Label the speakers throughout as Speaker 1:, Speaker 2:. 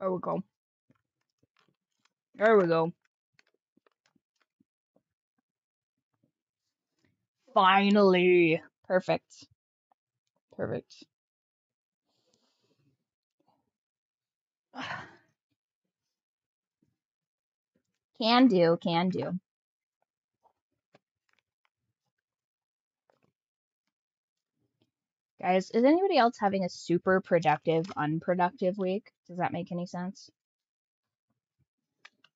Speaker 1: There we go. There we go. Finally. Perfect. Perfect. Can do, can do. Guys, is anybody else having a super productive, unproductive week? Does that make any sense?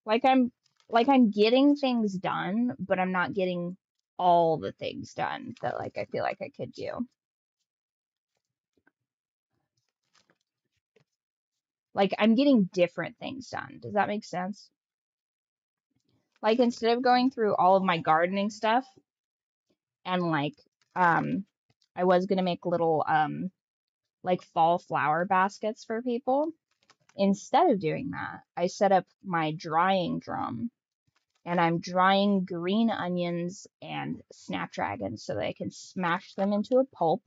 Speaker 1: Like I'm getting things done, but I'm not getting all the things done that like I feel like I could do. Like I'm getting different things done. Does that make sense? Like instead of going through all of my gardening stuff and like I was gonna make little like fall flower baskets for people. Instead of doing that, I set up my drying drum and I'm drying green onions and snapdragons so that I can smash them into a pulp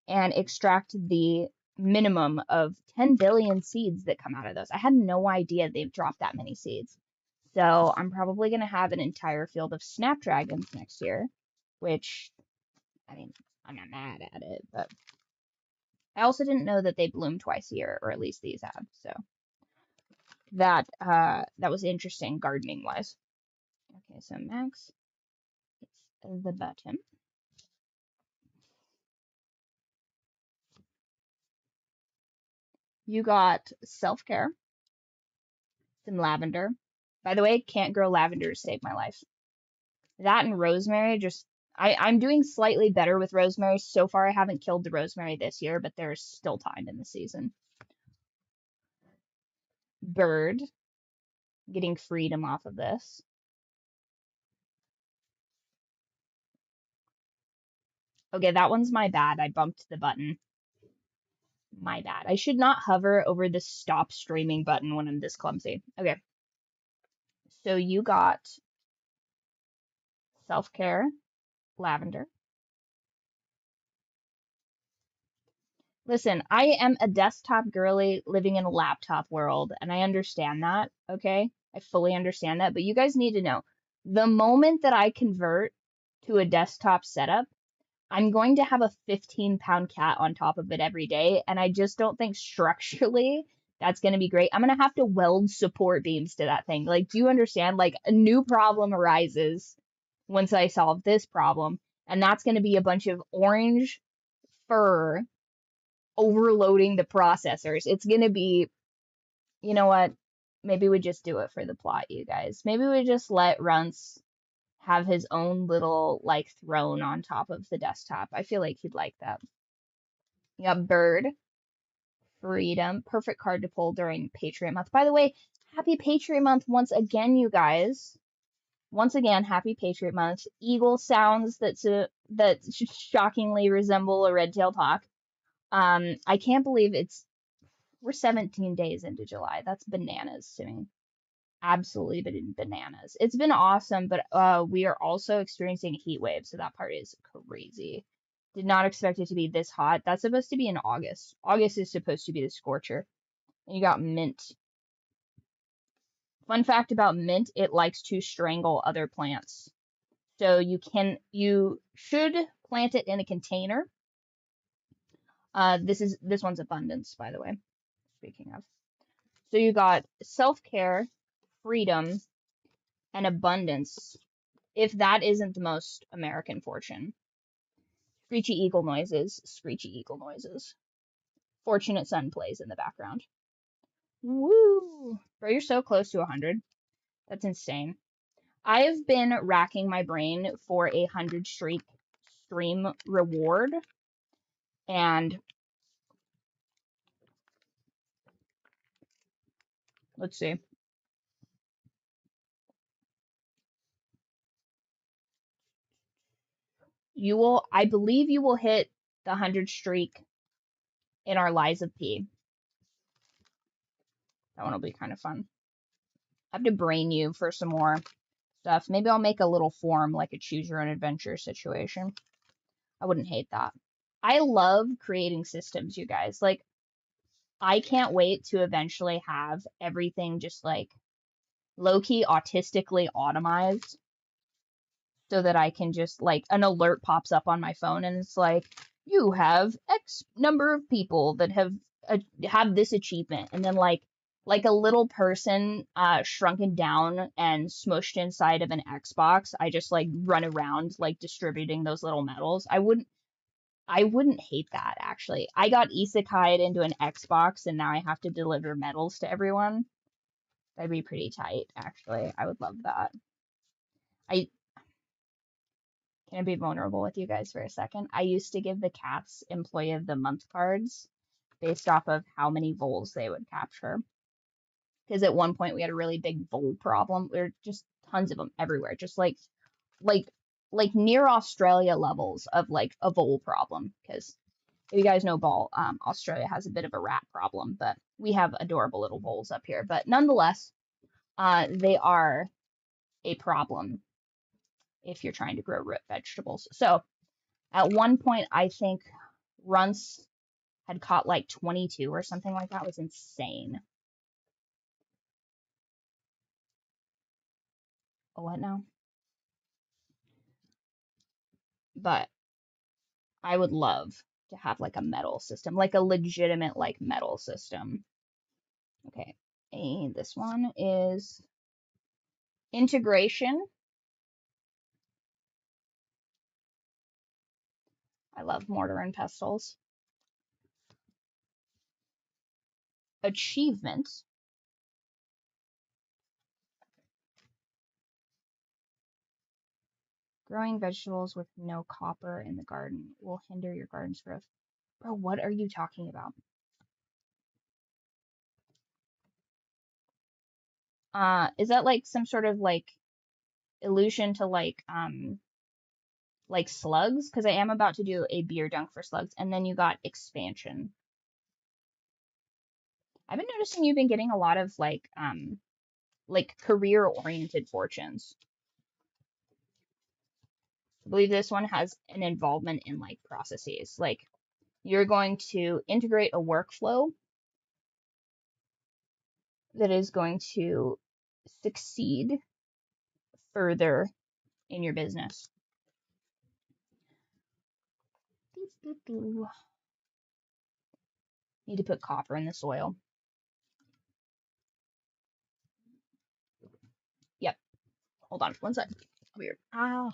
Speaker 1: and extract the minimum of 10 billion seeds that come out of those. I had no idea they've dropped that many seeds. So I'm probably going to have an entire field of snapdragons next year, which, I mean, I'm not mad at it, but I also didn't know that they bloom twice a year, or at least these have. So that was interesting gardening wise. Okay, so Max, it's the button. You got self-care, some lavender. By the way, can't grow lavender to save my life. That and rosemary, just I'm doing slightly better with rosemary. So far, I haven't killed the rosemary this year, but there's still time in the season. Byrd, getting freedom off of this. Okay, that one's my bad. I bumped the button. My bad. I should not hover over the stop streaming button when I'm this clumsy. Okay. So you got self-care, lavender. Listen, I am a desktop girly living in a laptop world, and I understand that, okay? I fully understand that, but you guys need to know, the moment that I convert to a desktop setup, I'm going to have a 15-pound cat on top of it every day, and I just don't think structurally that's going to be great. I'm going to have to weld support beams to that thing. Like, do you understand? Like, a new problem arises once I solve this problem, and that's going to be a bunch of orange fur overloading the processors. It's going to be, you know what? Maybe we just do it for the plot, you guys. Maybe we just let Runts have his own little, like, throne on top of the desktop. I feel like he'd like that. You got Byrd, Freedom, perfect card to pull during Patriot Month. By the way, happy Patriot Month once again, you guys. Once again, happy Patriot Month. Eagle sounds that shockingly resemble a red-tailed hawk. I can't believe we're 17 days into July. That's bananas to me. Absolutely bananas. It's been awesome, but we are also experiencing a heat wave, so that part is crazy. Did not expect it to be this hot. That's supposed to be in August. August is supposed to be the scorcher. And you got mint. Fun fact about mint, it likes to strangle other plants. So you should plant it in a container. This one's abundance, by the way. Speaking of. So you got self-care, freedom, and abundance. If that isn't the most American fortune. Screechy eagle noises, screechy eagle noises. Fortunate Son plays in the background. Woo! Bro, you're so close to 100. That's insane. I've been racking my brain for a 100 stream reward. And let's see. I believe you will hit the 100 streak in our Lies of P. That one will be kind of fun. I have to brain you for some more stuff. Maybe I'll make a little form, like a choose your own adventure situation. I wouldn't hate that. I love creating systems, you guys. Like, I can't wait to eventually have everything just like low-key autistically automized so that I can just like an alert pops up on my phone and it's like, you have X number of people that have this achievement, and then like a little person shrunken down and smushed inside of an Xbox. I just like run around like distributing those little medals. I wouldn't hate that actually. I got isekai'd into an Xbox and now I have to deliver medals to everyone. That'd be pretty tight, actually. I would love that. I Can I be vulnerable with you guys for a second? I used to give the cats Employee of the Month cards based off of how many voles they would capture. Because at one point we had a really big vole problem. There were just tons of them everywhere, just like near Australia levels of like a vole problem. Because if you guys know Australia has a bit of a rat problem, but we have adorable little voles up here. But nonetheless, they are a problem if you're trying to grow root vegetables. So at one point, I think Runts had caught like 22 or something like that. It was insane. Oh, what now? But I would love to have like a medal system, like a legitimate like medal system. Okay, and this one is integration. I love mortar and pestles. Achievement. Growing vegetables with no copper in the garden will hinder your garden's growth. Bro, what are you talking about? Is that like some sort of like allusion to like slugs? Because I am about to do a beer dunk for slugs, and then you got expansion. I've been noticing you've been getting a lot of like career oriented fortunes. I believe this one has an involvement in like processes. Like you're going to integrate a workflow that is going to succeed further in your business. Need to put copper in the soil. Yep. Hold on one sec. Weird. Ah.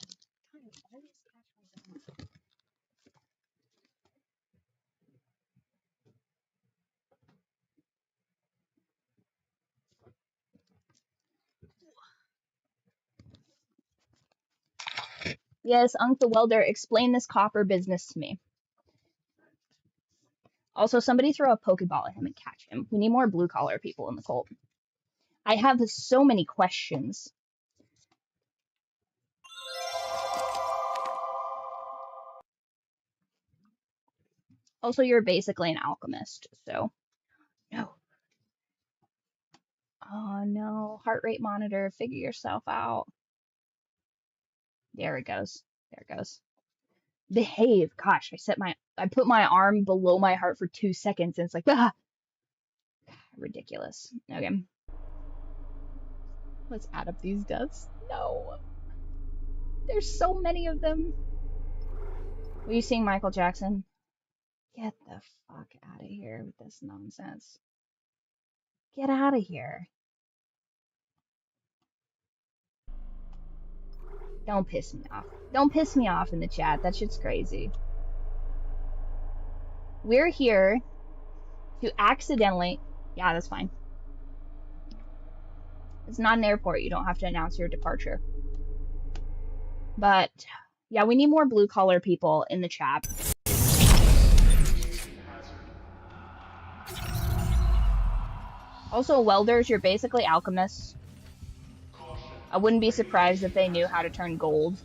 Speaker 1: Yes, Unc the Welder, explain this copper business to me. Also, somebody throw a Pokeball at him and catch him. We need more blue collar people in the cult. I have so many questions. Also, you're basically an alchemist, so no. Oh no, heart rate monitor, figure yourself out. There it goes. There it goes. Behave. Gosh, I put my arm below my heart for 2 seconds and it's like, ah, ridiculous. Okay. Let's add up these deaths. No. There's so many of them. Were you seeing Michael Jackson? Get the fuck out of here with this nonsense. Get out of here. Don't piss me off. Don't piss me off in the chat. That shit's crazy. We're here to accidentally... Yeah, that's fine. It's not an airport. You don't have to announce your departure. But, yeah, we need more blue-collar people in the chat. Also, welders, you're basically alchemists. I wouldn't be surprised if they knew how to turn gold,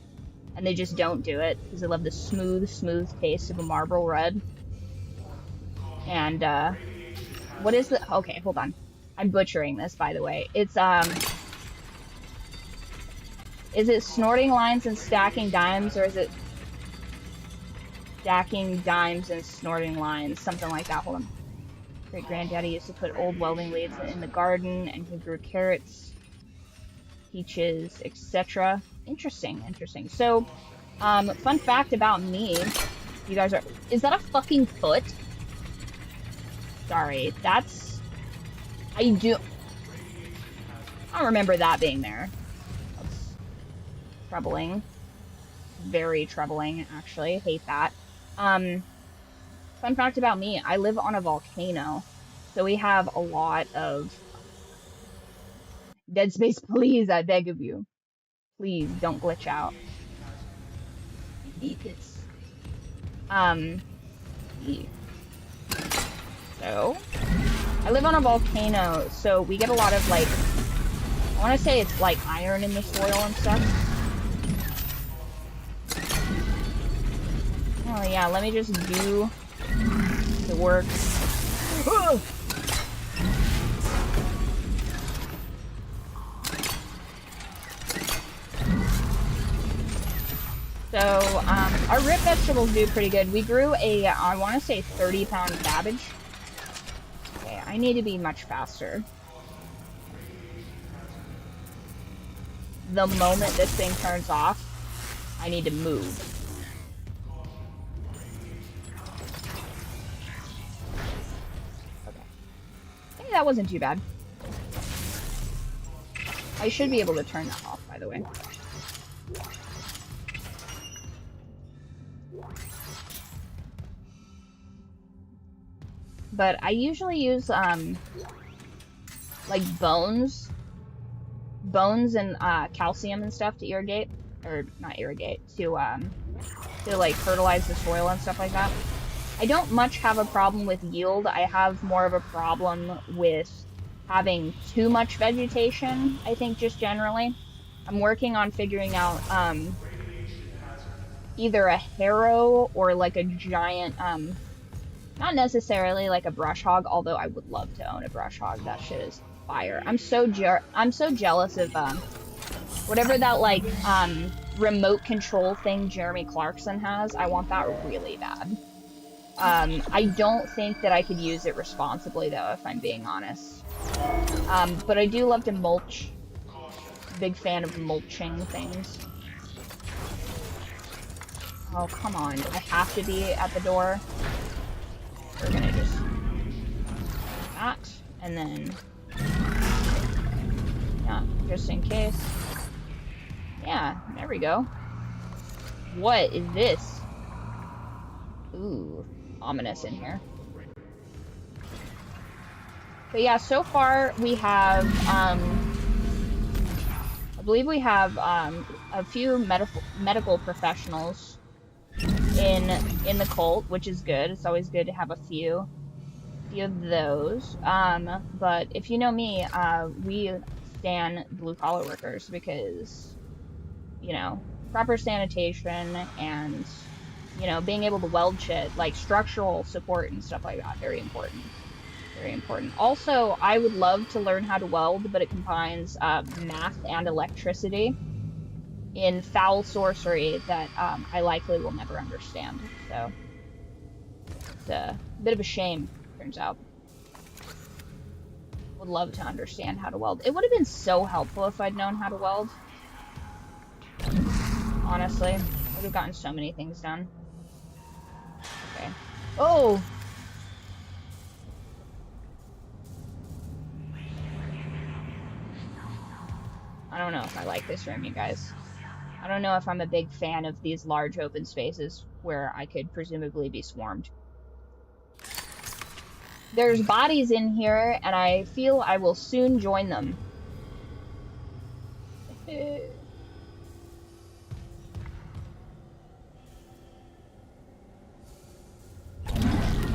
Speaker 1: and they just don't do it, because they love the smooth, smooth taste of a marble red. And, what is the... Okay, hold on. I'm butchering this, by the way. It's, is it snorting lines and stacking dimes, or is it stacking dimes and snorting lines? Something like that. Hold on. Great granddaddy used to put old welding lathes in the garden, and he grew carrots, peaches, etc. Interesting, interesting. So, fun fact about me, you guys are, is that a fucking foot? Sorry, that's, I don't remember that being there. That's troubling. Very troubling, actually. Hate that. Fun fact about me, I live on a volcano, so we have a lot of dead space. Please, I beg of you. Please don't glitch out. Eat this. So I live on a volcano, so we get a lot of like, I want to say it's like iron in the soil and stuff. Oh yeah, let me just do the work. So, our root vegetables do pretty good. We grew a, I want to say 30-pound cabbage. Okay, I need to be much faster. The moment this thing turns off, I need to move. Okay. Maybe that wasn't too bad. I should be able to turn that off, by the way. But I usually use, like bones and, calcium and stuff to irrigate, or not irrigate, to like fertilize the soil and stuff like that. I don't much have a problem with yield. I have more of a problem with having too much vegetation, I think, just generally. I'm working on figuring out, either a harrow or like a giant, not necessarily like a brush hog, although I would love to own a brush hog. That shit is fire. I'm so jealous of whatever that like remote control thing Jeremy Clarkson has. I want that really bad. I don't think that I could use it responsibly though, if I'm being honest. But I do love to mulch. Big fan of mulching things. Oh, come on. I have to be at the door. We're gonna just that, and then, yeah, just in case. Yeah, there we go. What is this? Ooh, ominous in here. But yeah, so far we have, I believe we have a few medical professionals in the cult, which is good. It's always good to have a few of those. But if you know me, we stan blue collar workers because, you know, proper sanitation and, you know, being able to weld shit, like structural support and stuff like that, very important. Very important. Also, I would love to learn how to weld, but it combines math and electricity in foul sorcery that I likely will never understand. So it's a bit of a shame, turns out. Would love to understand how to weld. It would have been so helpful if I'd known how to weld. Honestly, I would have gotten so many things done. Okay. Oh! I don't know if I like this room, you guys. I don't know if I'm a big fan of these large open spaces where I could presumably be swarmed. There's bodies in here, and I feel I will soon join them.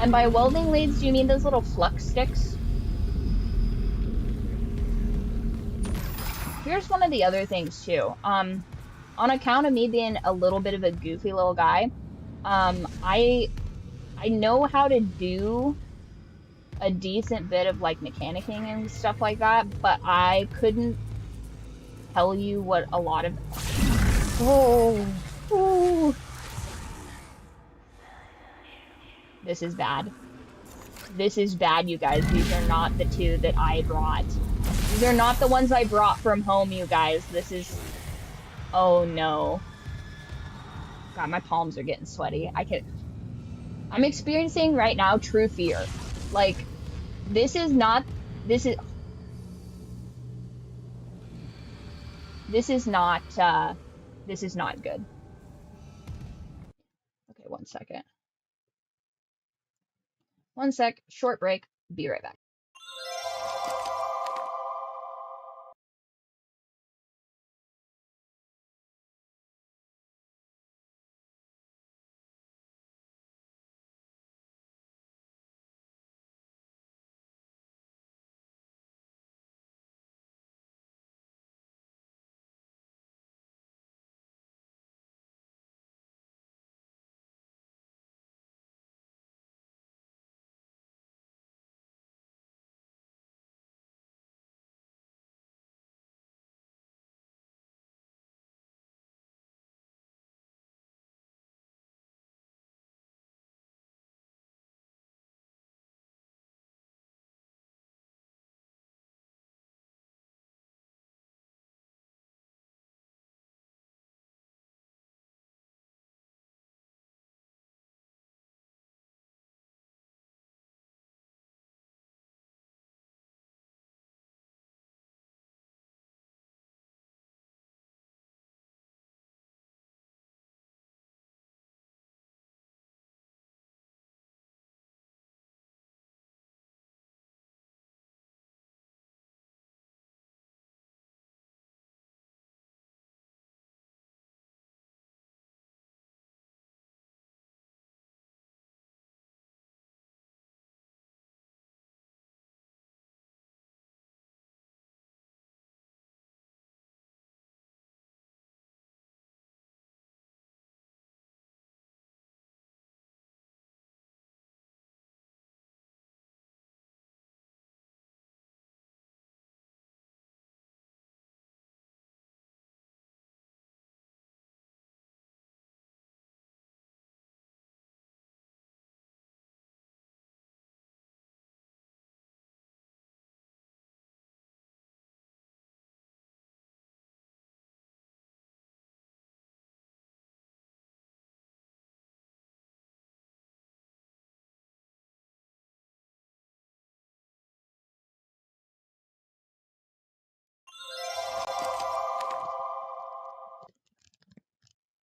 Speaker 1: And by welding lathes, do you mean those little flux sticks? Here's one of the other things, too. On account of me being a little bit of a goofy little guy, I know how to do a decent bit of like mechanicking and stuff like that, but I couldn't tell you what a lot of this is bad. This is bad, you guys. These are not the two that I brought. These are not the ones I brought from home, you guys. This is... Oh, no. God, my palms are getting sweaty. I'm experiencing right now true fear. Like, this is not... This is... This is not good. Okay, 1 second. 1 sec. Short break. Be right back.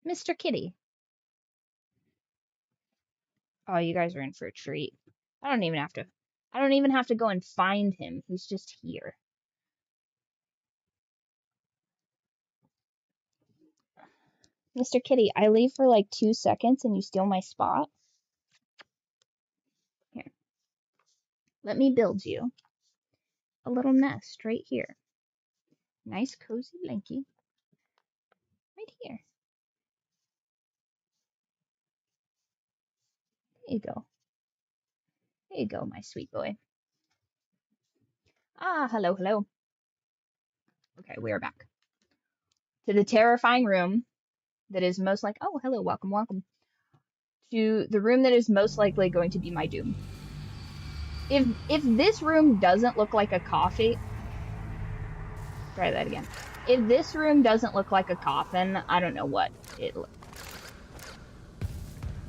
Speaker 1: Mr. Kitty. Oh, you guys are in for a treat. I don't even have to go and find him. He's just here. Mr. Kitty, I leave for like 2 seconds and you steal my spot. Here. Let me build you a little nest right here. Nice cozy blankie. Right here. There you go. There you go, my sweet boy. Ah, hello, hello. Okay, we are back. To the terrifying room that is most like, oh, hello, welcome, welcome. To the room that is most likely going to be my doom. If this room doesn't look like a coffee, try that again. If this room doesn't look like a coffin, I don't know what it looks.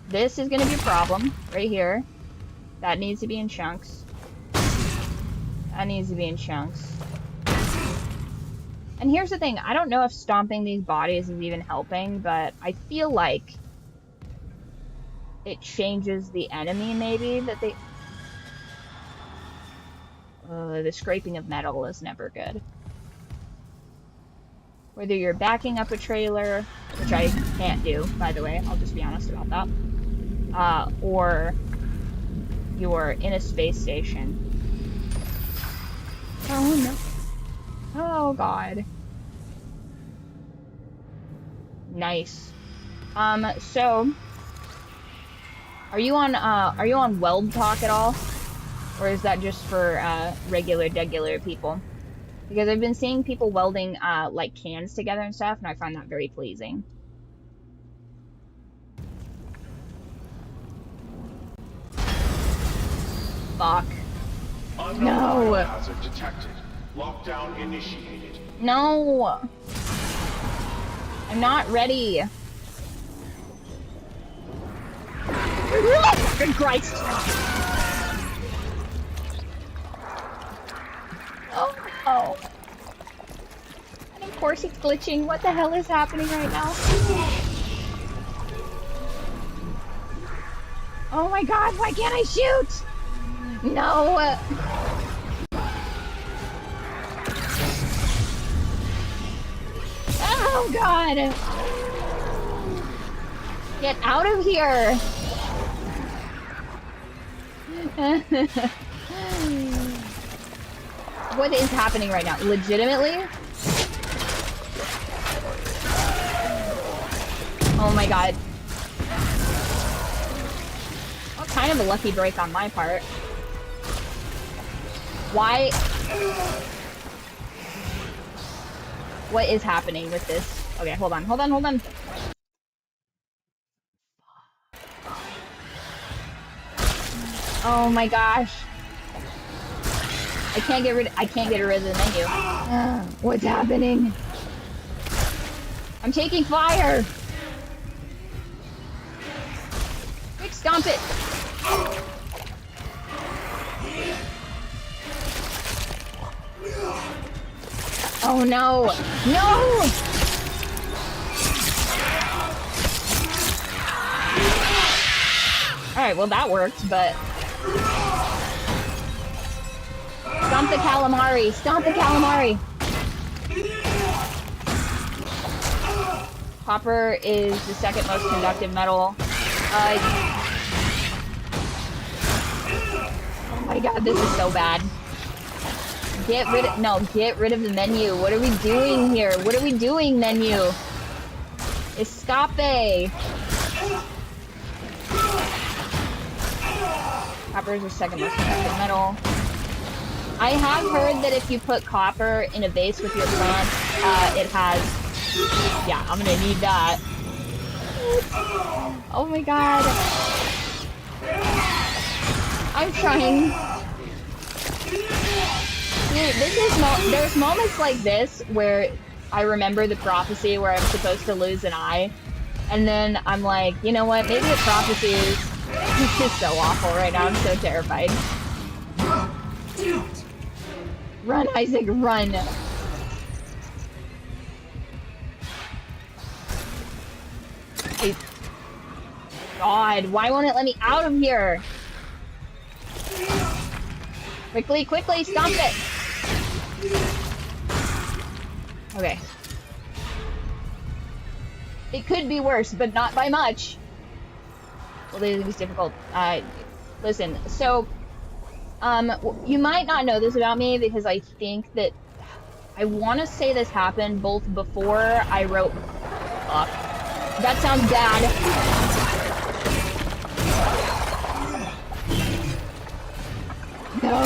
Speaker 1: This is going to be a problem right here. That needs to be in chunks. That needs to be in chunks. And here's the thing. I don't know if stomping these bodies is even helping, but I feel like it changes the enemy maybe that they... the scraping of metal is never good. Whether you're backing up a trailer, which I can't do, by the way, I'll just be honest about that, or you're in a space station. Oh no. Oh god. Nice. So are you on Weld Talk at all? Or is that just for regular people? Because I've been seeing people welding like cans together and stuff, and I find that very pleasing. Fuck.
Speaker 2: No. Hazard detected. Lockdown initiated.
Speaker 1: No. I'm not ready. Good Christ. Oh. And of course it's glitching. What the hell is happening right now? Oh my god, why can't I shoot? No. Oh god. Get out of here. What is happening right now? Legitimately? Oh my god. Well, kind of a lucky break on my part. Why? What is happening with this? Okay, hold on. Oh my gosh. I can't get rid of the menu. What's happening? I'm taking fire! Quick, stomp it! Oh no! No! Alright, well that worked, but... Stomp the calamari! Stomp the calamari! Copper is the second most conductive metal. Oh my god, this is so bad. Get rid of the menu. What are we doing here? What are we doing, menu? Escape! Copper is the second most conductive metal. I have heard that if you put copper in a vase with your plant, it has... Yeah, I'm gonna need that. Oh my god. I'm trying. Dude, there's moments like this where I remember the prophecy where I'm supposed to lose an eye. And then I'm like, you know what? Maybe the prophecy is... This is so awful right now. I'm so terrified. Run, Isaac, run. God, why won't it let me out of here? Quickly, stomp it. Okay. It could be worse, but not by much. Well, it was difficult. Listen, so, you might not know this about me because I think that I want to say this happened both before I wrote... That sounds bad. No.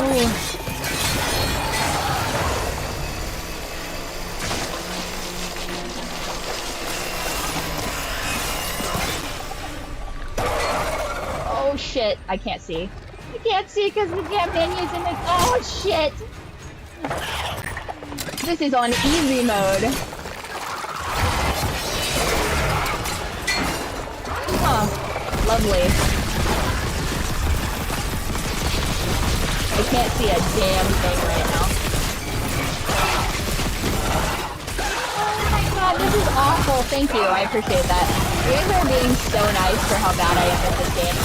Speaker 1: Oh shit, I can't see. I can't see because the damn menu's in the... Oh shit. This is on easy mode. Huh, lovely. I can't see a damn thing right now. Oh my god, this is awful. Thank you, I appreciate that. You guys are being so nice for how bad I am at this game.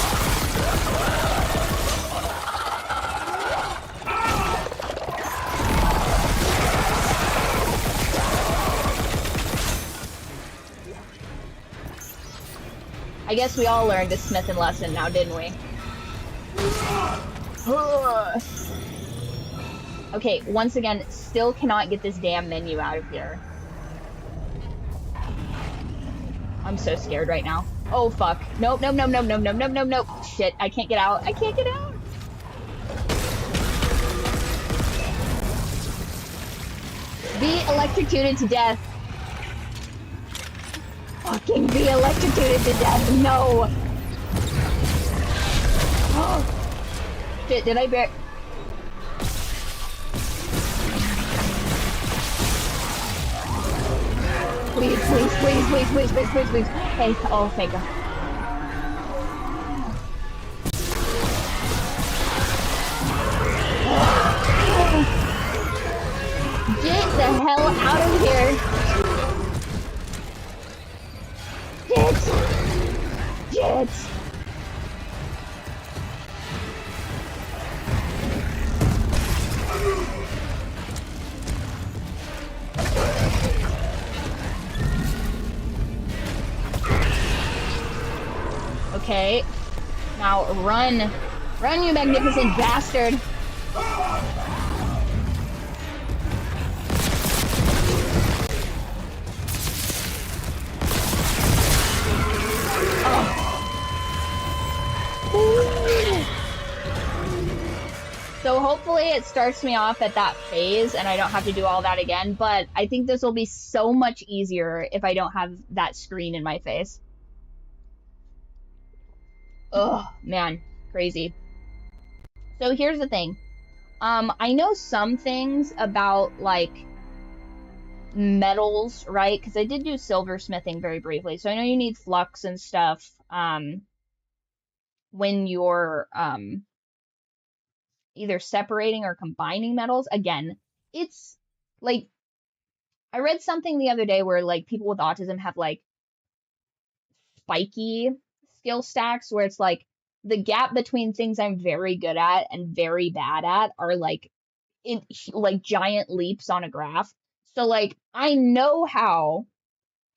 Speaker 1: I guess we all learned a Smith & lesson now, didn't we? Okay, once again, still cannot get this damn menu out of here. I'm so scared right now. Oh, fuck. Nope. Shit, I can't get out. Be electrocuted to death. Fucking be electrocuted to death. No. Shit, did I bear? Please, please, please, please, please, please, please, please. Hey, oh, thank God. Get the hell out of here. Get. Okay. Now run. Run, you magnificent bastard. So hopefully it starts me off at that phase and I don't have to do all that again, but I think this will be so much easier if I don't have that screen in my face. Ugh, man, crazy. So here's the thing. I know some things about, like, metals, right? Because I did do silversmithing very briefly. So I know you need flux and stuff, when you're, either separating or combining metals. Again, it's like, I read something the other day where like people with autism have like spiky skill stacks where it's like the gap between things I'm very good at and very bad at are like in like giant leaps on a graph. So like I know how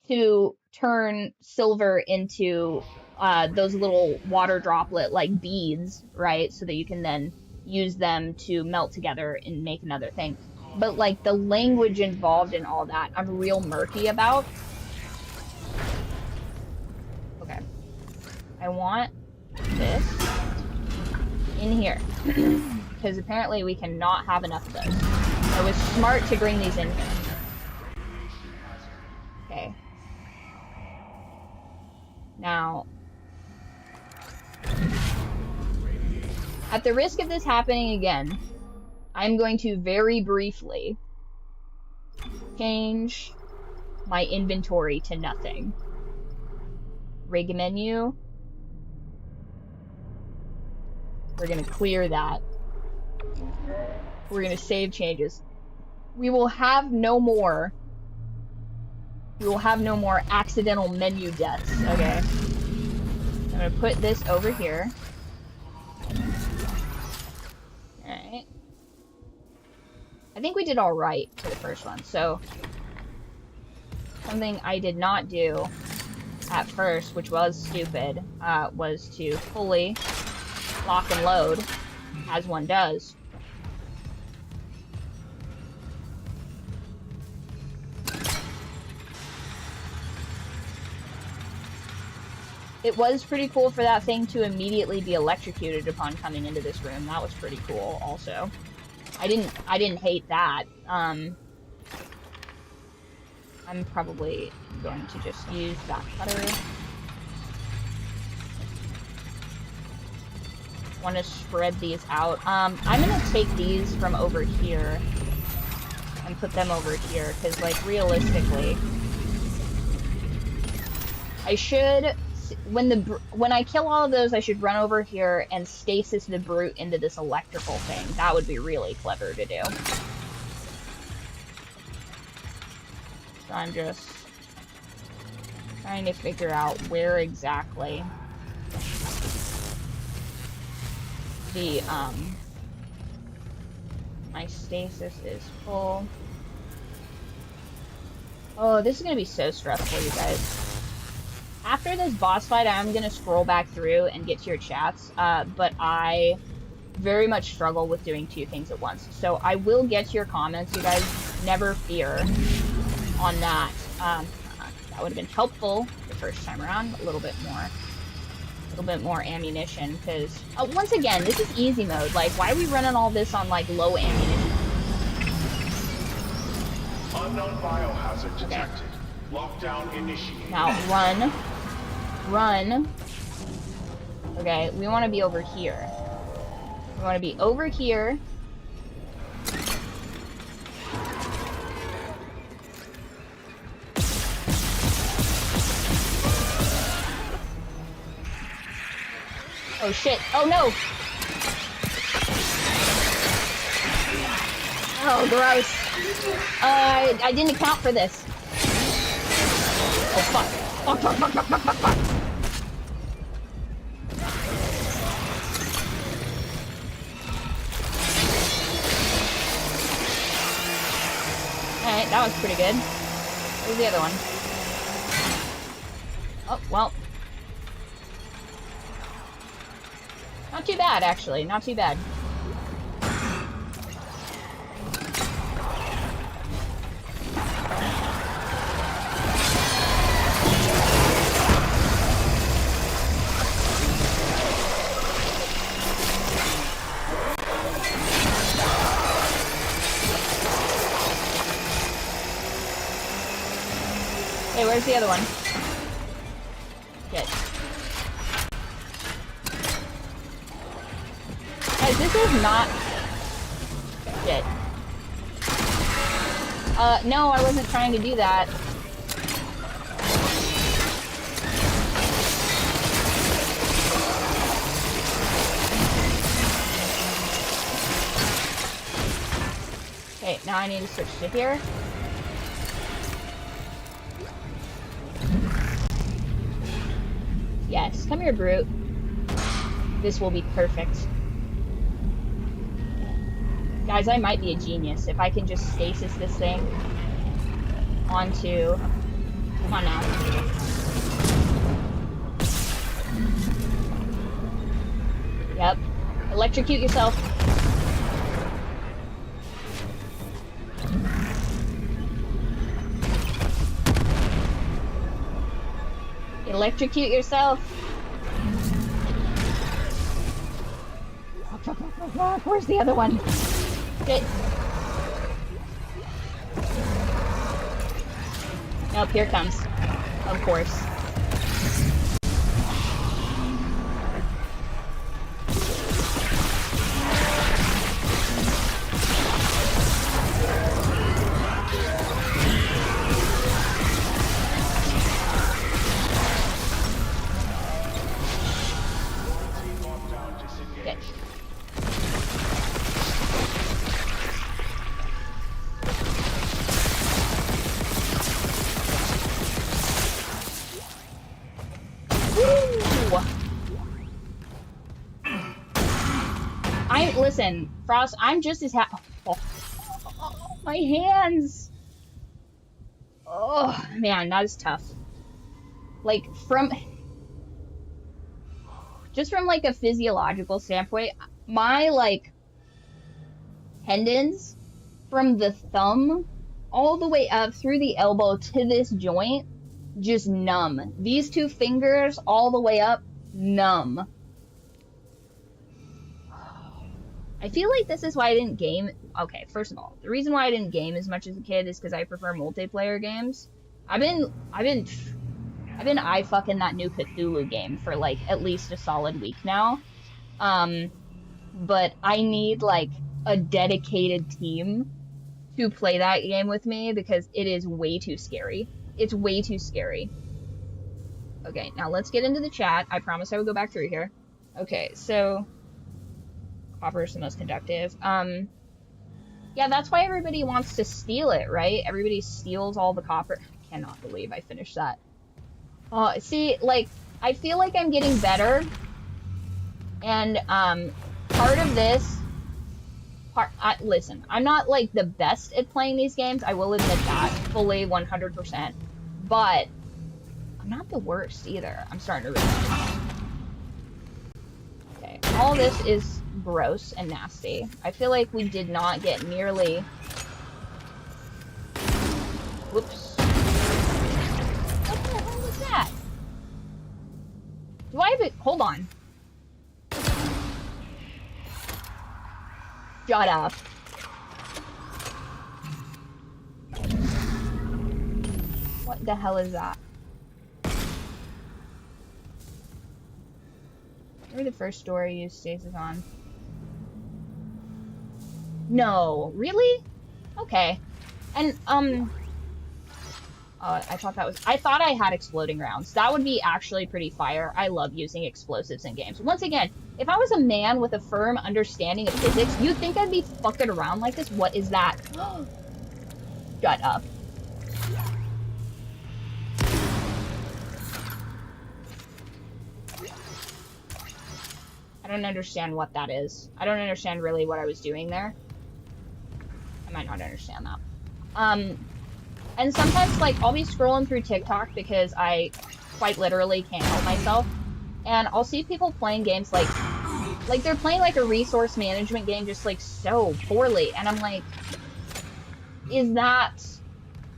Speaker 1: to turn silver into those little water droplet like beads, right? So that you can then use them to melt together and make another thing. But like the language involved in all that, I'm real murky about. Okay. I want this in here. Because apparently we cannot have enough of those. It was smart to bring these in here. Okay. Now, at the risk of this happening again, I'm going to very briefly change my inventory to nothing. Rig menu. We're going to clear that. We're going to save changes. We will have no more accidental menu deaths, okay? I'm going to put this over here. Alright. I think we did alright for the first one, so something I did not do at first, which was stupid, was to fully lock and load, as one does. It was pretty cool for that thing to immediately be electrocuted upon coming into this room. That was pretty cool also. I didn't hate that. I'm probably going to just use that cutter. Want to spread these out. I'm gonna take these from over here and put them over here, because like realistically, I should, when I kill all of those, I should run over here and stasis the brute into this electrical thing. That would be really clever to do. So I'm just trying to figure out where exactly the, my stasis is full. Oh, this is gonna be so stressful, you guys. After this boss fight, I'm gonna scroll back through and get to your chats, but I very much struggle with doing two things at once. So I will get to your comments, you guys. Never fear on that. That would have been helpful the first time around. A little bit more ammunition, because once again, this is easy mode. Like, why are we running all this on like low ammunition?
Speaker 2: Unknown biohazard detected. Lockdown initiated.
Speaker 1: Now run. Okay, we want to be over here. We want to be over here. Oh shit. Oh no! Oh, gross. I didn't account for this. Oh, fuck. Fuck, fuck, fuck, fuck, fuck, fuck, fuck. Alright, that was pretty good. Where's the other one? Oh, well. Not too bad, actually. Not too bad. Hey, where's the other one? Shit. Guys, this is not... Shit. No, I wasn't trying to do that. Okay, now I need to switch to here. Yes, come here, Brute. This will be perfect. Guys, I might be a genius if I can just stasis this thing onto... Come on now. Yep. Electrocute yourself. Electrocute yourself. Where's the other one? Shit. Nope, here it comes. Of course. Listen, Frost, I'm just as happy. Oh, my hands. Oh, man, that is tough. Like, just from, like, a physiological standpoint, my, like, tendons from the thumb all the way up through the elbow to this joint, just numb. These two fingers all the way up, numb. I feel like this is why I didn't game. Okay, first of all, the reason why I didn't game as much as a kid is because I prefer multiplayer games. I've been eye fucking that new Cthulhu game for like at least a solid week now. But I need like a dedicated team to play that game with me because it is way too scary. It's way too scary. Okay, now let's get into the chat. I promise I will go back through here. Okay, so copper is the most conductive. Yeah, that's why everybody wants to steal it, right? Everybody steals all the copper. I cannot believe I finished that. See, like, I feel like I'm getting better. And, part of this... listen, I'm not, like, the best at playing these games. I will admit that. Fully, 100%. But, I'm not the worst, either. I'm starting to realize. Okay, all this is gross and nasty. I feel like we did not get nearly... Whoops. What the hell was that? Do I have it? Hold on. Shut up. What the hell is that? Remember the first door I used stasis on? No, really? Okay. And, I thought I had exploding rounds. That would be actually pretty fire. I love using explosives in games. Once again, if I was a man with a firm understanding of physics, you'd think I'd be fucking around like this? What is that? Shut up. I don't understand what that is. I don't understand really what I was doing there. I might not understand that. And sometimes, like, I'll be scrolling through TikTok because I quite literally can't help myself. And I'll see people playing games like they're playing like a resource management game just like so poorly. And I'm like, is that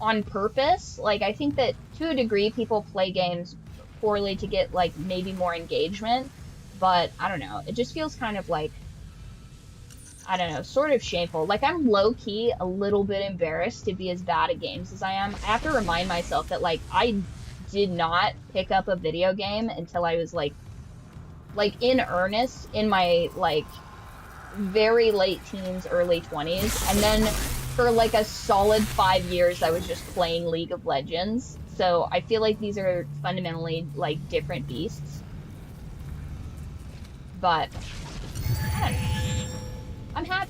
Speaker 1: on purpose? Like, I think that to a degree people play games poorly to get like maybe more engagement. But I don't know. It just feels kind of like, I don't know, sort of shameful. Like, I'm low-key a little bit embarrassed to be as bad at games as I am. I have to remind myself that, like, I did not pick up a video game until I was, like in earnest in my, like, very late teens, early 20s. And then for, like, a solid 5 years, I was just playing League of Legends. So I feel like these are fundamentally, like, different beasts. But, I don't know.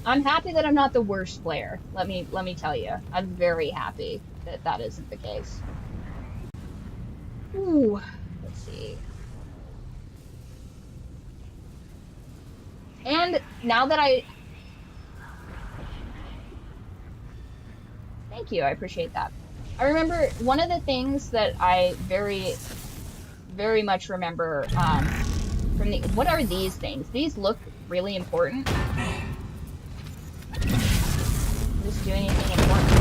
Speaker 1: I'm happy that I'm not the worst player. Let me tell you. I'm very happy that that isn't the case. Ooh, let's see. And now that thank you, I appreciate that. I remember one of the things that I very, very much remember from the, what are these things? These look really important. Does this do anything important?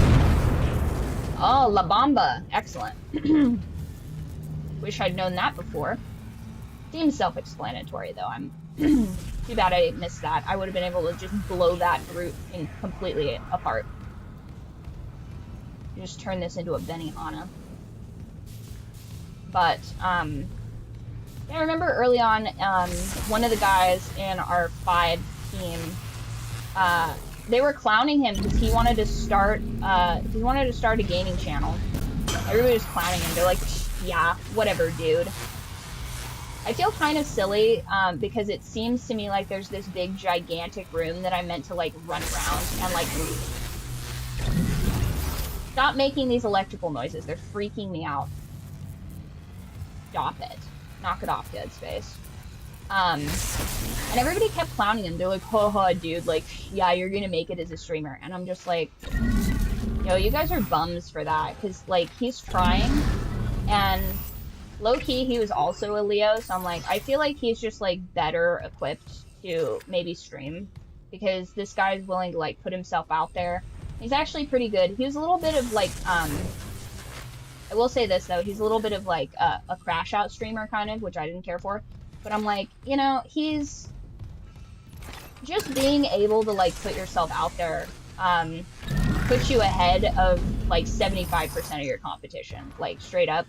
Speaker 1: Oh, La Bamba. Excellent. Wish I'd known that before. Seems self-explanatory, though. I'm too bad I missed that. I would have been able to just blow that root completely apart. Just turn this into a Benihana. But, I remember early on, one of the guys in our 5 team, they were clowning him because he wanted to start a gaming channel. Everybody was clowning him. They're like, yeah, whatever, dude. I feel kind of silly, because it seems to me like there's this big, gigantic room that I'm meant to, like, run around and, like, stop making these electrical noises. They're freaking me out. Stop it. Knock it off, Dead Space. And everybody kept clowning him. They're like, haha, dude, like, yeah, you're gonna make it as a streamer. And I'm just like, yo, you guys are bums for that. Because, like, he's trying, and low-key, he was also a Leo, so I'm like, I feel like he's just, like, better equipped to maybe stream. Because this guy's willing to, like, put himself out there. He's actually pretty good. He was a little bit of, like, I will say this, though. He's a little bit of, like, a crash-out streamer, kind of, which I didn't care for. But I'm like, you know, he's just being able to, like, put yourself out there, puts you ahead of, like, 75% of your competition, like, straight up.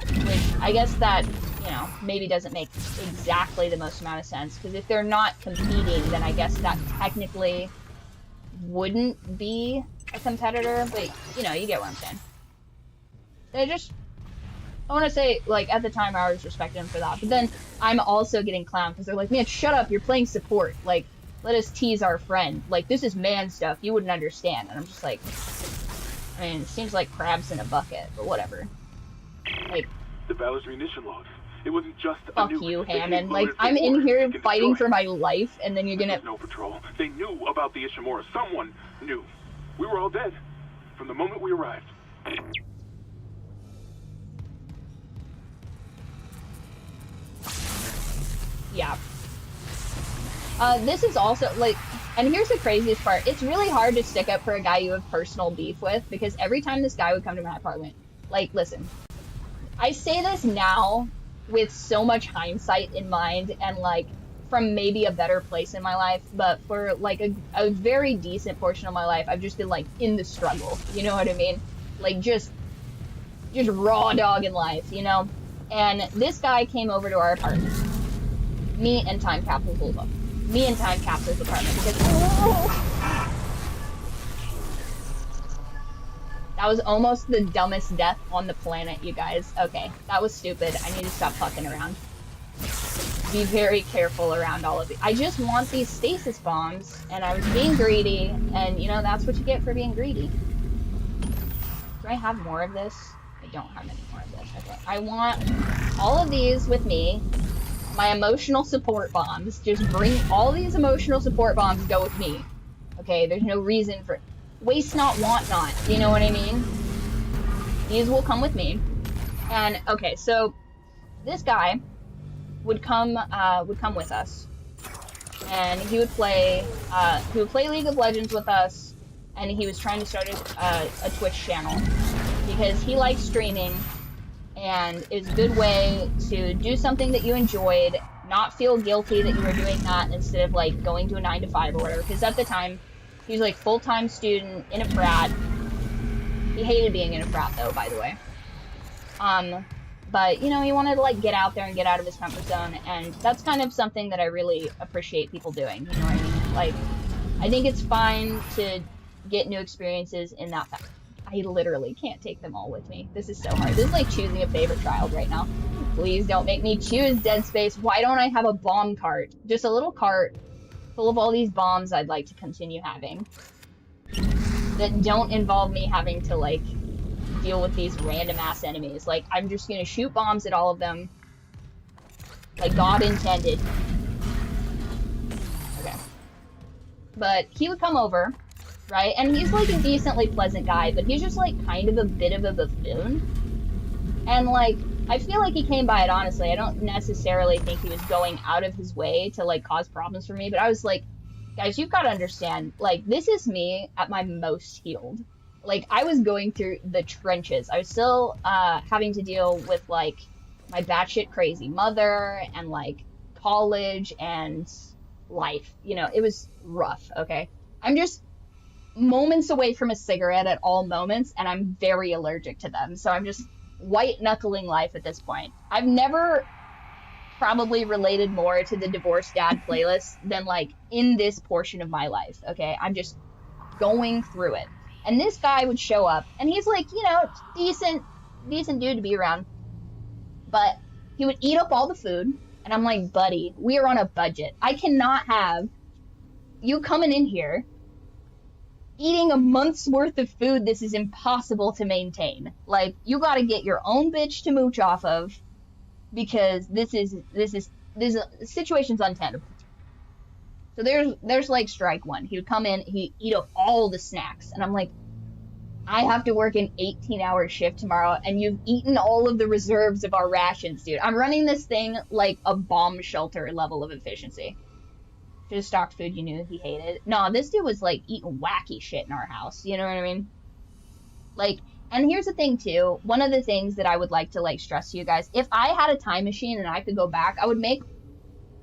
Speaker 1: Which, I guess that, you know, maybe doesn't make exactly the most amount of sense, because if they're not competing, then I guess that technically wouldn't be a competitor, but, you know, you get what I'm saying. I want to say, like, at the time I was respecting him for that, but then I'm also getting clowned, because they're like, man, shut up, you're playing support, like, let us tease our friend, like, this is man stuff, you wouldn't understand, and I'm just like, I mean, it seems like crabs in a bucket, but whatever. Like,
Speaker 3: the battl's munition logs. It wasn't just
Speaker 1: fuck you, Hammond. Like, I'm in here fighting for my life, and then you're gonna...
Speaker 3: No patrol. They knew about the Ishimura. Someone knew. We were all dead from the moment we arrived.
Speaker 1: Yeah. This is also, like, and here's the craziest part. It's really hard to stick up for a guy you have personal beef with, because every time this guy would come to my apartment, like, listen, I say this now with so much hindsight in mind, and, like, from maybe a better place in my life, but for, like, a very decent portion of my life, I've just been, like, in the struggle, you know what I mean? Like, just raw dog in life, you know? And this guy came over to our apartment. Me and Time Capsule's apartment, because That was almost the dumbest death on the planet, you guys. Okay, that was stupid. I need to stop fucking around. Be very careful around all of these. I just want these stasis bombs, and I was being greedy, and you know, that's what you get for being greedy. Do I have more of this? I don't have any more of this. Okay, I want all of these with me. My emotional support bombs. Just bring all these emotional support bombs, go with me. Okay, there's no reason for... Waste not, want not. You know what I mean? These will come with me. And, okay, so this guy would come with us. And he would play League of Legends with us. And he was trying to start a Twitch channel. Because he likes streaming. And it's a good way to do something that you enjoyed, not feel guilty that you were doing that instead of like going to a 9 to 5 or whatever. Because at the time, he was like full-time student in a frat. He hated being in a frat though, by the way. But you know, he wanted to like get out there and get out of his comfort zone, and that's kind of something that I really appreciate people doing. You know what I mean? Like, I think it's fine to get new experiences in that fact. I literally can't take them all with me. This is so hard. This is like choosing a favorite child right now. Please don't make me choose Dead Space. Why don't I have a bomb cart? Just a little cart full of all these bombs I'd like to continue having. That don't involve me having to like deal with these random ass enemies. Like, I'm just gonna shoot bombs at all of them. Like God intended. Okay. But he would come over. Right? And he's like a decently pleasant guy, but he's just like kind of a bit of a buffoon. And like, I feel like he came by it honestly. I don't necessarily think he was going out of his way to like cause problems for me, but I was like, guys, you've got to understand, like, this is me at my most healed. Like, I was going through the trenches. I was still having to deal with like my batshit crazy mother and like college and life. You know, it was rough, okay? I'm just moments away from a cigarette at all moments, and I'm very allergic to them. So I'm just white knuckling life at this point. I've never probably related more to the Divorced Dad playlist than like in this portion of my life. Okay, I'm just going through it. And this guy would show up, and he's like, you know, decent dude to be around. But he would eat up all the food, and I'm like, buddy, we are on a budget. I cannot have you coming in here eating a month's worth of food. This is impossible to maintain. Like, you gotta get your own bitch to mooch off of, because this situation's untenable. So there's like strike one. He would come in, he'd eat up all the snacks, and I'm like, I have to work an 18-hour shift tomorrow, and you've eaten all of the reserves of our rations, dude. I'm running this thing like a bomb shelter level of efficiency. Should have stocked food you knew he hated. No, this dude was like eating wacky shit in our house. You know what I mean? Like, and here's the thing too. One of the things that I would like to like stress to you guys, if I had a time machine and I could go back, I would make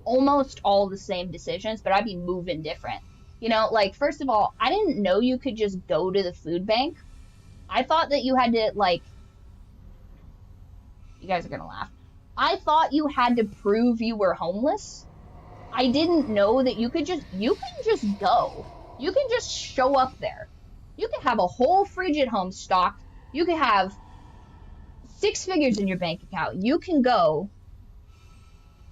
Speaker 1: almost all the same decisions, but I'd be moving different. You know, like, first of all, I didn't know you could just go to the food bank. I thought that you had to like, you guys are gonna laugh. I thought you had to prove you were homeless. I didn't know that you can just go. You can just show up there. You can have a whole fridge at home stocked. You can have 6 figures in your bank account. You can go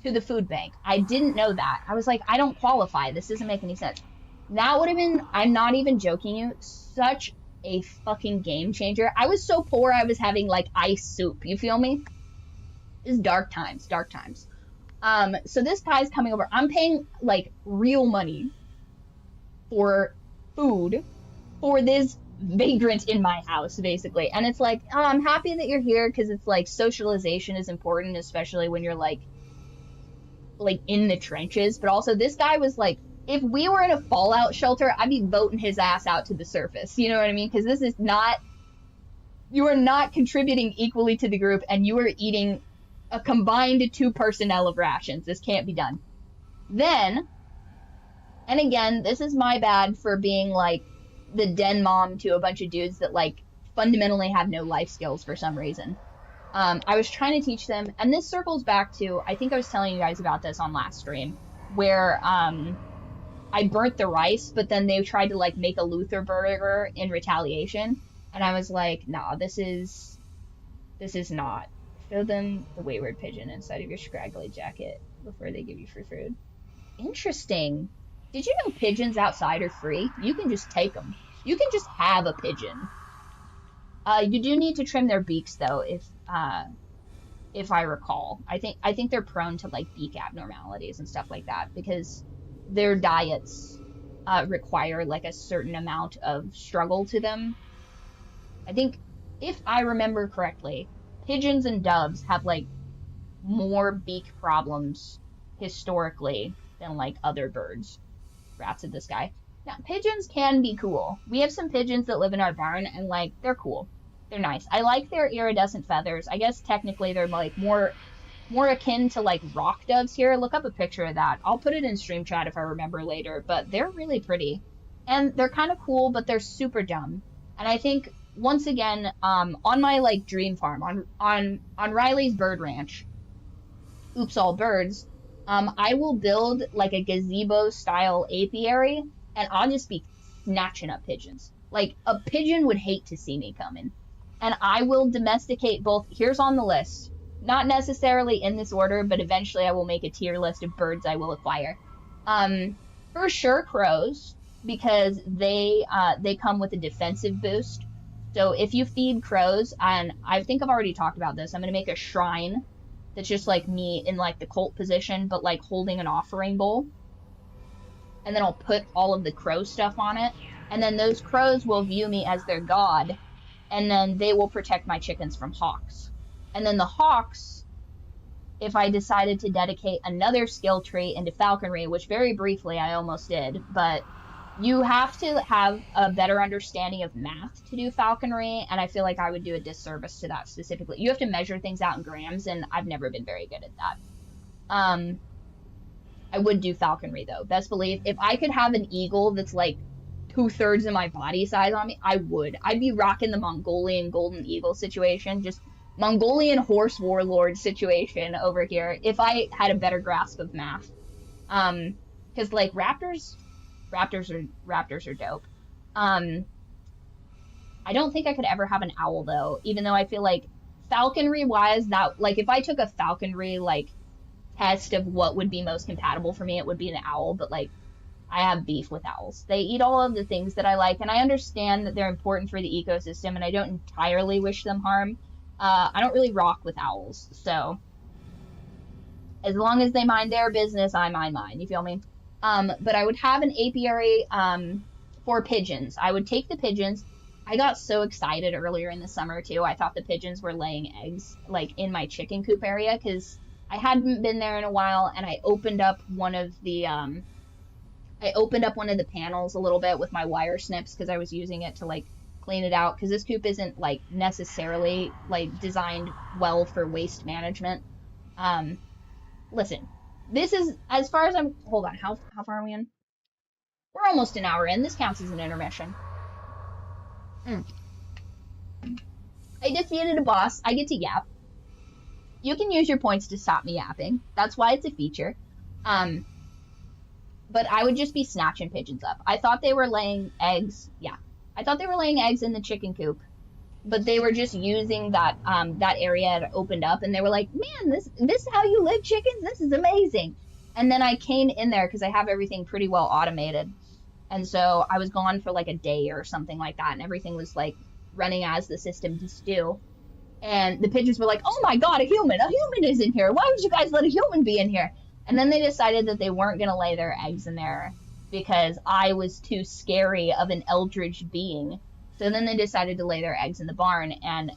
Speaker 1: to the food bank. I didn't know that. I was like, I don't qualify. This doesn't make any sense. That would have been, I'm not even joking you, such a fucking game changer. I was so poor I was having like ice soup. You feel me? It's dark times. So this guy's coming over. I'm paying like real money for food for this vagrant in my house, basically. And it's like, oh, I'm happy that you're here, because it's like socialization is important, especially when you're like in the trenches. But also, this guy was like, if we were in a fallout shelter, I'd be voting his ass out to the surface. You know what I mean? Because this is not, you are not contributing equally to the group, and you are eating a combined 2 personnel of rations. This can't be done. Then, and again, this is my bad for being like the den mom to a bunch of dudes that like fundamentally have no life skills for some reason. I was trying to teach them, and this circles back to, I think I was telling you guys about this on last stream, where I burnt the rice, but then they tried to like make a Luther burger in retaliation. And I was like, nah, this is not. Show them the wayward pigeon inside of your scraggly jacket before they give you free food. Interesting. Did you know pigeons outside are free? You can just take them. You can just have a pigeon. You do need to trim their beaks though, if I recall. I think they're prone to like beak abnormalities and stuff like that because their diets require like a certain amount of struggle to them. I think if I remember correctly, pigeons and doves have like more beak problems historically than like other birds. Rats of the sky. Now, pigeons can be cool. We have some pigeons that live in our barn and like they're cool. They're nice. I like their iridescent feathers. I guess technically they're like more akin to like rock doves here. Look up a picture of that. I'll put it in stream chat if I remember later, but they're really pretty. And they're kind of cool, but they're super dumb. And I think once again, on my like dream farm, on Riley's bird ranch, oops all birds, I will build like a gazebo style apiary and I'll just be snatching up pigeons. Like a pigeon would hate to see me coming. And I will domesticate both. Here's on the list. Not necessarily in this order, but eventually I will make a tier list of birds I will acquire. For sure crows, because they come with a defensive boost. So if you feed crows, and I think I've already talked about this, I'm going to make a shrine that's just like me in like the cult position, but like holding an offering bowl. And then I'll put all of the crow stuff on it. And then those crows will view me as their god. And then they will protect my chickens from hawks. And then the hawks, if I decided to dedicate another skill tree into falconry, which very briefly I almost did, but you have to have a better understanding of math to do falconry, and I feel like I would do a disservice to that specifically. You have to measure things out in grams, and I've never been very good at that. I would do falconry though, best believe. If I could have an eagle that's like 2/3 of my body size on me, I would. I'd be rocking the Mongolian golden eagle situation, just Mongolian horse warlord situation over here, if I had a better grasp of math. Because like raptors are dope. I don't think I could ever have an owl though, even though I feel like falconry wise, that like if I took a falconry like test of what would be most compatible for me, it would be an owl, but like I have beef with owls. They eat all of the things that I like, and I understand that they're important for the ecosystem, and I don't entirely wish them harm. I don't really rock with owls, so as long as they mind their business, I mind mine, you feel me? But I would have an apiary for pigeons. I would take the pigeons. I got so excited earlier in the summer, too. I thought the pigeons were laying eggs, like, in my chicken coop area, because I hadn't been there in a while, and I opened up one of the panels a little bit with my wire snips because I was using it to like clean it out because this coop isn't like necessarily like designed well for waste management. Listen, this is as far as I'm. Hold on, how far are we in? We're almost an hour in. This counts as an intermission. I defeated a boss. I get to yap. You can use your points to stop me yapping. That's why it's a feature. But I would just be snatching pigeons up. I thought they were laying eggs. Yeah. I thought they were laying eggs in the chicken coop. But they were just using that that area that opened up. And they were like, man, this is how you live, chickens? This is amazing. And then I came in there because I have everything pretty well automated. And so I was gone for like a day or something like that. And everything was like running as the system just do. And the pigeons were like, oh my God, a human is in here. Why would you guys let a human be in here? And then they decided that they weren't going to lay their eggs in there because I was too scary of an eldritch being. So then they decided to lay their eggs in the barn, and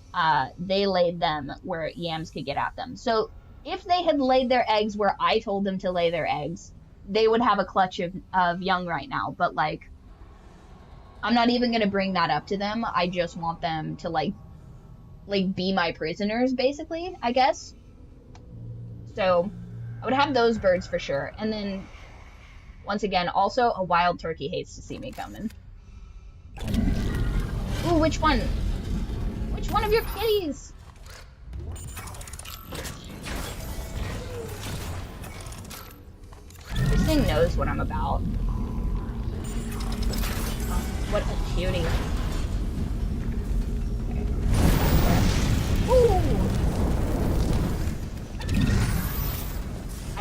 Speaker 1: they laid them where yams could get at them. So if they had laid their eggs where I told them to lay their eggs, they would have a clutch of young right now. But, like, I'm not even going to bring that up to them. I just want them to, like be my prisoners, basically, I guess. So I would have those birds for sure. And then, once again, also a wild turkey hates to see me coming. Ooh, which one? Which one of your kitties? This thing knows what I'm about. Oh, what a cutie.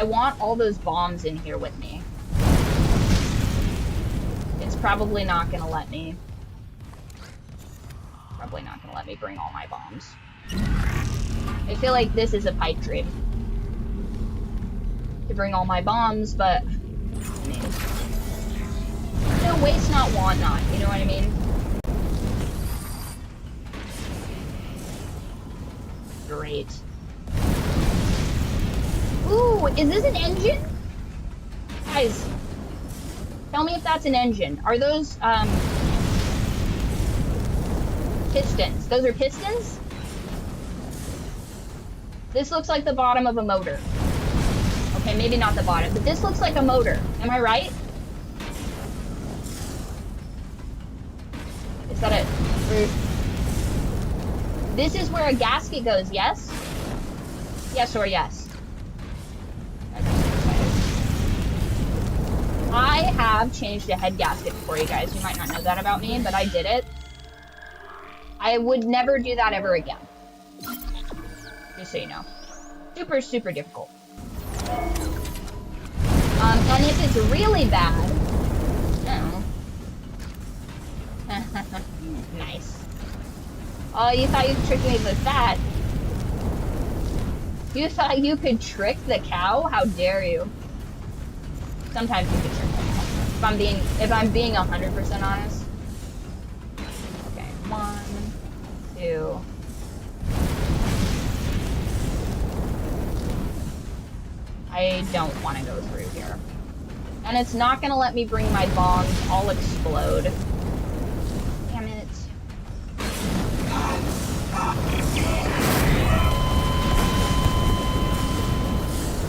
Speaker 1: I want all those bombs in here with me. It's probably not gonna let me. Probably not gonna let me bring all my bombs. I feel like this is a pipe dream. To bring all my bombs, but I mean, no, waste not, want not, you know what I mean? Great. Ooh, is this an engine? Guys, tell me if that's an engine. Are those, pistons? Those are pistons? This looks like the bottom of a motor. Okay, maybe not the bottom, but this looks like a motor. Am I right? Is that it? This is where a gasket goes, yes? Yes or yes? I have changed a head gasket for you guys. You might not know that about me, but I did it. I would never do that ever again. Just so you know. Super, super difficult. And if it's really bad... Oh. Nice. Oh, you thought you could trick me with that? You thought you could trick the cow? How dare you? Sometimes you can trick the cow. If I'm being 100% honest. Okay, 1, 2. I don't want to go through here. And it's not going to let me bring my bombs. I'll explode. Damn it.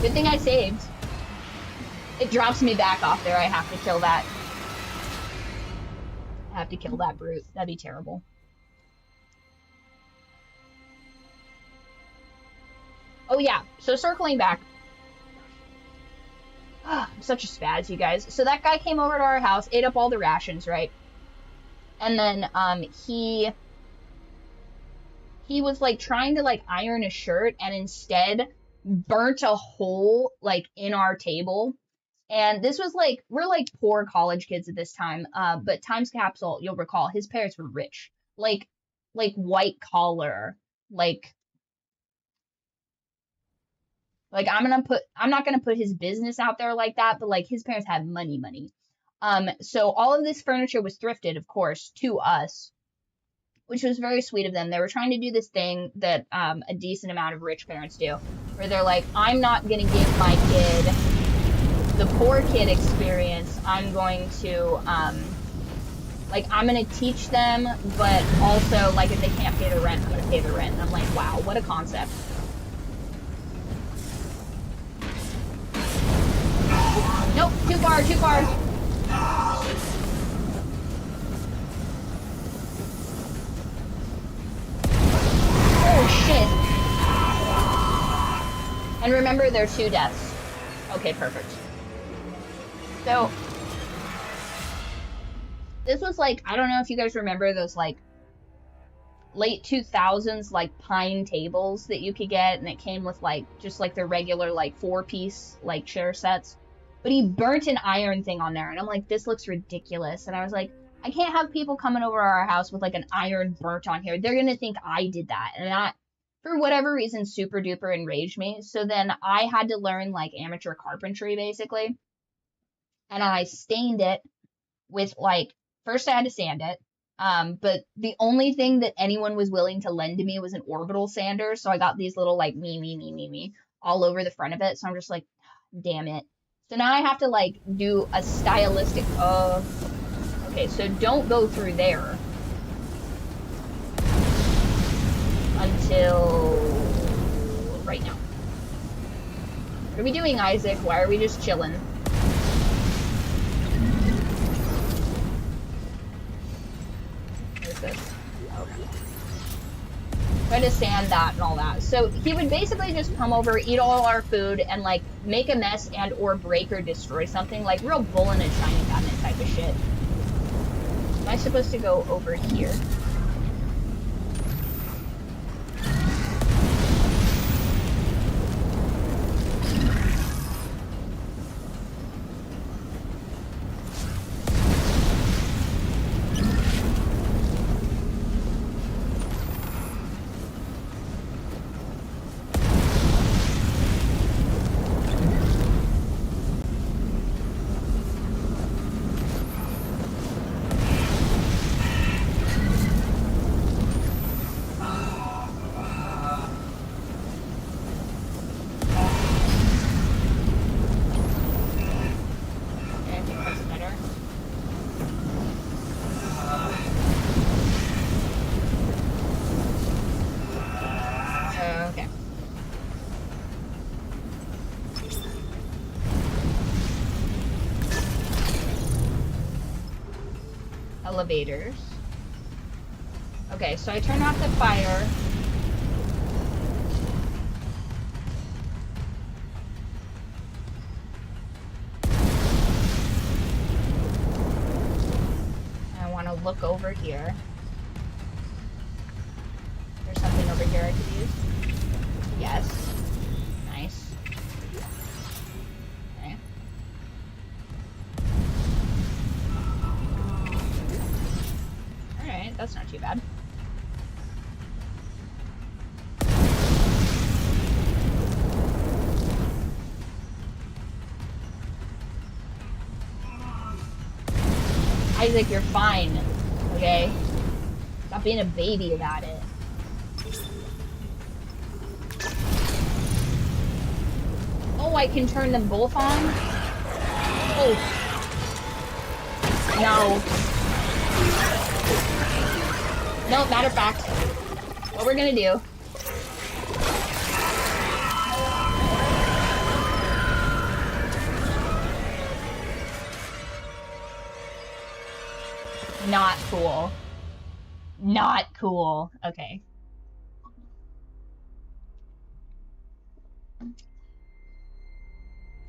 Speaker 1: Good thing I saved. It drops me back off there. I have to kill that. I have to kill that brute. That'd be terrible. Oh yeah, so circling back. I'm such a spaz, you guys. So that guy came over to our house, ate up all the rations, right? And then he was like trying to like iron a shirt and instead burnt a hole like in our table. And this was like, we're like poor college kids at this time. But Times Capsule, you'll recall, his parents were rich. Like white collar, like I'm not gonna put his business out there like that, but like his parents had money. So all of this furniture was thrifted, of course, to us, which was very sweet of them. They were trying to do this thing that a decent amount of rich parents do, where they're like, I'm not gonna give my kid the poor kid experience. I'm going to I'm gonna teach them, but also like if they can't pay the rent, I'm gonna pay the rent. And I'm like, wow, what a concept. Nope, too far. Oh, shit. And remember, there are 2 deaths. Okay, perfect. So, this was like, I don't know if you guys remember those like late 2000s like pine tables that you could get, and it came with like just like the regular like 4-piece like chair sets. But he burnt an iron thing on there, and I'm like, this looks ridiculous. And I was like, I can't have people coming over our house with like an iron burnt on here. They're gonna think I did that, and that, for whatever reason, super duper enraged me. So then I had to learn like amateur carpentry basically, and I stained it with like, first I had to sand it. But the only thing that anyone was willing to lend to me was an orbital sander. So I got these little like me all over the front of it. So I'm just like, damn it. So now I have to like do a stylistic, okay, so don't go through there until right now. What are we doing, Isaac? Why are we just chilling? What is this? Okay. Try to sand that and all that. So he would basically just come over, eat all our food, and like make a mess and or break or destroy something, like real bull in a shiny cabinet type of shit. Am I supposed to go over here? Elevators. Okay, so I turned off the fire. I want to look over here. There's something over here I could use. Yes. Nice. Okay. Alright, that's not too bad. Isaac, you're fine, okay? Stop being a baby about it. Oh, I can turn them both on? Oh. No. No, matter of fact, what we're gonna do... Not cool. Not cool. Okay. And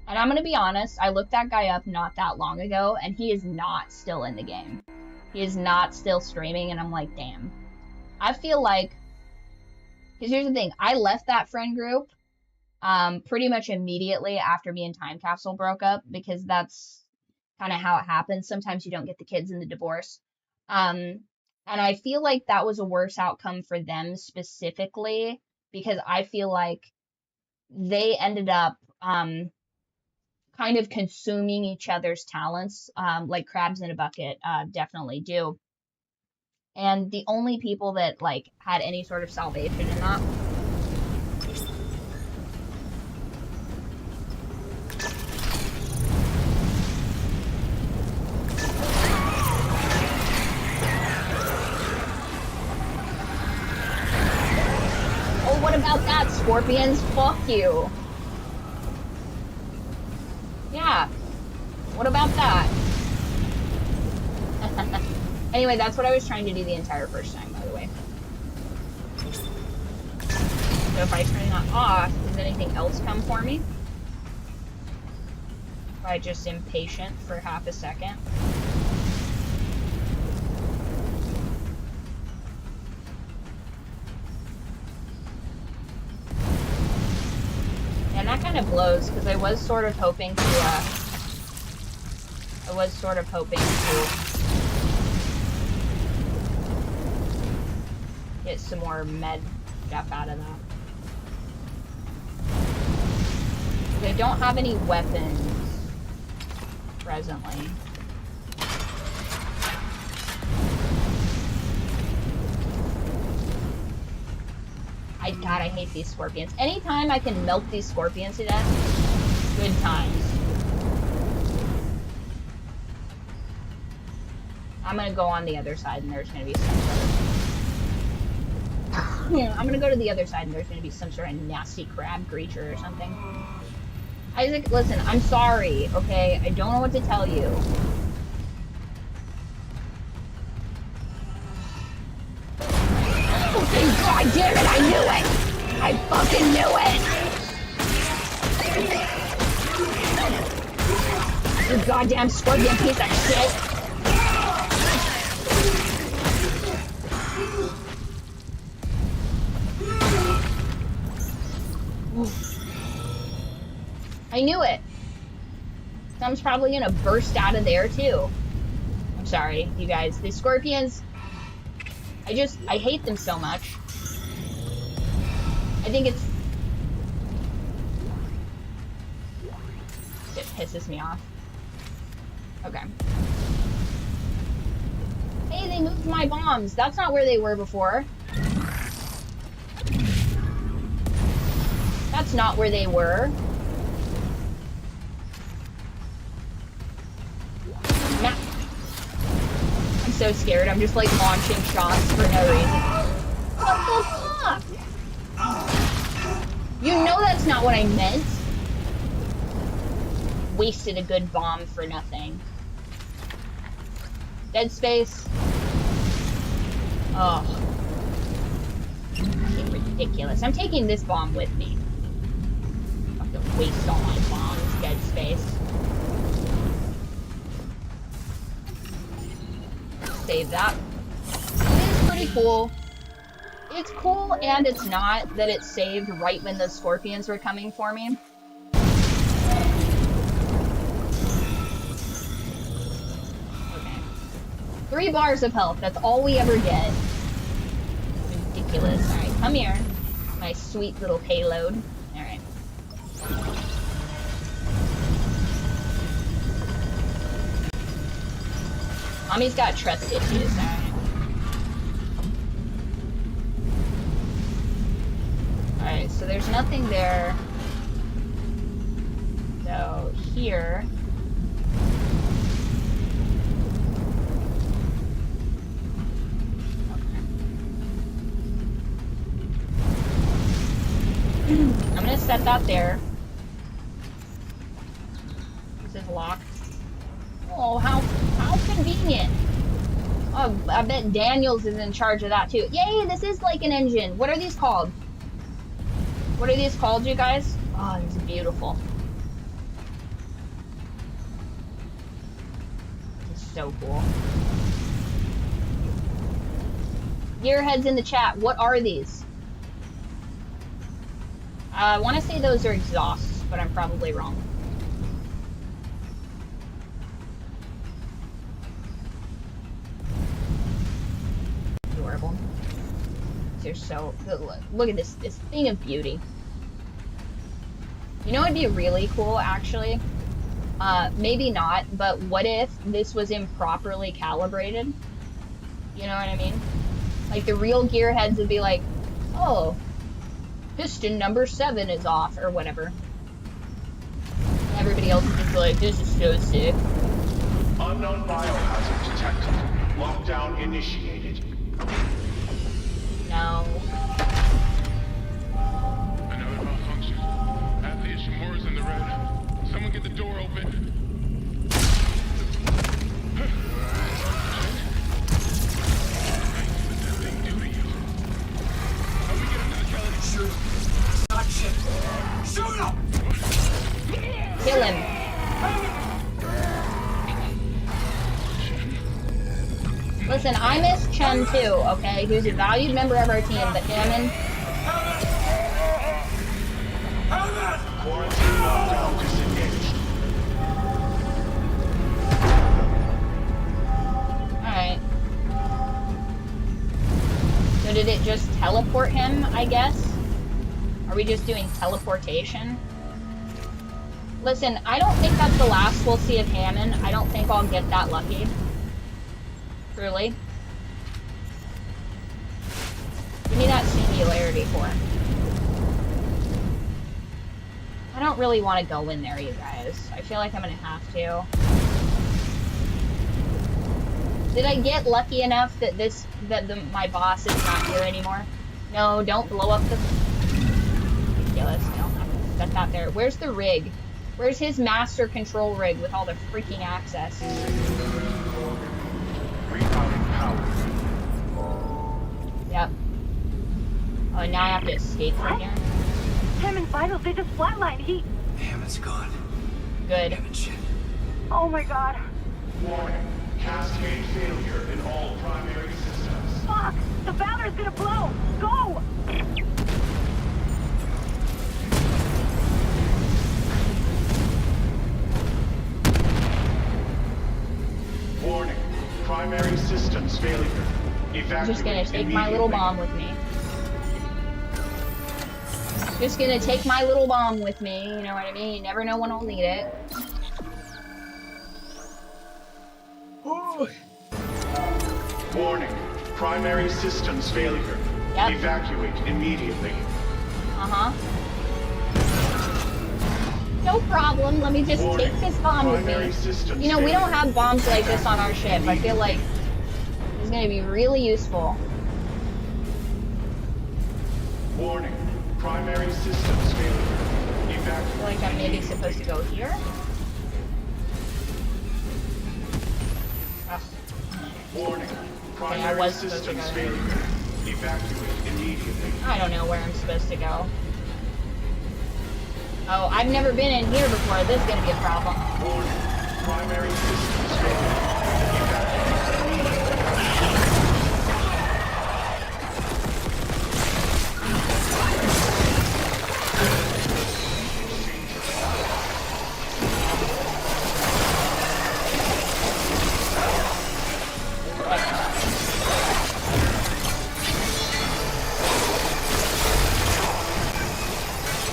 Speaker 1: I'm gonna be honest, I looked that guy up not that long ago, and he is not still in the game. He is not still streaming, and I'm like, damn. I feel like... Because here's the thing, I left that friend group pretty much immediately after me and Time Capsule broke up, because that's kind of how it happens. Sometimes you don't get the kids in the divorce. And I feel like that was a worse outcome for them specifically, because I feel like they ended up kind of consuming each other's talents, like crabs in a bucket definitely do. And the only people that like had any sort of salvation in that what about that, Scorpions? Fuck you. Yeah. What about that? Anyway, that's what I was trying to do the entire first time, by the way. So if I turn that off, does anything else come for me? If I just impatient for half a second. And that kind of blows, because I was sort of hoping to, get some more med stuff out of that. They don't have any weapons presently. God, I hate these scorpions. Anytime I can melt these scorpions to death, good times. I'm gonna go on the other side and there's gonna be some sort of... Yeah, I'm gonna go to the other side and there's gonna be some sort of nasty crab creature or something. Isaac, listen, I'm sorry, okay? I don't know what to tell you. God damn it, I knew it! I fucking knew it! You goddamn scorpion piece of shit! I knew it! Some's probably gonna burst out of there too. I'm sorry, you guys. These scorpions... I hate them so much. I think it pisses me off. Okay. Hey, they moved my bombs. That's not where they were before. That's not where they were. Nah. I'm so scared. I'm just like launching shots for no reason. What the fuck? You know that's not what I meant. Wasted a good bomb for nothing. Dead space. Oh. Fucking ridiculous. I'm taking this bomb with me. Fucking waste all my bombs. Dead space. Save that. It is pretty cool. It's cool and it's not that it saved right when the scorpions were coming for me. Okay. 3 bars of health, that's all we ever get. Ridiculous. Alright, come here. My sweet little payload. Alright. Mommy's got trust issues, alright. Alright, so there's nothing there. So, here. Okay. I'm gonna set that there. This is locked. Oh, how convenient. Oh, I bet Daniels is in charge of that too. Yay, this is like an engine. What are these called? What are these called, you guys? Oh, this is beautiful. This is so cool. Gearheads in the chat, what are these? I want to say those are exhausts, but I'm probably wrong. Adorable. They're so look at this thing of beauty. You know what'd be really cool actually? Maybe not, but what if this was improperly calibrated? You know what I mean? Like the real gearheads would be like, oh, piston number 7 is off or whatever. Everybody else is just like, this is so sick.
Speaker 2: Unknown biohazard detected. Lockdown initiated.
Speaker 1: No.
Speaker 3: Another malfunction. Half the Ishimura's in the red. Someone get the door open.
Speaker 1: Kill him. Listen, I miss Chen too, okay? Who's a valued member of our team, but Hammond...
Speaker 2: Quarantine lockdown disengaged.
Speaker 1: Alright. So did it just teleport him, I guess? Are we just doing teleportation? Listen, I don't think that's the last we'll see of Hammond. I don't think I'll get that lucky. Truly. Give me that singularity core. I don't really want to go in there, you guys. I feel like I'm gonna have to. Did I get lucky enough that my boss is not here anymore? No, don't blow up the... Ridiculous. No, I'm set that there. Where's the rig? Where's his master control rig with all the freaking access?
Speaker 2: Rerouting power.
Speaker 1: Yep. Oh, and now I have to escape from here.
Speaker 4: Hammond's vitals, they just flatlined.
Speaker 5: Hammond's gone.
Speaker 1: Good.
Speaker 5: Hammond shit.
Speaker 4: Oh my god.
Speaker 2: Warning. Cascade failure in all primary systems.
Speaker 4: Fuck! The battery's gonna blow! Go!
Speaker 2: Warning. Primary systems failure. Evacuate
Speaker 1: I'm just gonna take my little bomb with me. Just gonna take my little bomb with me, you know what I mean? You never know when I'll need it.
Speaker 2: Warning. Primary systems failure.
Speaker 1: Yep.
Speaker 2: Evacuate immediately.
Speaker 1: Uh-huh. No problem, let me just
Speaker 2: Warning.
Speaker 1: take this bomb with
Speaker 2: Primary
Speaker 1: me.
Speaker 2: systems
Speaker 1: You know, we don't
Speaker 2: failure.
Speaker 1: have bombs like this on our ship. I feel like it's gonna be really useful.
Speaker 2: Warning. Primary systems failure.
Speaker 1: I feel
Speaker 2: Evacuate.
Speaker 1: like I'm maybe supposed to go here. Ugh.
Speaker 2: Warning.
Speaker 1: Okay, I
Speaker 2: Primary
Speaker 1: was supposed to go
Speaker 2: systems
Speaker 1: there.
Speaker 2: failure. Evacuate immediately.
Speaker 1: I don't know where I'm supposed to go. Oh, I've never been in here before. This is gonna be a problem.
Speaker 2: Warning. Primary systems failure. Evacuate immediately.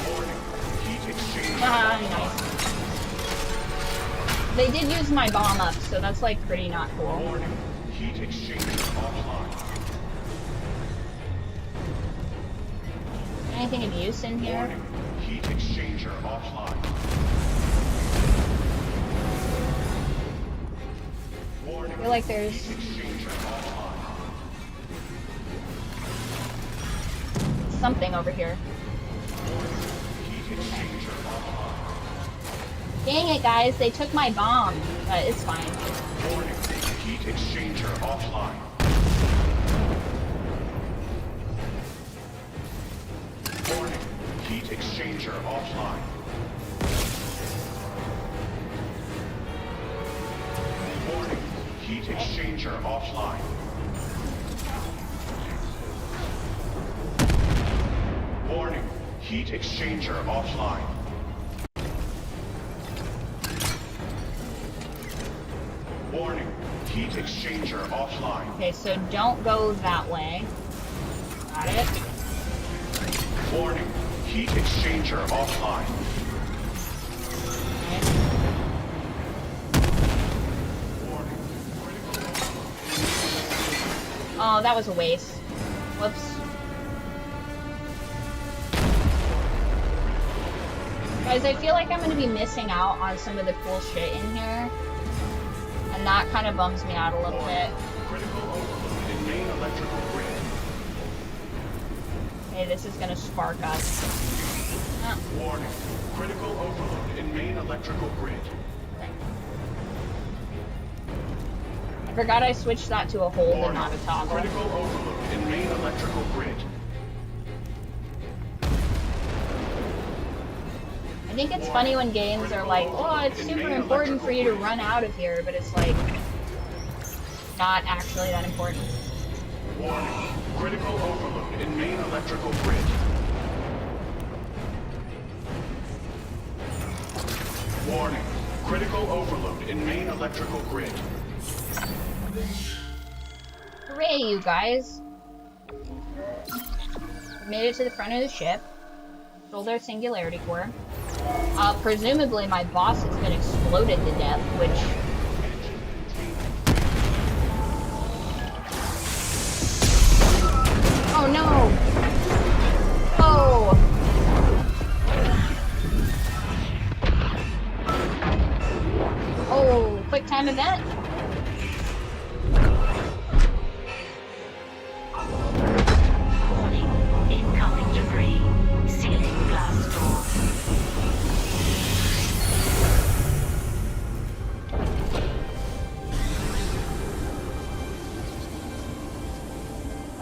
Speaker 2: Warning. Heat exchanger.
Speaker 1: Ah, nice. They did use my bomb up, so that's like pretty not cool.
Speaker 2: Warning. Heat exchanger offline.
Speaker 1: Anything of use in here?
Speaker 2: Warning. Heat exchanger offline. Warning.
Speaker 1: I feel like there's
Speaker 2: Heat exchanger offline.
Speaker 1: something over here.
Speaker 2: Warning. Heat exchanger offline.
Speaker 1: Dang it, guys, they took my bomb, but it's fine.
Speaker 2: Warning. Heat exchanger offline. Warning. Heat exchanger offline. Warning. Heat exchanger offline. Warning. Heat exchanger offline. Warning. Heat exchanger offline.
Speaker 1: Okay, so don't go that way. Got it.
Speaker 2: Warning. Heat exchanger offline.
Speaker 1: Okay.
Speaker 2: Warning.
Speaker 1: Oh, that was a waste. Whoops. Guys, I feel like I'm gonna be missing out on some of the cool shit in here. And that kind of bums me out a little bit.
Speaker 2: Critical overload in main electrical grid.
Speaker 1: Okay, this is gonna spark up. Ah,
Speaker 2: Warning. Critical overload in main electrical grid.
Speaker 1: okay. I forgot I switched that to a hold and
Speaker 2: Warning.
Speaker 1: not a toggle.
Speaker 2: Critical overload in main electrical grid.
Speaker 1: I think it's funny when games are like, oh, it's super important for you to run out of here, but it's like, not actually that important.
Speaker 2: Warning. Critical overload in main electrical grid. Warning. Critical overload in main electrical grid.
Speaker 1: Hooray, you guys. We made it to the front of the ship. Stole their singularity core. Presumably my boss has been exploded to death, which... Oh no! Oh! Oh, quick time event?
Speaker 5: Warning. Incoming debris. Sealing blast door.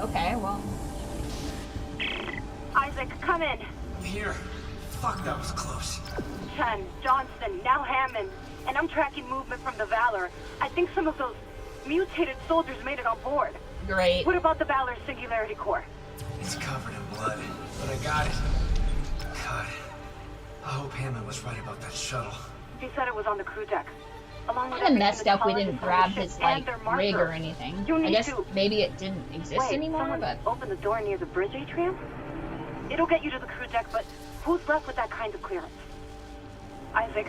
Speaker 1: Okay, well...
Speaker 4: Isaac, come in.
Speaker 6: I'm here. Fuck, that was close.
Speaker 4: Chen, Johnston, now Hammond. And I'm tracking movement from the Valor. I think some of those mutated soldiers made it on board.
Speaker 1: Great.
Speaker 4: What about the Valor's singularity core?
Speaker 6: It's covered in blood, but I got it. God, I hope Hammond was right about that shuttle.
Speaker 4: He said it was on the crew deck. Along with
Speaker 1: Kinda
Speaker 4: everything
Speaker 1: messed up we didn't
Speaker 4: intelligence on
Speaker 1: grab
Speaker 4: the
Speaker 1: his,
Speaker 4: ship
Speaker 1: like,
Speaker 4: and their
Speaker 1: rig or
Speaker 4: marker.
Speaker 1: anything.
Speaker 4: You
Speaker 1: I
Speaker 4: need
Speaker 1: guess
Speaker 4: to...
Speaker 1: maybe it didn't exist
Speaker 4: Wait,
Speaker 1: anymore,
Speaker 4: someone
Speaker 1: but...
Speaker 4: opened the door near the bridge atrium? It'll get you to the crew deck, but who's left with that kind of clearance? Isaac,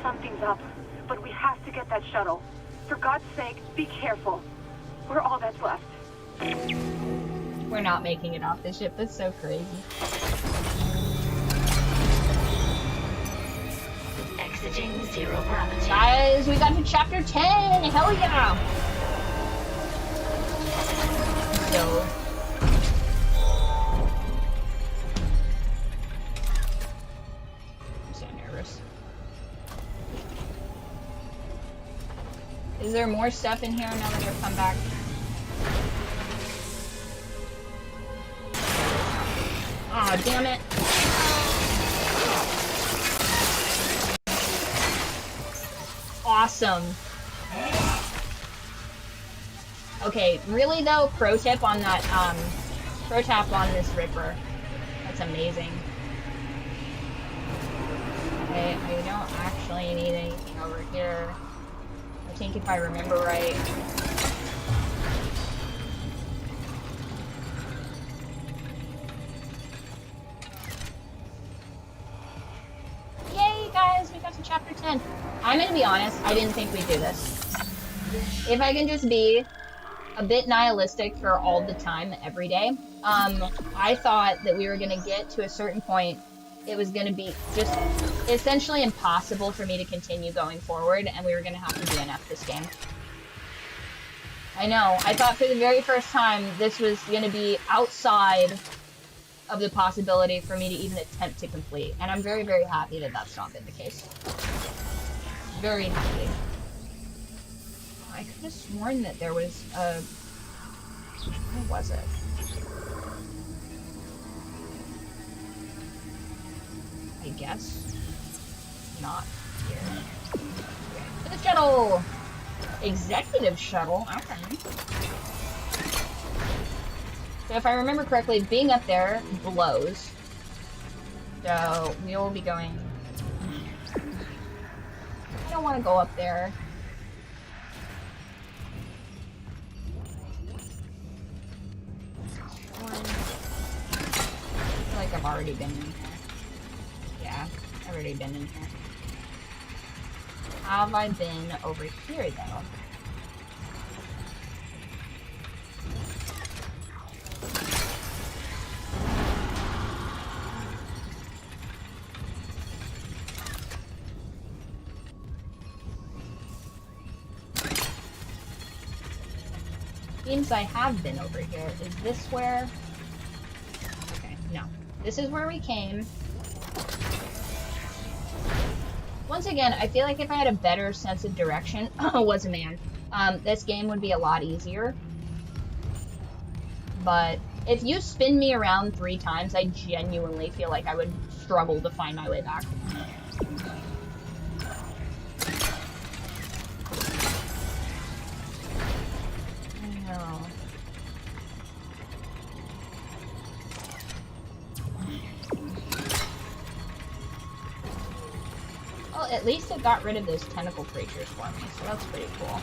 Speaker 4: something's up, but we have to get that shuttle. For God's sake, be careful. We're all that's left.
Speaker 1: We're not making it off the ship. That's so crazy.
Speaker 5: Exiting zero gravity.
Speaker 1: Guys, we got to chapter 10! Hell yeah! So... I'm so nervous. Is there more stuff in here now that I've come back? Aw, damn it. Awesome. Okay, really though, pro tip on that, pro tap on this Ripper. That's amazing. Okay, I don't actually need anything over here. I think if I remember right. Yay, guys, we got to chapter 10. I'm gonna be honest, I didn't think we'd do this. If I can just be a bit nihilistic for all the time, every day, I thought that we were gonna get to a certain point. It was gonna be just essentially impossible for me to continue going forward, and we were gonna have to DNF this game. I know, I thought for the very first time this was gonna be outside of the possibility for me to even attempt to complete, and I'm very, very happy that that's not been the case. Very happy. I could have sworn that there was a... Where was it? I guess not here. Okay. The shuttle! Executive shuttle? Okay. So if I remember correctly, being up there blows. So we will be going... I don't want to go up there. I feel like I've already been in here. Yeah, I've already been in here. Have I been over here, though? Seems I have been over here. Is this where... Okay, no. This is where we came. Once again, I feel like if I had a better sense of direction, was a man, this game would be a lot easier. But if you spin me around 3 times, I genuinely feel like I would struggle to find my way back. No. Well, at least it got rid of those tentacle creatures for me, so that's pretty cool.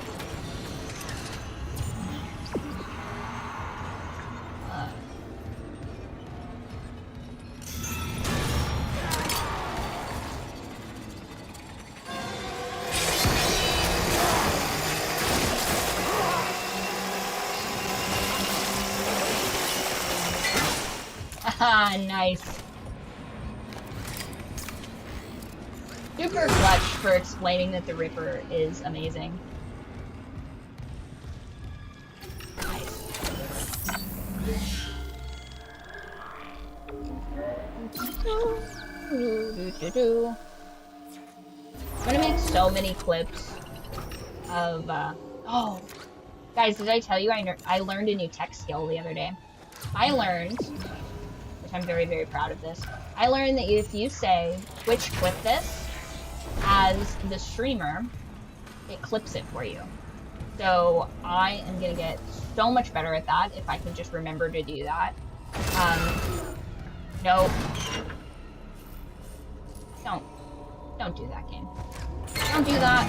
Speaker 1: Haha, nice. Super clutch for explaining that the Ripper is amazing. Nice. I'm gonna make so many clips of, oh, guys, did I tell you I learned a new tech skill the other day? I learned, which I'm very, very proud of this, I learned that if you say, Twitch clip this, as the streamer, it clips it for you. So I am gonna get so much better at that if I can just remember to do that. No. Don't do that, game. Don't do that.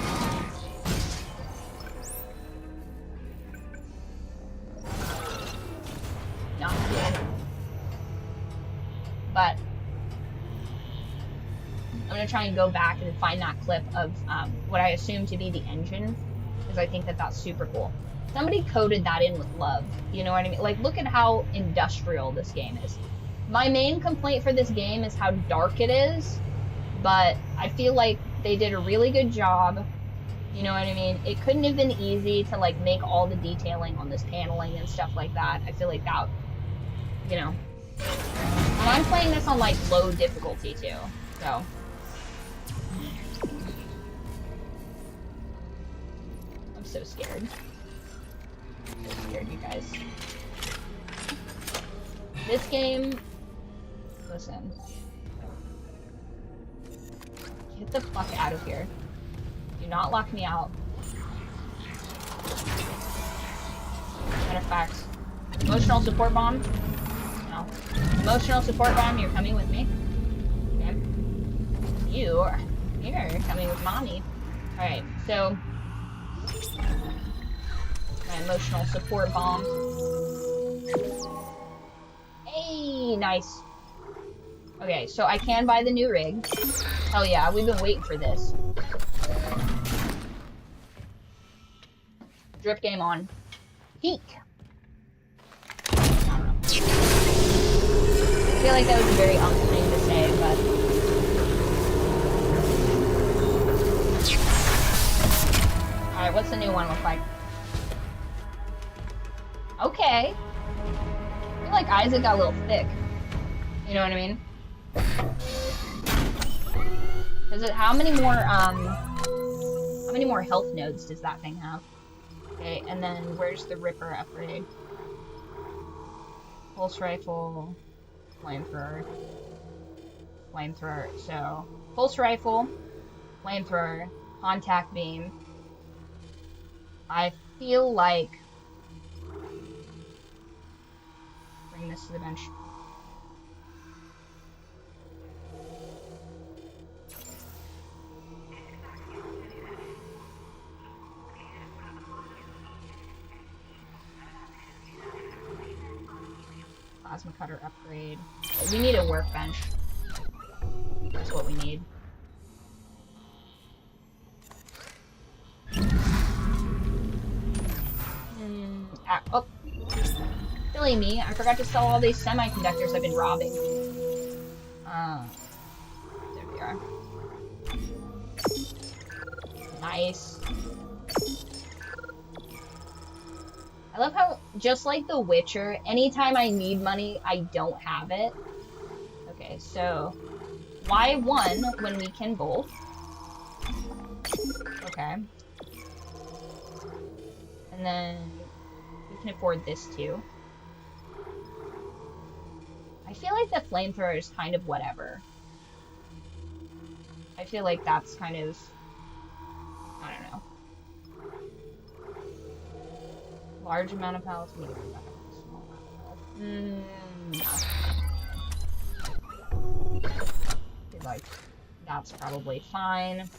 Speaker 1: Not good. But I'm gonna try and go back and find that clip of what I assume to be the engine, because I think that that's super cool. Somebody coded that in with love, you know what I mean? Like, look at how industrial this game is. My main complaint for this game is how dark it is, but I feel like they did a really good job, you know what I mean? It couldn't have been easy to, like, make all the detailing on this paneling and stuff like that. I feel like that, you know. And I'm playing this on, like, low difficulty, too, so. I'm so scared. I'm so scared, you guys. This game Listen. Get the fuck out of here. Do not lock me out. Matter of fact, emotional support bomb? No. Emotional support bomb, you're coming with me. Okay. You're coming with mommy. Alright, so my emotional support bomb. Hey, nice. Okay, so I can buy the new rig. Hell yeah, we've been waiting for this. Drip game on. Peak. I don't know. I feel like that was a very uncle thing to say, but... Alright, what's the new one look like? Okay. I feel like Isaac got a little thick. You know what I mean? Does it, how many more health nodes does that thing have? Okay, and then where's the Ripper upgrade? Pulse rifle, flamethrower, flamethrower. So, pulse rifle, flamethrower, contact beam. I feel like... Bring this to the bench. Plasma cutter upgrade. We need a workbench. That's what we need. Oh. Silly me. I forgot to sell all these semiconductors I've been robbing. There we are. Nice. I love how, just like The Witcher, anytime I need money, I don't have it. Okay, so why one when we can both? Okay. And then we can afford this too. I feel like the flamethrower is kind of whatever. I feel like that's kind of, I don't know. Large amount of pallets, medium amount of pallets, small amount of pallets. No. Feel like that's probably fine.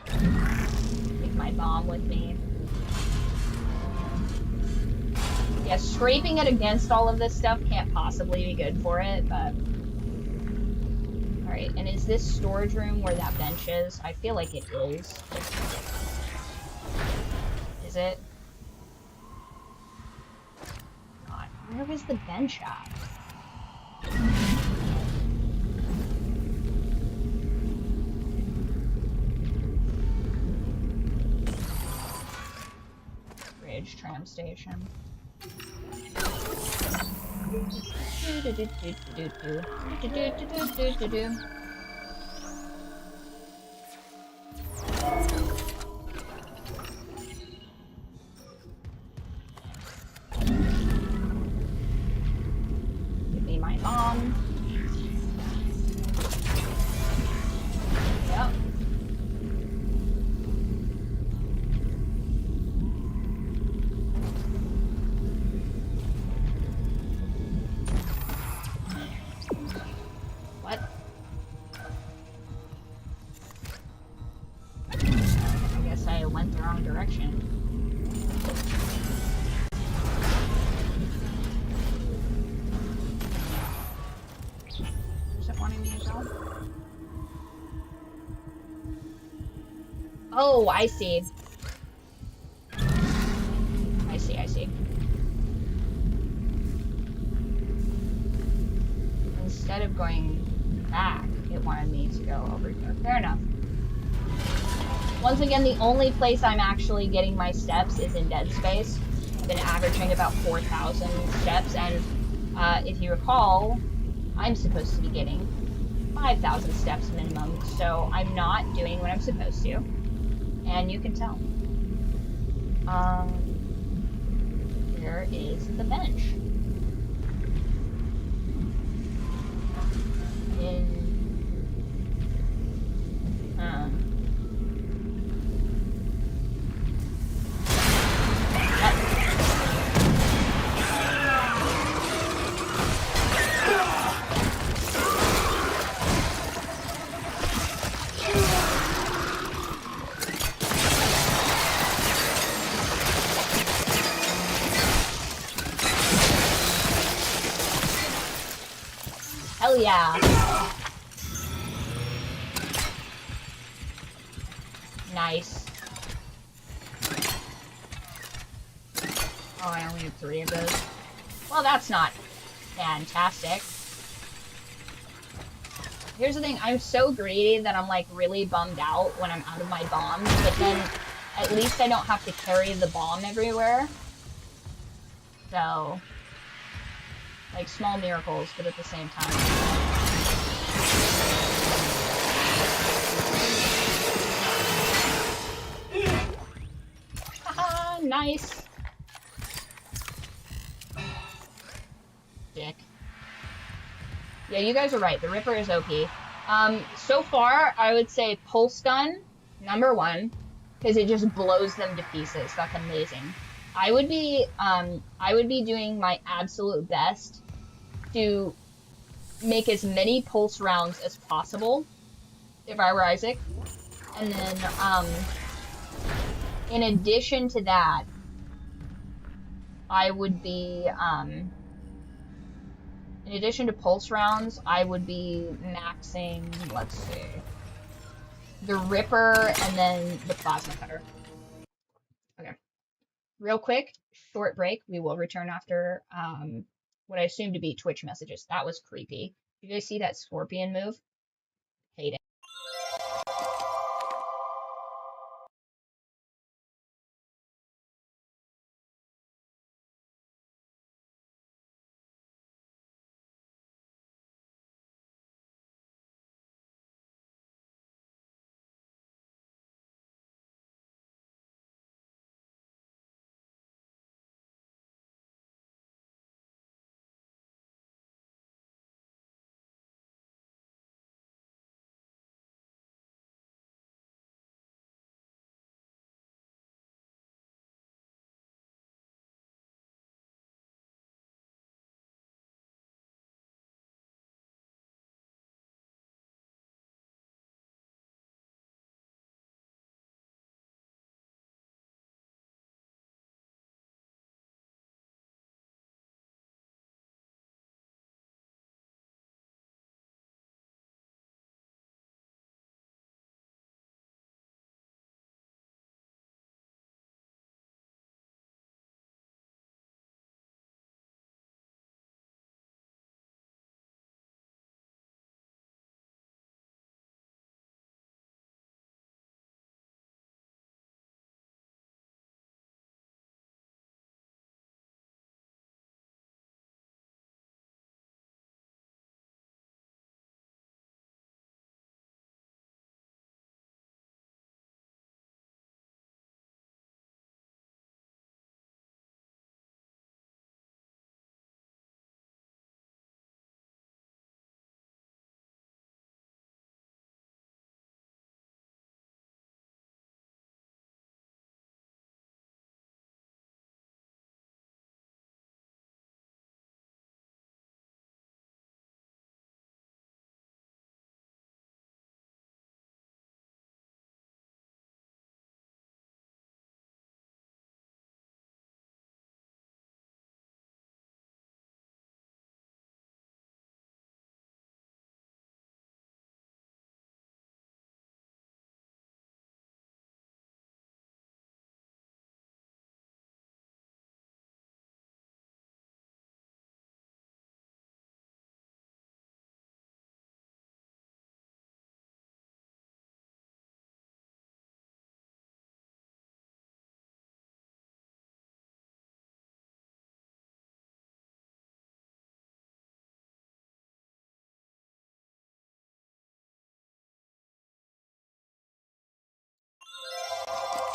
Speaker 1: Take my bomb with me. Yeah, scraping it against all of this stuff can't possibly be good for it, but... Alright, and is this storage room where that bench is? I feel like it is. Is it? God, where was the bench at? Bridge tram station. Give me my bomb. Yep. What? I guess I went the wrong direction. Is it wanting me to go? Oh, I see. I see, I see. Instead of going back, it wanted me to go over here. Fair enough. Once again, the only place I'm actually getting my steps is in Dead Space. I've been averaging about 4,000 steps, and if you recall, I'm supposed to be getting 5,000 steps minimum, so I'm not doing what I'm supposed to, and you can tell. There is the bench. yeah. Nice. Oh, I only have 3 of those. Well, that's not fantastic. Here's the thing, I'm so greedy that I'm like really bummed out when I'm out of my bombs, but then at least I don't have to carry the bomb everywhere. So, like small miracles, but at the same time. Haha, nice. Dick. Yeah, you guys are right. The Ripper is OP. So far, I would say Pulse Gun, #1, because it just blows them to pieces. That's amazing. I would be doing my absolute best to make as many pulse rounds as possible if I were Isaac. And then, in addition to that, I would be, in addition to pulse rounds, I would be maxing, let's see, the Ripper and then the Plasma Cutter. Okay. Real quick, short break. We will return after what I assume to be Twitch messages. That was creepy. You guys see that scorpion move? Hate it.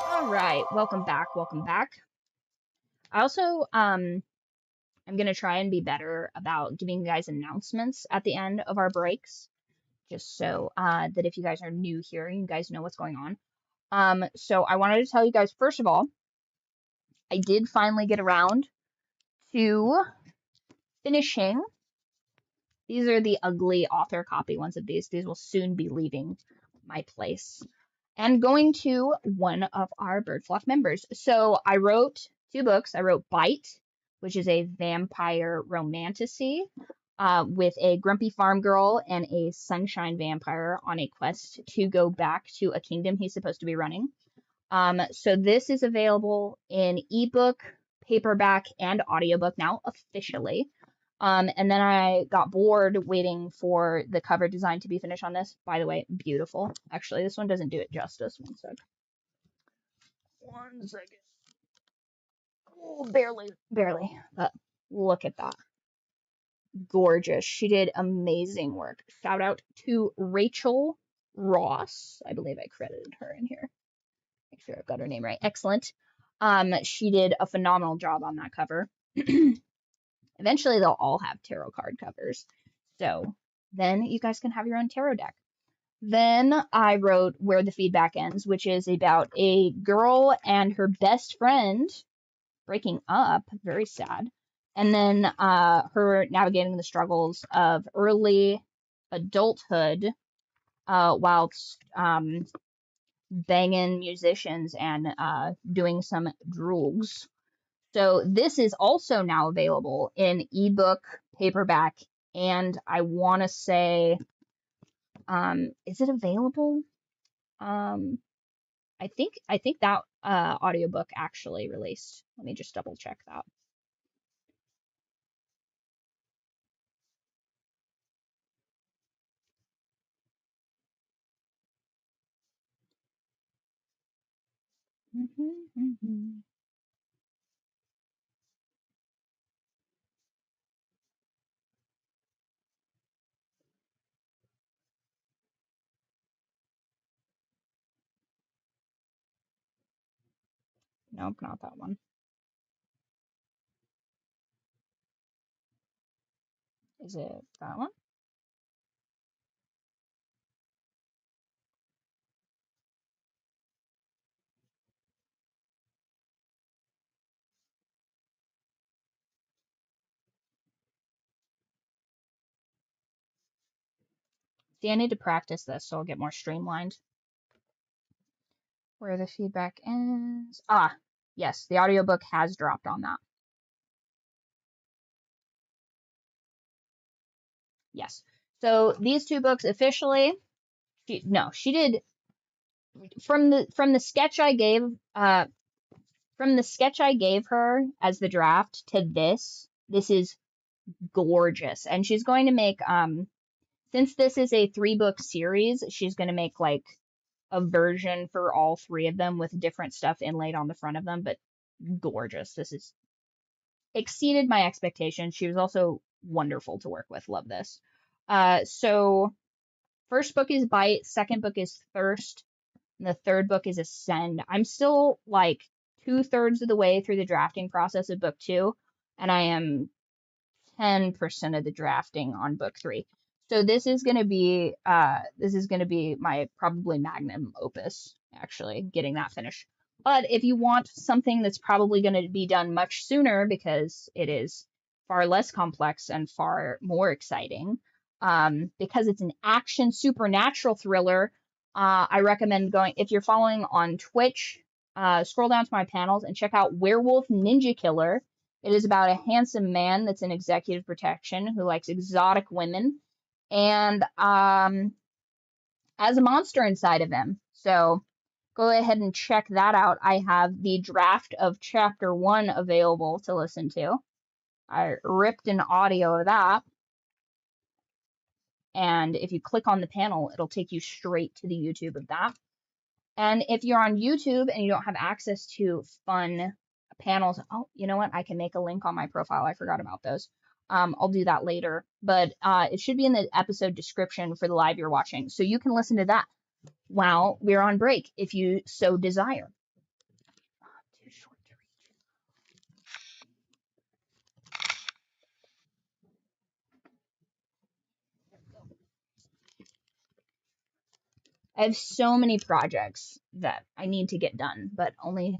Speaker 1: All right, welcome back, welcome back. I also, I'm going to try and be better about giving you guys announcements at the end of our breaks, just so that if you guys are new here, you guys know what's going on. So I wanted to tell you guys, first of all, I did finally get around to finishing. These are the ugly author copy ones of these. These will soon be leaving my place and going to one of our ByrdFlock members. So I wrote 2 books. I wrote Bite, which is a vampire romantasy. with a grumpy farm girl and a sunshine vampire on a quest to go back to a kingdom he's supposed to be running. So this is available in ebook, paperback, and audiobook now officially. And then I got bored waiting for the cover design to be finished on this. By the way, beautiful. Actually, this one doesn't do it justice. One sec. One second. Oh, barely, barely. But look at that. Gorgeous. She did amazing work. Shout out to Rachel Ross. I believe I credited her in here. Make sure I've got her name right. Excellent. She did a phenomenal job on that cover. Eventually, they'll all have tarot card covers. So then you guys can have your own tarot deck. Then I wrote Where the Feedback Ends, which is about a girl and her best friend breaking up. Very sad. And then her navigating the struggles of early adulthood whilst banging musicians and doing some drugs. So this is also now available in ebook, paperback, and I want to say, is it available? I think that audiobook actually released. Let me just double check that. Nope, not that one. Is it that one? See, I need to practice this so I'll get more streamlined. Where the feedback ends. Ah, yes, the audiobook has dropped on that. Yes. So these two books officially, she did from the sketch I gave her as the draft to this is gorgeous. And she's going to make since this is a 3-book series, she's going to make like a version for all 3 of them with different stuff inlaid on the front of them, but gorgeous. This is exceeded my expectations. She was also wonderful to work with. Love this. So first book is Bite, second book is Thirst, and the third book is Ascend. I'm still like 2/3 of the way through the drafting process of book 2, and I am 10% of the drafting on book 3. So this is gonna be my probably magnum opus, actually, getting that finished. But if you want something that's probably going to be done much sooner because it is far less complex and far more exciting, because it's an action supernatural thriller, I recommend going, if you're following on Twitch, scroll down to my panels and check out Werewolf Ninja Killer. It is about a handsome man that's in executive protection who likes exotic women and has a monster inside of him. So go ahead and check that out. I have the draft of chapter 1 available to listen to. I ripped an audio of that. And if you click on the panel, it'll take you straight to the YouTube of that. And if you're on YouTube and you don't have access to fun panels, oh, you know what? I can make a link on my profile. I forgot about those. I'll do that later. But it should be in the episode description for the live you're watching. So you can listen to that while we're on break, if you so desire. Too short to reach. I have so many projects that I need to get done, but only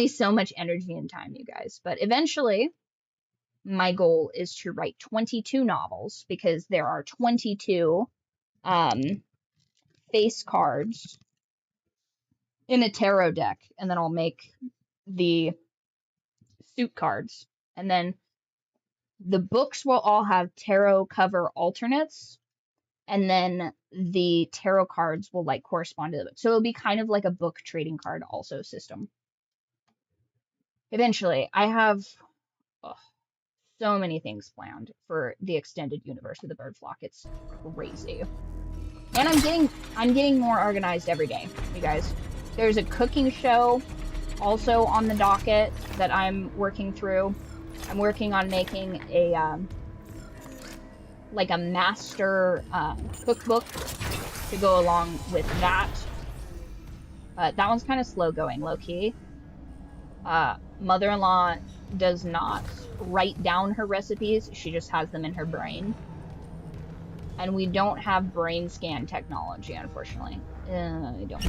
Speaker 1: so much energy and time, you guys. But eventually, my goal is to write 22 novels because there are 22 face cards in a tarot deck, and then I'll make the suit cards, and then The books will all have tarot cover alternates, and then the tarot cards will like correspond to the book. So it'll be kind of like a book trading card also system. Eventually, I have so many things planned for the extended universe of the Byrdflock. It's crazy. And I'm getting more organized every day, you guys. There's a cooking show also on the docket that I'm working through. I'm working on making a like a master cookbook to go along with that. That one's kind of slow going, low key. Mother-in-law does not write down her recipes, she just has them in her brain. And we don't have brain scan technology, unfortunately. I don't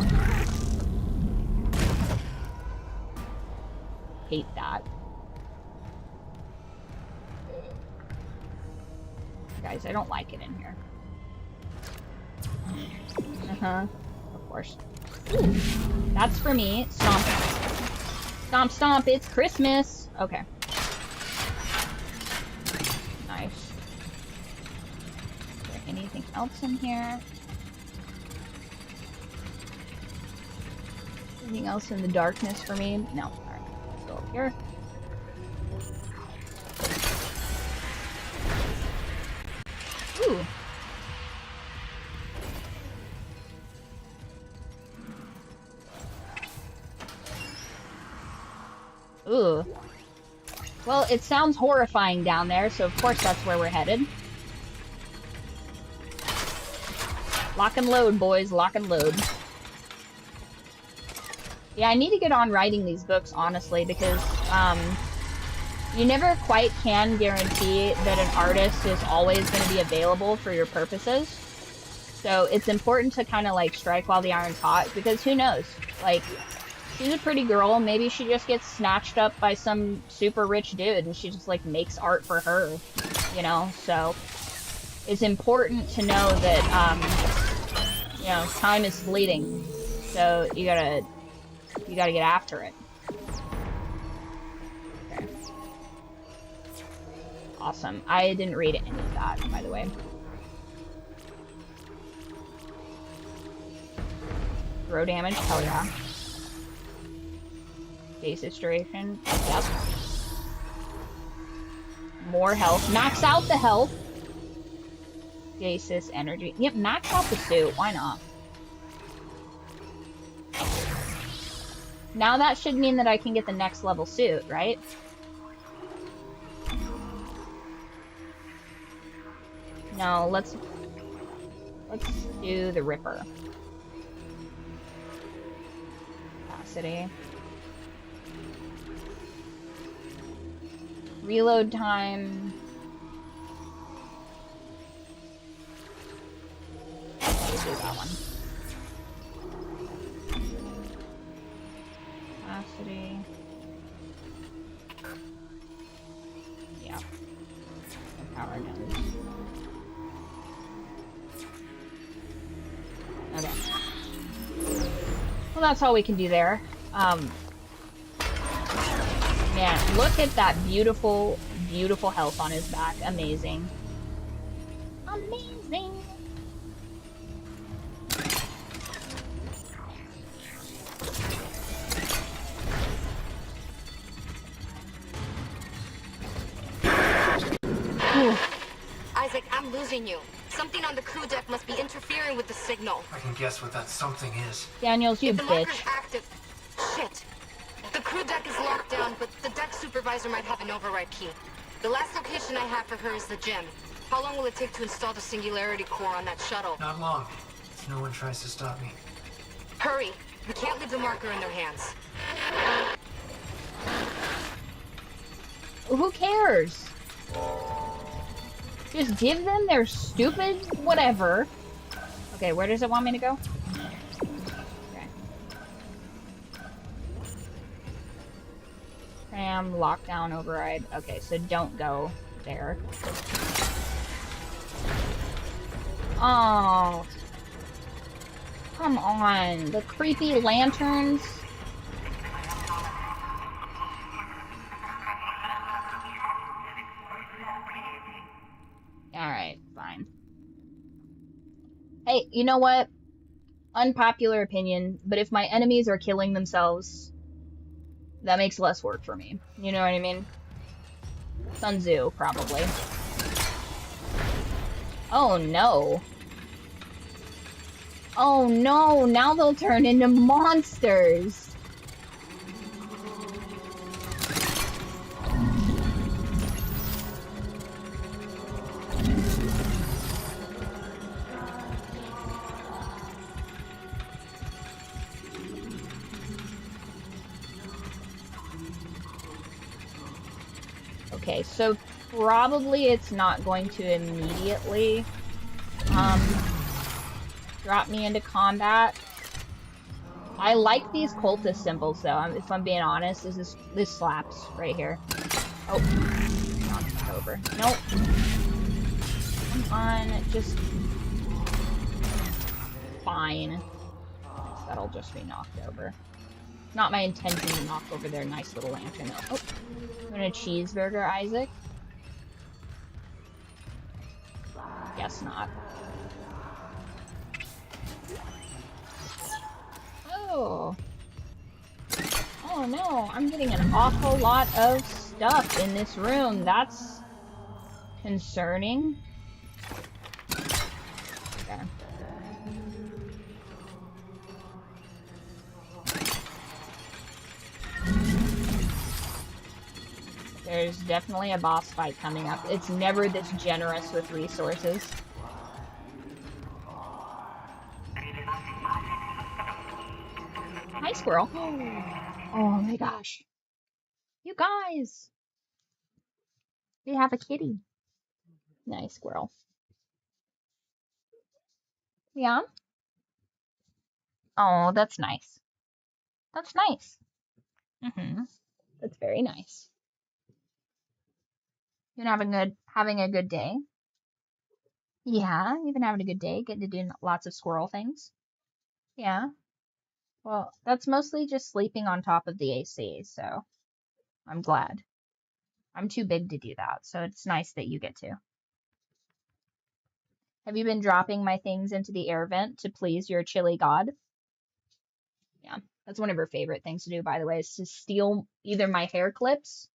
Speaker 1: hate that. Guys, I don't like it in here. Of course. Ooh, that's for me. Stomp. Stomp, stomp, it's Christmas! Okay. Nice. Is there anything else in here? Anything else in the darkness for me? No. Alright, let's go up here. Ooh. Ooh. Well, it sounds horrifying down there, so of course that's where we're headed. Lock and load, boys. Lock and load. Yeah, I need to get on writing these books, honestly, because, you never quite can guarantee that an artist is always going to be available for your purposes. So it's important to kind of, like, strike while the iron's hot, because who knows? Like, she's a pretty girl. Maybe she just gets snatched up by some super rich dude and she just like makes art for her, you know? So it's important to know that, you know, time is fleeting. So you gotta get after it. Okay. Awesome. I didn't read any of that, by the way. Throw damage? Hell yeah. Basis duration. Yep. More health. Max out the health. Basis energy. Yep, max out the suit. Why not? Now that should mean that I can get the next level suit, right? No, let's do the Ripper. Capacity. Reload time. Let's do that one. Capacity. Yeah. And power nose. Okay. Well, that's all we can do there. Man, look at that beautiful, beautiful health on his back. Amazing. Amazing.
Speaker 7: Isaac, I'm losing you. Something on the crew deck must be interfering with the signal.
Speaker 6: I can guess what that something is.
Speaker 1: Daniels, you
Speaker 7: If the marker's
Speaker 1: bitch.
Speaker 7: active... Shit. The crew deck is locked down, but the deck supervisor might have an override key. The last location I have for her is the gym. How long will it take to install the singularity core on that shuttle?
Speaker 6: Not long. If no one tries to stop me.
Speaker 7: Hurry. We can't leave the marker in their hands.
Speaker 1: Who cares? Just give them their stupid whatever. Okay, where does it want me to go? Okay. Cram, lockdown, override. Okay, so don't go there. Oh. Come on. The creepy lanterns. You know what? Unpopular opinion, but if my enemies are killing themselves, that makes less work for me. You know what I mean? Sun Tzu, probably. Oh no. Oh no, now they'll turn into monsters. Okay, so probably it's not going to immediately drop me into combat. I like these cultist symbols though, if I'm being honest. This slaps right here. Oh, knocked over. Nope. Come on, just fine. That'll just be knocked over. Not my intention to knock over their nice little lantern though. Oh, I'm gonna cheeseburger Isaac. Guess not. Oh. Oh no, I'm getting an awful lot of stuff in this room. That's concerning. Okay. There's definitely a boss fight coming up. It's never this generous with resources. Hi, squirrel. Oh my gosh. You guys! We have a kitty. Nice squirrel. Yeah? Oh, that's nice. That's nice. Mm-hmm. That's very nice. You been having a good day? Yeah, you've been having a good day, getting to do lots of squirrel things. Yeah. Well, that's mostly just sleeping on top of the AC, so I'm glad. I'm too big to do that, so it's nice that you get to. Have you been dropping my things into the air vent to please your chilly god? Yeah, that's one of her favorite things to do, by the way, is to steal either my hair clips.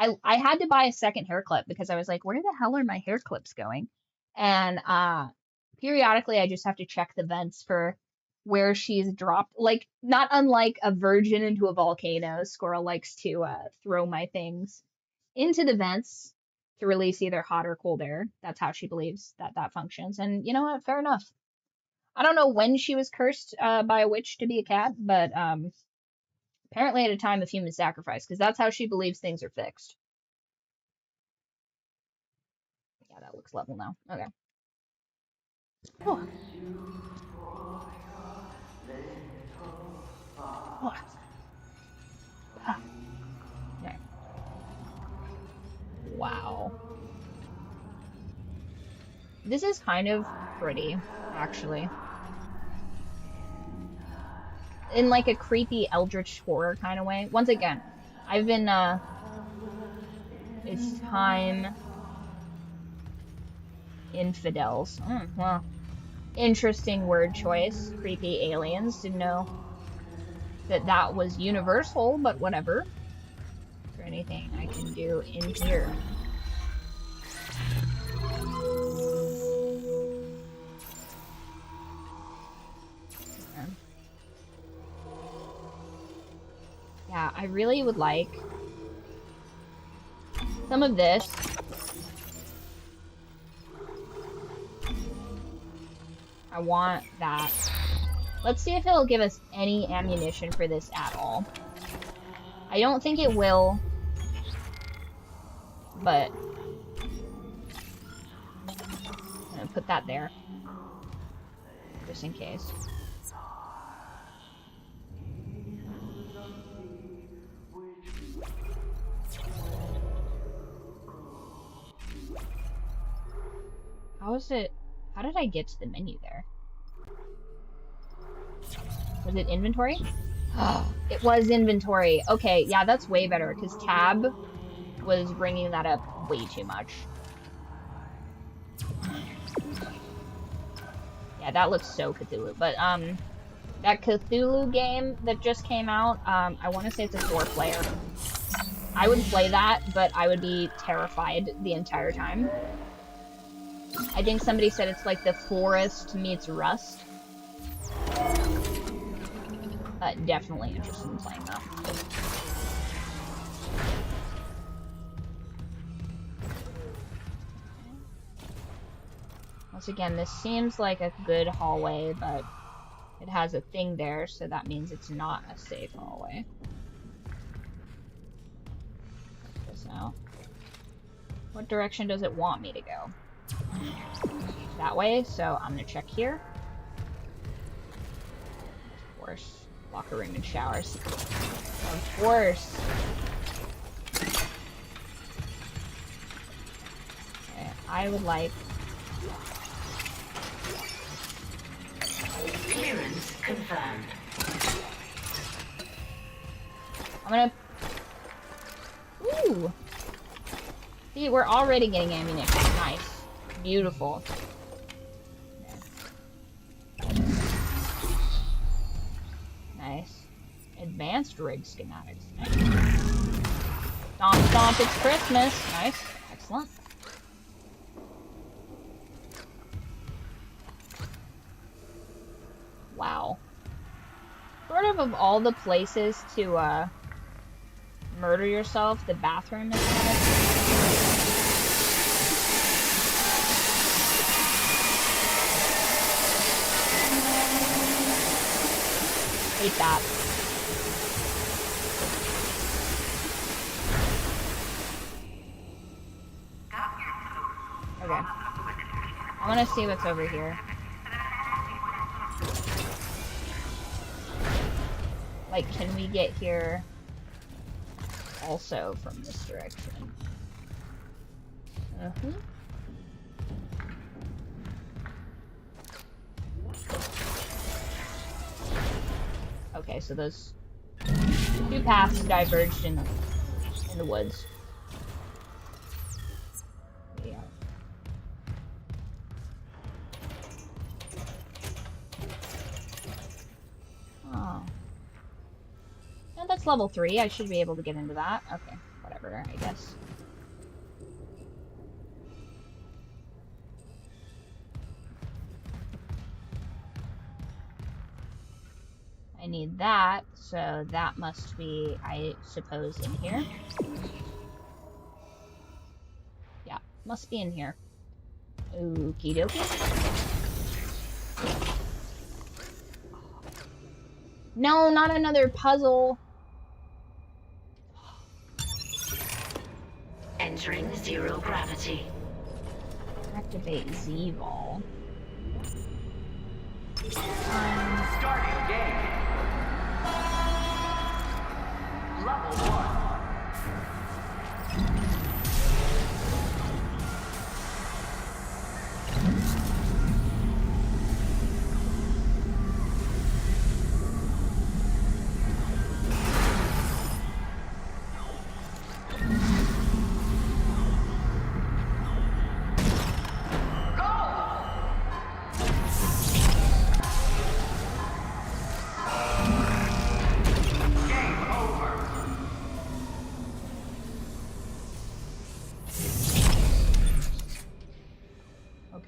Speaker 1: I had to buy a second hair clip because I was like, where the hell are my hair clips going? And periodically I just have to check the vents for where she's dropped. Like, not unlike a virgin into a volcano, Squirrel likes to throw my things into the vents to release either hot or cold air. That's how she believes that functions. And you know what? Fair enough. I don't know when she was cursed by a witch to be a cat, but apparently at a time of human sacrifice, because that's how she believes things are fixed. Yeah, that looks level now. Okay. Oh. Oh. Okay. Wow. This is kind of pretty, actually. In like a creepy eldritch horror kind of way. Once again, I've been, it's time... Infidels. Well, interesting word choice. Creepy aliens. Didn't know that was universal, but whatever. Is there anything I can do in here? Okay. Yeah, I really would like some of this. I want that. Let's see if it'll give us any ammunition for this at all. I don't think it will, but I'm gonna put that there, just in case. How did I get to the menu there? Was it inventory? It was inventory. Okay, yeah, that's way better, because tab was bringing that up way too much. Yeah, that looks so Cthulhu. But, that Cthulhu game that just came out, I want to say it's a 4-player. I would play that, but I would be terrified the entire time. I think somebody said it's like the Forest meets Rust. Definitely interested in playing that. Once again, this seems like a good hallway, but it has a thing there, so that means it's not a safe hallway. Check this out. What direction does it want me to go? That way, so I'm gonna check here. Of course. Locker room and showers. Of course. Okay, I would like...
Speaker 5: Clearance confirmed.
Speaker 1: I'm gonna... Ooh! See, we're already getting ammunition. Nice. Beautiful. Nice. Advanced rig schematics. Nice. Stomp, stomp, it's Christmas. Nice. Excellent. Wow. Sort of all the places to, murder yourself, the bathroom is kind of... Hate that. Okay. I want to see what's over here. Like, can we get here also from this direction? Okay, so those two paths diverged in the woods. Yeah. Oh. No, that's level 3. I should be able to get into that. Okay, whatever, I guess. I need that, so that must be, I suppose, in here. Yeah, must be in here. Okie dokie. No, not another puzzle.
Speaker 5: Entering zero gravity.
Speaker 1: Activate Z-Ball.
Speaker 2: Starting game. Level 1.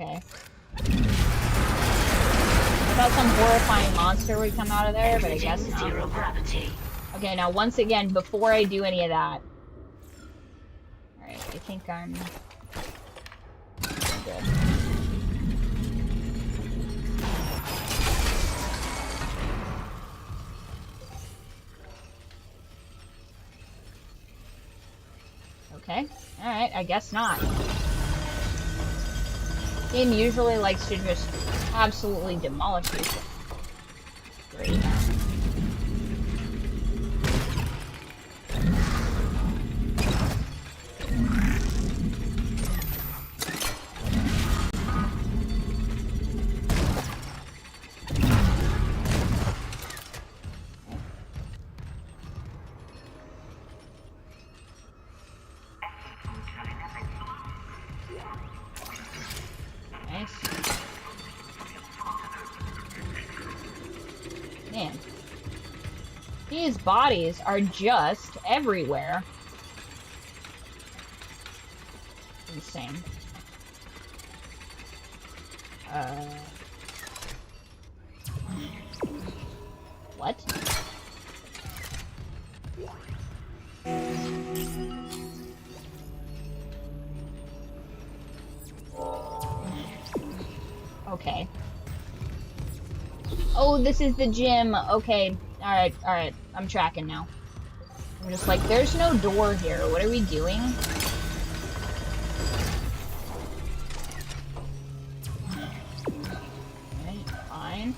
Speaker 1: Okay. I thought some horrifying monster would come out of there, but I guess not.
Speaker 5: Zero gravity.
Speaker 1: Okay, now once again, before I do any of that... Alright, I think I'm good. Okay, alright, I guess not. Game usually likes to just absolutely demolish you. Great. Nice. These bodies are just everywhere. Insane. What? Okay. Oh, this is the gym. Okay. Alright, alright. I'm tracking now. I'm just like, there's no door here. What are we doing? Okay, fine.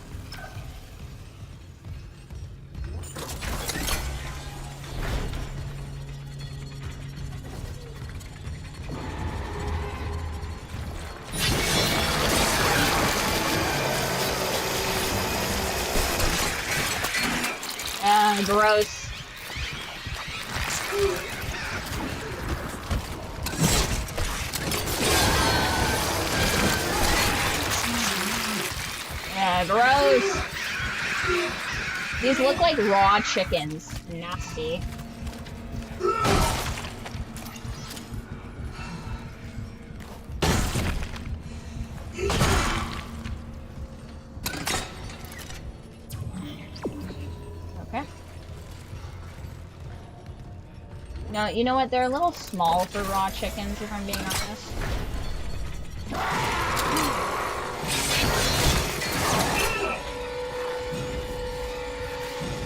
Speaker 1: Gross. Yeah, gross. These look like raw chickens. Nasty. Okay. No, you know what? They're a little small for raw chickens, if I'm being honest.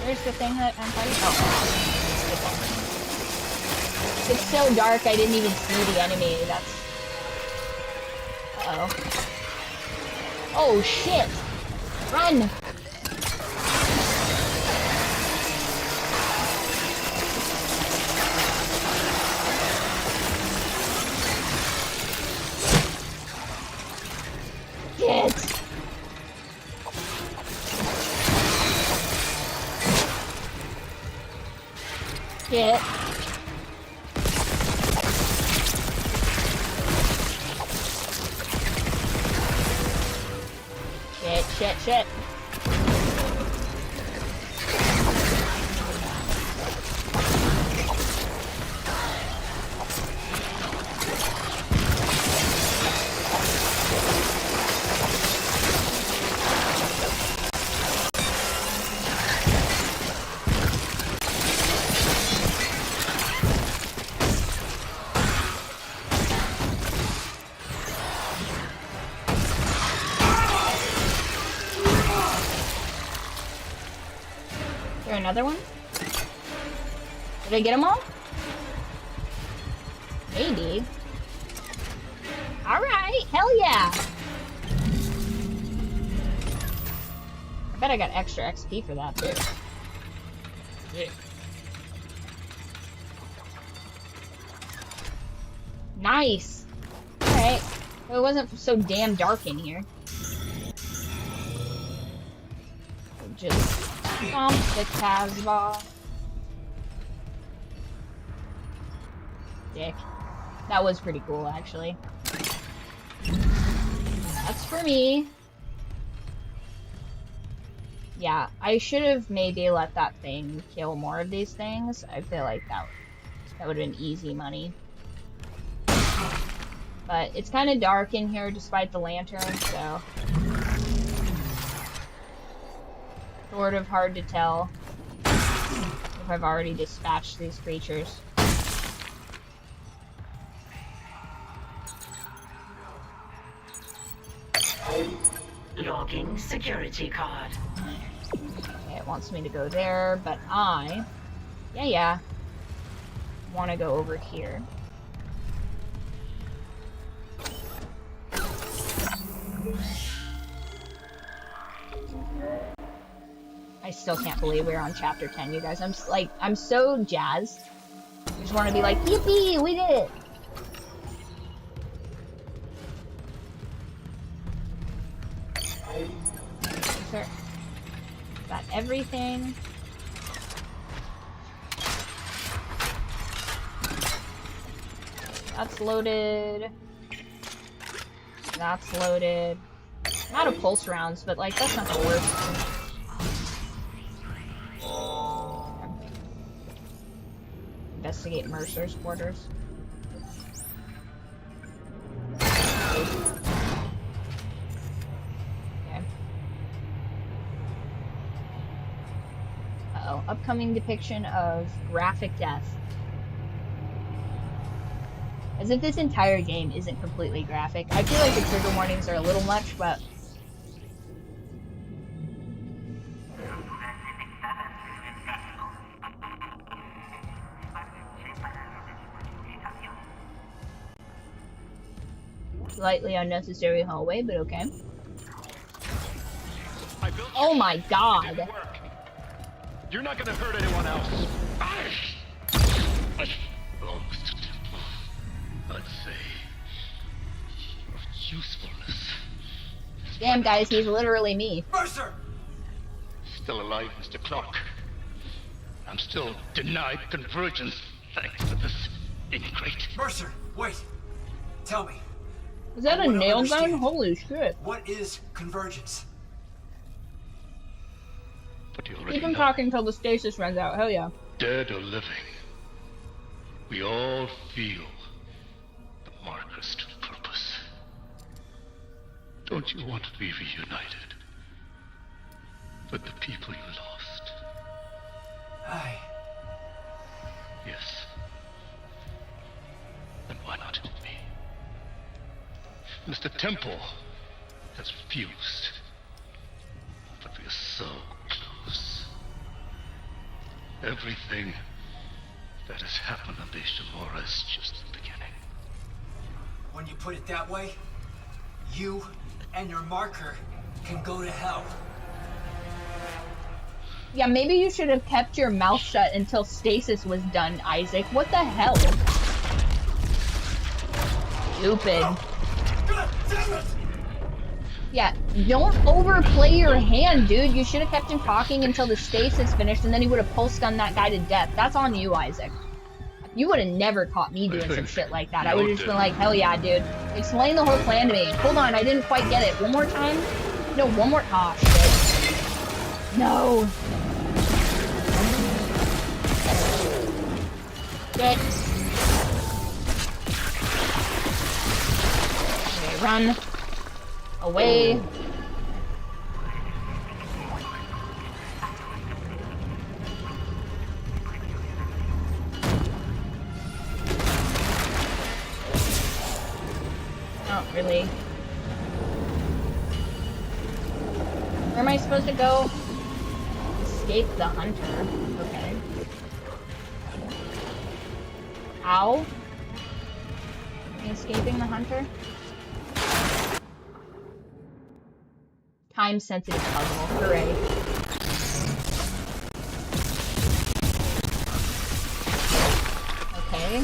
Speaker 1: There's the thing that I'm fighting. Oh. It's so dark, I didn't even see the enemy. That's... Uh-oh. Oh, shit! Run! Shit! Shit. Shit. Is there another one? Did I get them all? Maybe. Alright, hell yeah! I bet I got extra XP for that too. Yeah. Nice! Alright. Well, it wasn't so damn dark in here. Just stomp the Casbah. Dick. That was pretty cool, actually. That's for me. Yeah, I should have maybe let that thing kill more of these things. I feel like that would have been easy money. But it's kind of dark in here despite the lantern, so... sort of hard to tell if I've already dispatched these creatures.
Speaker 5: Logging security card.
Speaker 1: Okay, it wants me to go there, but I... Yeah. Want to go over here. I still can't believe we're on chapter 10, you guys. I'm so jazzed. I just want to be like, yippee, we did it! Got everything. That's loaded. That's loaded. I'm out of pulse rounds, but like, that's not the worst. investigate Mercer's quarters. Okay. Uh-oh. Upcoming depiction of graphic death. As if this entire game isn't completely graphic. I feel like the trigger warnings are a little much, but... Slightly unnecessary hallway, but okay. Oh my god!
Speaker 2: You're not gonna hurt anyone else.
Speaker 8: I'd say your usefulness.
Speaker 1: Damn, guys, he's literally me.
Speaker 6: Mercer!
Speaker 8: Still alive, Mr. Clark. I'm still denied convergence thanks to this ingrate.
Speaker 6: Mercer, wait. Tell me.
Speaker 1: Is that
Speaker 6: I
Speaker 1: a
Speaker 6: wanna
Speaker 1: nail gun?
Speaker 6: understand.
Speaker 1: Holy shit.
Speaker 6: What is convergence?
Speaker 8: But you already
Speaker 1: Keep him
Speaker 8: know.
Speaker 1: talking until the stasis runs out. Hell yeah.
Speaker 8: Dead or living, we all feel the marker's true purpose. Don't you want to be reunited with the people you lost?
Speaker 6: Aye.
Speaker 8: Yes. Then why not with me? Mr. Temple has refused, but we are so close. Everything that has happened on the Ishimura is just the beginning.
Speaker 6: When you put it that way, you and your marker can go to hell.
Speaker 1: Yeah, maybe you should have kept your mouth shut until stasis was done, Isaac. What the hell? Stupid.
Speaker 6: God damn it!
Speaker 1: Yeah, don't overplay your hand, dude. You should have kept him talking until the stasis finished, and then he would have pulse gunned that guy to death. That's on you, Isaac. You would have never caught me doing some shit like that. I would have just been like, hell yeah, dude. Explain the whole plan to me. Hold on, I didn't quite get it. One more time? No, one more. Ah, shit. No. Shit. Okay, run. Away. Not really. Where am I supposed to go? Escape the hunter. Okay. How? Am I escaping the hunter? Time-sensitive puzzle. Hooray. Okay.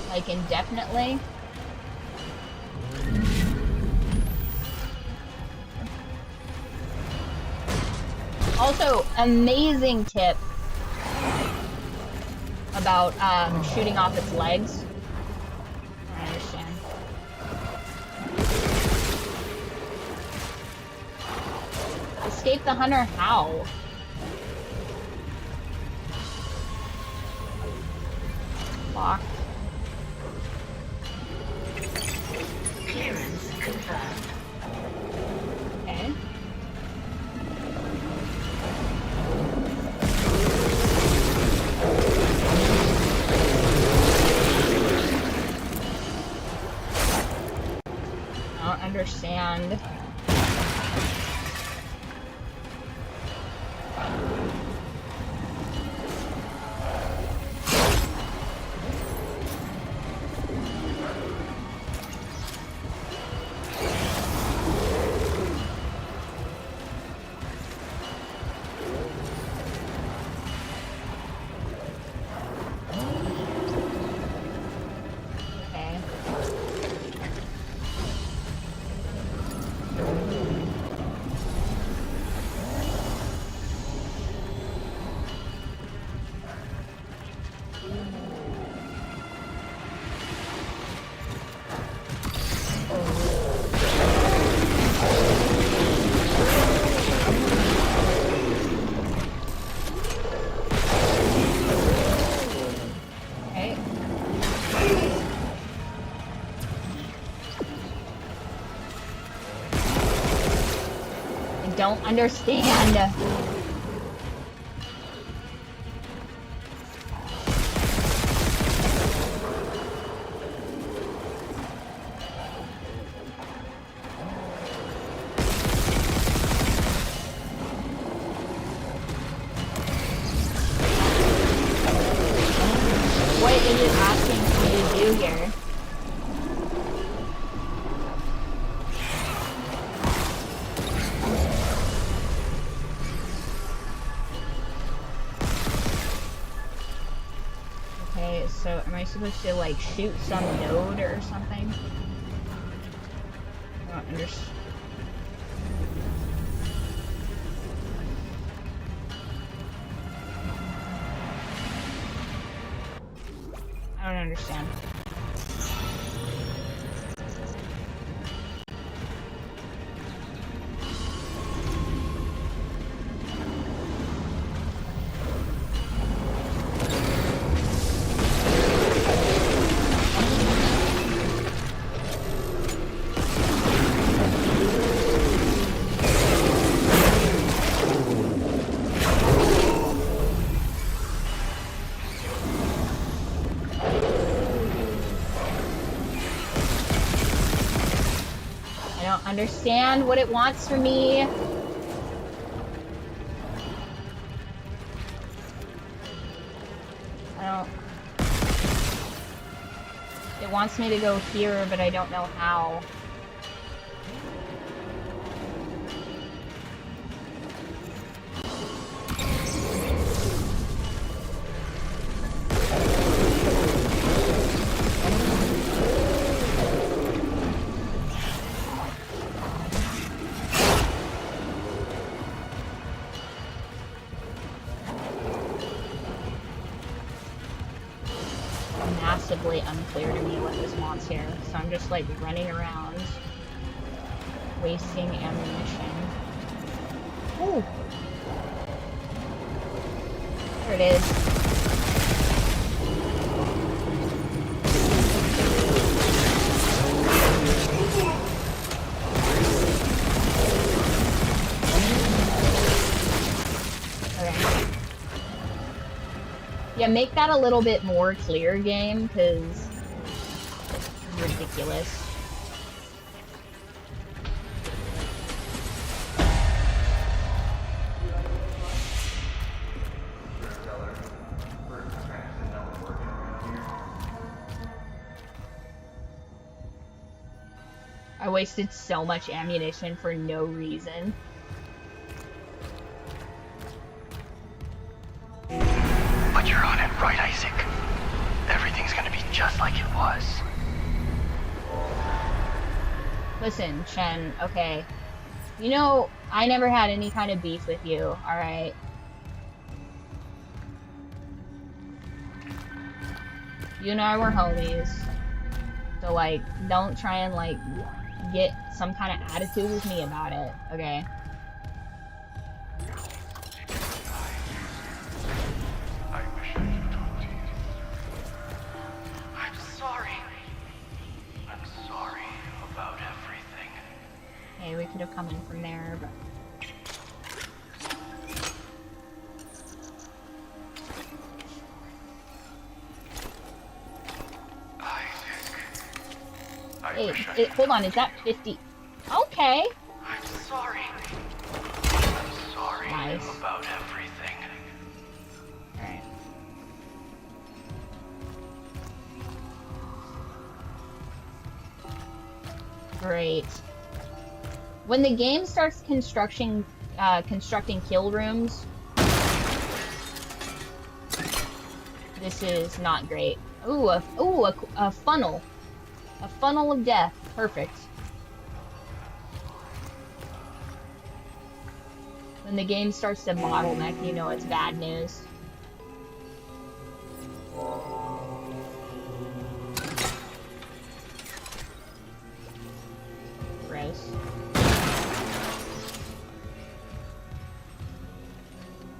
Speaker 1: Like indefinitely. Also, amazing tip about shooting off its legs. I understand. Escape the hunter how? Locked.
Speaker 5: Clearance confirmed.
Speaker 1: Okay. I don't understand. Okay. don't understand. What is it asking me to do here? Okay, so am I supposed to like shoot some node or something? I don't understand. I don't understand. I don't understand what it wants from me. It wants me to go here, but I don't know how. Massively unclear to me what this wants here, so I'm just like running around, wasting ammunition. Ooh! There it is. Yeah, make that a little bit more clear, game, because it's ridiculous. I wasted so much ammunition for no reason.
Speaker 6: But you're on it, right, Isaac? Everything's gonna be just like it was.
Speaker 1: Listen, Chen, okay. You know, I never had any kind of beef with you, alright? You and I were homies. So, like, don't try and, like, get some kind of attitude with me about it, okay? We could have come in from there, but... Hey, hold on, is that 50? Okay!
Speaker 6: I'm sorry. I'm sorry
Speaker 1: nice.
Speaker 6: About everything.
Speaker 1: Alright. Great. When the game starts constructing kill rooms, this is not great. Ooh, a funnel. A funnel of death. Perfect. When the game starts to bottleneck, you know it's bad news. Gross.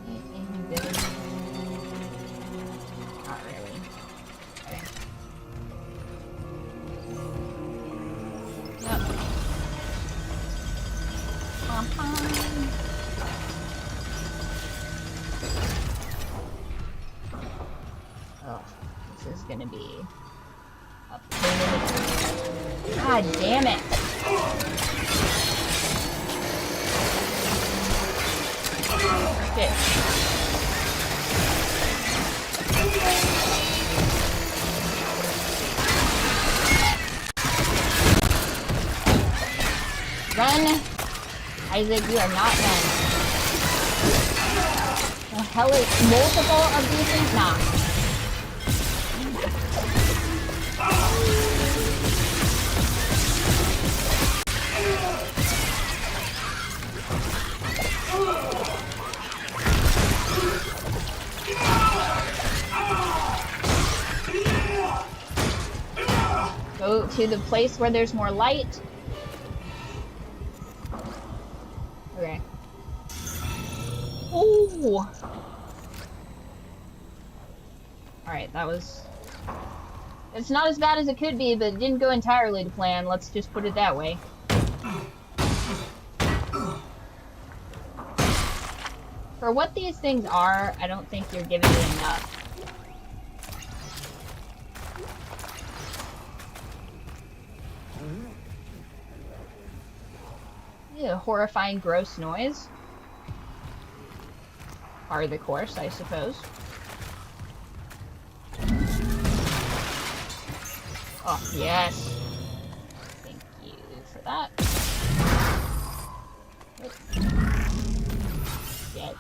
Speaker 1: Anything good? Not really. Okay. Yep. Come on. Oh, this is gonna be a pain in the... God damn it! Shit. Run! Isaac, you are not done. The hell is multiple of these things? Nah. Go to the place where there's more light. Okay. Ooh! Alright, that was... It's not as bad as it could be, but it didn't go entirely to plan. Let's just put it that way. For what these things are, I don't think you're giving me enough. Yeah, horrifying, gross noise. Part of the course, I suppose. Oh, yes. Thank you for that. Dead.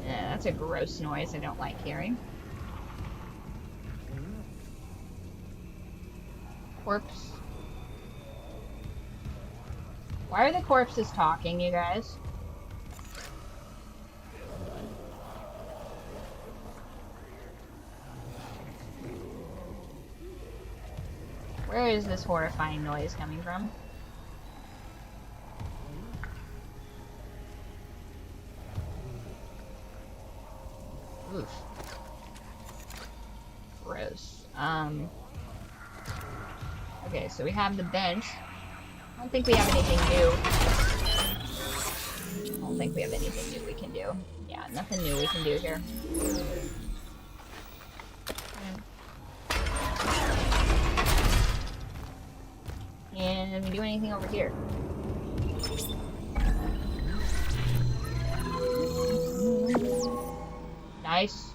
Speaker 1: Yeah, that's a gross noise I don't like hearing. Corpse. Why are the corpses talking, you guys? Where is this horrifying noise coming from? Oof. Gross. Okay, so we have the bench. I don't think we have anything new. I don't think we have anything new we can do. Yeah, nothing new we can do here. Can we do anything over here? Nice.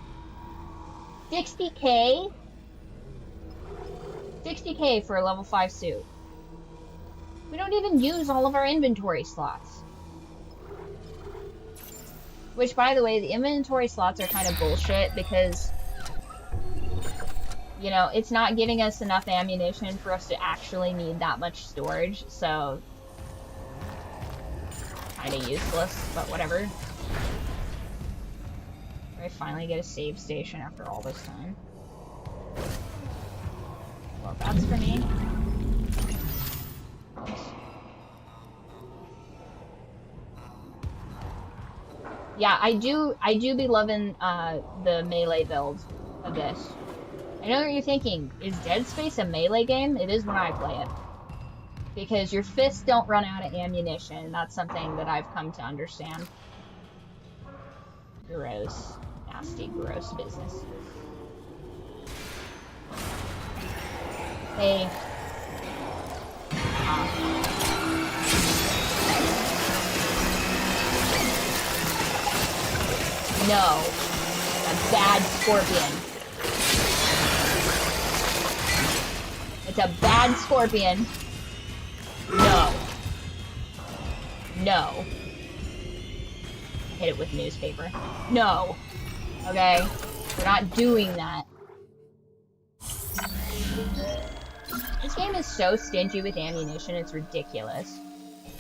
Speaker 1: 60k? 60k for a level 5 suit. We don't even use all of our inventory slots. Which, by the way, the inventory slots are kind of bullshit because, you know, it's not giving us enough ammunition for us to actually need that much storage, so kind of useless, but whatever. I finally get a save station after all this time. Well, that's for me. Yeah, I do be loving the melee build of this. I know what you're thinking, is Dead Space a melee game? It is when I play it. Because your fists don't run out of ammunition. That's something that I've come to understand. Gross. Nasty, gross business. Hey. No. A bad scorpion. It's a bad scorpion. No. No. Hit it with newspaper. No. Okay? We're not doing that. This game is so stingy with ammunition, it's ridiculous.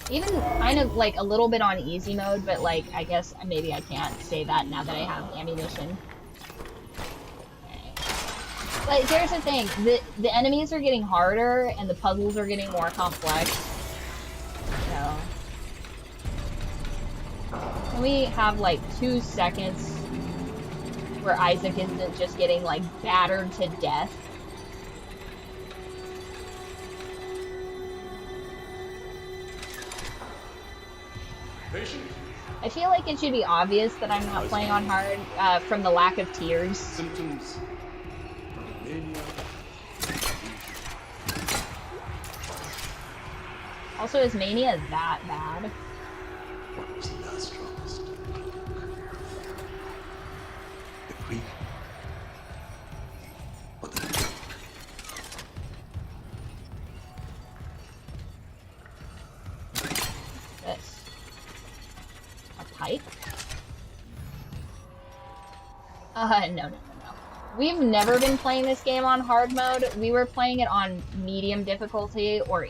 Speaker 1: Even kind of like a little bit on easy mode, but like, I guess maybe I can't say that now that I have ammunition. Okay. But here's the thing, the enemies are getting harder and the puzzles are getting more complex. So, can we have like 2 seconds where Isaac isn't just getting like battered to death?
Speaker 2: Patient,
Speaker 1: I feel like it should be obvious that I'm not playing on hard from the lack of tiers.
Speaker 2: Symptoms of mania.
Speaker 1: Also, is Mania that bad?
Speaker 2: What was the strongest? The grief. Or the guilt?
Speaker 1: This. A pipe? No. We've never been playing this game on hard mode. We were playing it on medium difficulty or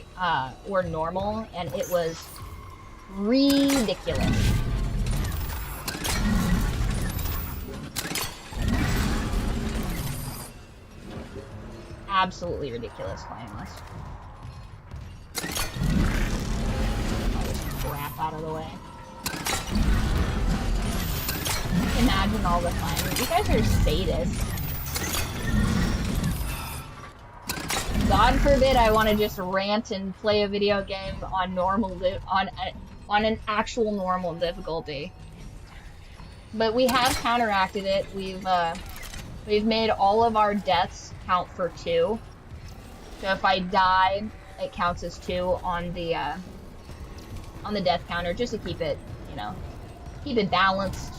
Speaker 1: normal, and it was ridiculous. Absolutely ridiculous playing this. All this crap out of the way. Imagine all the fun. You guys are sadists. God forbid I want to just rant and play a video game on normal on an actual normal difficulty. But we have counteracted it. We've made all of our deaths count for 2. So if I die, it counts as 2 on the death counter, just to keep it, keep it balanced,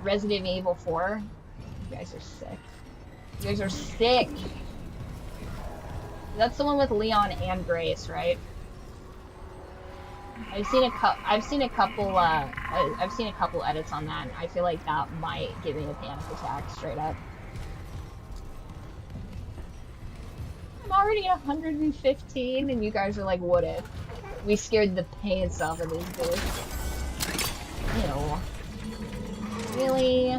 Speaker 1: Resident Evil 4. You guys are sick. You guys are sick. That's the one with Leon and Grace, right? I've seen a couple edits on that. And I feel like that might give me a panic attack straight up. I'm already at 115, and you guys are like, "What if?" We scared the pants off of this bitch. Ew. Really?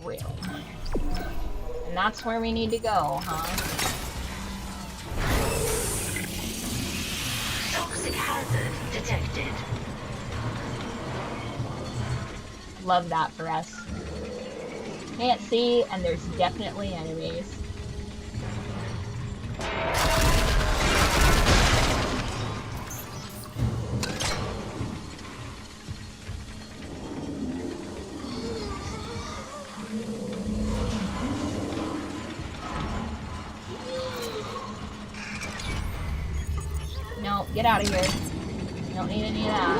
Speaker 1: Really? And that's where we need to go, huh?
Speaker 5: Toxic hazard detected.
Speaker 1: Love that for us. Can't see, and there's definitely enemies. No, get out of here. Don't need any of that.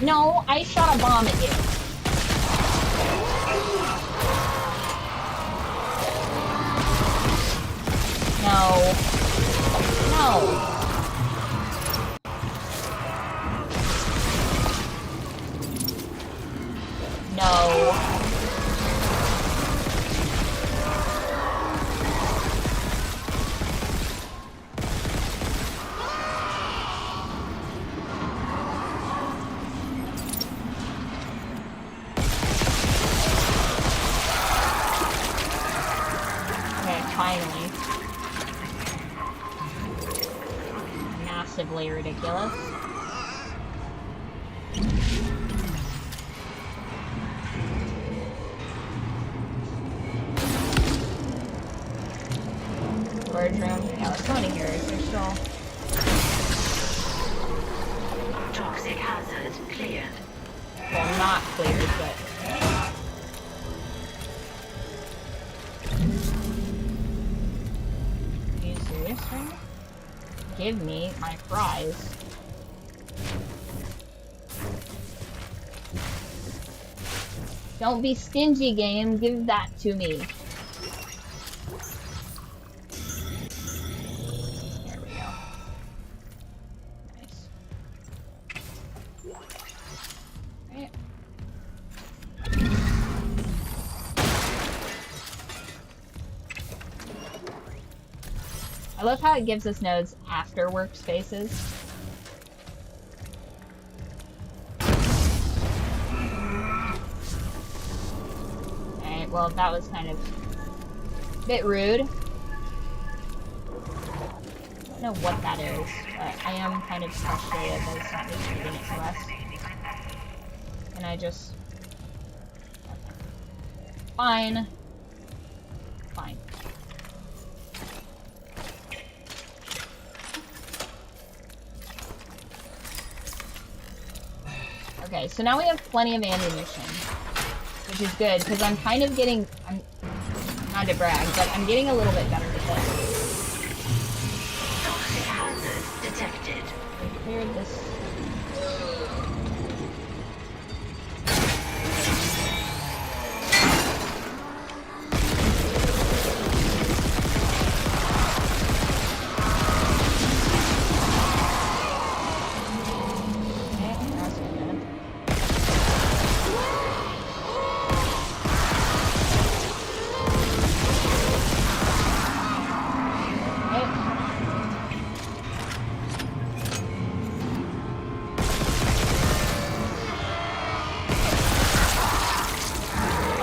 Speaker 1: No, I shot a bomb at you. No. No. No. Finally. Massively ridiculous. Storage room. Yeah, let's go in here. There's still...
Speaker 5: Toxic hazard cleared.
Speaker 1: Well, not cleared, but... Give me my prize. Don't be stingy, game. Give that to me. There we go. love how it gives us nodes after workspaces. Alright, well, that was kind of a bit rude. I don't know what that is, but I am kind of frustrated that it's not retrieving it to us. Can I just... Okay. Fine. Fine. Okay, so now we have plenty of ammunition, which is good, because I'm kind of getting, not to brag, but I'm getting a little bit better at this.
Speaker 5: Toxic hazard detected.
Speaker 1: I cleared this.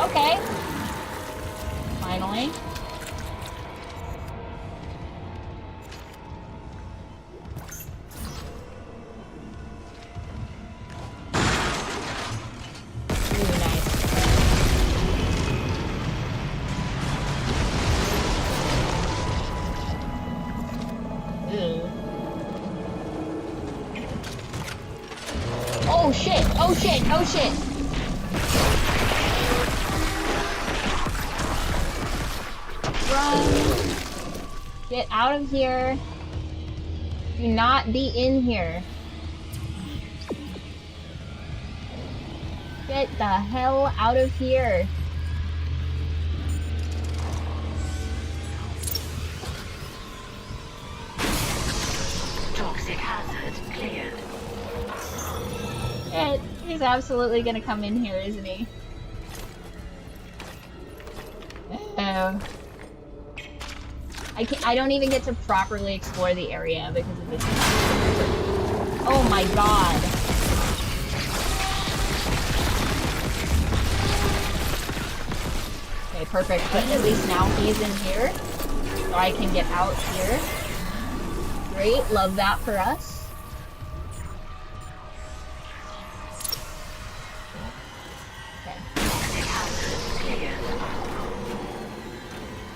Speaker 1: Okay. Finally. Ooh, nice. Ooh. Oh shit! Oh shit! Oh shit! Run! Get out of here. Do not be in here. Get the hell out of here.
Speaker 5: Toxic hazard cleared.
Speaker 1: He's absolutely gonna come in here, isn't he? Oh. I don't even get to properly explore the area because of this. Oh my god. Okay, perfect. But at least now he's in here. So I can get out here. Great, love that for us. Okay.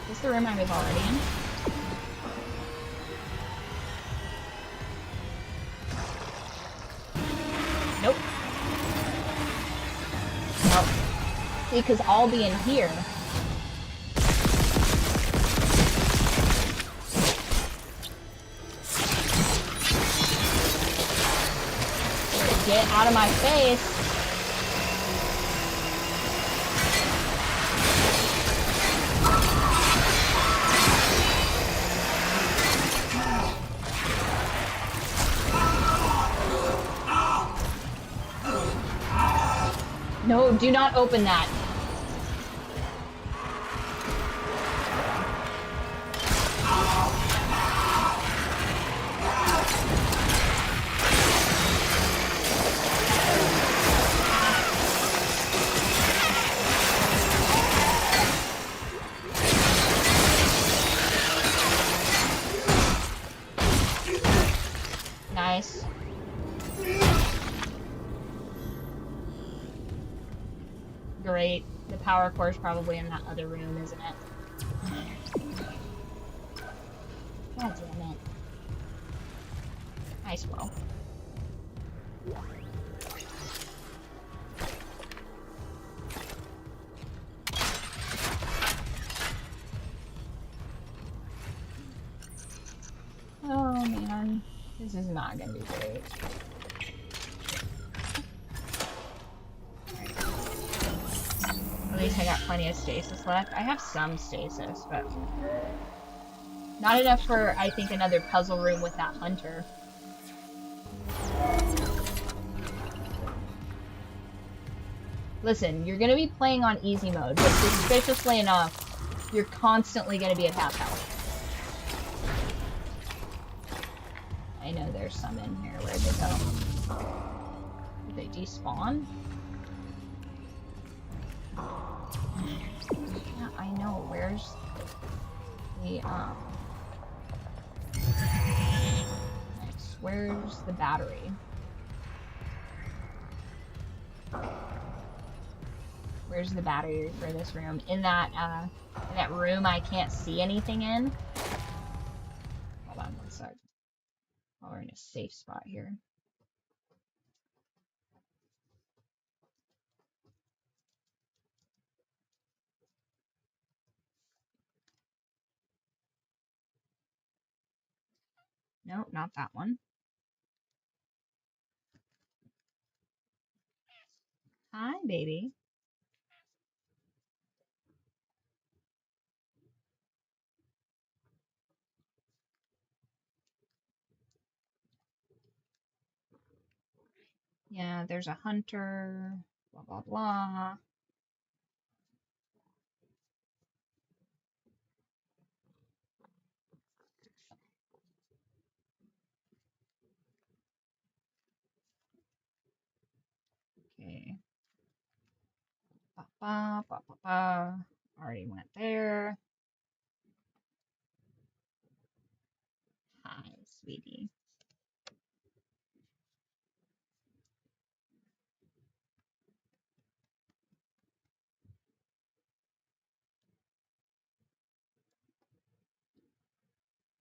Speaker 1: Is this the room I was already in? Nope. Nope. See, because I'll be in here. Get out of my face. No, do not open that. Nice. Great. The power core is probably in that other room, isn't it? God damn it. Nice roll. Oh man, this is not gonna be great. At least I got plenty of stasis left. I have some stasis, but not enough for, I think, another puzzle room with that hunter. Listen, you're gonna be playing on easy mode, but suspiciously enough, you're constantly gonna be at half health. there's some in here. Where'd they go? Did they despawn? Yeah, I know. Where's the, Nice. Where's the battery? Where's the battery for this room? In that room I can't see anything in. Hold on one sec. Oh, we're in a safe spot here. Nope, not that one. Hi, baby. Yeah, there's a hunter. Blah, blah, blah. Okay. Ba, ba, ba, ba, ba. Already went there. Hi, sweetie.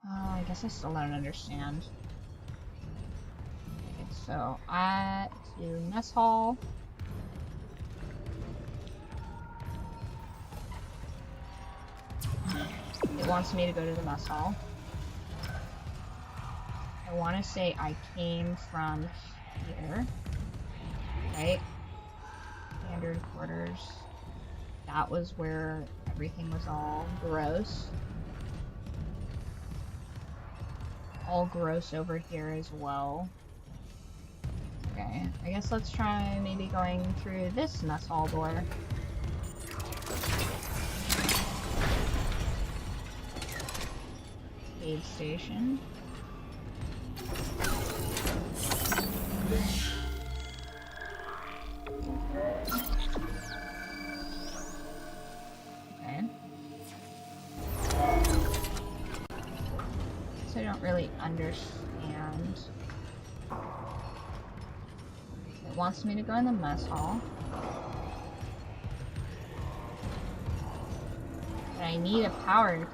Speaker 1: I guess I still don't understand. Okay, so to mess hall. It wants me to go to the mess hall. I want to say I came from here, right? Standard quarters. That was where everything was all gross. All gross over here as well. Okay, I guess let's try maybe going through this mess hall door. Aid station. Okay. So I don't really understand. It wants me to go in the mess hall. But I need a power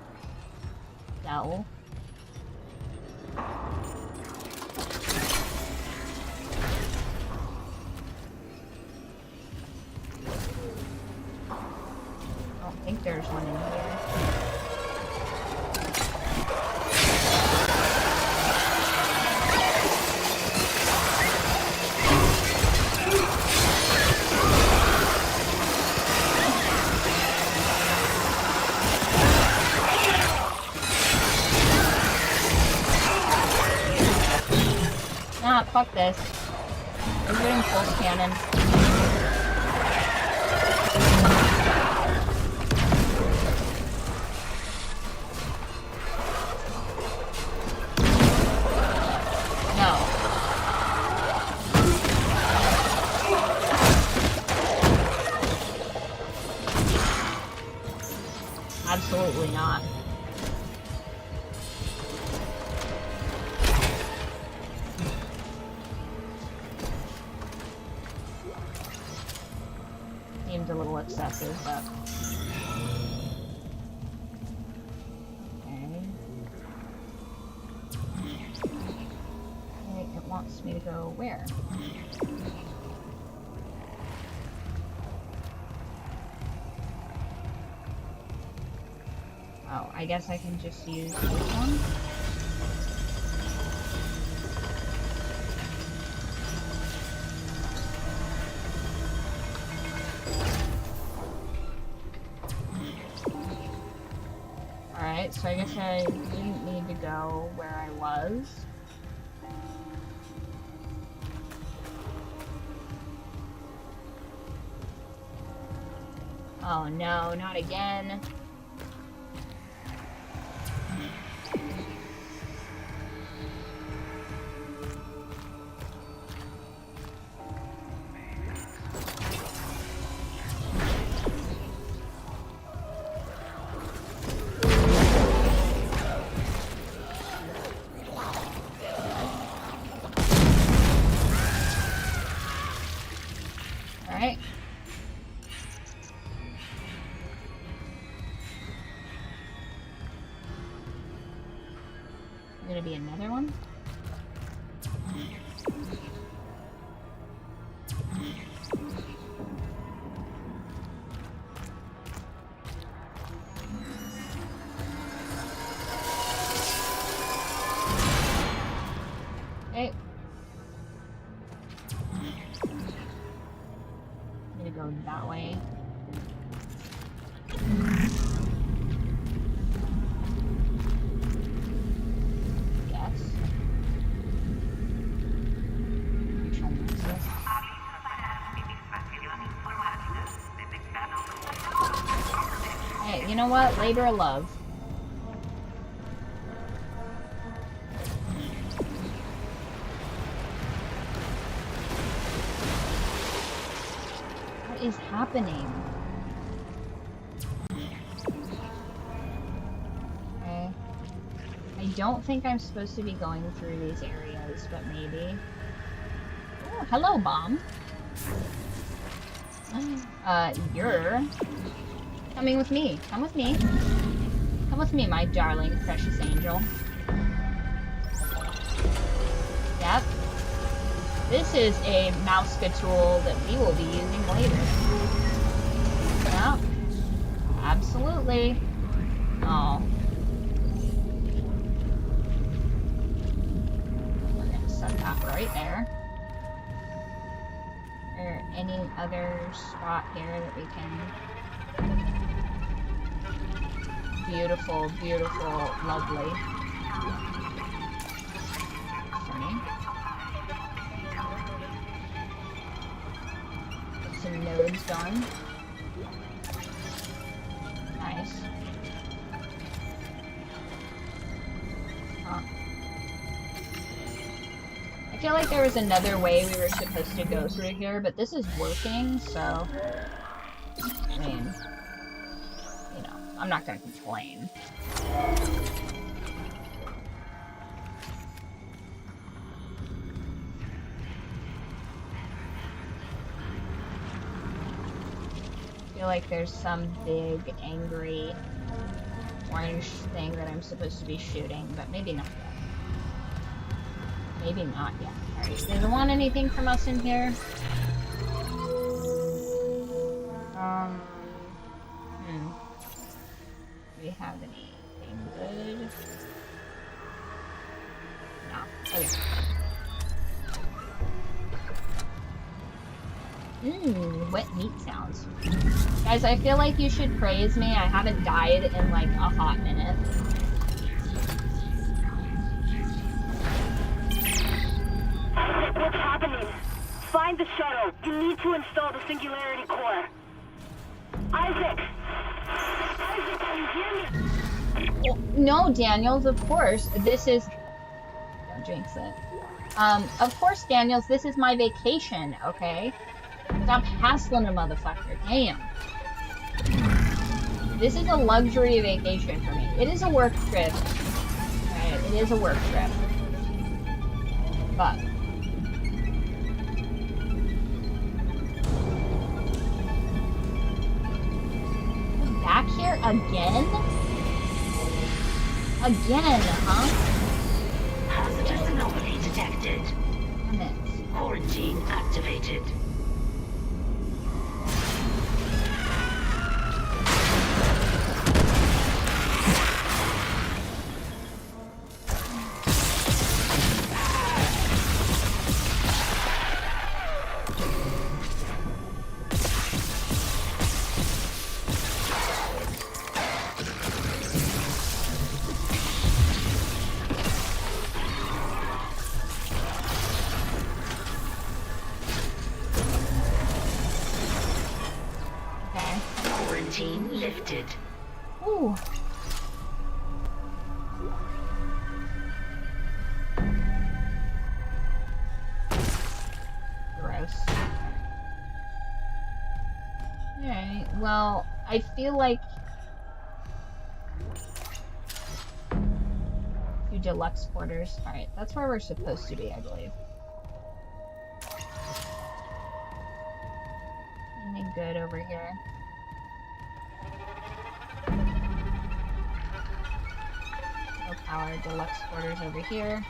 Speaker 1: cell. I don't think there's one in here. Nah, fuck this. I'm doing pulse cannon. No. Absolutely not. Seemed a little excessive, but... Okay. Okay, it wants me to go where? Oh, I guess I can just use this one. Alright, so I guess I didn't need to go where I was. Oh no, not again. Alright. Gonna be another one? Okay. I'm gonna go that way. Hey, you know what? Labor of love. What is happening? Okay. I don't think I'm supposed to be going through these areas, but maybe. Oh, hello, bomb. You're coming with me. Come with me. Come with me, my darling, precious angel. Yep. This is a mouse tool that we will be using later. Yep. Absolutely. Oh. We're gonna set that right there. Is there any other spot here that we can... Beautiful, beautiful, lovely. Funny. Get some nodes done. Nice. Huh. I feel like there was another way we were supposed to go through here, but this is working, so... I mean... You know, I'm not gonna complain. I feel like there's some big, angry, orange thing that I'm supposed to be shooting, but maybe not yet. Maybe not yet. Alright, does it want anything from us in here? Do we have anything good? No. Okay. Wet meat sounds. Guys, I feel like you should praise me. I haven't died in like a hot minute.
Speaker 4: What's happening? Find the shuttle. You need to install the singularity core. Isaac! Isaac, can you hear me?
Speaker 1: Well, no, Daniels, of course. This is... Don't jinx it. Of course, Daniels, this is my vacation, okay? Stop hassling a motherfucker. Damn. This is a luxury vacation for me. It is a work trip. Right, it is a work trip. But... Back here again? Again, huh?
Speaker 5: Hazardous anomaly detected.
Speaker 1: Damn it.
Speaker 5: Quarantine activated. Lifted.
Speaker 1: Ooh. Gross. Alright, well, I feel like... Two deluxe quarters. Alright, that's where we're supposed to be, I believe. good over here. No power. Deluxe quarters over here.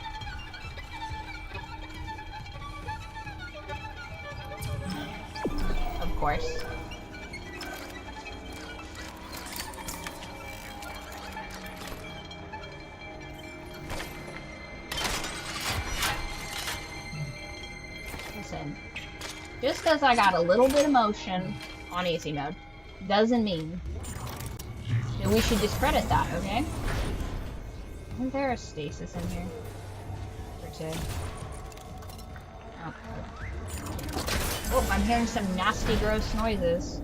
Speaker 1: Of course. Listen, just because I got a little bit of motion on easy mode doesn't mean that we should discredit that, okay? Isn't there a stasis in here? Or two? Oh. Oh, I'm hearing some nasty, gross noises.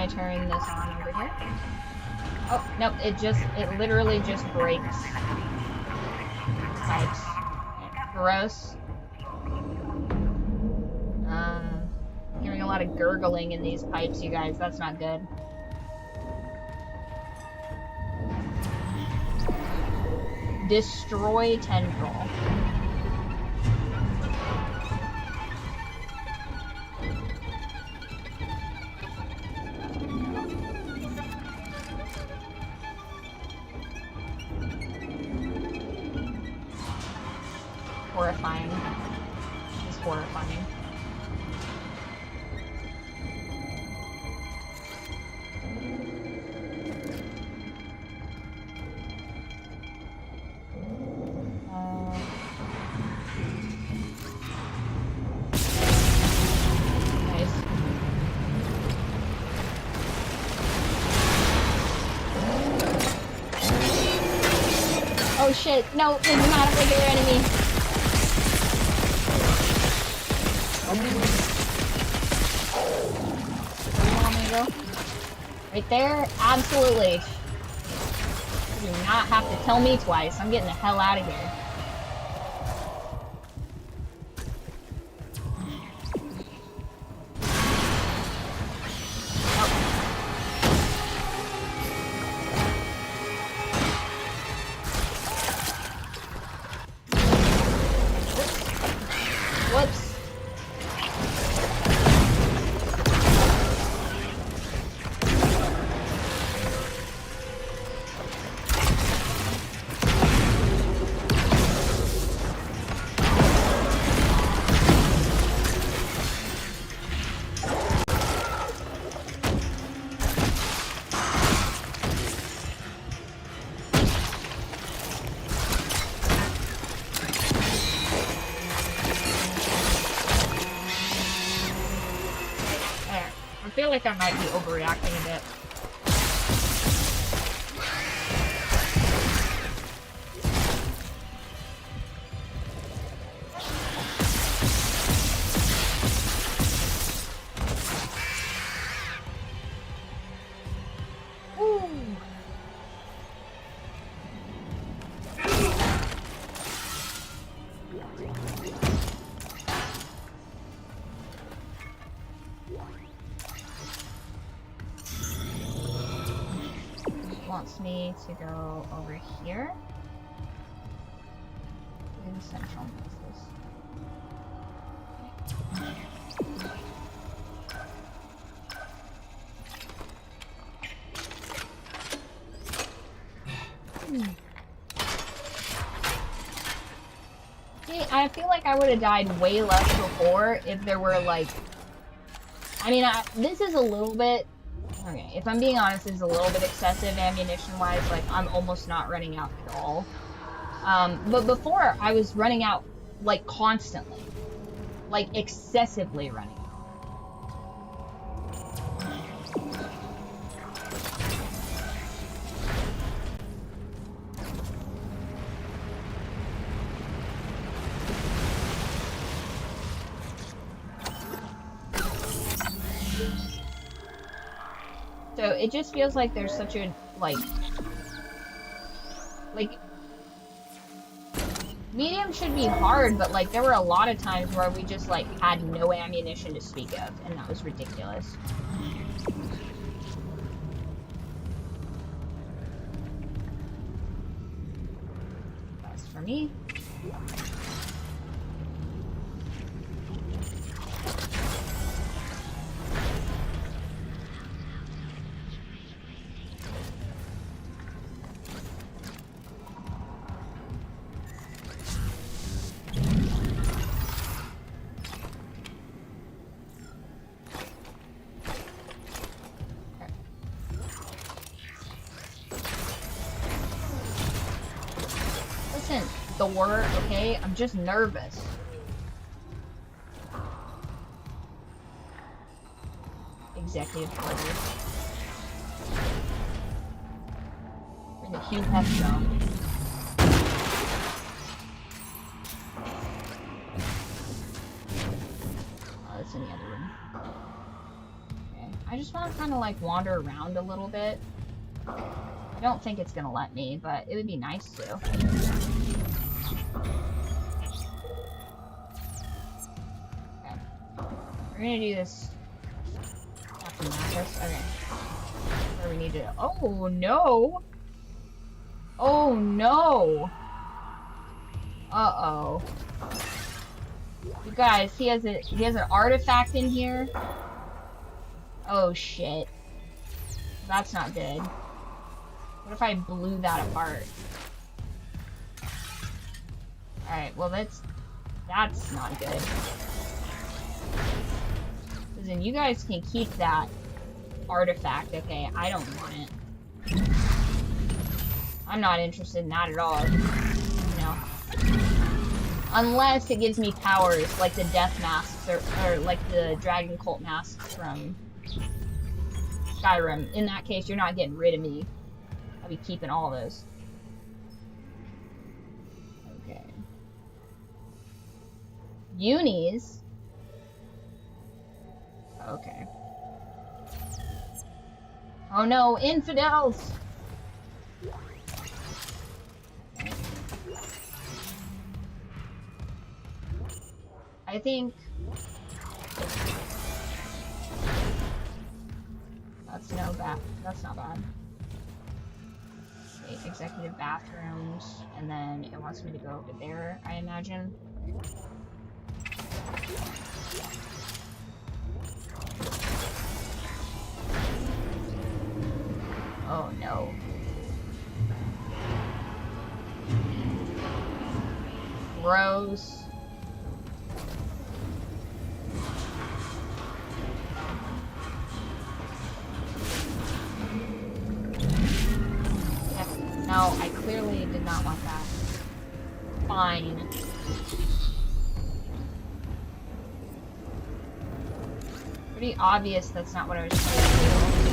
Speaker 1: Turn this on over here. Oh, nope, it literally just breaks pipes. Gross. Hearing a lot of gurgling in these pipes, you guys. That's not good. Destroy tendril. Horrifying. It's horrifying. Nice. Oh shit, no, it's not a regular enemy. Where do you want me to go? Right there? Absolutely. You do not have to tell me twice. I'm getting the hell out of here. Whoops. I feel like I might be overreacting a bit. Wants me to go over here in central Nexus. See, I feel like I would have died way less before if there were like, I mean, this is a little bit. Okay, if I'm being honest, this is a little bit excessive ammunition-wise. Like, I'm almost not running out at all. But before, I was running out, like, constantly. Like, excessively running out. So it just feels like there's such a, like, medium should be hard, but, like, there were a lot of times where we just, like, had no ammunition to speak of, and that was ridiculous. That's for me. Listen, Thor, okay? I'm just nervous. Executive orders. Bring the Hugh Hefstone. Oh, that's in the other room. Okay. I just want to kind of like wander around a little bit. I don't think it's gonna let me, but it would be nice to. Okay. We're gonna do this after mattress. Okay. Where we need to. Oh no! Oh no! Uh-oh. You guys, he has an artifact in here. Oh shit. That's not good. What if I blew that apart? Alright, well that's not good. Listen, you guys can keep that artifact, okay? I don't want it. I'm not interested in that at all. No. Unless it gives me powers like the death masks or like the dragon cult masks from Skyrim. In that case, you're not getting rid of me. I'll be keeping all those. Okay. Unis. Okay. Oh no, infidels! I think that's not bad. Okay, executive bathrooms, and then it wants me to go over there, I imagine. Oh no. Gross. No, I clearly did not want that. Fine. Pretty obvious that's not what I was trying to do.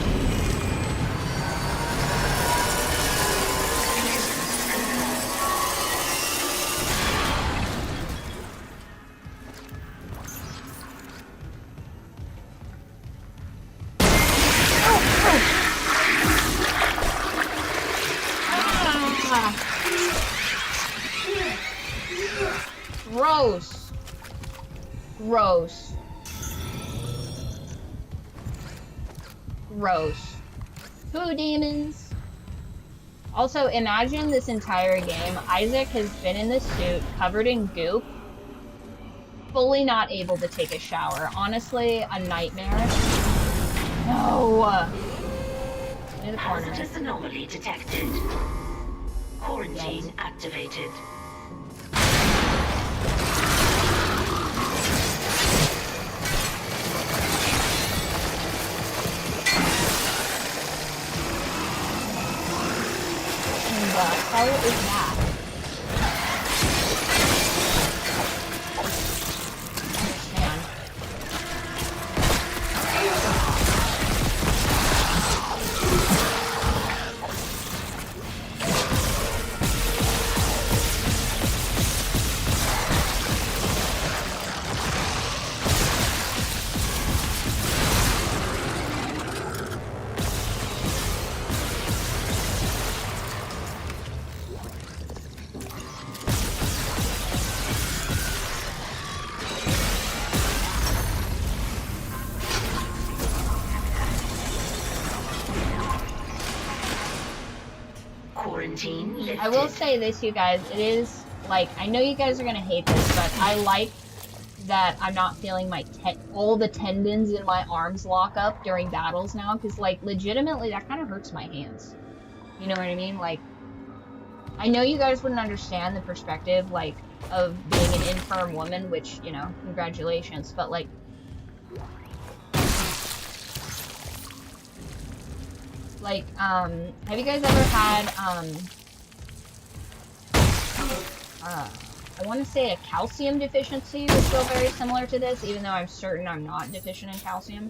Speaker 1: Gross. Gross. Gross. Who demons? Also, imagine this entire game, Isaac has been in this suit, covered in goop, fully not able to take a shower. Honestly, a nightmare. No! In the corner.
Speaker 5: Hazardous anomaly detected. Quarantine activated.
Speaker 1: How is that? Man.
Speaker 5: Quarantine lifted.
Speaker 1: I will say this, you guys. It is, like, I know you guys are gonna hate this, but I like that I'm not feeling my all the tendons in my arms lock up during battles now, because, like, legitimately, that kind of hurts my hands. You know what I mean? Like, I know you guys wouldn't understand the perspective, like, of being an infirm woman, which, you know, congratulations, but, like, have you guys ever had, I want to say a calcium deficiency would feel very similar to this, even though I'm certain I'm not deficient in calcium.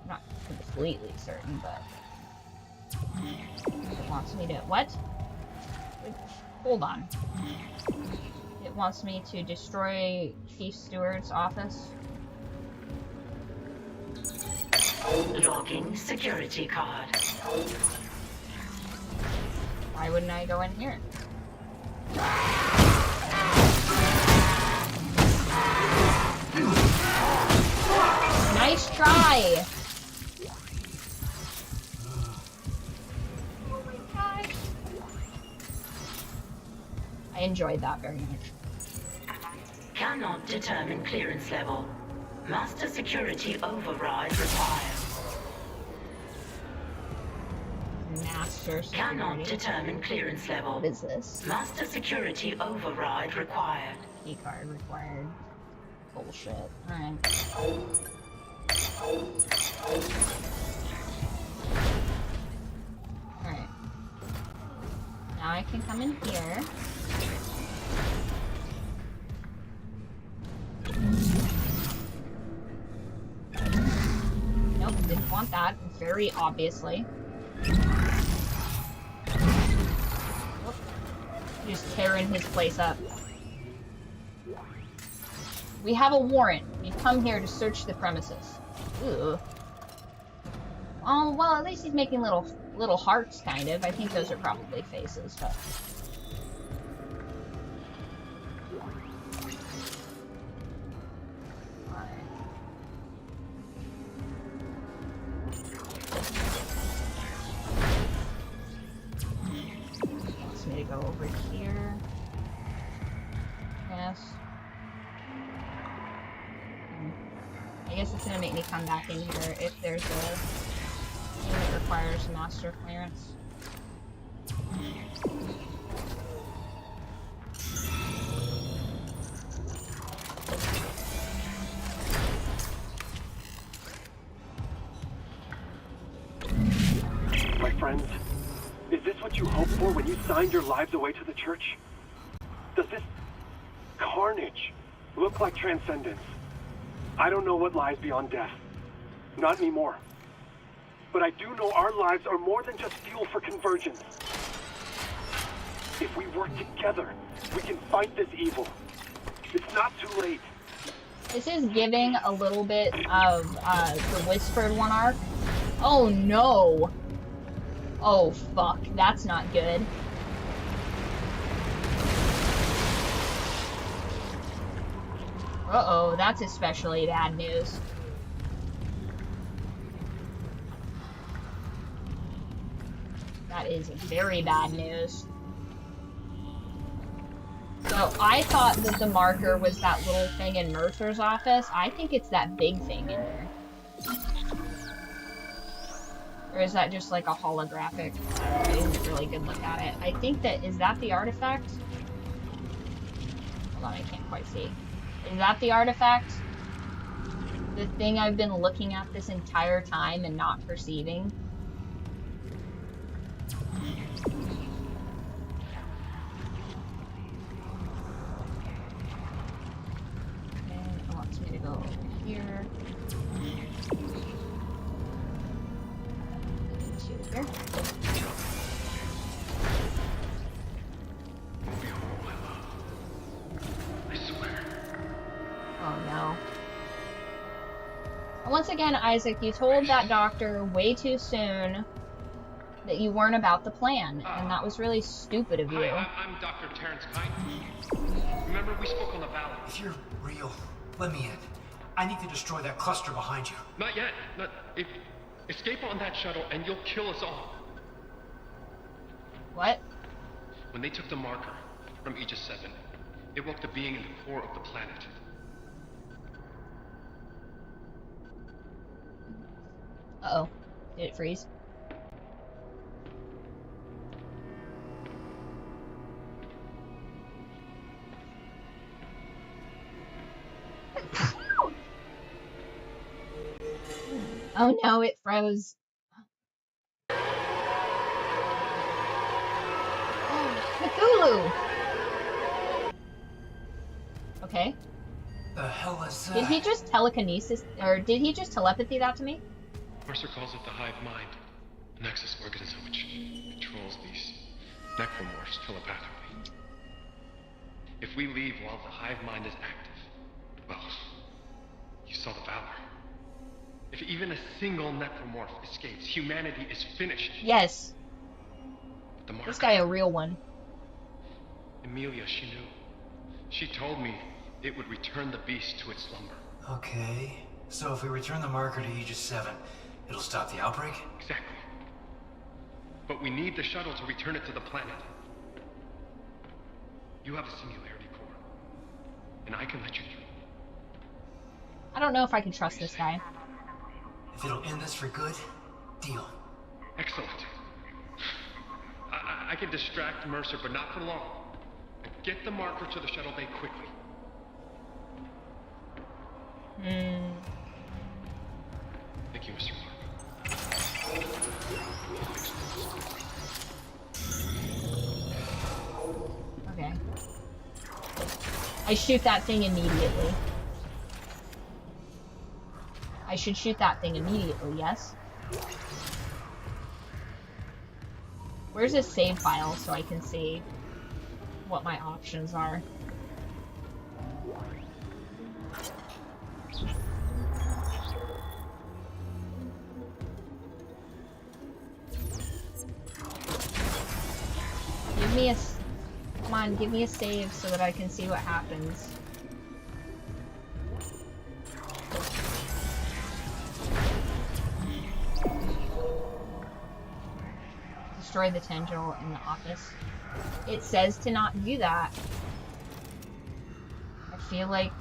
Speaker 1: I'm not completely certain, but it wants me to, what? Hold on. It wants me to destroy Chief Steward's office.
Speaker 5: Logging security card.
Speaker 1: Why wouldn't I go in here? Nice try! Oh my gosh. I enjoyed that very much.
Speaker 5: Cannot determine clearance level. Master security override required.
Speaker 1: Master security.
Speaker 5: Cannot determine clearance level.
Speaker 1: What is this?
Speaker 5: Master security override required.
Speaker 1: Key card required. Bullshit. Alright. Alright. Now I can come in here. Nope, didn't want that, very obviously. Whoop. Just tearing his place up. We have a warrant. We've come here to search the premises. Ooh. Oh, well, at least he's making little hearts, kind of. I think those are probably faces, but... Wants me to go over here. Yes. I guess it's gonna make me come back in here if there's a thing that requires master clearance.
Speaker 9: My friends, is this what you hoped for when you signed your lives away to the church? Does this carnage look like transcendence? I don't know what lies beyond death. Not anymore. But I do know our lives are more than just fuel for convergence. If we work together, we can fight this evil. It's not too late.
Speaker 1: This is giving a little bit of the Whispered One arc. Oh no! Oh fuck, that's not good. Uh-oh, that's especially bad news. That is very bad news. So, I thought that the marker was that little thing in Mercer's office. I think it's that big thing in there. Or is that just like a holographic? I didn't really good look at it. I think that, is that the artifact? Hold on, I can't quite see. Is that the artifact? The thing I've been looking at this entire time and not perceiving? And it wants me to go over here. Here.
Speaker 8: I swear.
Speaker 1: Oh no. Once again, Isaac, you told that doctor way too soon that you weren't about the plan, and that was really stupid of you.
Speaker 10: Hi, I'm Dr. Terrence Kite. Remember, we spoke on the valley.
Speaker 6: If you're real, let me in. I need to destroy that cluster behind you.
Speaker 10: Not yet. Escape on that shuttle and you'll kill us all.
Speaker 1: What?
Speaker 10: When they took the marker from Aegis 7, it woke the being in the core of the planet.
Speaker 1: Uh-oh. Did it freeze? Oh no, it froze. Cthulhu! Okay.
Speaker 6: The hell is that?
Speaker 1: Did he just telekinesis, or did he just telepathy that to me?
Speaker 10: Mercer calls it the hive mind, a nexus organism which controls these necromorphs telepathically. If we leave while the hive mind is active, well, you saw the valor. If even a single necromorph escapes, humanity is finished.
Speaker 1: Yes.
Speaker 10: The marker.
Speaker 1: This guy a real one.
Speaker 10: Emilia, she knew. She told me it would return the beast to its slumber.
Speaker 6: Okay, so if we return the marker to Aegis 7, it'll stop the outbreak?
Speaker 10: Exactly. But we need the shuttle to return it to the planet. You have a singularity core, and I can let you through.
Speaker 1: I don't know if I can trust this guy.
Speaker 6: If it'll end this for good, deal.
Speaker 10: Excellent. I can distract Mercer, but not for long. Get the marker to the shuttle bay quickly. Thank you, Mr. Clark.
Speaker 1: Okay. I shoot that thing immediately. I should shoot that thing immediately, yes? Where's his save file so I can see what my options are? Give me a... Come on, give me a save so that I can see what happens. Destroy the tendril in the office. It says to not do that. I feel like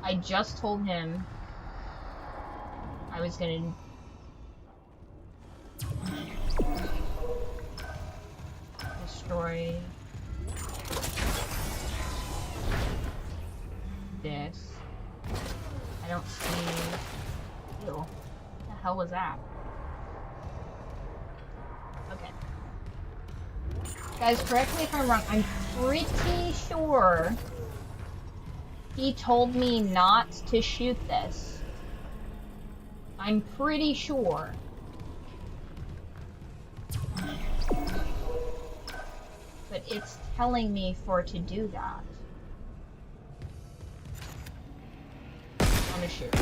Speaker 1: I just told him I was gonna... destroy this. I don't see... Ew. What the hell was that? Okay. Guys, correct me if I'm wrong. I'm pretty sure he told me not to shoot this. I'm pretty sure. But it's telling me for to do that. I'm gonna shoot.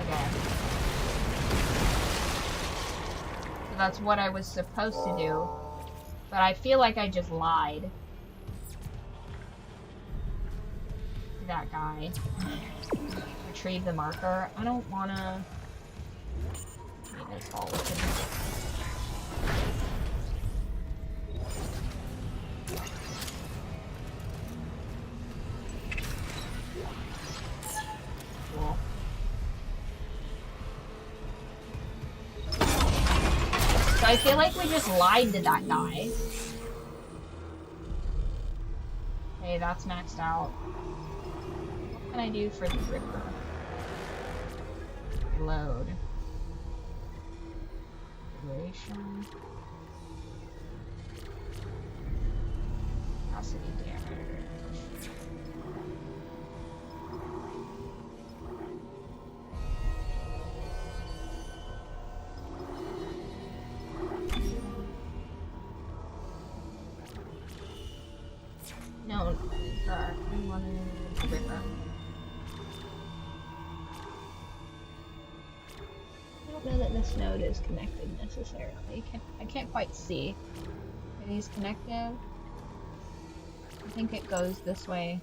Speaker 1: Okay. So that's what I was supposed to do. But I feel like I just lied. To that guy. Retrieve the marker. I don't wanna... Need this all with him. Cool. So I feel like we just lied to that guy. Okay, that's maxed out. What can I do for the Ripper? Reload. Duration. Capacity damage. No, I wanted the Ripper. I don't know that this node is connected necessarily. I can't quite see. Are these connected? I think it goes this way.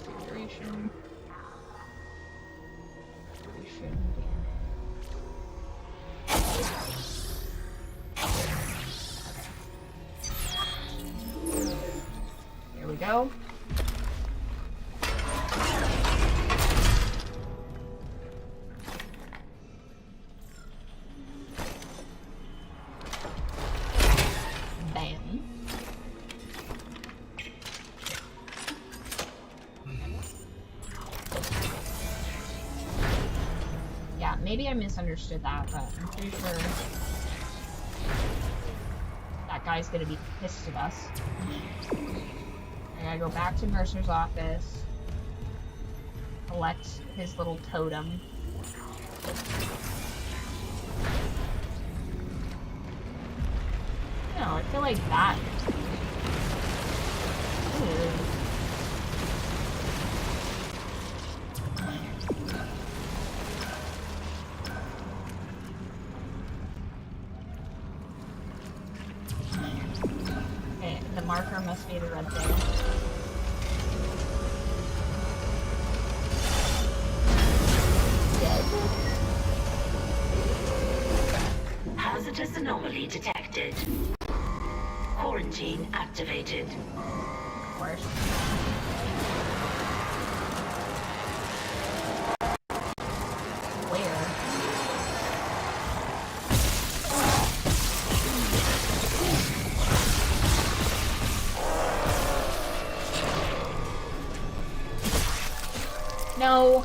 Speaker 1: Configuration. mushroom. We shouldn't be. Here we go. Bam. Yeah, maybe I misunderstood that, but I'm pretty sure that guy's gonna be pissed at us. I gotta go back to Mercer's office, collect his little totem. No, I feel like that. Ooh. Okay, the marker must be the red thing.
Speaker 5: Hazardous anomaly detected. Quarantine activated.
Speaker 1: Of course. Where? No.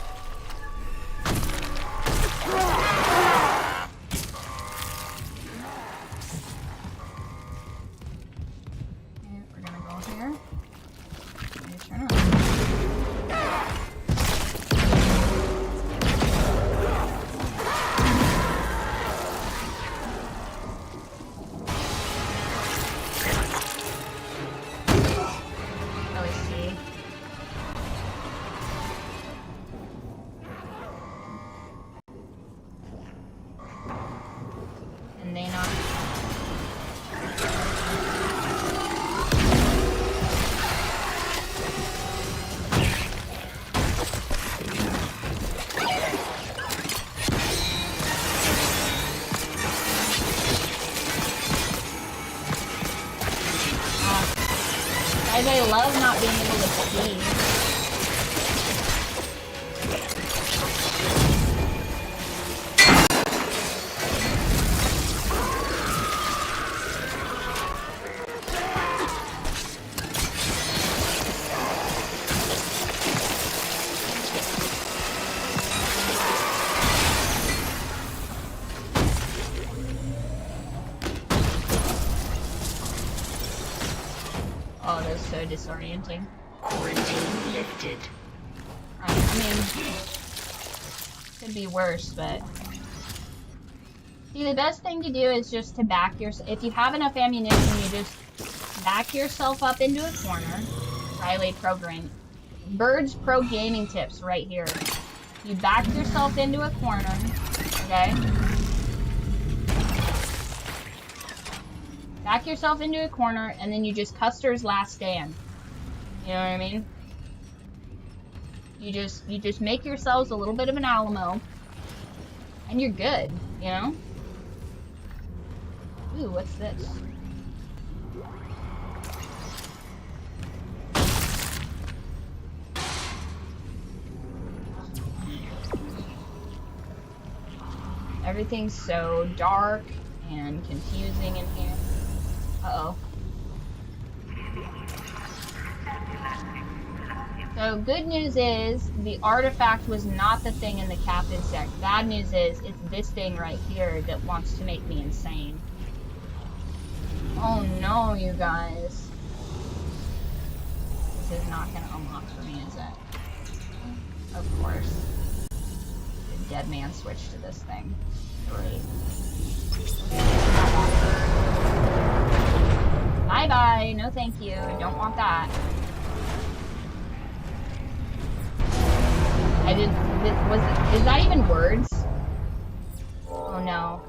Speaker 1: I love not being able to see. Oh, that's so disorienting.
Speaker 5: Quarantine lifted.
Speaker 1: I mean, could be worse, but... See, the best thing to do is just to back yourself... If you have enough ammunition, you just back yourself up into a corner. Riley programming. Byrd's pro gaming tips right here. You back yourself into a corner, okay? Back yourself into a corner, and then you just Custer's last stand. You know what I mean? You just make yourselves a little bit of an Alamo, and you're good, you know? Ooh, what's this? Everything's so dark and confusing in here. Uh-oh. So good news is the artifact was not the thing in the captain's deck. Bad news is it's this thing right here that wants to make me insane. Oh no, you guys. This is not gonna unlock for me, is it? Of course. The dead man switched to this thing. Great. Bye-bye. No thank you. I don't want that. Is that even words? Oh no.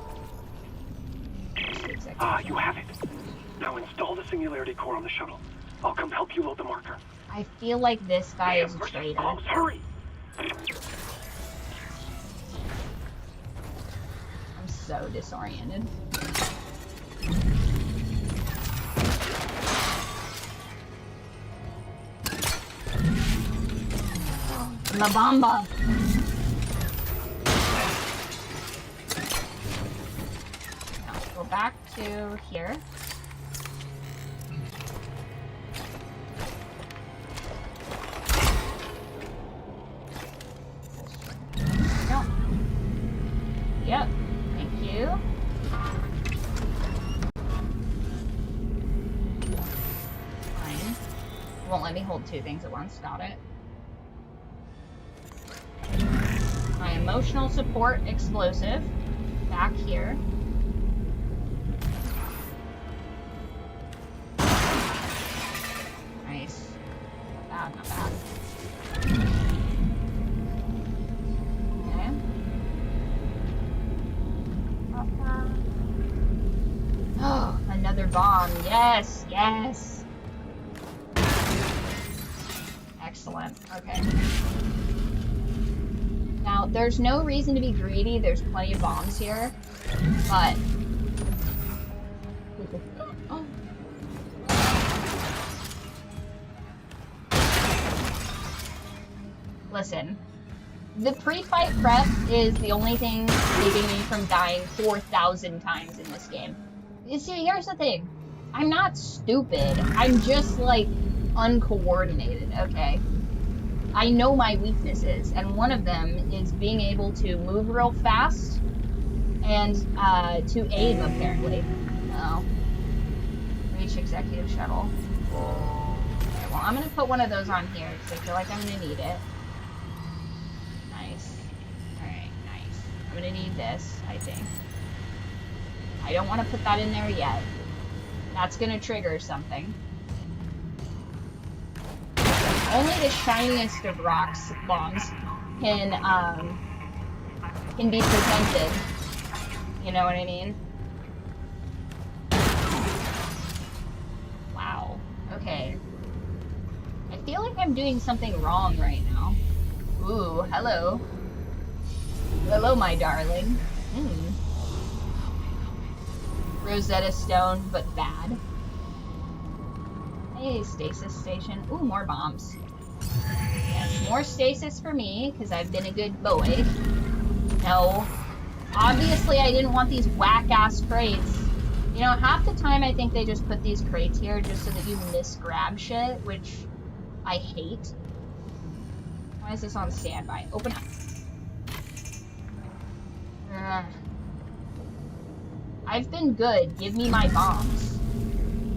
Speaker 9: Ah, you have it. Now install the singularity core on the shuttle. I'll come help you load the marker.
Speaker 1: I feel like this guy is a traitor.
Speaker 9: Bombs, hurry!
Speaker 1: I'm so disoriented. La Bamba! Now go back to here. No. Yep. Thank you. Fine. Won't let me hold two things at once. Got it. My emotional support explosive. Back here. Nice. Not bad, not bad. Okay. Oh, another bomb. Yes, yes. Excellent. Okay. Now, there's no reason to be greedy. There's plenty of bombs here. But... oh. Listen. The pre-fight prep is the only thing keeping me from dying 4,000 times in this game. You see, here's the thing. I'm not stupid. I'm just, like, uncoordinated, okay? I know my weaknesses, and one of them is being able to move real fast and to aim, apparently. Oh. Reach executive shuttle. Okay, well, I'm going to put one of those on here because I feel like I'm going to need it. Nice. Alright, nice. I'm going to need this, I think. I don't want to put that in there yet. That's going to trigger something. Only the shiniest of rocks bombs can be presented. You know what I mean? Wow. Okay. I feel like I'm doing something wrong right now. Ooh, hello. Hello, my darling. Rosetta Stone, but bad. Hey, stasis station. Ooh, more bombs. Yes, more stasis for me, because I've been a good boy. No. Obviously, I didn't want these whack-ass crates. You know, half the time I think they just put these crates here just so that you misgrab shit, which I hate. Why is this on standby? Open up. I've been good. Give me my bombs.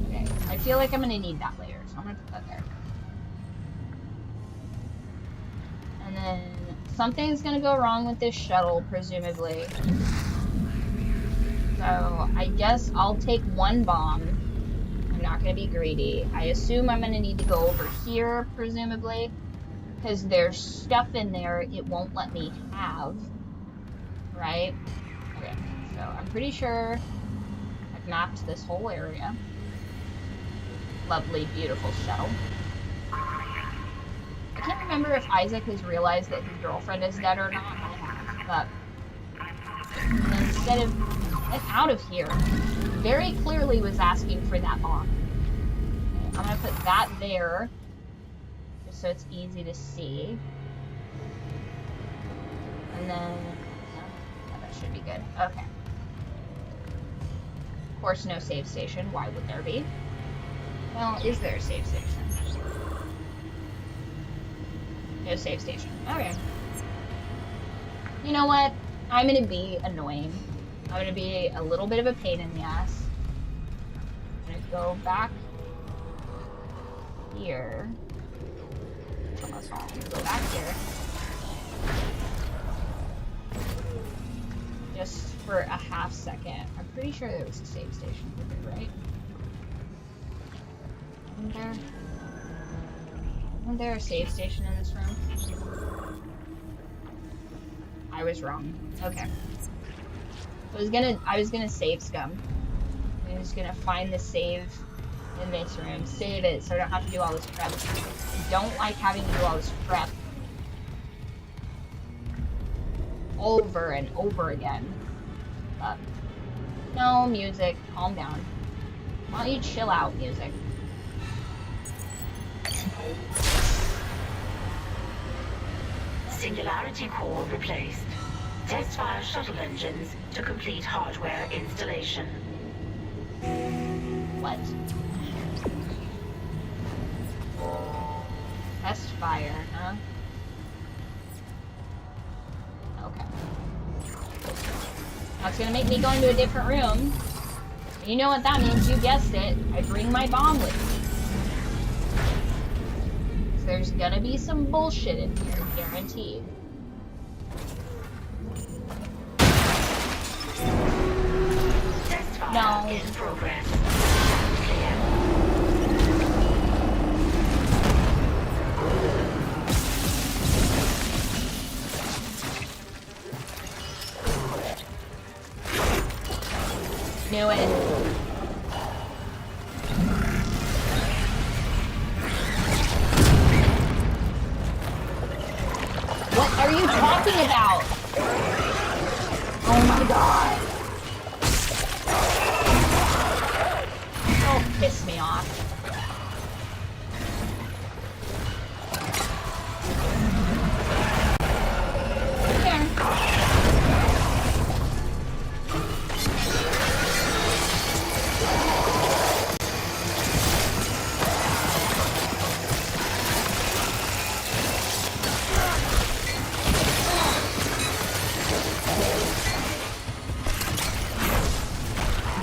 Speaker 1: Okay, I feel like I'm gonna need that later, so I'm gonna put that there. And then something's gonna go wrong with this shuttle, presumably. So I guess I'll take one bomb. I'm not gonna be greedy. I assume I'm gonna need to go over here, presumably, because there's stuff in there it won't let me have. Right? Okay, so I'm pretty sure I've mapped this whole area. Lovely, beautiful shuttle. I can't remember if Isaac has realized that his girlfriend is dead or not, but instead of get out of here, very clearly was asking for that bomb. Okay, I'm gonna put that there, just so it's easy to see. And then, yeah, that should be good. Okay. Of course, no save station. Why would there be? Well, is there a save station? No save station. Okay. You know what? I'm gonna be annoying. I'm gonna be a little bit of a pain in the ass. I'm gonna go back here. It's almost home. Go back here. Just for a half second. I'm pretty sure there was a save station over here, right? Isn't there a save station in this room? I was wrong. Okay. I was gonna save scum. I was gonna find the save in this room. Save it so I don't have to do all this prep. I don't like having to do all this prep over and over again. But no, music, calm down. Why don't you chill out, music?
Speaker 5: Singularity core replaced. Test fire shuttle engines to complete hardware installation.
Speaker 1: What? Test fire, huh? Okay. That's gonna make me go into a different room. You know what that means, you guessed it. I bring my bomb with me. So there's gonna be some bullshit in here, guaranteed.
Speaker 5: Test fire
Speaker 1: No.
Speaker 5: in progress.
Speaker 1: Knew it. What are you talking about? Oh my god. Don't piss me off. Here.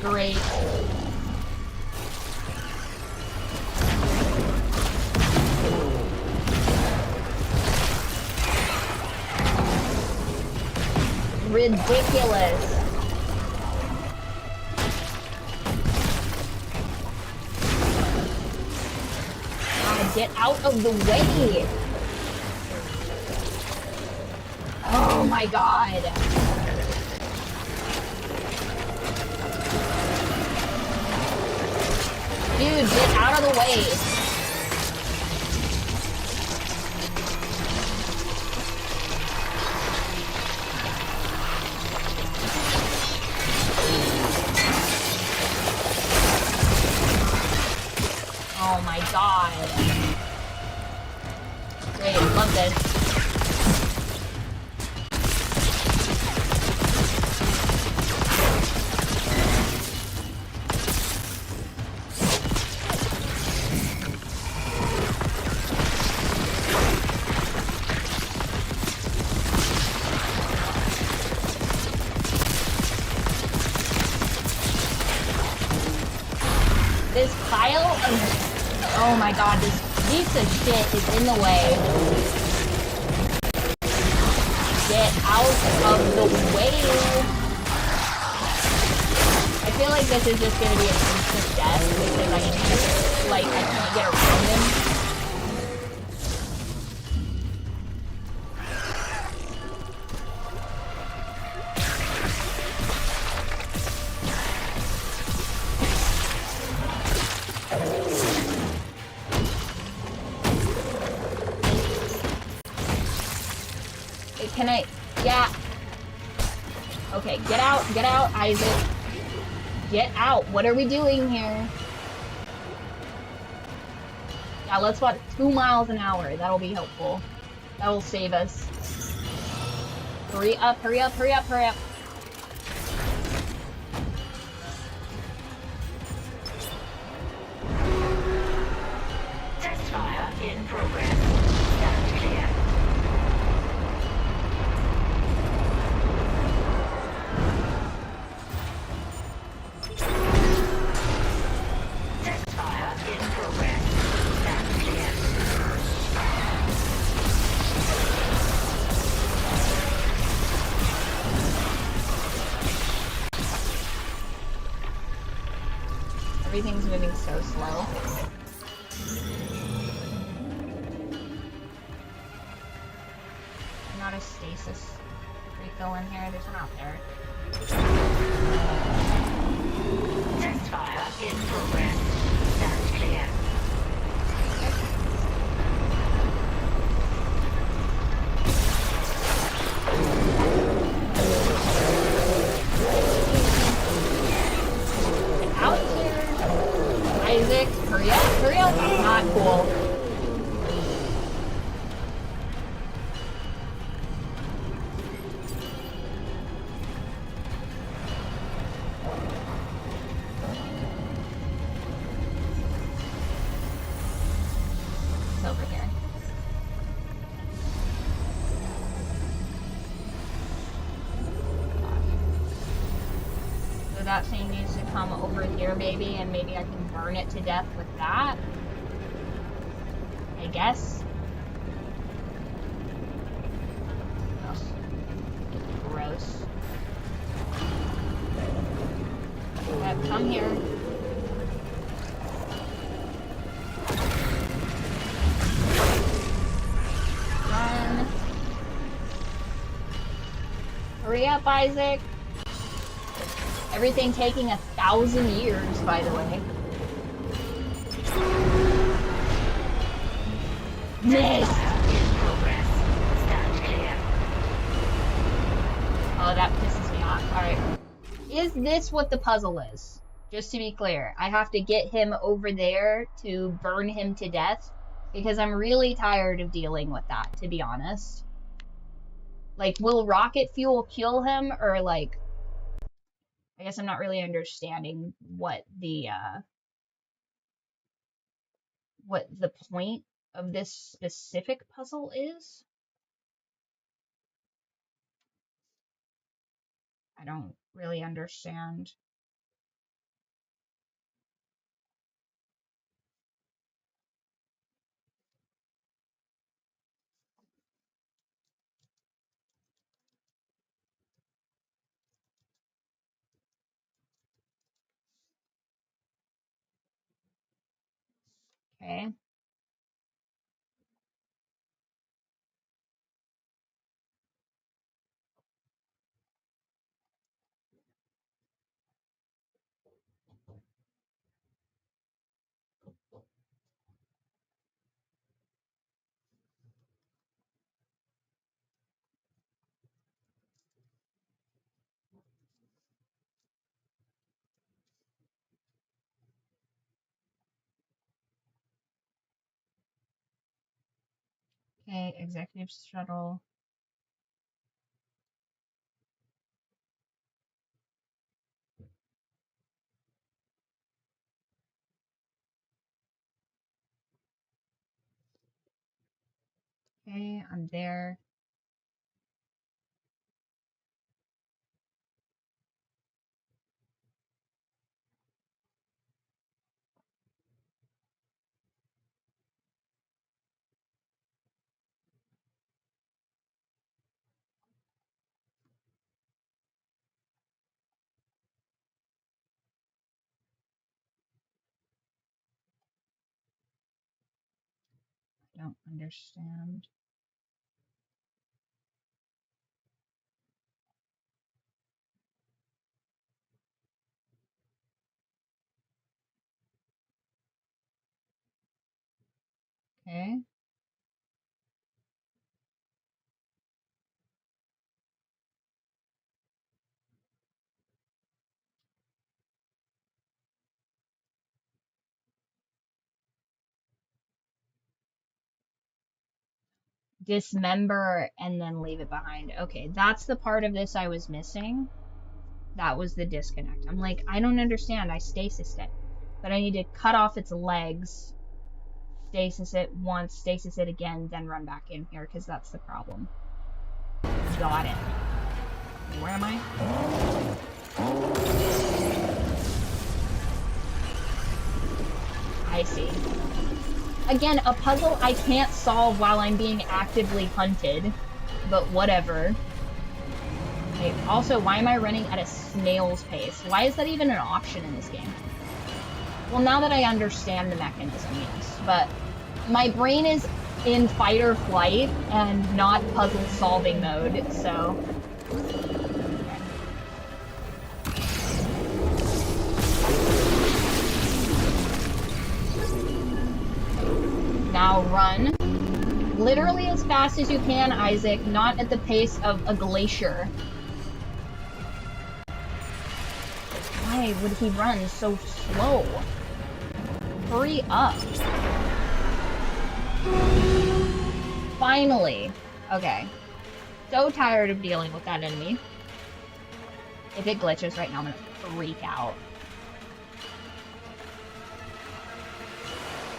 Speaker 1: Great. Ridiculous. Get out of the way. Oh my god. Dude, get out of the way. Oh my god. Great, love this. This pile of... Oh my god, this piece of shit is in the way. Get out of the way. I feel like this is just gonna be an instant death because I can't, like, I can't get around him. Can I? Yeah. Okay, get out, Isaac. Get out. What are we doing here? Yeah, let's watch 2 miles an hour. That'll be helpful. That will save us. Hurry up, hurry up, hurry up, hurry up.
Speaker 5: Test fire in progress. Stand clear. Test fire in progress. Stand clear.
Speaker 1: Everything's moving so slow. Not a stasis refill in here. There's one out there.
Speaker 5: Test fire in progress. Stand
Speaker 1: Hurry up! Not cool. It's over here. So that thing needs to come over here, maybe, and maybe I can burn it to death with that. I guess. Ugh. Gross. Yep, come here. Run. Hurry up, Isaac. Everything taking 1,000 years, by the way. Miss! Oh, that pisses me off. Alright. Is this what the puzzle is? Just to be clear, I have to get him over there to burn him to death? Because I'm really tired of dealing with that, to be honest. Like, will rocket fuel kill him? Or, like... I guess I'm not really understanding what the point of this specific puzzle is. I don't really understand. Okay. Okay, executive shuttle. Okay, I'm there. I don't understand. Okay. Dismember and then leave it behind. Okay, that's the part of this I was missing. That was the disconnect. I'm like, I don't understand. I stasis it. But I need to cut off its legs, stasis it once, stasis it again, then run back in here, because that's the problem. Got it. Where am I? I see. Again, a puzzle I can't solve while I'm being actively hunted, but whatever. Okay, also, why am I running at a snail's pace? Why is that even an option in this game? Well, now that I understand the mechanism, yes, but my brain is in fight or flight and not puzzle solving mode, so... Now run. Literally as fast as you can, Isaac, not at the pace of a glacier. Why would he run so slow? Hurry up. Finally. Okay. So tired of dealing with that enemy. If it glitches right now, I'm gonna freak out.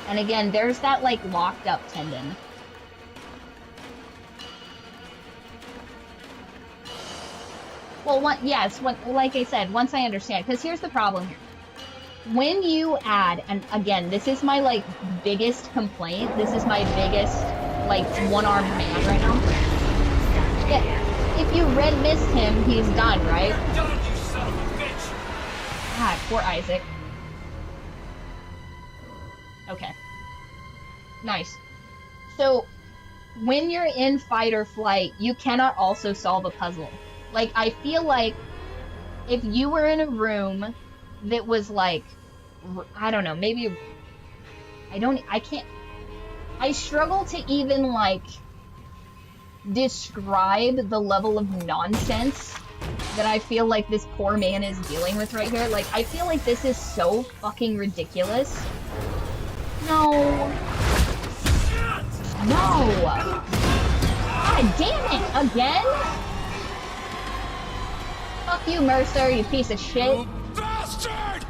Speaker 1: And again, there's that, like, locked up tendon. Well, like I said, once I understand, because here's the problem here. When you add, and again, this is my, like, biggest complaint. This is my biggest, like, one-armed man right now. Yeah, if you red mist him, he's done, right?
Speaker 6: You're done, you son of a bitch!
Speaker 1: God, poor Isaac. Okay. Nice. So, when you're in fight or flight, you cannot also solve a puzzle. Like, I feel like if you were in a room that was like, I don't know, maybe, I struggle to even, like, describe the level of nonsense that I feel like this poor man is dealing with right here. Like, I feel like this is so fucking ridiculous. No. No! God damn it! Again? Fuck you, Mercer, you piece of shit.
Speaker 6: You bastard!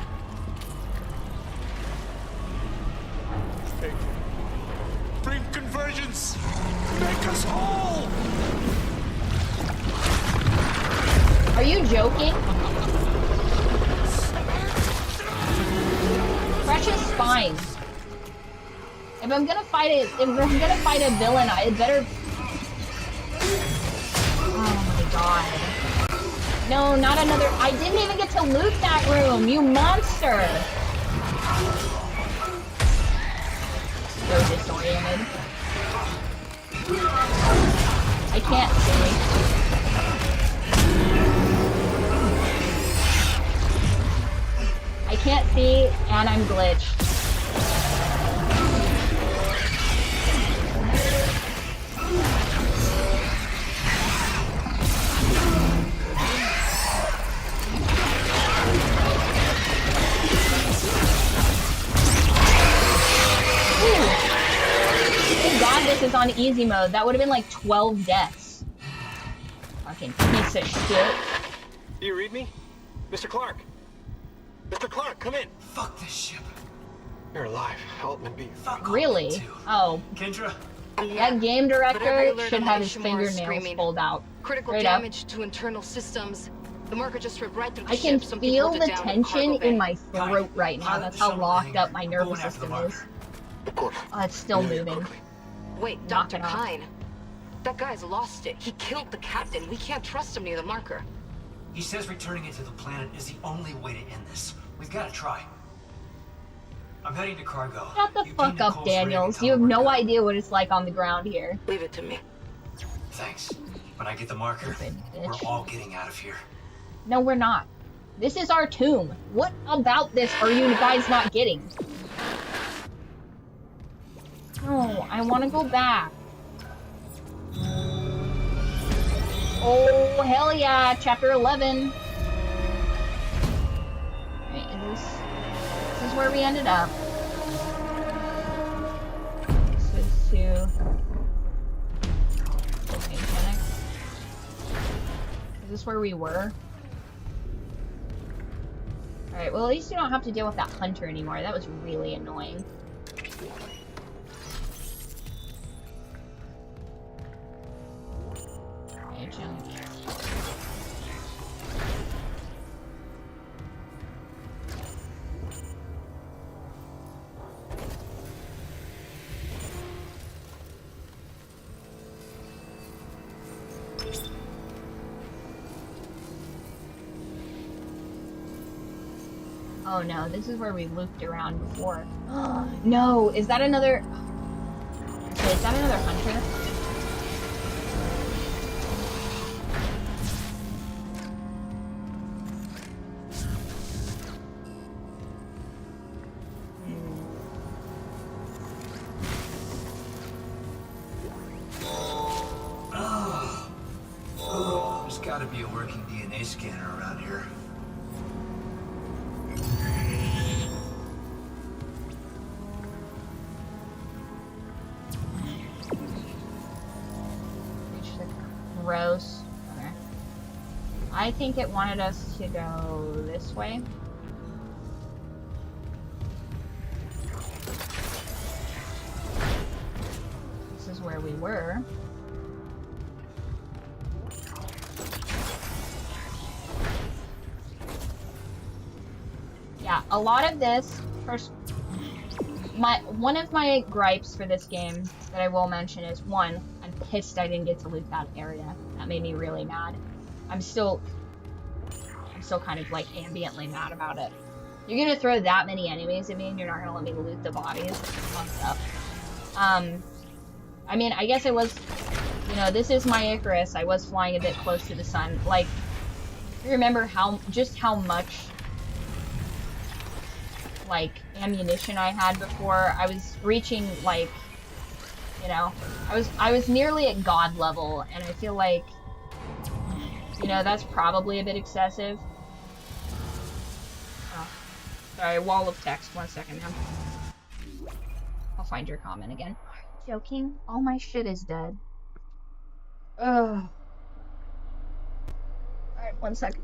Speaker 2: Bring convergence! Make us whole!
Speaker 1: Are you joking? Precious spine. If I'm gonna fight a villain, I better. Oh my god. No, not another. I didn't even get to loot that room, you monster! So disoriented. I can't see. I can't see, and I'm glitched. Thank God this is on easy mode. That would have been like 12 deaths. Fucking piece of shit.
Speaker 9: Do you read me? Mr. Clark! Mr. Clark, come in!
Speaker 6: Fuck this ship.
Speaker 9: You're alive. Altman B.
Speaker 6: Fuck
Speaker 1: Really?
Speaker 6: Altman, too.
Speaker 1: Oh.
Speaker 6: Kendra?
Speaker 1: That game director should have his fingernails
Speaker 7: screaming.
Speaker 1: pulled out.
Speaker 7: Critical
Speaker 1: Straight
Speaker 7: damage to internal systems. The marker just ripped right through the
Speaker 1: I can
Speaker 7: ship. Some
Speaker 1: feel
Speaker 7: people
Speaker 1: the
Speaker 7: put it down in
Speaker 1: tension
Speaker 7: cargo bay.
Speaker 1: in my throat right now. That's how locked up my nervous
Speaker 6: Going after the
Speaker 1: system
Speaker 6: marker.
Speaker 1: is.
Speaker 9: Of course.
Speaker 1: Oh, it's still
Speaker 9: Yeah,
Speaker 1: moving.
Speaker 9: quickly.
Speaker 7: Wait,
Speaker 1: Knock
Speaker 7: Dr.
Speaker 1: it off.
Speaker 7: Pine. That guy's lost it. He killed the captain. We can't trust him near the marker.
Speaker 6: He says returning it to the planet is the only way to end this. We've got to try. I'm heading to cargo.
Speaker 1: Shut the
Speaker 6: You
Speaker 1: fuck
Speaker 6: ping
Speaker 1: up,
Speaker 6: Nicole's rig and
Speaker 1: Daniels.
Speaker 6: tell
Speaker 1: You have
Speaker 6: her we're
Speaker 1: no
Speaker 6: good.
Speaker 1: idea what it's like on the ground here.
Speaker 7: Leave it to me.
Speaker 6: Thanks. When I get the marker,
Speaker 1: Stupid
Speaker 6: we're
Speaker 1: bitch.
Speaker 6: all getting out of here.
Speaker 1: No, we're not. This is our tomb. What about this are you guys not getting? No, I want to go back. Oh, hell yeah, chapter 11. Alright, this is where we ended up. This is to... Mechanics. Is this where we were? Alright, well at least you don't have to deal with that hunter anymore. That was really annoying. Okay, jump. Oh no, this is where we looped around before. No, is that another... Okay, is that another hunter?
Speaker 6: There's got to be a working DNA scanner around here.
Speaker 1: Gross. Okay. I think it wanted us to go this way. This is where we were. Yeah, a lot of this, first, one of my gripes for this game that I will mention is, one, I'm pissed I didn't get to loot that area. That made me really mad. I'm still kind of like ambiently mad about it. You're gonna throw that many enemies at me and you're not gonna let me loot the bodies? Fucked up. I mean, I guess it was, you know, this is my Icarus. I was flying a bit close to the sun. Like, you remember just how much, like, ammunition I had before? I was reaching, like, you know, I was nearly at God level, and I feel like, you know, that's probably a bit excessive. Oh, sorry, wall of text. 1 second now. I'll find your comment again. Are you joking? All my shit is dead. Ugh. Alright, 1 second.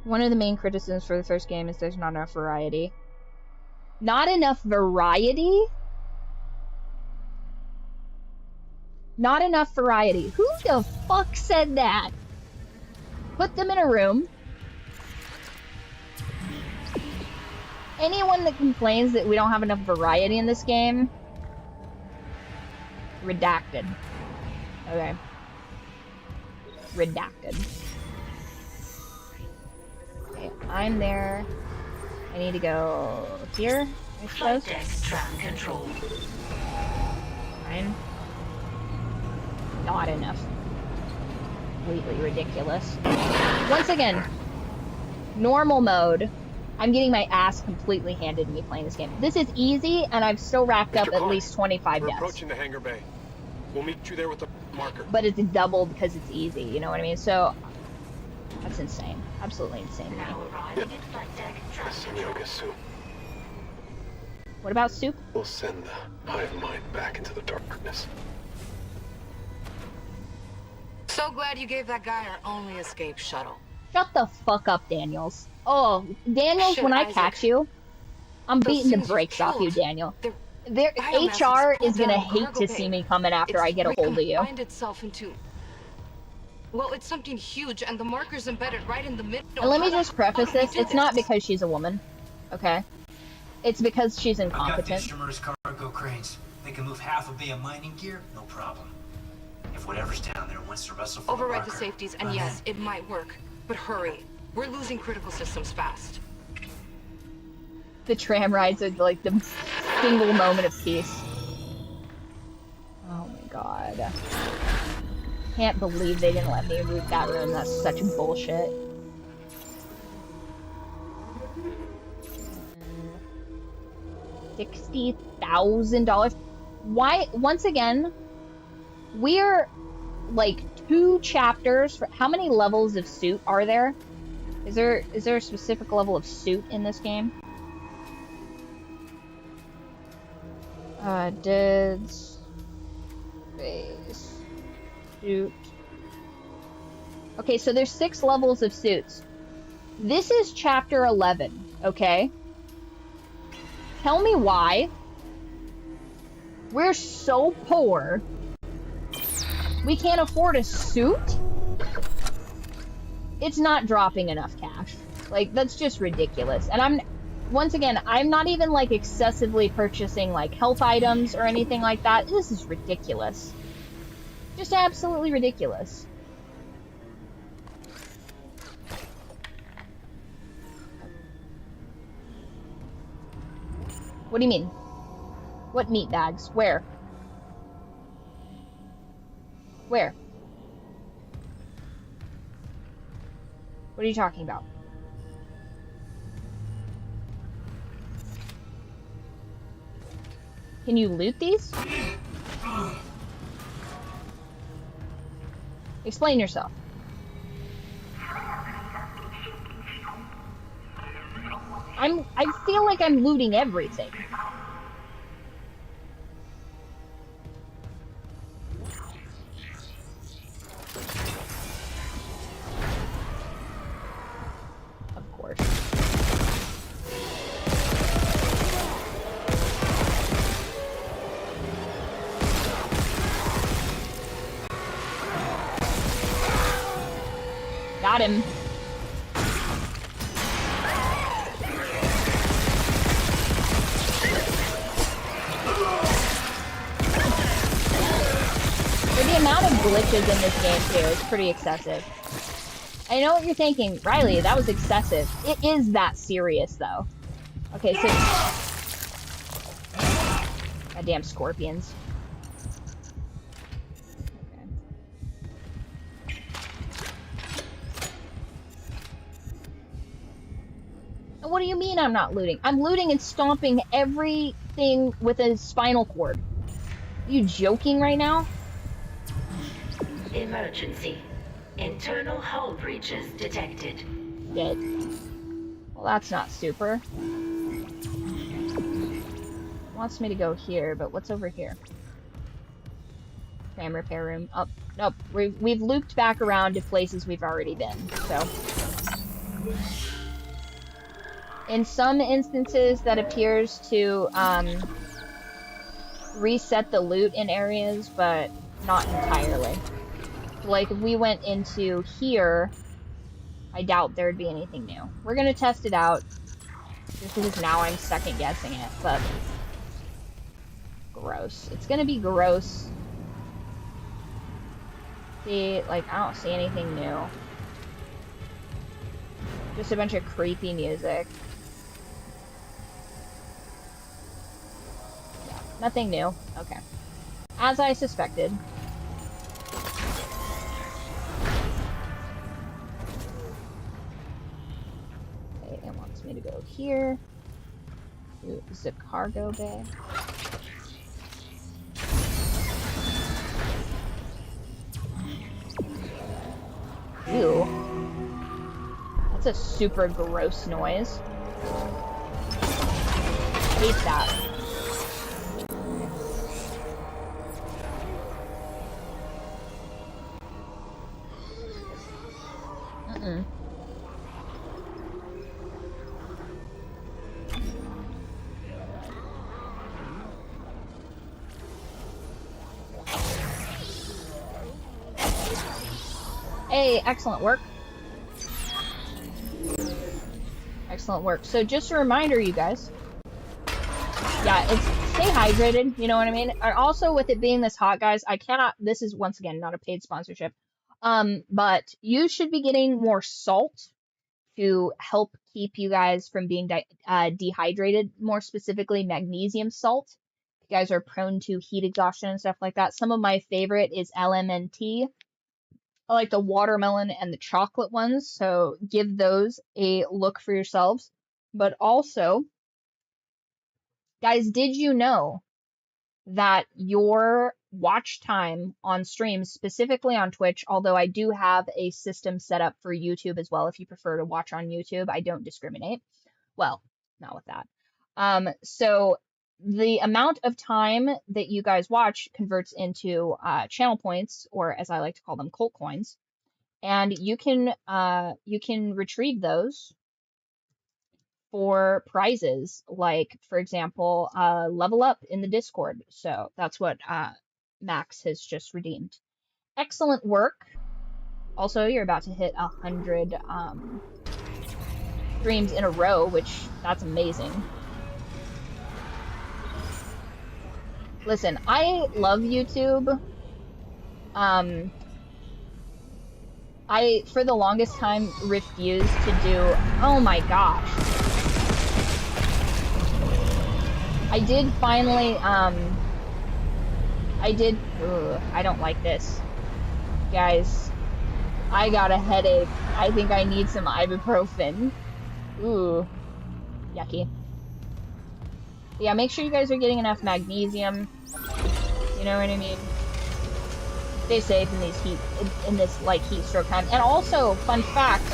Speaker 1: One of the main criticisms for the first game is there's not enough variety. Not enough variety? Not enough variety. Who the fuck said that? Put them in a room. Anyone that complains that we don't have enough variety in this game, redacted. Okay. Redacted. Okay, I'm there. I need to go here, I suppose.
Speaker 5: Control.
Speaker 1: Fine. Not enough. Completely ridiculous. Once again, normal mode. I'm getting my ass completely handed to me playing this game. This is easy, and I've still racked up at least 25 deaths.
Speaker 9: We're approaching the hangar bay. We'll meet you there with the marker.
Speaker 1: But it's double because it's easy, you know what I mean? So, that's insane. Absolutely insane. What about Soup?
Speaker 9: We'll send the hive mind back into the darkness.
Speaker 7: So glad you gave that guy our only escape shuttle.
Speaker 1: Shut the fuck up, Daniels. Oh, Daniels,
Speaker 7: Shit,
Speaker 1: when I
Speaker 7: Isaac.
Speaker 1: catch you, I'm
Speaker 7: Those
Speaker 1: beating the
Speaker 7: things are
Speaker 1: brakes off you,
Speaker 7: killed.
Speaker 1: Daniel.
Speaker 7: Their biomass
Speaker 1: HR
Speaker 7: is pulled
Speaker 1: is gonna
Speaker 7: down
Speaker 1: hate
Speaker 7: cargo
Speaker 1: to
Speaker 7: bay.
Speaker 1: see me coming after I get a hold of you.
Speaker 7: Recombined itself into... Well, it's something huge, and the marker's embedded right in the middle.
Speaker 1: And let me just preface
Speaker 7: How do we
Speaker 1: this,
Speaker 7: do
Speaker 1: it's not because she's a woman, okay? It's because she's
Speaker 6: I've got the
Speaker 1: incompetent.
Speaker 6: instrumenters cargo cranes. They can move half a bay of mining gear, no problem. If whatever's down there wants to wrestle for
Speaker 7: Override
Speaker 6: the
Speaker 7: the
Speaker 6: marker,
Speaker 7: safeties, and
Speaker 6: I'm
Speaker 7: yes,
Speaker 6: in.
Speaker 7: it might work. But hurry. We're losing critical systems fast.
Speaker 1: The tram rides are like the single moment of peace. Oh my god. Can't believe they didn't let me root that room. That's such bullshit. $60,000. Why? Once again, we're like 2 chapters. How many levels of suit are there? Is there a specific level of suit in this game? Dids. Base. Suit. Okay, so there's 6 levels of suits. This is chapter 11, okay? Tell me why we're so poor we can't afford a suit? It's not dropping enough cash. Like, that's just ridiculous. And once again, I'm not even like excessively purchasing like health items or anything like that. This is ridiculous. Just absolutely ridiculous. What do you mean? What meat bags? Where? Where? What are you talking about? Can you loot these? Explain yourself. I feel like I'm looting everything. Of course. Got him. The amount of glitches in this game too is pretty excessive. I know what you're thinking, Riley, that was excessive. It is that serious though. Okay, so goddamn scorpions. Okay. And what do you mean I'm not looting? I'm looting and stomping everything with a spinal cord. Are you joking right now?
Speaker 5: Emergency. Internal hull breaches detected.
Speaker 1: Dead. Well, that's not super. Wants me to go here, but what's over here? Frame repair room. Oh, nope. We've looped back around to places we've already been, so. In some instances, that appears to reset the loot in areas, but not entirely. Like, if we went into here, I doubt there'd be anything new. We're gonna test it out, just because now I'm second guessing it, but gross. It's gonna be gross. See, like, I don't see anything new. Just a bunch of creepy music. Yeah, nothing new. Okay. As I suspected. It wants me to go here. Ooh, this is a cargo bay. Ew. That's a super gross noise. I hate that. Hey, excellent work. Excellent work. So just a reminder, you guys. Yeah, it's stay hydrated, you know what I mean? And also with it being this hot, guys, I cannot, this is once again not a paid sponsorship. But you should be getting more salt to help keep you guys from being dehydrated, more specifically magnesium salt. If you guys are prone to heat exhaustion and stuff like that. Some of my favorite is LMNT. I like the watermelon and the chocolate ones, so give those a look for yourselves. But also, guys, did you know that your watch time on streams, specifically on Twitch, although I do have a system set up for YouTube as well, if you prefer to watch on YouTube, I don't discriminate. Well, not with that. So the amount of time that you guys watch converts into channel points, or as I like to call them, cult coins, and you can retrieve those for prizes, like, for example, level up in the Discord. So that's what Max has just redeemed. Excellent work. Also, you're about to hit 100 streams in a row, which that's amazing. Listen, I love YouTube, I, for the longest time, refused to do... Oh my gosh. I did finally, I don't like this. Guys, I got a headache. I think I need some ibuprofen. Ooh, yucky. Yeah, make sure you guys are getting enough magnesium. You know what I mean? Stay safe in these heat stroke time. And also, fun fact,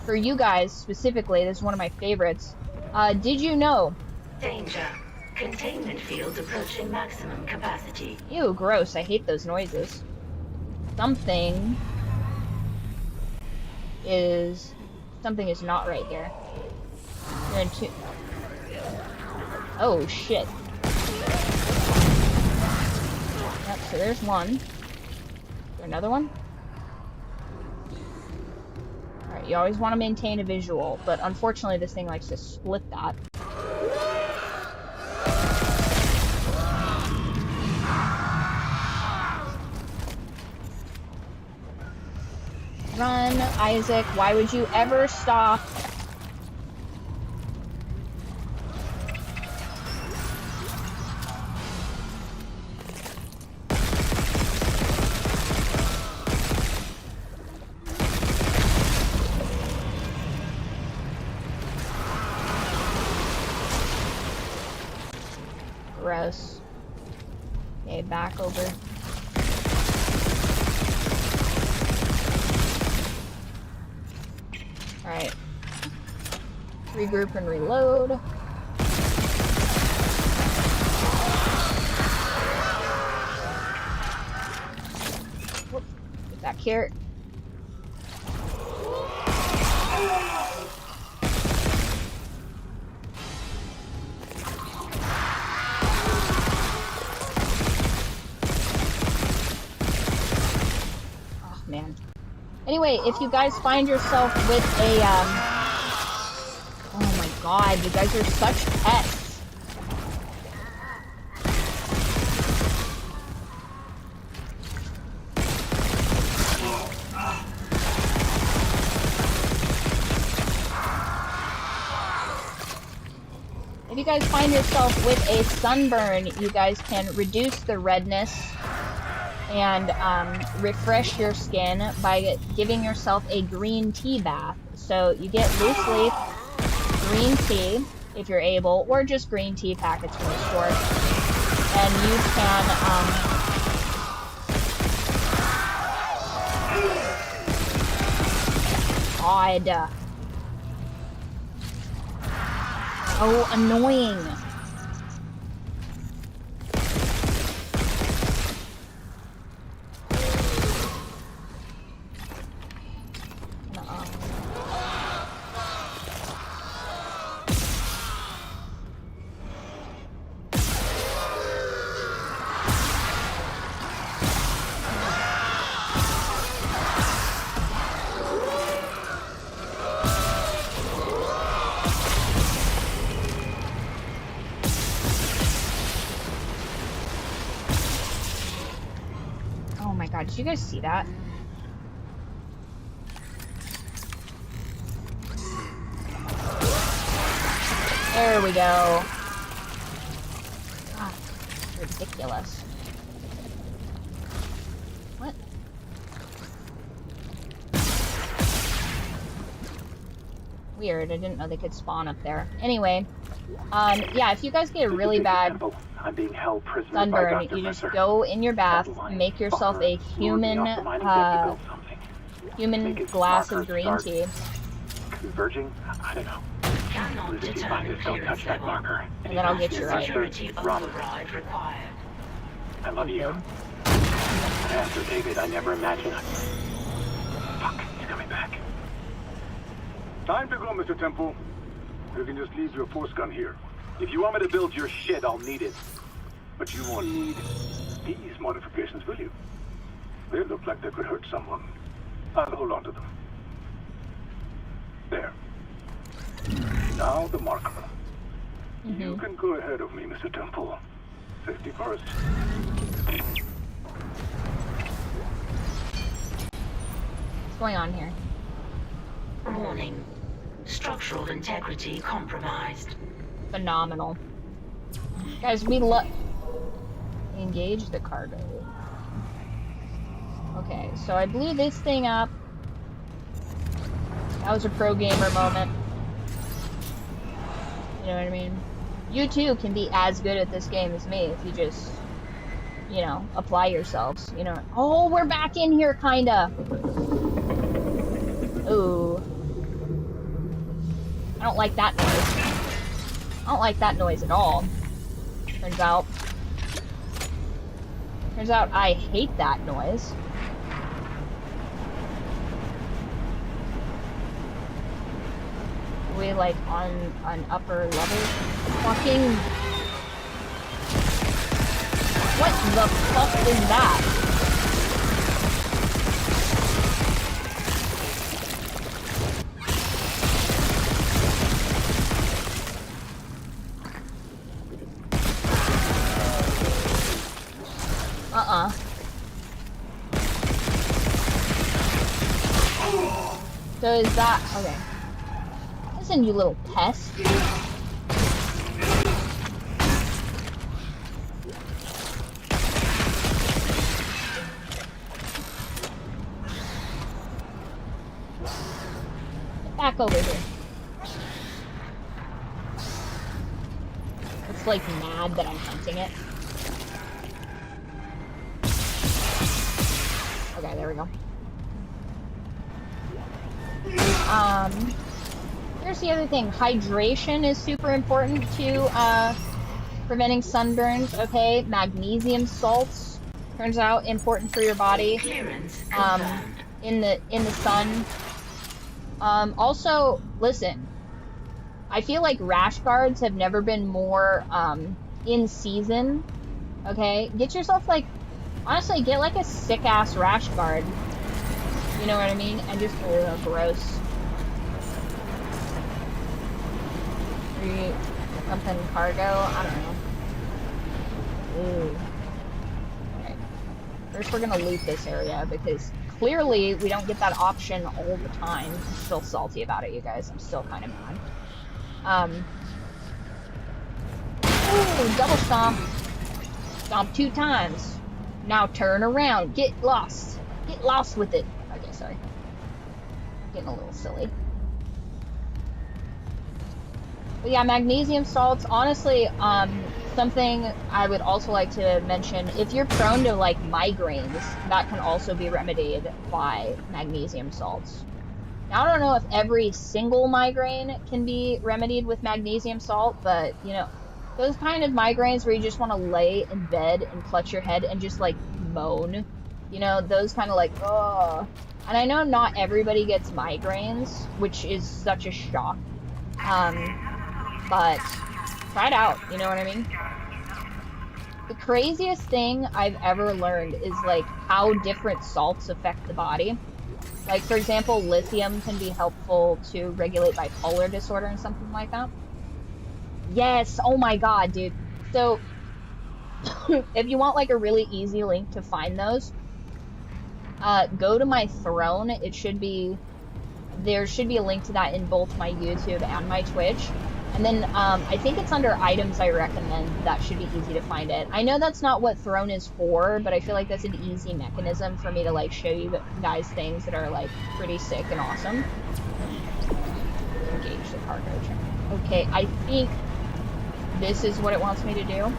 Speaker 1: for you guys specifically, this is one of my favorites. Did you know?
Speaker 5: Danger. Containment field approaching maximum capacity.
Speaker 1: Ew, gross. I hate those noises. Something is not right here. You're in two. Oh shit. Yep, so there's one. Is there another one? Alright, you always want to maintain a visual, but unfortunately this thing likes to split that. Run, Isaac. Why would you ever stop? Gross. Okay, back over. Alright. Regroup and reload. Whoop. Get that carrot. Oh, man. Anyway, if you guys find yourself with a, oh my god, you guys are such pets. If you guys find yourself with a sunburn, you guys can reduce the redness and refresh your skin by giving yourself a green tea bath. So you get loose leaf green tea, if you're able, or just green tea packets from the store. And you can, God. Oh, annoying. God, did you guys see that? There we go. Ah, ridiculous. What? Weird, I didn't know they could spawn up there. Anyway, yeah, if you guys get a really bad
Speaker 9: I'm being held prisoner
Speaker 1: sunburn,
Speaker 9: by Dr.
Speaker 1: you just
Speaker 9: Messer.
Speaker 1: go in your bath, make yourself a human glass of green tea.
Speaker 9: Converging? I don't know.
Speaker 5: Cannot determine
Speaker 9: Don't touch that marker.
Speaker 1: And then I'll get you right.
Speaker 5: Security override required.
Speaker 9: I love you. After David, I never imagined Fuck, he's coming back.
Speaker 3: Time to go, Mr. Temple. You can just leave your force gun here. If you want me to build your shit, I'll need it. But you won't need these modifications, will you? They look like they could hurt someone. I'll hold on to them. There. Now the marker. You can go ahead of me, Mr. Temple. Safety first.
Speaker 1: What's going on here?
Speaker 5: Warning. Structural integrity compromised.
Speaker 1: Phenomenal. Guys, engage the cargo. Okay, so I blew this thing up. That was a pro gamer moment. You know what I mean? You too can be as good at this game as me if you just, you know, apply yourselves. You know. Oh, we're back in here, kinda. Ooh. I don't like that noise. I don't like that noise at all. Turns out I hate that noise. Are we like on an upper level? Fucking... What the fuck is that? So is that... Okay. Listen, you little pest. Get back over here. It's like mad that I'm hunting it. Okay, there we go. Here's the other thing. Hydration is super important to preventing sunburns. Okay, magnesium salts turns out important for your body. In the sun. Also, listen. I feel like rash guards have never been more in season. Okay, get yourself like, honestly, get like a sick ass rash guard. You know what I mean? And just gross. Something cargo. I don't know. Ooh. Okay. First, we're gonna loot this area because clearly we don't get that option all the time. I'm still salty about it, you guys. I'm still kind of mad. Ooh, double stomp. Stomp 2 times. Now turn around. Get lost. Get lost with it. Okay, sorry. Getting a little silly. But yeah, magnesium salts, honestly, something I would also like to mention, if you're prone to like migraines, that can also be remedied by magnesium salts. Now, I don't know if every single migraine can be remedied with magnesium salt, but you know, those kind of migraines where you just want to lay in bed and clutch your head and just like moan, you know, those kind of like, oh. And I know not everybody gets migraines, which is such a shock. But try it out, you know what I mean? The craziest thing I've ever learned is like how different salts affect the body. Like, for example, lithium can be helpful to regulate bipolar disorder and something like that. Yes, oh my god, dude. So, if you want like a really easy link to find those, go to my throne. There should be a link to that in both my YouTube and my Twitch. And then, I think it's under items I recommend. That should be easy to find it. I know that's not what Throne is for, but I feel like that's an easy mechanism for me to, like, show you guys things that are, like, pretty sick and awesome. Engage the cargo check. Okay, I think this is what it wants me to do.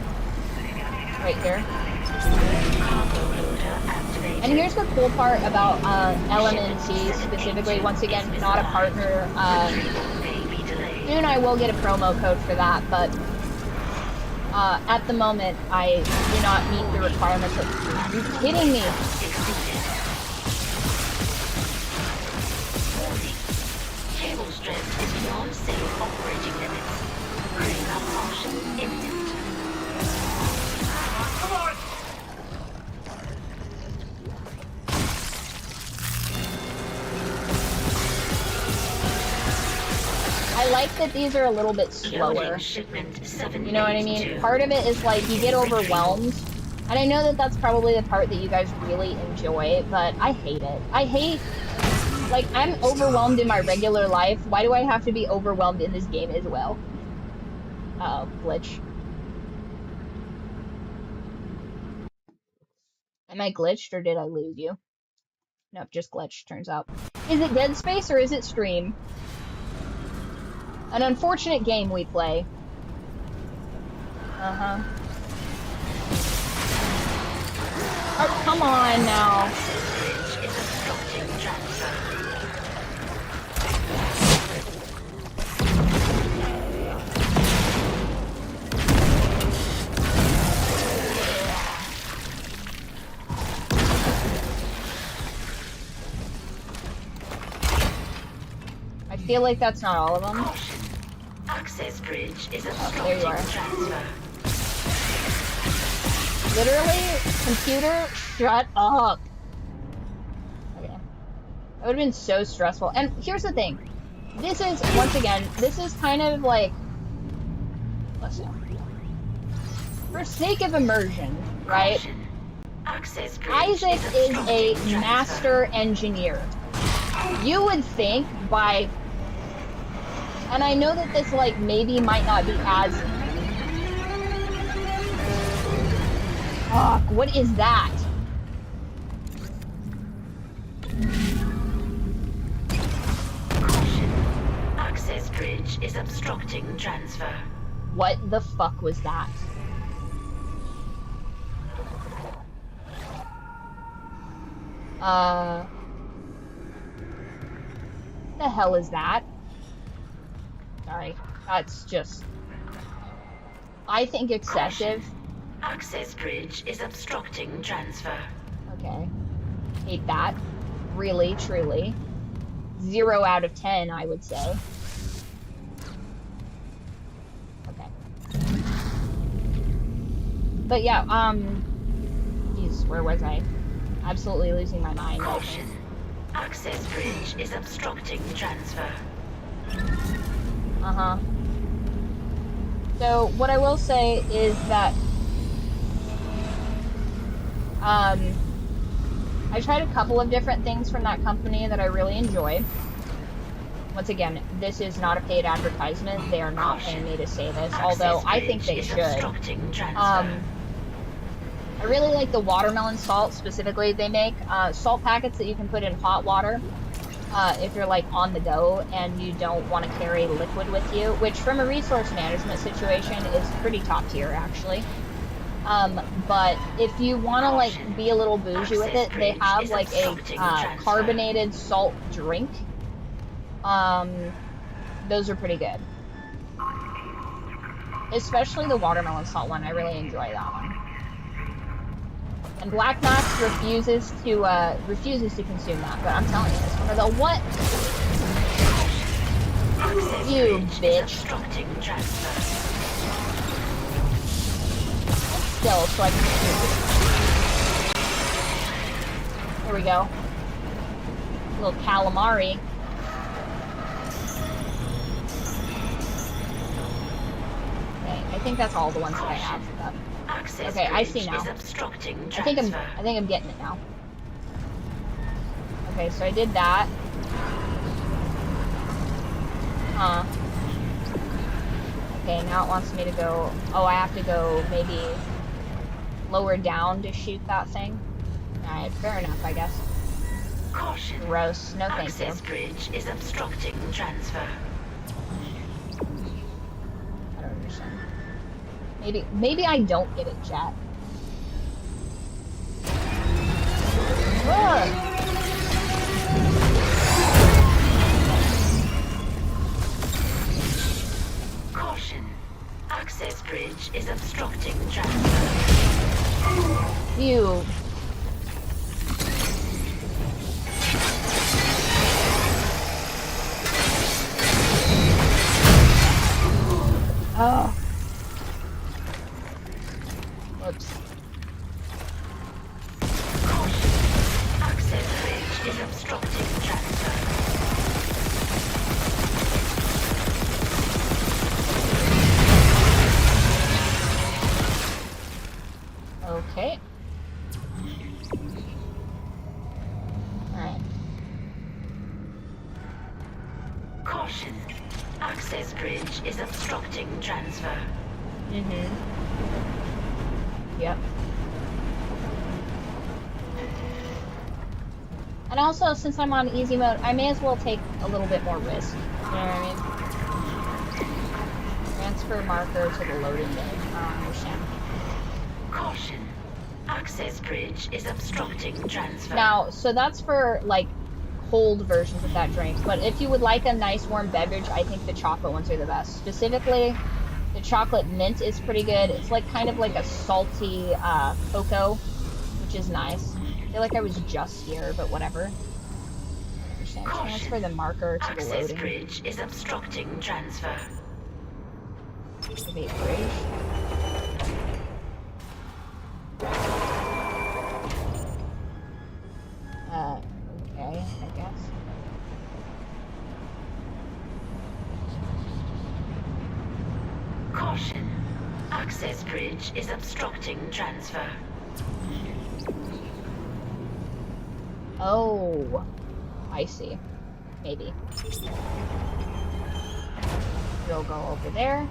Speaker 1: Right here. And here's the cool part about LMNT specifically. Once again, not a partner. Soon I will get a promo code for that, but at the moment I do not meet the requirements of... Are you kidding me?
Speaker 5: Cable strength is beyond safe operating limits. Crane malfunction imminent.
Speaker 2: Come on!
Speaker 1: I like that these are a little bit slower. You know what I mean? Part of it is like you get overwhelmed. And I know that that's probably the part that you guys really enjoy, but I hate it. I hate Like, I'm overwhelmed in my regular life. Why do I have to be overwhelmed in this game as well? Uh-oh, glitch. Am I glitched or did I lose you? Nope, just glitched, turns out. Is it Dead Space or is it Stream? An unfortunate game we play. Uh-huh. Oh, come on now. I feel like that's not all of them.
Speaker 5: Access bridge is
Speaker 1: there you are. Literally, computer, shut up. Okay. That would have been so stressful. And here's the thing. This is, once again, this is kind of like, listen. For sake of immersion, right? Isaac is a master engineer. You would think by, and I know that this like maybe might not be as, fuck, what is that?
Speaker 5: Access bridge is obstructing transfer.
Speaker 1: What the fuck was that? The hell is that? Sorry, that's just, I think excessive.
Speaker 5: Access bridge is obstructing transfer.
Speaker 1: Okay. Hate that. Really, truly. 0 out of 10, I would say. Okay. But yeah, jeez, where was I? Absolutely losing my mind.
Speaker 5: Caution. Access bridge is obstructing transfer.
Speaker 1: Uh-huh. So, what I will say is that, I tried a couple of different things from that company that I really enjoy. Once again, this is not a paid advertisement. They are not paying me to say this, although I think they should. I really like the watermelon salt, specifically. They make salt packets that you can put in hot water if you're like on the go and you don't want to carry liquid with you, which from a resource management situation is pretty top tier, actually. But if you want to like be a little bougie with it, they have like a carbonated salt drink. Those are pretty good. Especially the watermelon salt one. I really enjoy that one. And Black Max refuses to consume that, but I'm telling you, it's one of the what? You bitch. Still, so I can. There we go. Little calamari. Okay, I think that's all the ones that I have. Okay, I see now. I think I'm getting it now. Okay, so I did that. Okay, now it wants me to go. Oh, I have to go maybe lower down to shoot that thing. Alright, fair enough, I guess.
Speaker 5: Caution.
Speaker 1: Gross. No, thank you.
Speaker 5: Access bridge is obstructing transfer.
Speaker 1: I don't understand. Maybe I don't get it, chat. Ugh.
Speaker 5: Caution. Access bridge is obstructing transfer.
Speaker 1: You. Oh. Whoops.
Speaker 5: Access bridge is obstructing transfer.
Speaker 1: Okay. Alright.
Speaker 5: obstructing transfer.
Speaker 1: Yep. And also, since I'm on easy mode, I may as well take a little bit more risk. You know what I mean? Transfer marker to the loading bay. I don't understand.
Speaker 5: Caution. Access bridge is obstructing transfer.
Speaker 1: Now, so that's for, like, cold versions of that drink. But if you would like a nice warm beverage, I think the chocolate ones are the best. Specifically, the chocolate mint is pretty good. It's like kind of like a salty cocoa, which is nice. I feel like I was just here, but whatever. Transfer the marker to the loading.
Speaker 5: Access bridge is obstructing transfer.
Speaker 1: Activate bridge. Okay, I guess.
Speaker 5: Caution. Access bridge is obstructing transfer.
Speaker 1: Oh, I see. Maybe. It'll go over there.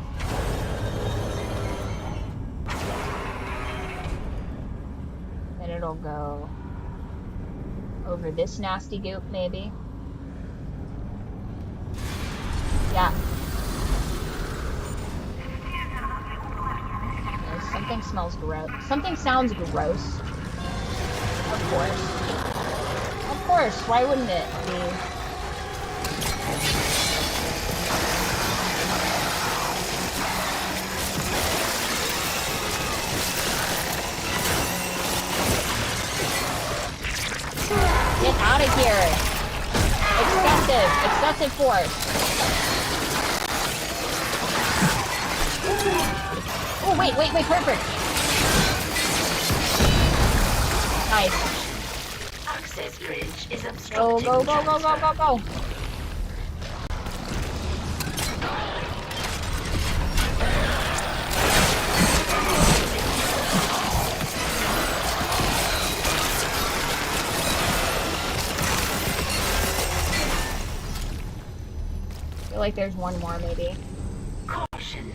Speaker 1: Then it'll go over this nasty goop, maybe. Yeah. No, something smells gross. Something sounds gross. Of course. Of course, why wouldn't it be? Get out of here! Excessive force. Oh, wait, perfect! Nice.
Speaker 5: Access bridge is
Speaker 1: Go,
Speaker 5: obstructing
Speaker 1: go, go, go, go, go, go! I feel like there's one more, maybe.
Speaker 5: Caution.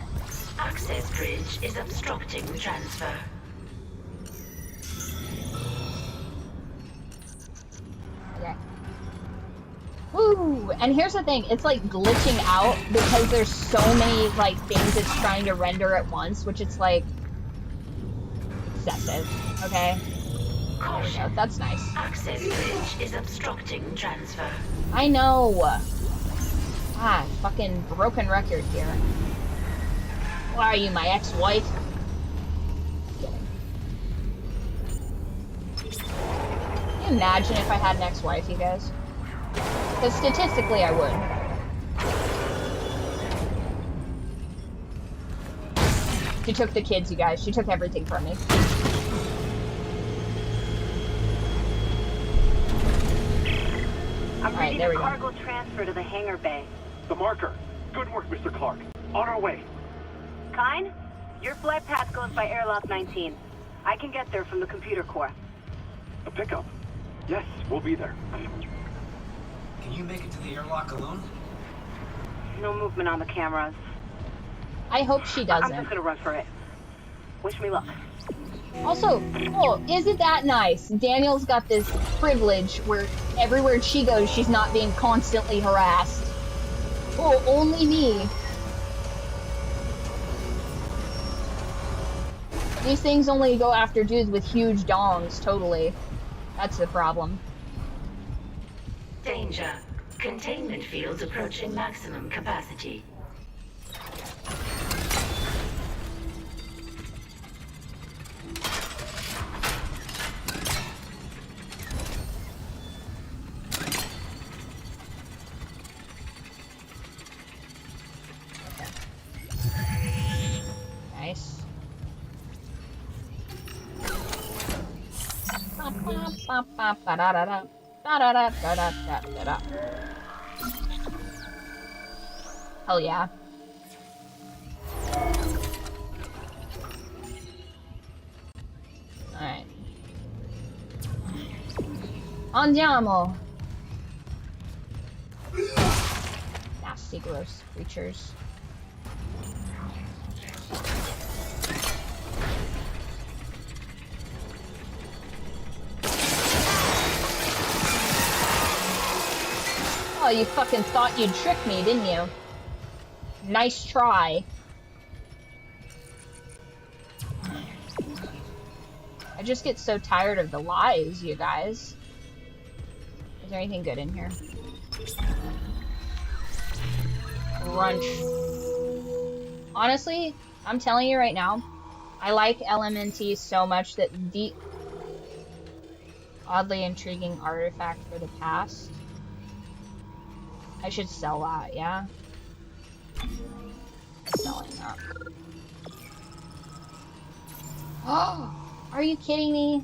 Speaker 5: Access bridge is obstructing transfer.
Speaker 1: Okay. Woo! And here's the thing, it's like glitching out because there's so many like things it's trying to render at once, which it's like excessive. Okay.
Speaker 5: Caution.
Speaker 1: That's nice.
Speaker 5: Access bridge is obstructing transfer.
Speaker 1: I know. Ah, fucking broken record here. Why are you, my ex-wife? Can you imagine if I had an ex-wife, you guys? Because statistically, I would. She took the kids, you guys. She took everything from me.
Speaker 4: I'm ready
Speaker 1: there
Speaker 4: to
Speaker 1: we go.
Speaker 4: cargo transfer to the hangar bay.
Speaker 3: The marker. Good work, Mr. Clark. On our way.
Speaker 4: Kine, your flight path goes by airlock 19. I can get there from the computer core.
Speaker 3: A pickup. Yes, we'll be there.
Speaker 6: Can you make it to the airlock alone?
Speaker 4: No movement on the cameras.
Speaker 1: I hope she
Speaker 4: I'm
Speaker 1: doesn't.
Speaker 4: just gonna run for it. Wish me luck.
Speaker 1: Also, oh, isn't that nice? Daniel's got this privilege where everywhere she goes, she's not being constantly harassed. Oh, only me. These things only go after dudes with huge dongs, totally. That's the problem.
Speaker 5: Danger. Containment fields approaching maximum capacity.
Speaker 1: Nice. Hell yeah. Alright. Andiamo! Nasty, gross creatures. you fucking thought you'd trick me, didn't you? Nice try. I just get so tired of the lies, you guys. Is there anything good in here? Crunch. Honestly, I'm telling you right now, I like LMNT so much that the oddly intriguing artifact for the past. I should sell that, yeah? I'm selling that. Oh, are you kidding me?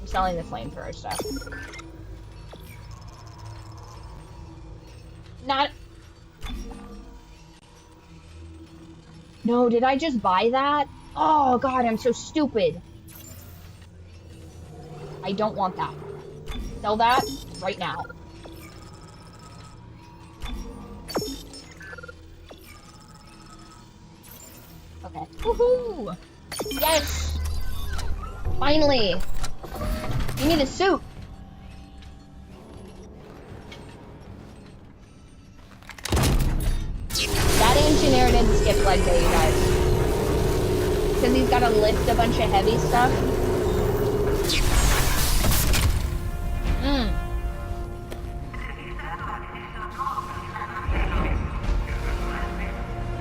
Speaker 1: I'm selling the flamethrower stuff. Not... No, did I just buy that? Oh god, I'm so stupid. I don't want that. Sell that right now. Okay. Woohoo! Yes! Finally! Give me the suit! That engineer didn't skip leg day, you guys. Because he's gotta lift a bunch of heavy stuff.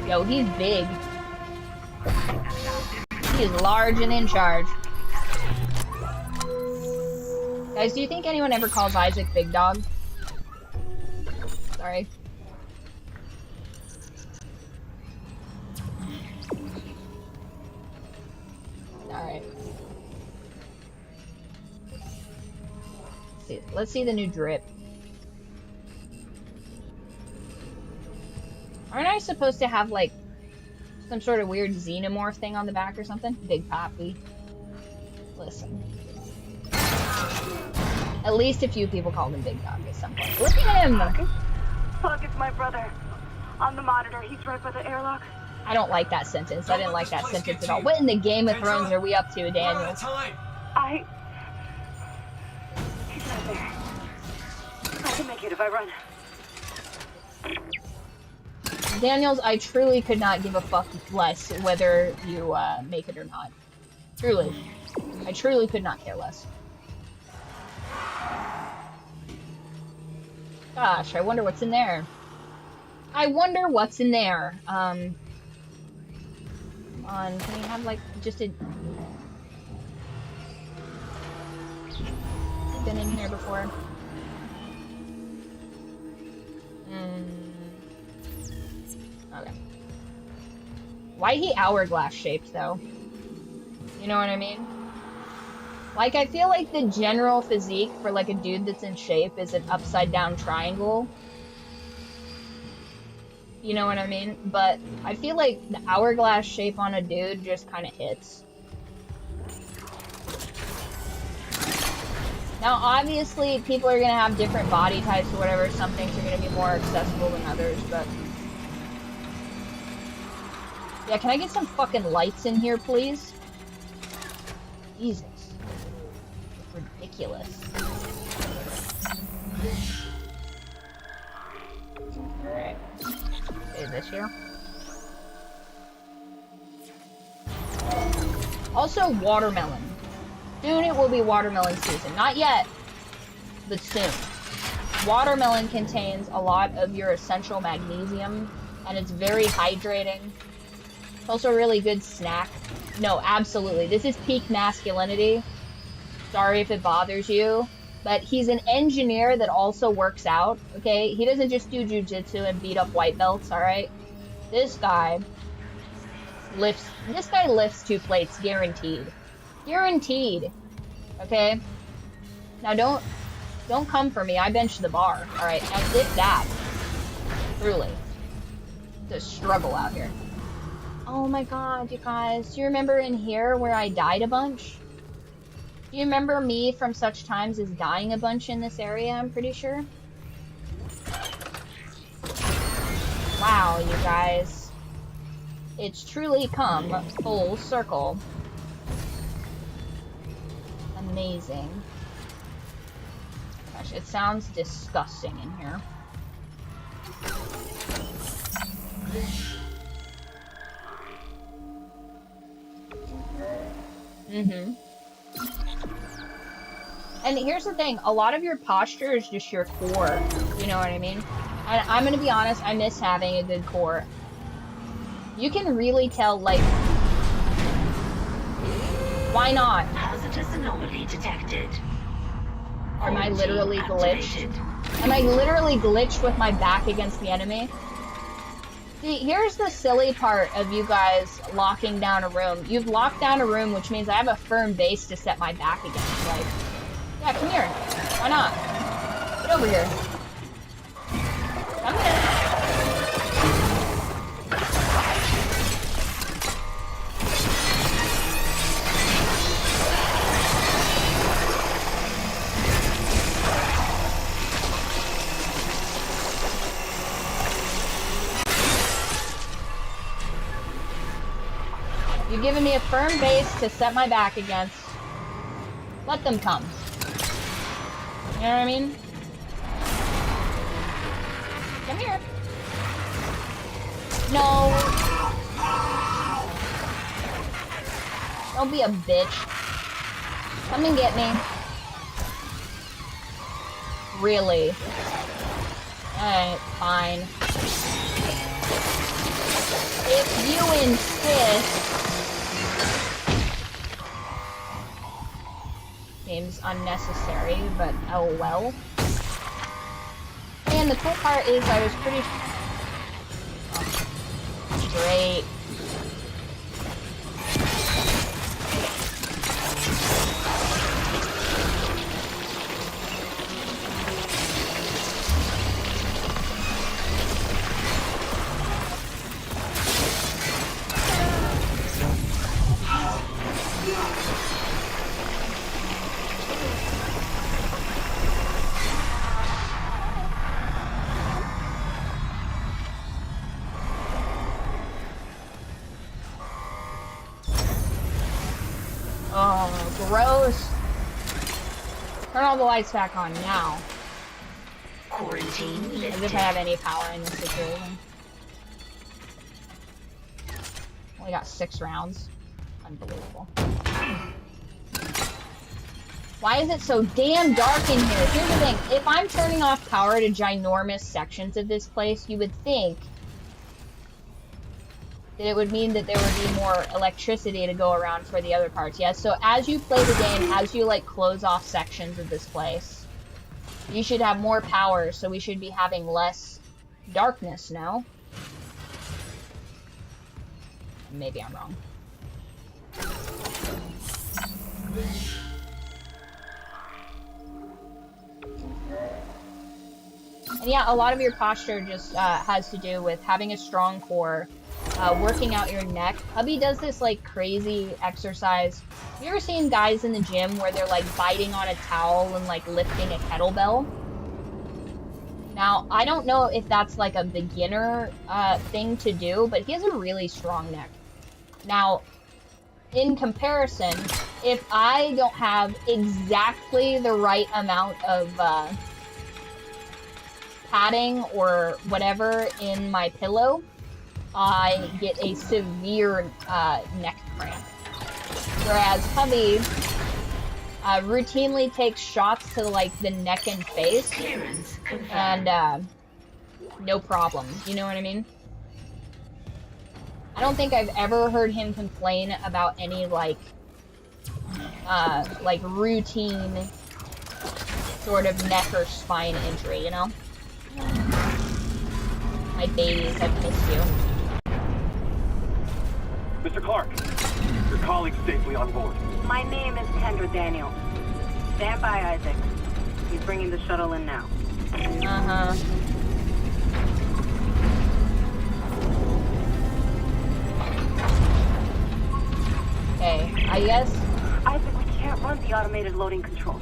Speaker 1: Yo, he's big. He is large and in charge. Guys, do you think anyone ever calls Isaac Big Dog? Sorry. Alright. Let's see the new drip. Aren't I supposed to have, like, some sort of weird xenomorph thing on the back or something? Big Pappy. Listen. At least a few people called him Big Dog at some point. Look at him!
Speaker 4: Fuck, it's my brother. On the monitor, he's right by the airlock.
Speaker 1: I don't like that sentence. I didn't like that sentence at all. What in the Game of Thrones are we up to, Daniel?
Speaker 4: He's right there. I can make it if I run.
Speaker 1: Daniels, I truly could not give a fuck less whether you make it or not. Truly. I truly could not care less. Gosh, I wonder what's in there. I wonder what's in there. Come on, can we have like just a... Been in here before. Okay. Why he hourglass shaped though? You know what I mean? Like, I feel like the general physique for like a dude that's in shape is an upside down triangle. You know what I mean? But I feel like the hourglass shape on a dude just kind of hits. Now, obviously, people are going to have different body types or whatever. Some things are going to be more accessible than others, but... Yeah, can I get some fucking lights in here, please? Jesus. It's ridiculous. Alright. Save this here. Also, watermelon. Soon it will be watermelon season. Not yet, but soon. Watermelon contains a lot of your essential magnesium, and it's very hydrating. It's also a really good snack. No, absolutely. This is peak masculinity. Sorry if it bothers you, but he's an engineer that also works out, okay? He doesn't just do jujitsu and beat up white belts, alright? This guy lifts 2 plates, guaranteed. Guaranteed. Okay? Now don't come for me. I bench the bar. Alright, and if that. Truly. It's a struggle out here. Oh my god, you guys. Do you remember in here where I died a bunch? Do you remember me from such times as dying a bunch in this area, I'm pretty sure? Wow, you guys. It's truly come full circle. Amazing. Gosh, it sounds disgusting in here. Mm-hmm. And here's the thing, a lot of your posture is just your core, you know what I mean? And I'm gonna be honest, I miss having a good core. You can really tell, like, why not?
Speaker 5: Hazardous anomaly detected.
Speaker 1: Am I literally glitched? Am I literally glitched with my back against the enemy? See, here's the silly part of you guys locking down a room. You've locked down a room, which means I have a firm base to set my back against. Like, yeah, come here. Why not? Get over here. Come here. You've given me a firm base to set my back against. Let them come. You know what I mean? Come here. No. Don't be a bitch. Come and get me. Really? Alright, fine. If you insist. Seems unnecessary, but oh well. And the cool part is I was pretty... Oh, great. Oh, gross. Turn all the lights back on now.
Speaker 5: Quarantine lifted.
Speaker 1: As if I have any power in this situation. Only got 6 rounds. Unbelievable. Why is it so damn dark in here? Here's the thing. If I'm turning off power to ginormous sections of this place, you would think that it would mean that there would be more electricity to go around for the other parts. Yeah, so as you play the game, as you like close off sections of this place, you should have more power, so we should be having less darkness now. Maybe I'm wrong. And yeah, a lot of your posture just has to do with having a strong core, working out your neck. Hubby does this like crazy exercise. Have you ever seen guys in the gym where they're like biting on a towel and like lifting a kettlebell? Now, I don't know if that's like a beginner thing to do, but he has a really strong neck. Now, in comparison, if I don't have exactly the right amount of padding or whatever in my pillow, I get a severe neck cramp. Whereas hubby routinely takes shots to like the neck and face, and no problem. You know what I mean? I don't think I've ever heard him complain about any like routine sort of neck or spine injury, you know? My babies, I've missed you.
Speaker 9: Mr. Clark, your colleague's safely on board.
Speaker 4: My name is Kendra Daniels. Stand by, Isaac. He's bringing the shuttle in now.
Speaker 1: Uh-huh. Okay, I guess...
Speaker 4: Isaac, we can't run the automated loading controls.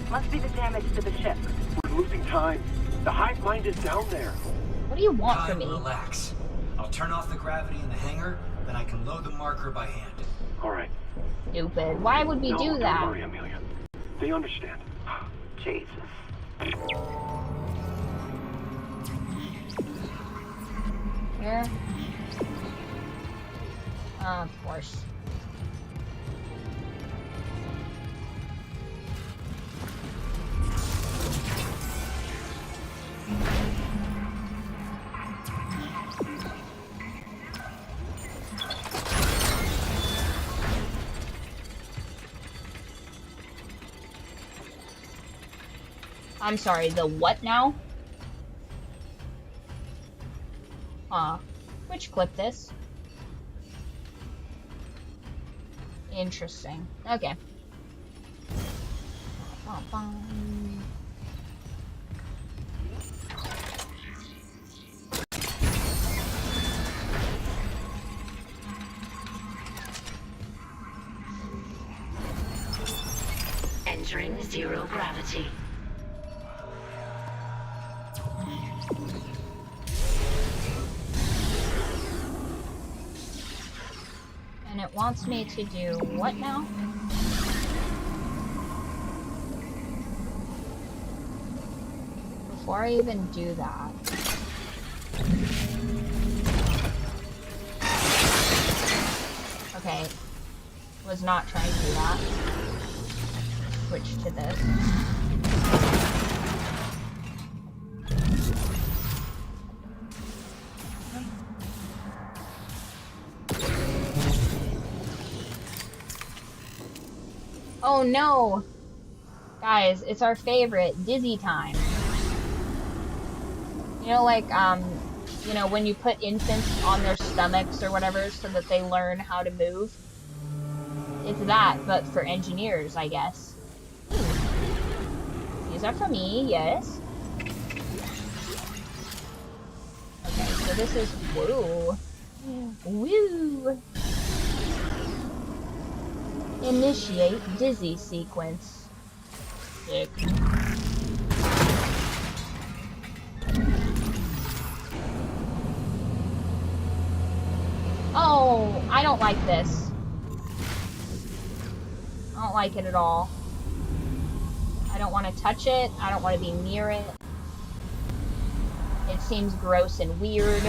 Speaker 4: Must be the damage to the ship.
Speaker 9: We're losing time. The hive mind is down there.
Speaker 1: What do you want from me?
Speaker 6: Relax. I'll turn off the gravity in the hangar, then I can load the marker by hand.
Speaker 9: All right.
Speaker 1: Stupid. Why would we do that?
Speaker 9: Don't worry, Amelia. They understand.
Speaker 4: Jesus.
Speaker 1: Where? Of course. I'm sorry, the what now? Which clip this? Interesting. Okay.
Speaker 5: Entering zero gravity.
Speaker 1: And it wants me to do what now? Before I even do that. Okay. Was not trying to do that. Switch to this. Oh no! Guys, it's our favorite, dizzy time. You know, like, you know, when you put infants on their stomachs or whatever so that they learn how to move? It's that, but for engineers, I guess. These are for me, yes. Okay, so this is, whoa. Woo! Initiate dizzy sequence. Sick. Oh, I don't like this. I don't like it at all. I don't want to touch it. I don't want to be near it. It seems gross and weird.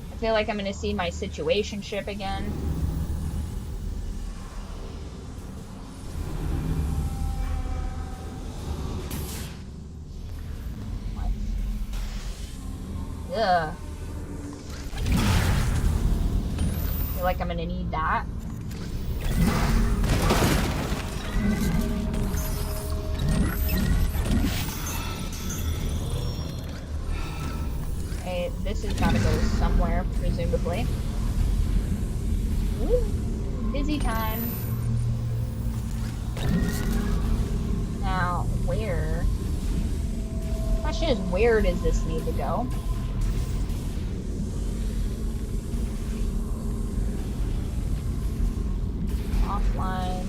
Speaker 1: I feel like I'm gonna see my situationship again. What? Ugh. I feel like I'm gonna need that. Okay, this has gotta go somewhere, presumably. Woo! Busy time. Now, where? Question is, where does this need to go? Offline.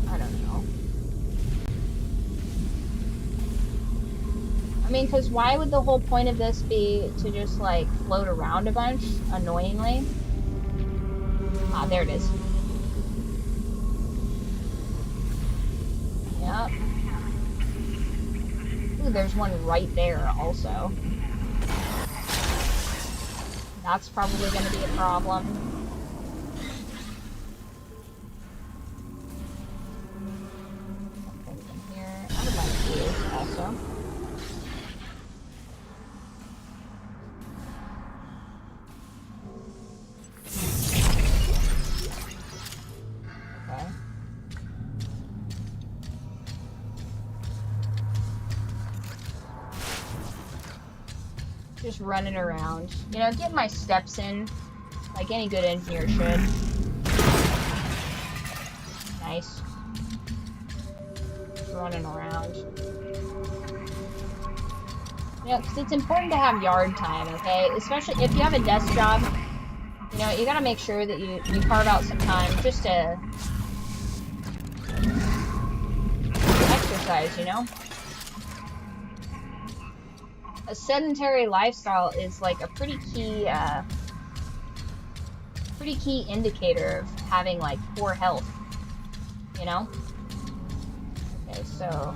Speaker 1: I don't know. I mean, because why would the whole point of this be to just, like, float around a bunch, annoyingly? Ah, there it is. Yep. Ooh, there's one right there, also. That's probably going to be a problem. Something in here. I would like these, also. Okay. Just running around. You know, getting my steps in, like any good engineer should. Nice. Just running around. You know, because it's important to have yard time, okay? Especially if you have a desk job, you know, you gotta make sure that you carve out some time just to exercise, you know? a sedentary lifestyle is like a pretty key indicator of having like poor health, you know? Okay, so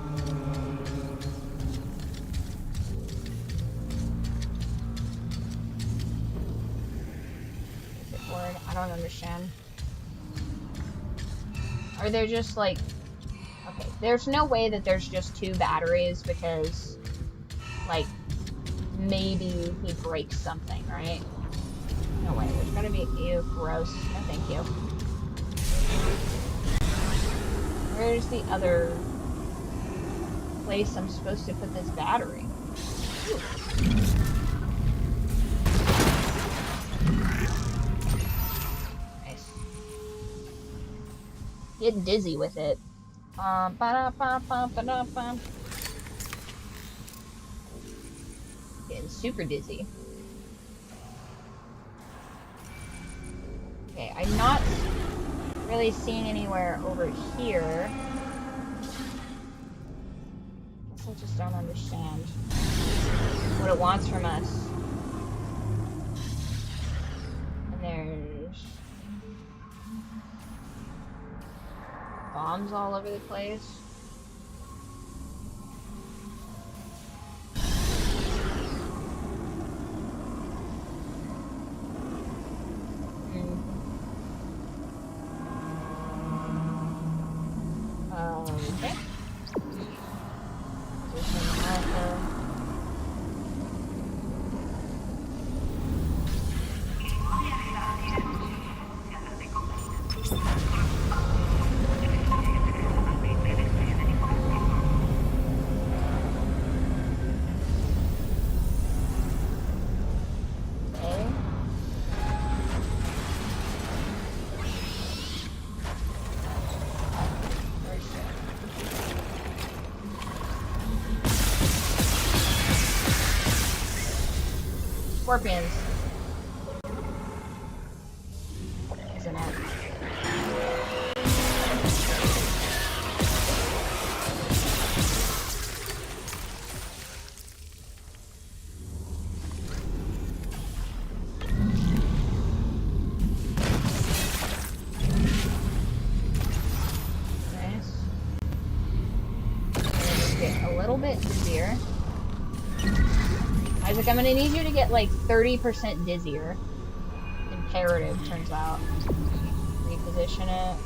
Speaker 1: is it word? I don't understand. Are there just like, okay, there's no way that there's just 2 batteries because like maybe he breaks something, right? No way, there's gotta be, ew, gross, no thank you. Where's the other place I'm supposed to put this battery? Ooh. Nice. Get dizzy with it. Getting super dizzy. Okay, I'm not really seeing anywhere over here. Guess I just don't understand what it wants from us. And there's bombs all over the place. Okay. Position alpha. Scorpions. Isn't it? Nice. Let's get a little bit dizzier. Isaac, I'm gonna need you to get like 30% dizzier. Imperative, turns out. Reposition it.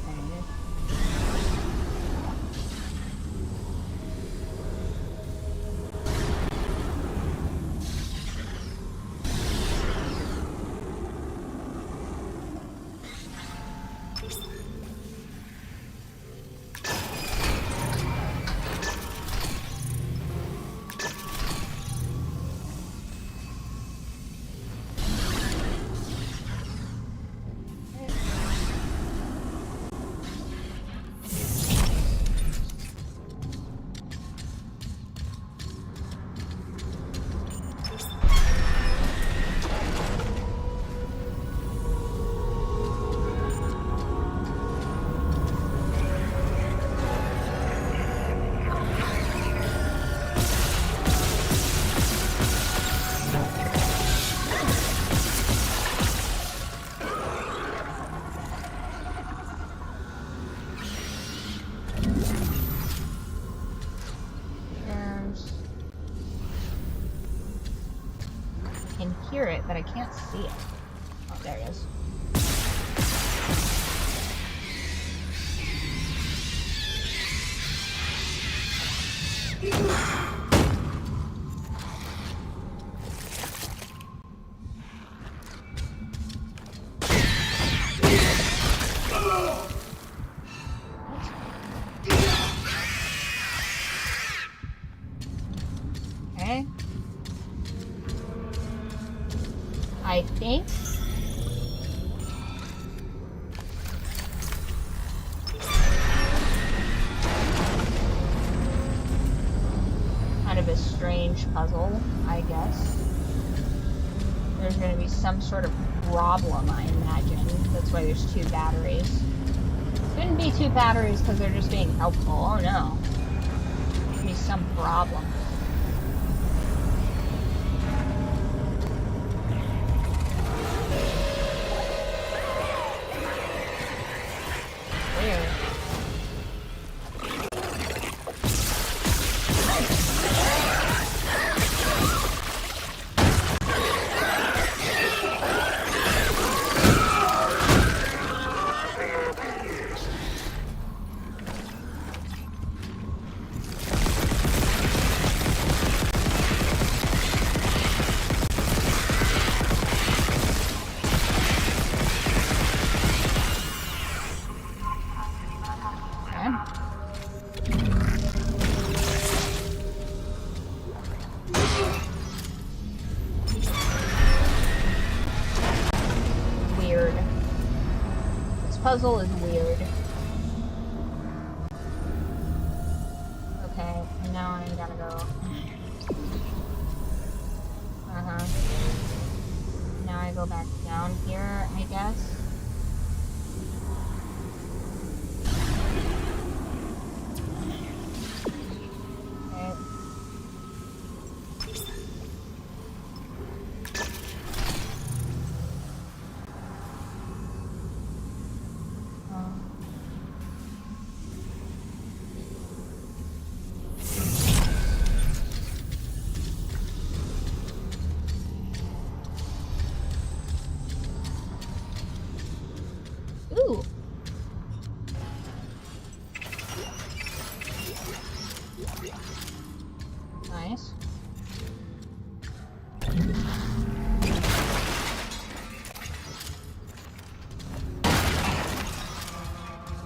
Speaker 1: Hear it, but I can't see it. Oh, there it is. Okay. I think kind of a strange puzzle, I guess. There's going to be some sort of problem, I imagine. That's why there's 2 batteries. Couldn't be 2 batteries because they're just being helpful. Oh no. There's going to be some problem. puzzle is weird. Okay, and now I gotta go. Now I go back down here, I guess. Okay. Ooh. Nice.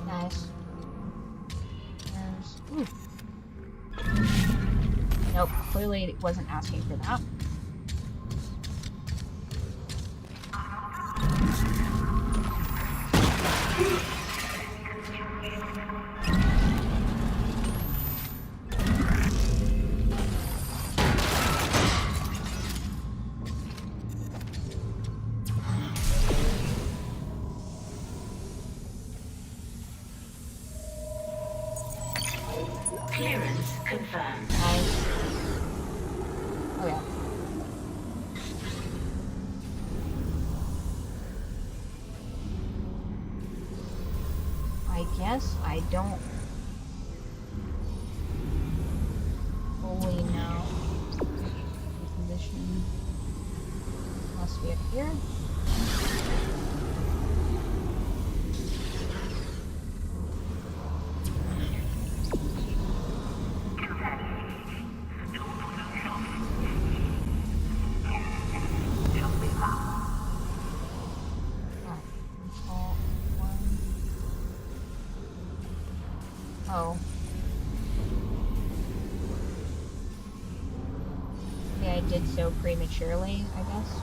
Speaker 1: Nice. There's... Ooh. Nope, clearly it wasn't asking for that.
Speaker 5: Clearance confirmed.
Speaker 1: Nice. Okay. I guess I don't fully know. Position must be up here. Oh. Yeah, I did so prematurely, I guess.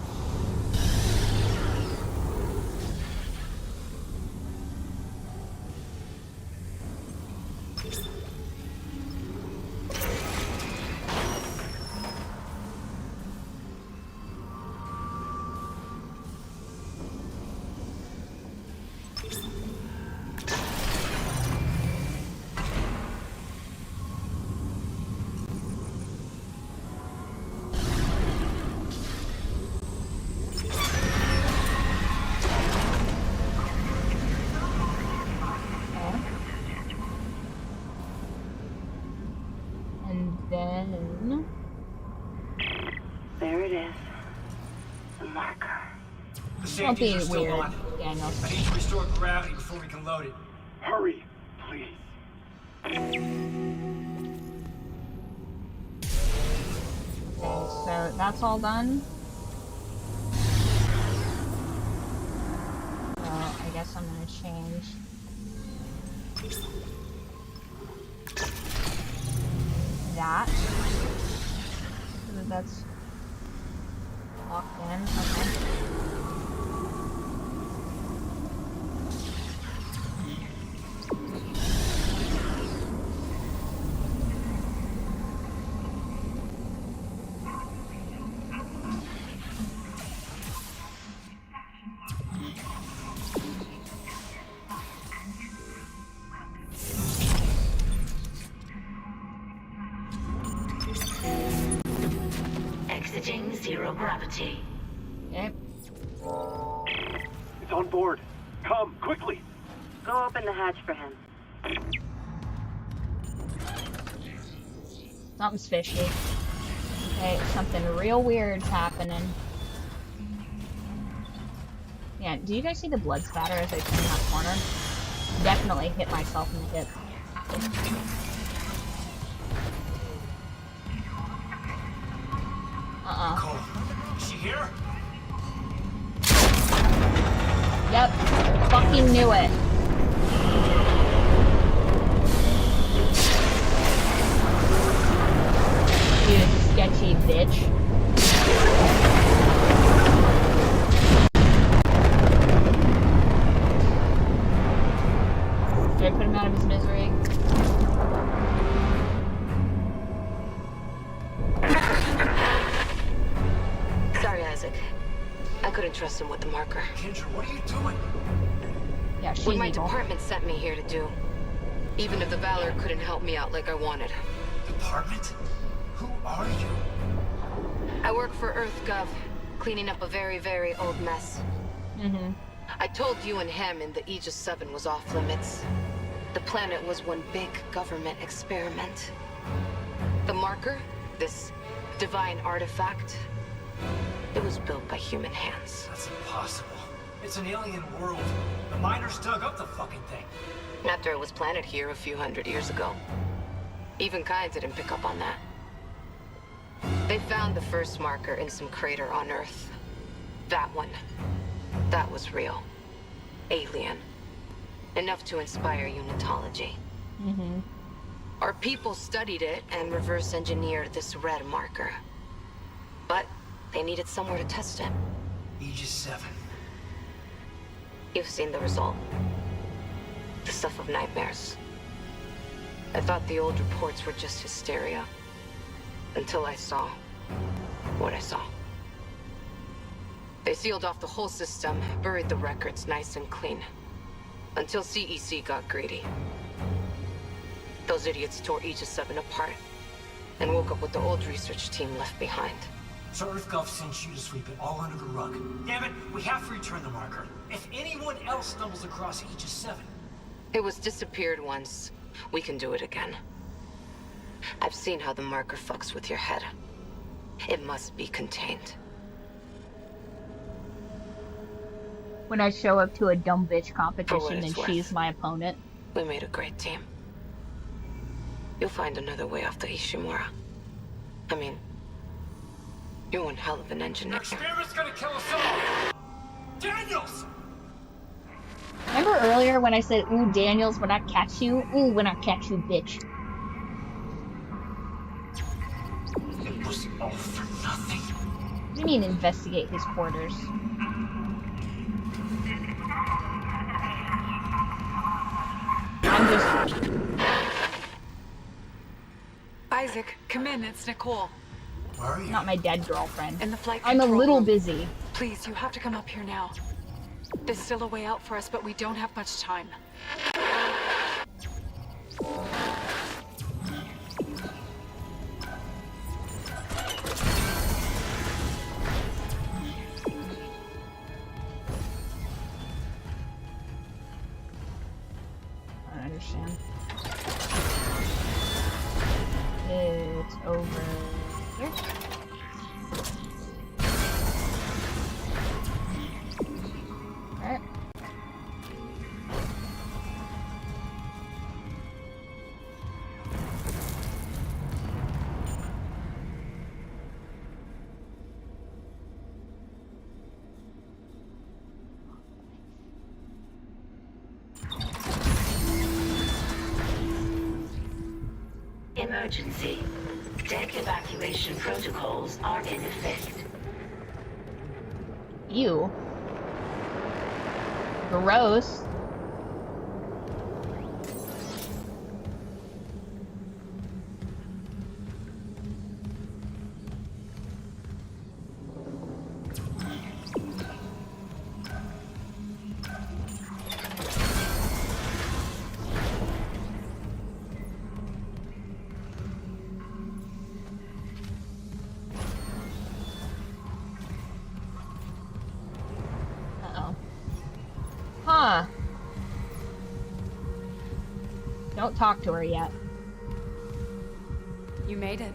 Speaker 1: Then...
Speaker 4: There it is. The marker.
Speaker 6: The
Speaker 1: Don't be
Speaker 6: safeties are still
Speaker 1: weird,
Speaker 6: on.
Speaker 1: Daniel.
Speaker 6: I need to restore gravity before we can load it.
Speaker 3: Hurry, please.
Speaker 1: Okay, so that's all done. So I guess I'm gonna change. That. So that's locked in. Okay.
Speaker 5: Exiting zero gravity.
Speaker 1: Okay.
Speaker 3: It's on board. Come, quickly.
Speaker 4: Go open the hatch for him.
Speaker 1: Something's fishy. Okay, something real weird's happening. Yeah, do you guys see the blood spatter as I turn that corner? Definitely hit myself in the hip.
Speaker 6: Cole, is she here?
Speaker 1: Yep. Fucking knew it. You sketchy bitch.
Speaker 7: assassin with the marker.
Speaker 6: Kendra, what are you doing?
Speaker 1: Yeah, she's
Speaker 7: What my
Speaker 1: evil.
Speaker 7: department sent me here to do. Even if the Valor couldn't help me out like I wanted.
Speaker 6: Department? Who are you?
Speaker 7: I work for EarthGov, cleaning up a very, very old mess.
Speaker 1: Mm-hmm.
Speaker 7: I told you and Hammond that Aegis 7 was off limits. The planet was one big government experiment. The marker, this divine artifact, it was built by human hands.
Speaker 6: That's impossible. It's an alien world. The miners dug up the fucking thing.
Speaker 7: After it was planted here a few hundred years ago. Even Kai didn't pick up on that. They found the first marker in some crater on Earth. That one. That was real. Alien. Enough to inspire unitology.
Speaker 1: Mm-hmm.
Speaker 7: Our people studied it and reverse engineered this red marker. But they needed somewhere to test it.
Speaker 6: Aegis 7.
Speaker 7: You've seen the result. The stuff of nightmares. I thought the old reports were just hysteria. Until I saw what I saw. They sealed off the whole system, buried the records nice and clean. Until CEC got greedy. Those idiots tore Aegis 7 apart and woke up with the old research team left behind.
Speaker 6: So EarthGov sent you to sweep it all under the rug. Damn it, we have to return the marker. If anyone else stumbles across Aegis 7...
Speaker 7: It was disappeared once. We can do it again. I've seen how the marker fucks with your head. It must be contained.
Speaker 1: When I show up to a dumb bitch competition and
Speaker 7: it's worth.
Speaker 1: she's my opponent.
Speaker 7: We made a great team. You'll find another way off the Ishimura. I mean, you're one hell of an engineer.
Speaker 6: Your experiment's gonna kill us all! Daniels!
Speaker 1: Remember earlier when I said, ooh, Daniels, when I catch you? Ooh, when I catch you, bitch.
Speaker 6: It was all for nothing.
Speaker 1: What do you mean investigate his quarters? I'm just...
Speaker 11: Isaac, come in. It's Nicole.
Speaker 6: Where are you?
Speaker 1: not my dead girlfriend.
Speaker 11: In the flight
Speaker 1: I'm a
Speaker 11: control
Speaker 1: little
Speaker 11: room.
Speaker 1: busy.
Speaker 11: Please, you have to come up here now. There's still a way out for us, but we don't have much time.
Speaker 1: I don't understand. It's over here. Alright.
Speaker 5: Emergency. Deck evacuation protocols are in effect.
Speaker 1: Ew. Gross. Uh-oh. Huh. Don't talk to her yet.
Speaker 11: You made it.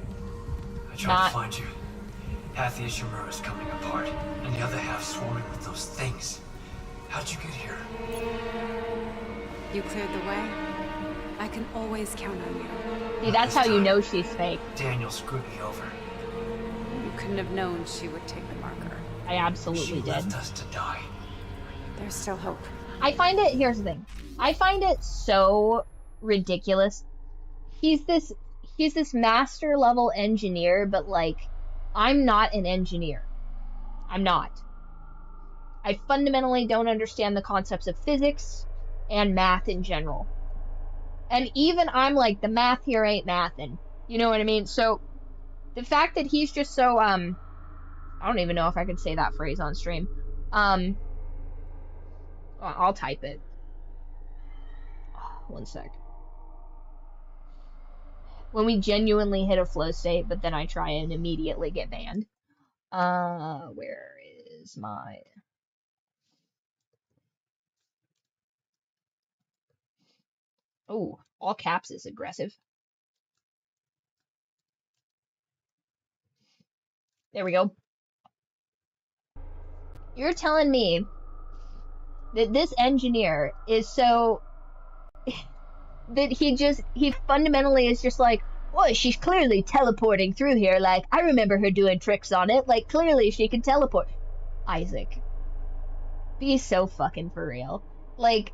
Speaker 6: I tried
Speaker 1: Not-
Speaker 6: to find you. Half the Ishimura is coming apart, and the other half swarming with those things. How'd you get here?
Speaker 11: You cleared the way. I can always count on you.
Speaker 1: See, that's how you know she's fake.
Speaker 6: Daniel screwed me over.
Speaker 11: You couldn't have known she would take the marker.
Speaker 1: I absolutely
Speaker 6: She
Speaker 1: did.
Speaker 6: left us to die.
Speaker 11: There's still hope.
Speaker 1: I find it, here's the thing. I find it so ridiculous. He's this master level engineer, but like, I'm not an engineer. I'm not. I fundamentally don't understand the concepts of physics and math in general. And even I'm like, the math here ain't mathin'. You know what I mean? So, the fact that he's just so, I don't even know if I could say that phrase on stream. I'll type it. One sec. When we genuinely hit a flow state, but then I try and immediately get banned. Where is my... Oh, all caps is aggressive. There we go. You're telling me that this engineer is so... that he fundamentally is just like, boy, she's clearly teleporting through here. Like, I remember her doing tricks on it. Like, clearly she can teleport. Isaac, be so fucking for real. Like,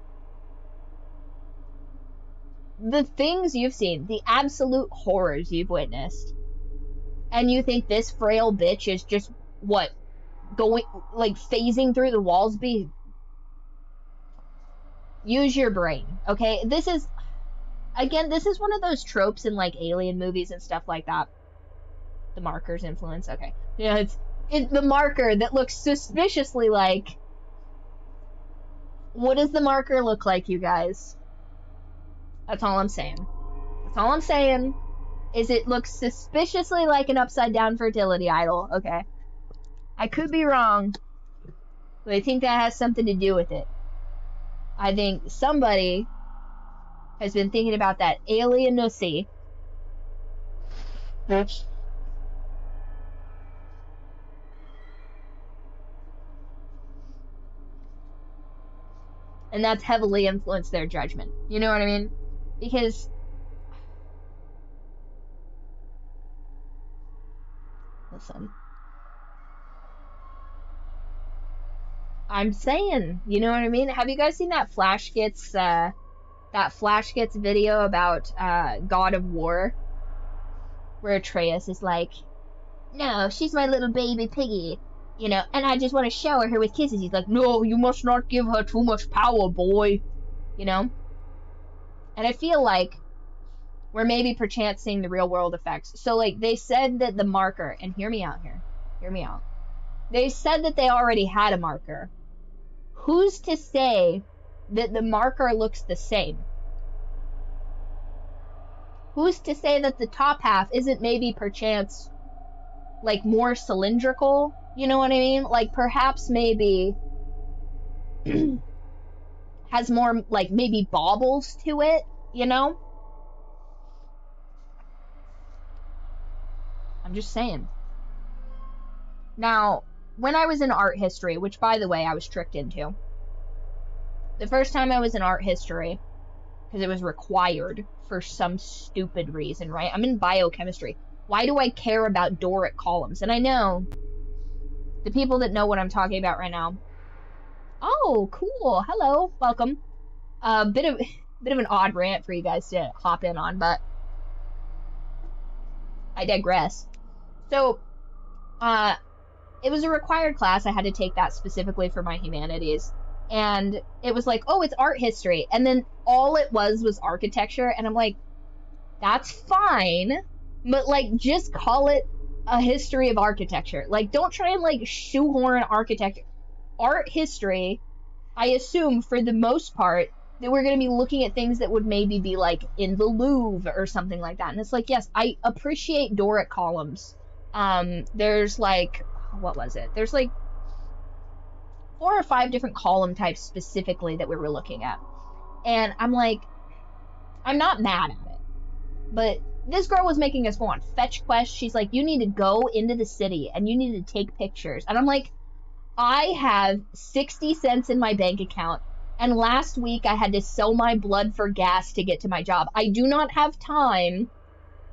Speaker 1: the things you've seen, the absolute horrors you've witnessed, and you think this frail bitch is just, what, going, like, phasing through the walls? Use your brain, okay? This is, again, this is one of those tropes in, like, alien movies and stuff like that. The marker's influence, okay. Yeah, it's the marker that looks suspiciously like... What does the marker look like, you guys? That's all I'm saying. That's all I'm saying, is it looks suspiciously like an upside-down fertility idol, okay? I could be wrong, but I think that has something to do with it. I think somebody has been thinking about that alien nussy. And that's heavily influenced their judgment. You know what I mean? Because... Listen. I'm saying, you know what I mean? Have you guys seen that Flash Gets video about God of War? Where Atreus is like, no, she's my little baby piggy, you know, and I just want to shower her with kisses. He's like, no, you must not give her too much power, boy, you know? And I feel like we're maybe perchance seeing the real world effects. So, like, they said that the marker, and hear me out here, hear me out. They said that they already had a marker. Who's to say that the marker looks the same? Who's to say that the top half isn't maybe perchance, like, more cylindrical? You know what I mean? Like, perhaps maybe has more, like, maybe baubles to it, you know? I'm just saying. Now, when I was in art history, which, by the way, I was tricked into, the first time I was in art history, because it was required for some stupid reason, right? I'm in biochemistry. Why do I care about Doric columns? And I know the people that know what I'm talking about right now. Oh, cool. Hello. Welcome. Bit of an odd rant for you guys to hop in on, but I digress. So, it was a required class. I had to take that specifically for my humanities. And it was like, oh, it's art history. And then all it was architecture. And I'm like, that's fine. But, like, just call it a history of architecture. Like, don't try and, like, shoehorn architecture. Art history, I assume, for the most part, that we're going to be looking at things that would maybe be, like, in the Louvre or something like that. And it's like, yes, I appreciate Doric columns. There's, like, what was it? There's, like, 4 or 5 different column types specifically that we were looking at. And I'm like, I'm not mad at it. But this girl was making us go on fetch quests. She's like, you need to go into the city and you need to take pictures. And I'm like, I have 60 cents in my bank account. And last week I had to sell my blood for gas to get to my job. I do not have time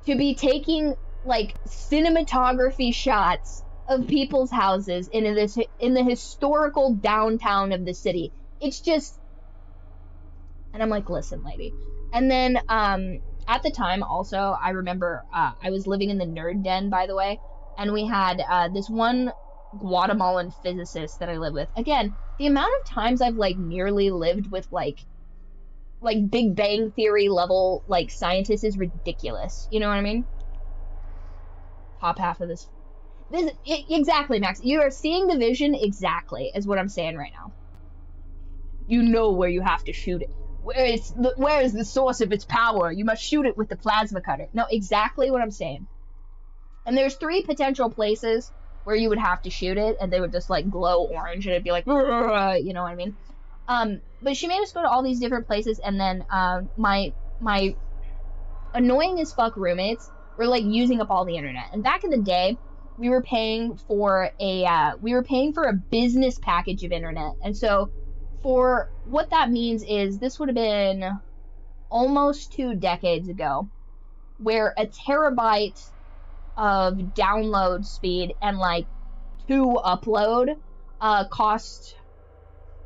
Speaker 1: to be taking, like, cinematography shots of people's houses in the historical downtown of the city. It's just... And I'm like, listen, lady. And then, at the time, also, I remember, I was living in the nerd den, by the way, and we had, this one Guatemalan physicist that I lived with. Again, the amount of times I've, like, nearly lived with, like Big Bang Theory level, like, scientists is ridiculous. You know what I mean? Top half of this. Exactly, Max. You are seeing the vision exactly, is what I'm saying right now. You know where you have to shoot it. Where is the source of its power? You must shoot it with the plasma cutter. No, exactly what I'm saying. And there's 3 potential places where you would have to shoot it, and they would just like glow orange, and it'd be like, you know what I mean? But she made us go to all these different places, and then my annoying as fuck roommates were like using up all the internet. And back in the day, we were paying for a business package of internet. And so for what that means is this would have been almost 2 decades ago, where a terabyte of download speed and like 2 upload cost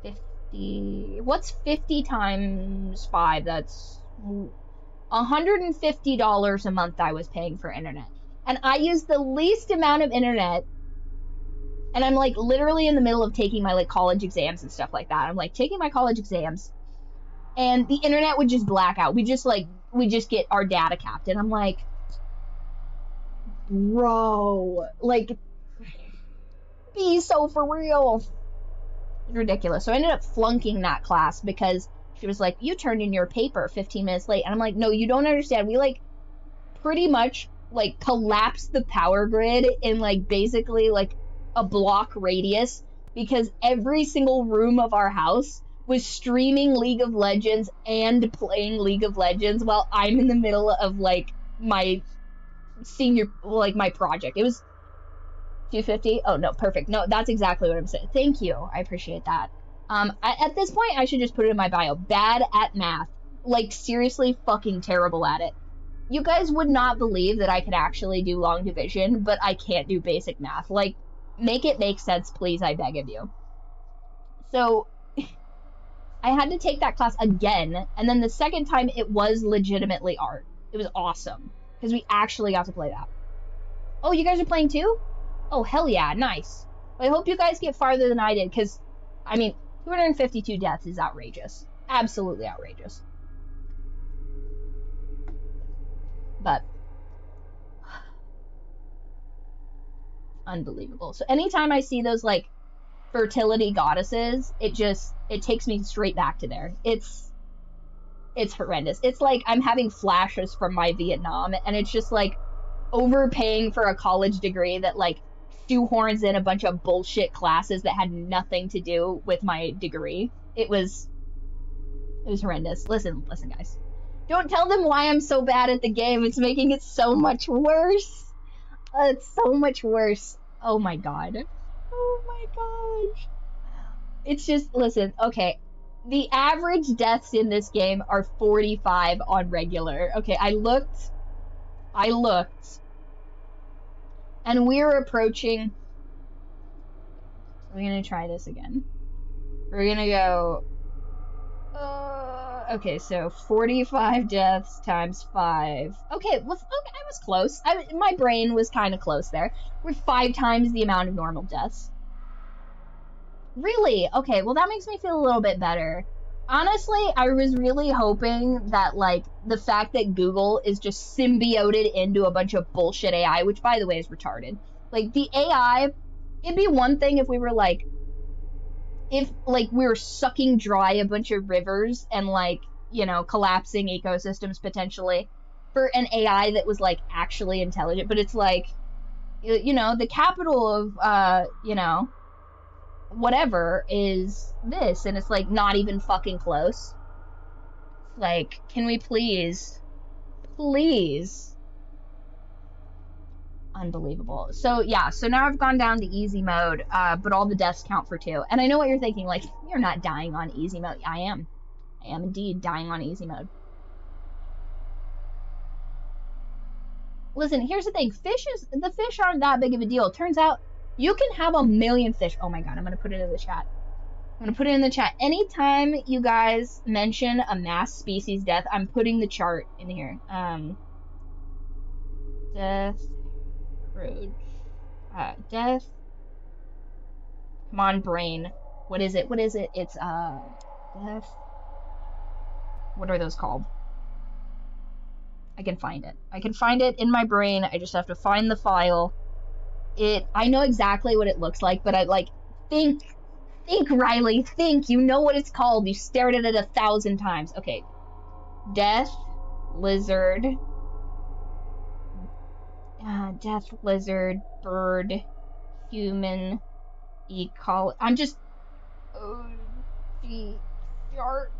Speaker 1: 50. What's 50 times 5? That's $150 a month I was paying for internet. And I used the least amount of internet, and I'm like literally in the middle of taking my like college exams and stuff like that. I'm like taking my college exams, and the internet would just black out. We just get our data capped, and I'm like, bro, like, be so for real. It's ridiculous. So I ended up flunking that class because she was like, you turned in your paper 15 minutes late. And I'm like, no, you don't understand. We like pretty much like collapsed the power grid in like basically like a block radius, because every single room of our house was streaming League of Legends and playing League of Legends while I'm in the middle of like my my project. It was 250. Oh no, perfect. No, that's exactly what I'm saying. Thank you. I appreciate that. At this point, I should just put it in my bio. Bad at math. Like, seriously fucking terrible at it. You guys would not believe that I could actually do long division, but I can't do basic math. Like, make it make sense, please, I beg of you. So, I had to take that class again, and then the second time, it was legitimately art. It was awesome, because we actually got to play that. Oh, you guys are playing too? Oh, hell yeah, nice. Well, I hope you guys get farther than I did, because, I mean, 252 deaths is outrageous. Absolutely outrageous. But, unbelievable. So anytime I see those, like, fertility goddesses, it takes me straight back to there. It's horrendous. It's like I'm having flashes from my Vietnam, and it's just, like, overpaying for a college degree that, like, shoehorns in a bunch of bullshit classes that had nothing to do with my degree. It was horrendous. Listen, guys. Don't tell them why I'm so bad at the game. It's making it so much worse. It's so much worse. Oh my god. Oh my gosh. It's just, listen, okay. The average deaths in this game are 45 on regular. Okay, I looked. And we're approaching. We're gonna try this again. We're gonna go. Okay, so 45 deaths times 5. Okay, I was close. My brain was kind of close there. We're 5 times the amount of normal deaths. Really? Okay, well that makes me feel a little bit better. Honestly, I was really hoping that, like, the fact that Google is just symbioted into a bunch of bullshit AI, which, by the way, is retarded. Like, the AI, it'd be one thing if we were, like, we were sucking dry a bunch of rivers and, like, you know, collapsing ecosystems potentially for an AI that was, like, actually intelligent. But it's like, you know, the capital of, you know, whatever is this, and it's like not even fucking close. Like, can we please unbelievable. So yeah, so now I've gone down to easy mode, but all the deaths count for 2. And I know what you're thinking, like, you're not dying on easy mode. I am indeed dying on easy mode. Listen, here's the thing, the fish aren't that big of a deal. It turns out you can have a million fish. Oh my god, I'm gonna put it in the chat. Anytime you guys mention a mass species death, I'm putting the chart in here. Death, crude, death. Come on, brain. What is it? It's, death. What are those called? I can find it in my brain. I just have to find the file. I know exactly what it looks like, but I like, think, Riley, think, you know what it's called. You stared at it 1,000 times. Okay. Death lizard. Death lizard, bird, human, I'm just, oh, gee, shark.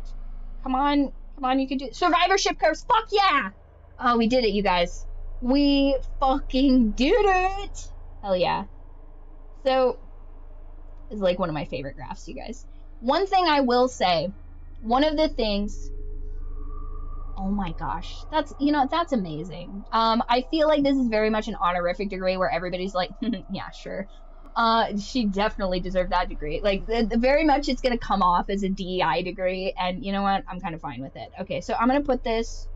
Speaker 1: Come on, you can do it. Survivorship curves, fuck yeah! Oh, we did it, you guys. We fucking did it! Hell yeah. So, it's like one of my favorite graphs, you guys. One thing I will say, one of the things, oh my gosh, that's, that's amazing. I feel like this is very much an honorific degree where everybody's like, yeah, sure. She definitely deserved that degree. Like, very much it's gonna come off as a DEI degree, and you know what? I'm kind of fine with it. Okay, so I'm gonna put this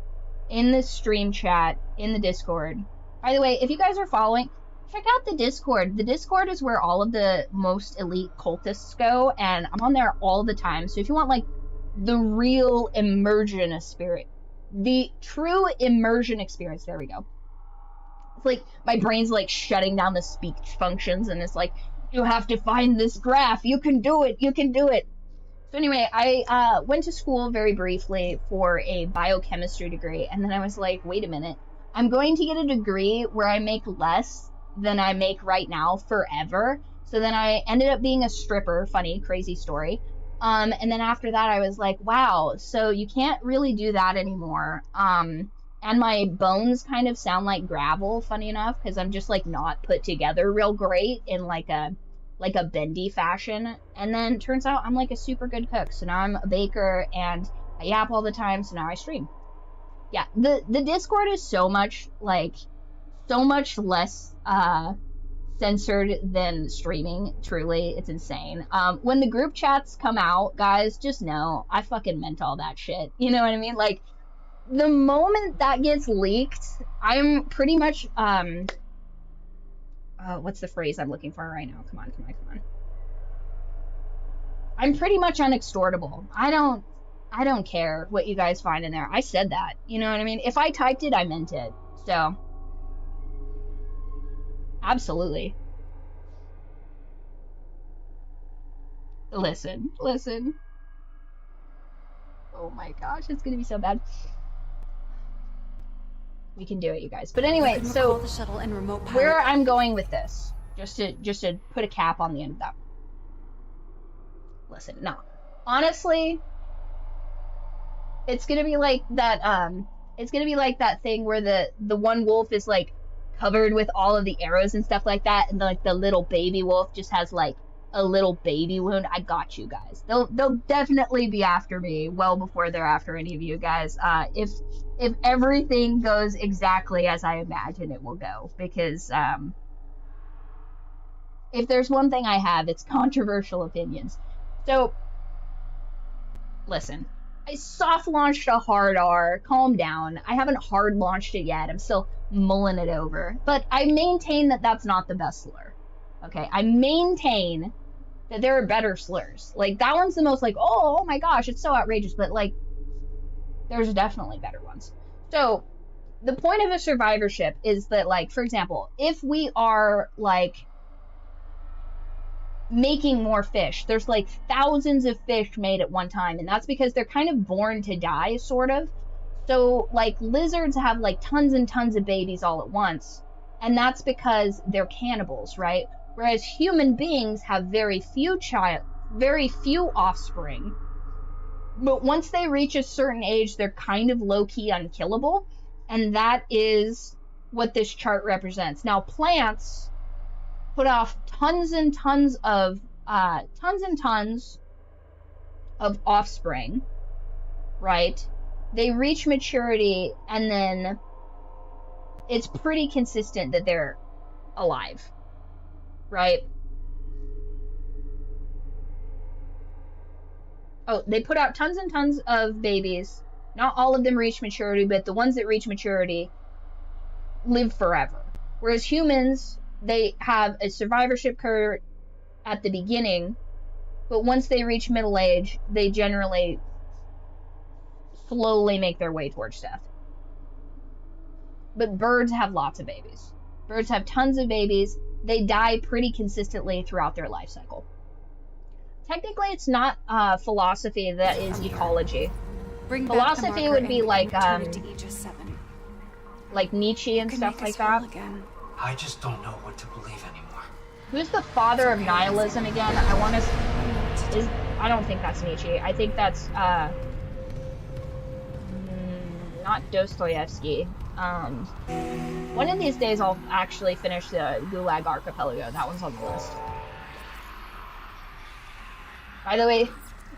Speaker 1: in the stream chat, in the Discord. By the way, if you guys are following, check out the Discord. The Discord is where all of the most elite cultists go, and I'm on there all the time. So if you want, like, the real immersion of spirit, the true immersion experience, there we go. It's like my brain's like shutting down the speech functions, and it's like, you have to find this graph. You can do it. You can do it. So anyway, I went to school very briefly for a biochemistry degree, and then I was like, wait a minute. I'm going to get a degree where I make less than I make right now forever. So then I ended up being a stripper. Funny, crazy story. And then after that, I was like, wow, so you can't really do that anymore. And my bones kind of sound like gravel, funny enough, because I'm just like not put together real great in like a bendy fashion. And then turns out I'm like a super good cook. So now I'm a baker and I yap all the time. So now I stream. Yeah, the Discord is so much less censored than streaming. Truly, it's insane. When the group chats come out, guys, just know I fucking meant all that shit. You know what I mean? Like, the moment that gets leaked, I'm pretty much what's the phrase I'm looking for right now? Come on. I'm pretty much unextortable. I don't care what you guys find in there. I said that. You know what I mean? If I typed it, I meant it. So, absolutely. Listen. Oh my gosh, it's gonna be so bad. We can do it, you guys. But anyway, so
Speaker 11: the shuttle and remote pilot.
Speaker 1: Where I'm going with this, just to put a cap on the end of that. Listen, no. Honestly, it's gonna be like that, thing where the one wolf is like covered with all of the arrows and stuff like that, and like the little baby wolf just has like a little baby wound. I got you guys. They'll definitely be after me well before they're after any of you guys. If everything goes exactly as I imagine it will go, because if there's one thing I have, it's controversial opinions. So, listen, I soft launched a hard R. Calm down. I haven't hard launched it yet. I'm still mulling it over. But I maintain that that's not the best slur. Okay, I maintain that there are better slurs. Like, that one's the most like, oh my gosh, it's so outrageous. But like, there's definitely better ones. So, the point of a survivorship is that, like, for example, if we are like making more fish, there's like thousands of fish made at one time, and that's because they're kind of born to die, sort of. So like lizards have like tons and tons of babies all at once, and that's because they're cannibals, right? Whereas human beings have very few offspring, but once they reach a certain age, they're kind of low-key unkillable, and that is what this chart represents. Now, plants put off tons and tons of offspring, right? They reach maturity, and then it's pretty consistent that they're alive, right? Oh, they put out tons and tons of babies. Not all of them reach maturity, but the ones that reach maturity live forever. Whereas humans, they have a survivorship curve at the beginning, but once they reach middle age, they generally slowly make their way towards death. But birds have lots of babies. Birds have tons of babies, they die pretty consistently throughout their life cycle. Technically, it's not philosophy that is ecology.
Speaker 11: Bring
Speaker 1: Philosophy would be like Nietzsche and stuff like that.
Speaker 6: I just don't know what to believe anymore.
Speaker 1: Who's the father of nihilism again? I don't think that's Nietzsche. I think that's not Dostoevsky. One of these days I'll actually finish the Gulag Archipelago. That one's on the list. By the way,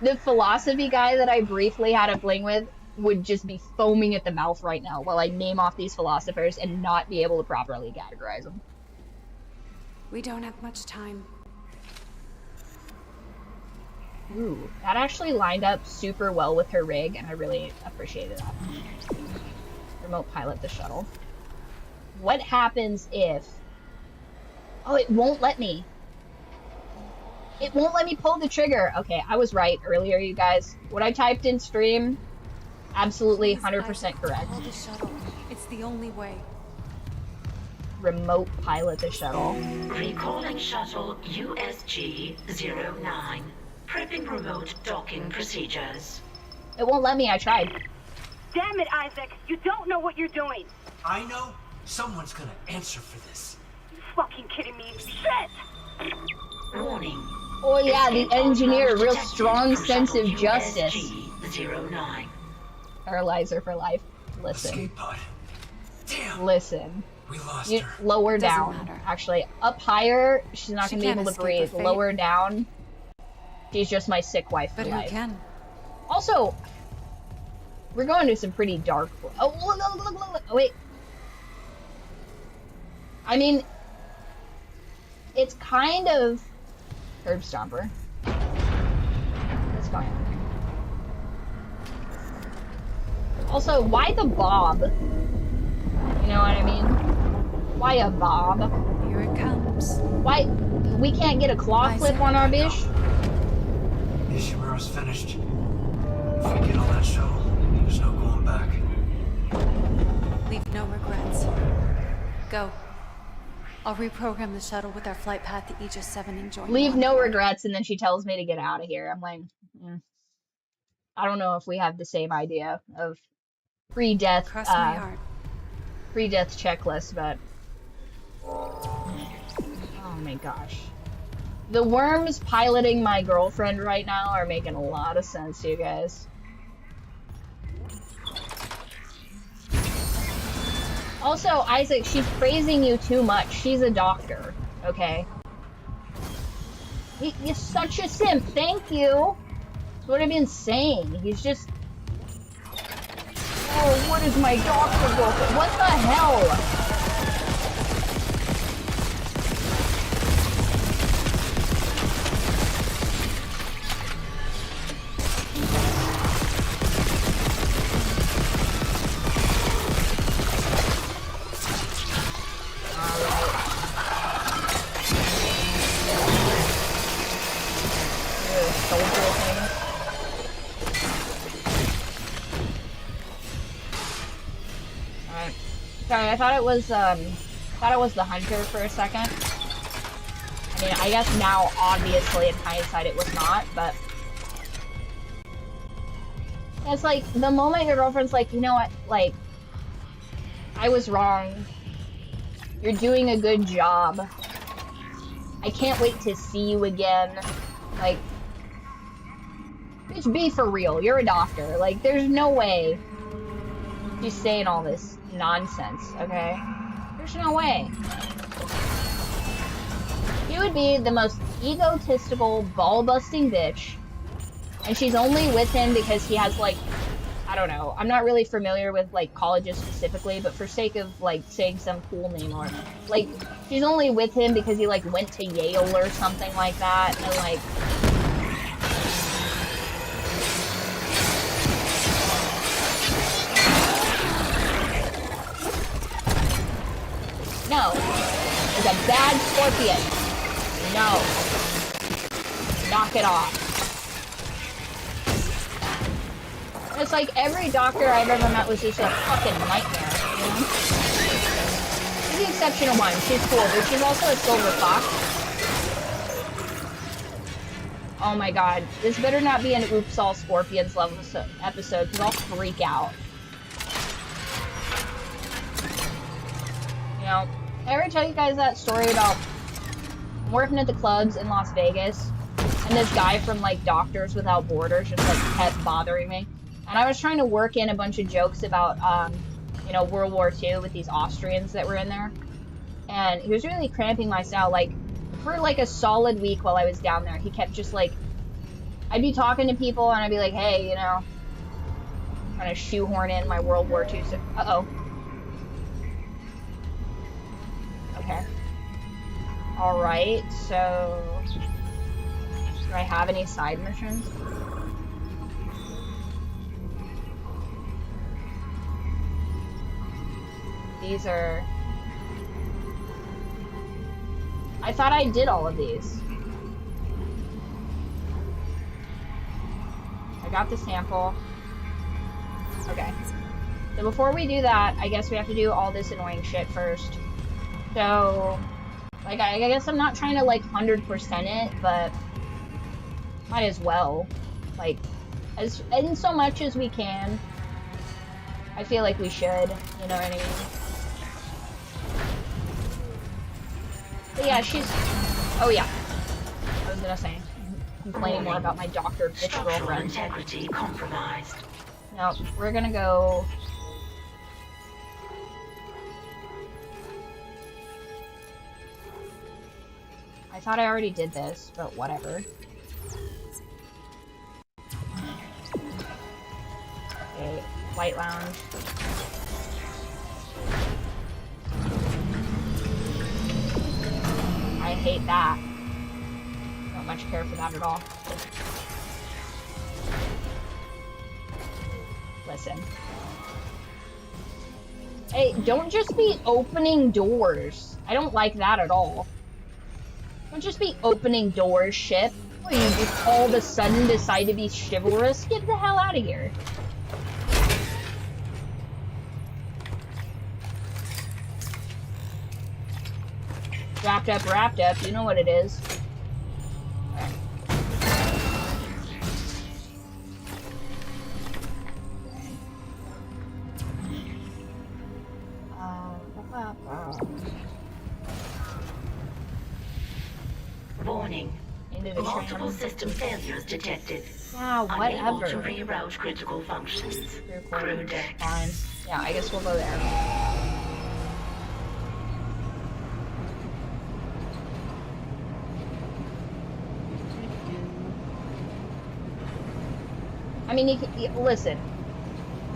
Speaker 1: the philosophy guy that I briefly had a fling with would just be foaming at the mouth right now while I name off these philosophers and not be able to properly categorize them.
Speaker 11: We don't have much time.
Speaker 1: Ooh, that actually lined up super well with her rig, and I really appreciated that. Remote pilot the shuttle. What happens if... Oh, it won't let me. It won't let me pull the trigger. Okay, I was right earlier, you guys. What I typed in stream, absolutely 100% correct.
Speaker 11: Pull the shuttle. It's the only way.
Speaker 1: Remote pilot the shuttle.
Speaker 5: Recalling shuttle USG-09. Prepping remote docking procedures.
Speaker 1: It won't let me, I tried.
Speaker 4: Damn it, Isaac! You don't know what you're doing!
Speaker 6: I know. Someone's gonna answer for this.
Speaker 4: You fucking kidding me? Shit!
Speaker 5: Warning.
Speaker 1: Oh yeah, the engineer, a real strong sense of justice.
Speaker 5: USG-09.
Speaker 1: Paralyzer for life. Listen.
Speaker 6: Escape pod. Damn.
Speaker 1: Listen.
Speaker 6: We lost
Speaker 1: You
Speaker 6: her.
Speaker 1: lower
Speaker 11: Doesn't
Speaker 1: down.
Speaker 11: matter.
Speaker 1: Actually, up higher, she's not
Speaker 11: She
Speaker 1: gonna be
Speaker 11: can't
Speaker 1: able to
Speaker 11: escape
Speaker 1: breathe.
Speaker 11: her fate.
Speaker 1: Lower down, she's just my sick wife for
Speaker 11: But who
Speaker 1: life.
Speaker 11: can?
Speaker 1: Also, we're going to some pretty dark. Oh, look. Oh, wait. I mean, it's kind of curb stomper. What's going on? Also, why the bob? You know what I mean? Why a bob?
Speaker 11: Here it comes.
Speaker 1: Why we can't get a claw
Speaker 11: Isaac.
Speaker 1: clip on our bish?
Speaker 6: Ishimura's finished. If we get on that shuttle, there's no going back.
Speaker 11: Leave no regrets. Go. I'll reprogram the shuttle with our flight path to Aegis 7 and join
Speaker 1: Leave
Speaker 11: you.
Speaker 1: no regrets, and then she tells me to get out of here. I'm like, I don't know if we have the same idea of pre-death
Speaker 11: Cross my heart.
Speaker 1: pre-death checklist, but oh my gosh. The worms piloting my girlfriend right now are making a lot of sense, you guys. Also, Isaac, she's praising you too much. She's a doctor, okay? He's such a simp. Thank you. That's what I've been saying. He's just... Oh, what is my doctor girlfriend? What the hell? Sorry, I thought it was the hunter for a second. I mean, I guess now, obviously, in hindsight, it was not, but... It's like, the moment your girlfriend's like, you know what, like, I was wrong. You're doing a good job. I can't wait to see you again. Like, bitch, be for real. You're a doctor. Like, there's no way she's saying all this nonsense, okay? There's no way. She would be the most egotistical, ball-busting bitch, and she's only with him because he has, like, I don't know. I'm not really familiar with, like, colleges specifically, but for sake of, like, saying some cool name or, like, she's only with him because he, like, went to Yale or something like that, and, like... No. It's a bad scorpion. No. Knock it off. It's like every doctor I've ever met was just a fucking nightmare, you know? With the exception of one. She's cool, but she's also a silver fox. Oh my god. This better not be an Oops All Scorpions level episode, because I'll freak out. You know, did I ever tell you guys that story about working at the clubs in Las Vegas, and this guy from, like, Doctors Without Borders just, like, kept bothering me? And I was trying to work in a bunch of jokes about, you know, World War II with these Austrians that were in there. And he was really cramping my style. Like, for, like, a solid week while I was down there, he kept just, like, I'd be talking to people, and I'd be like, hey, you know, trying to shoehorn in my World War II stuff. Uh-oh. Okay. Alright, so... do I have any side missions? These are... I thought I did all of these. I got the sample. Okay. So before we do that, I guess we have to do all this annoying shit first. So, like, I guess I'm not trying to, like, 100% it, but might as well. Like, in so much as we can. I feel like we should, you know what I mean? But yeah, she's... oh yeah. I was gonna say, complaining more about my doctor bitch girlfriend.
Speaker 5: Integrity compromised.
Speaker 1: No, we're gonna go... I thought I already did this, but whatever. Okay, White Lounge. I hate that. Don't much care for that at all. Listen. Hey, don't just be opening doors. I don't like that at all. Don't just be opening doors, ship. What, you just all of a sudden decide to be chivalrous? Get the hell out of here. Wrapped up, you know what it is.
Speaker 5: Warning. Multiple system failures detected.
Speaker 1: Yeah,
Speaker 5: Unable to
Speaker 1: whatever.
Speaker 5: reroute critical functions. Crew deck.
Speaker 1: Fine. Yeah, I guess we'll go there. I mean, listen,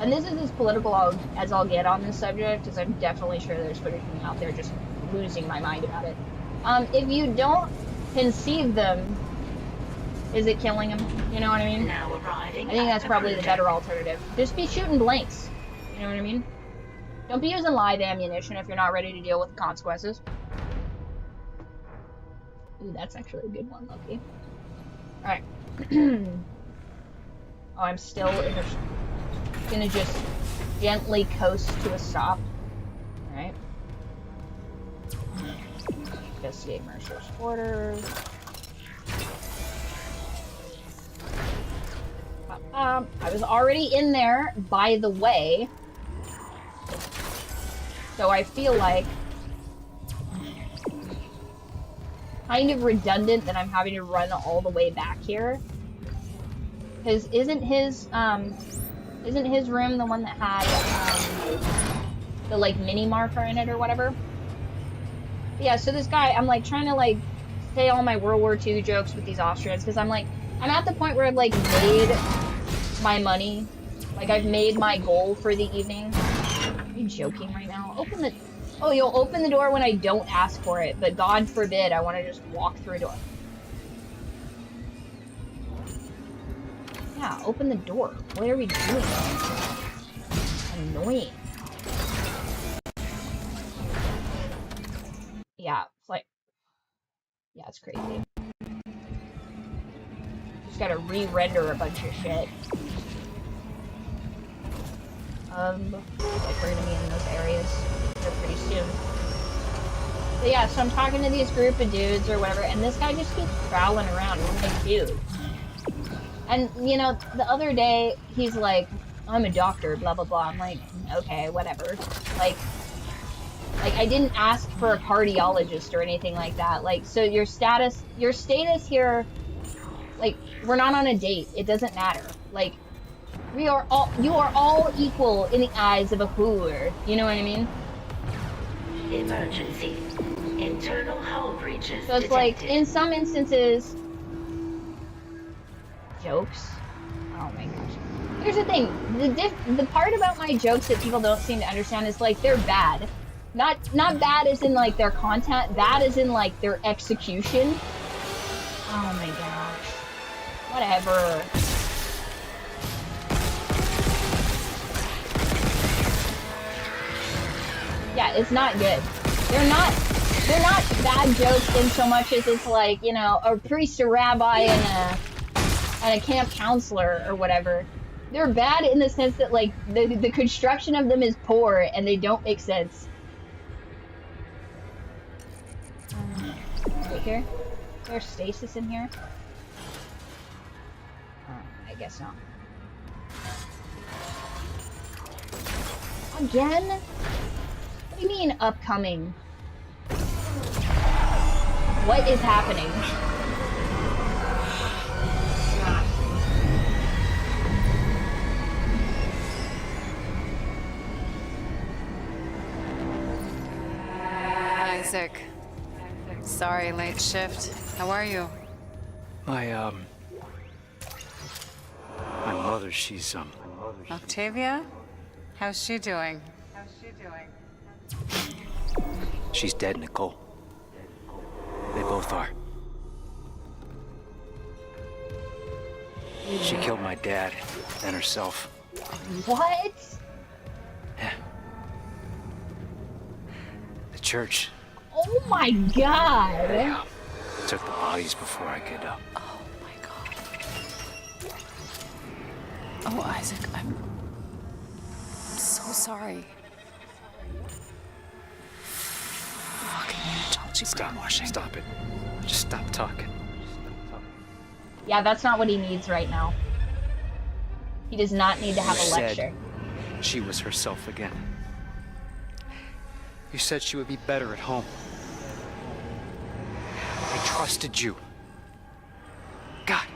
Speaker 1: and this is as political as I'll get on this subject, because I'm definitely sure there's footage of me out there just losing my mind about it. If you don't conceive them, is it killing them? You know what I mean?
Speaker 5: Now arriving.
Speaker 1: I think that's probably the better alternative. Just be shooting blanks. You know what I mean? Don't be using live ammunition if you're not ready to deal with the consequences. Ooh, that's actually a good one, Loki. Alright. Oh, I'm still in the... gonna just gently coast to a stop. Alright. Investigate Mercer's orders. I was already in there, by the way. So I feel like... kind of redundant that I'm having to run all the way back here. Because isn't his room the one that had the like mini marker in it or whatever? But yeah, so this guy, I'm like trying to like say all my World War II jokes with these Austrians because I'm like, I'm at the point where I've like made my money, like I've made my goal for the evening. Are you joking right now? Open the, oh, you'll open the door when I don't ask for it, but God forbid I want to just walk through a door. Yeah, open the door. What are we doing? Annoying. Yeah, it's like... yeah, it's crazy. Just gotta re-render a bunch of shit. Like we're gonna be in those areas here pretty soon. But yeah, so I'm talking to these group of dudes or whatever, and this guy just keeps prowling around. I'm like, dude. And, you know, the other day, he's like, I'm a doctor, blah, blah, blah. I'm like, okay, whatever. Like, I didn't ask for a cardiologist or anything like that. Like, so your status here, like, we're not on a date. It doesn't matter. Like, you are all equal in the eyes of a hooer. You know what I mean?
Speaker 5: Emergency. Internal hull breaches
Speaker 1: So it's
Speaker 5: detected.
Speaker 1: like, in some instances, jokes. Oh my gosh. Here's the thing. The part about my jokes that people don't seem to understand is like they're bad. Not bad as in like their content, bad as in like their execution. Oh my gosh. Whatever. Yeah, it's not good. They're not bad jokes in so much as it's like, you know, a priest, a rabbi, and a camp counselor or whatever. They're bad in the sense that like the construction of them is poor and they don't make sense. Wait, here? There's stasis in here? I guess not. Again? What do you mean upcoming? What is happening?
Speaker 11: Isaac. Sorry, late shift. How are you?
Speaker 12: My mother, she's,
Speaker 11: Octavia? How's she doing?
Speaker 12: she's dead, Nicole. They both are. She killed my dad and herself.
Speaker 1: What?
Speaker 12: Yeah. The church.
Speaker 1: Oh my god!
Speaker 12: They, took the bodies before I could,
Speaker 11: Oh my god. Oh, Isaac, I'm so sorry. Fucking told you brainwashing.
Speaker 12: Stop it. Just stop talking.
Speaker 1: Yeah, that's not what he needs right now. He does not need to have a lecture.
Speaker 12: She was herself again. You said she would be better at home. I trusted you. God.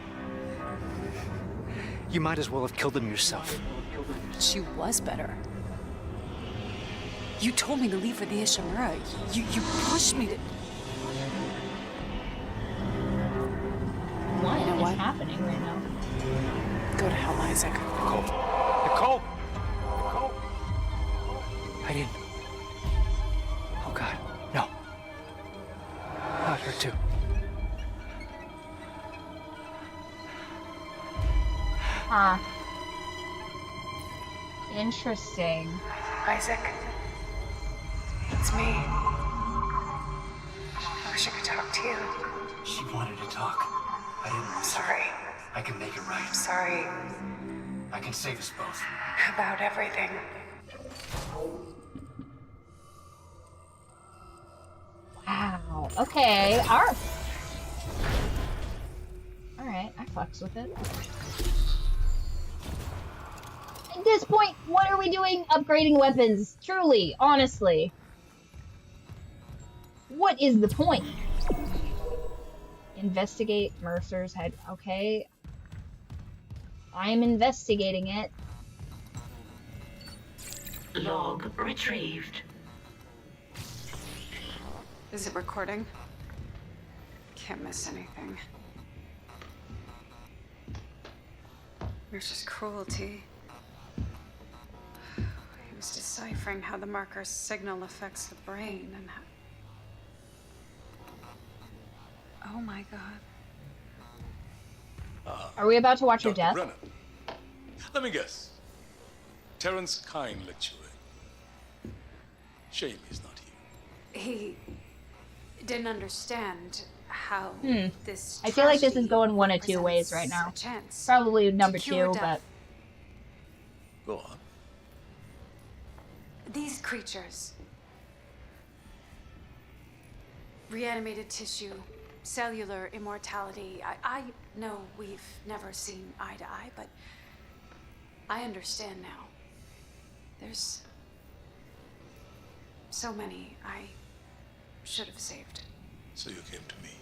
Speaker 12: You might as well have killed him yourself.
Speaker 11: She was better. You told me to leave for the Ishimura. You pushed me to...
Speaker 1: What is happening right now?
Speaker 11: Go to hell, Isaac.
Speaker 12: Nicole. Nicole! Nicole! I didn't... Oh, God. No. Not her, too.
Speaker 1: Huh. Interesting.
Speaker 11: Isaac. It's me. I wish I could talk to you.
Speaker 6: She wanted to talk. I didn't
Speaker 11: I'm
Speaker 6: listen.
Speaker 11: sorry.
Speaker 6: I can make it right.
Speaker 11: I'm sorry
Speaker 6: I can save us both.
Speaker 11: about everything.
Speaker 1: Wow. Okay. Alright, I fucks with it. At this point, what are we doing upgrading weapons? Truly, honestly. What is the point? Investigate Mercer's head. Okay. I'm investigating it.
Speaker 5: Log retrieved.
Speaker 11: Is it recording? Can't miss anything. Mercer's cruelty. He was deciphering how the marker's signal affects the brain and how... Oh my god.
Speaker 1: Are we about to watch her death?
Speaker 13: Brennan. Let me guess. Terrence Kine let you in. Shame he's not here.
Speaker 11: He didn't understand how this
Speaker 1: I feel like this is
Speaker 11: tragedy
Speaker 1: going one of two ways right now.
Speaker 11: represents a chance
Speaker 1: Probably number
Speaker 11: to cure
Speaker 1: two,
Speaker 11: death.
Speaker 13: Go on.
Speaker 11: These creatures, reanimated tissue, cellular immortality. I know we've never seen eye to eye, but I understand now. There's so many I should have saved.
Speaker 13: So you came to me.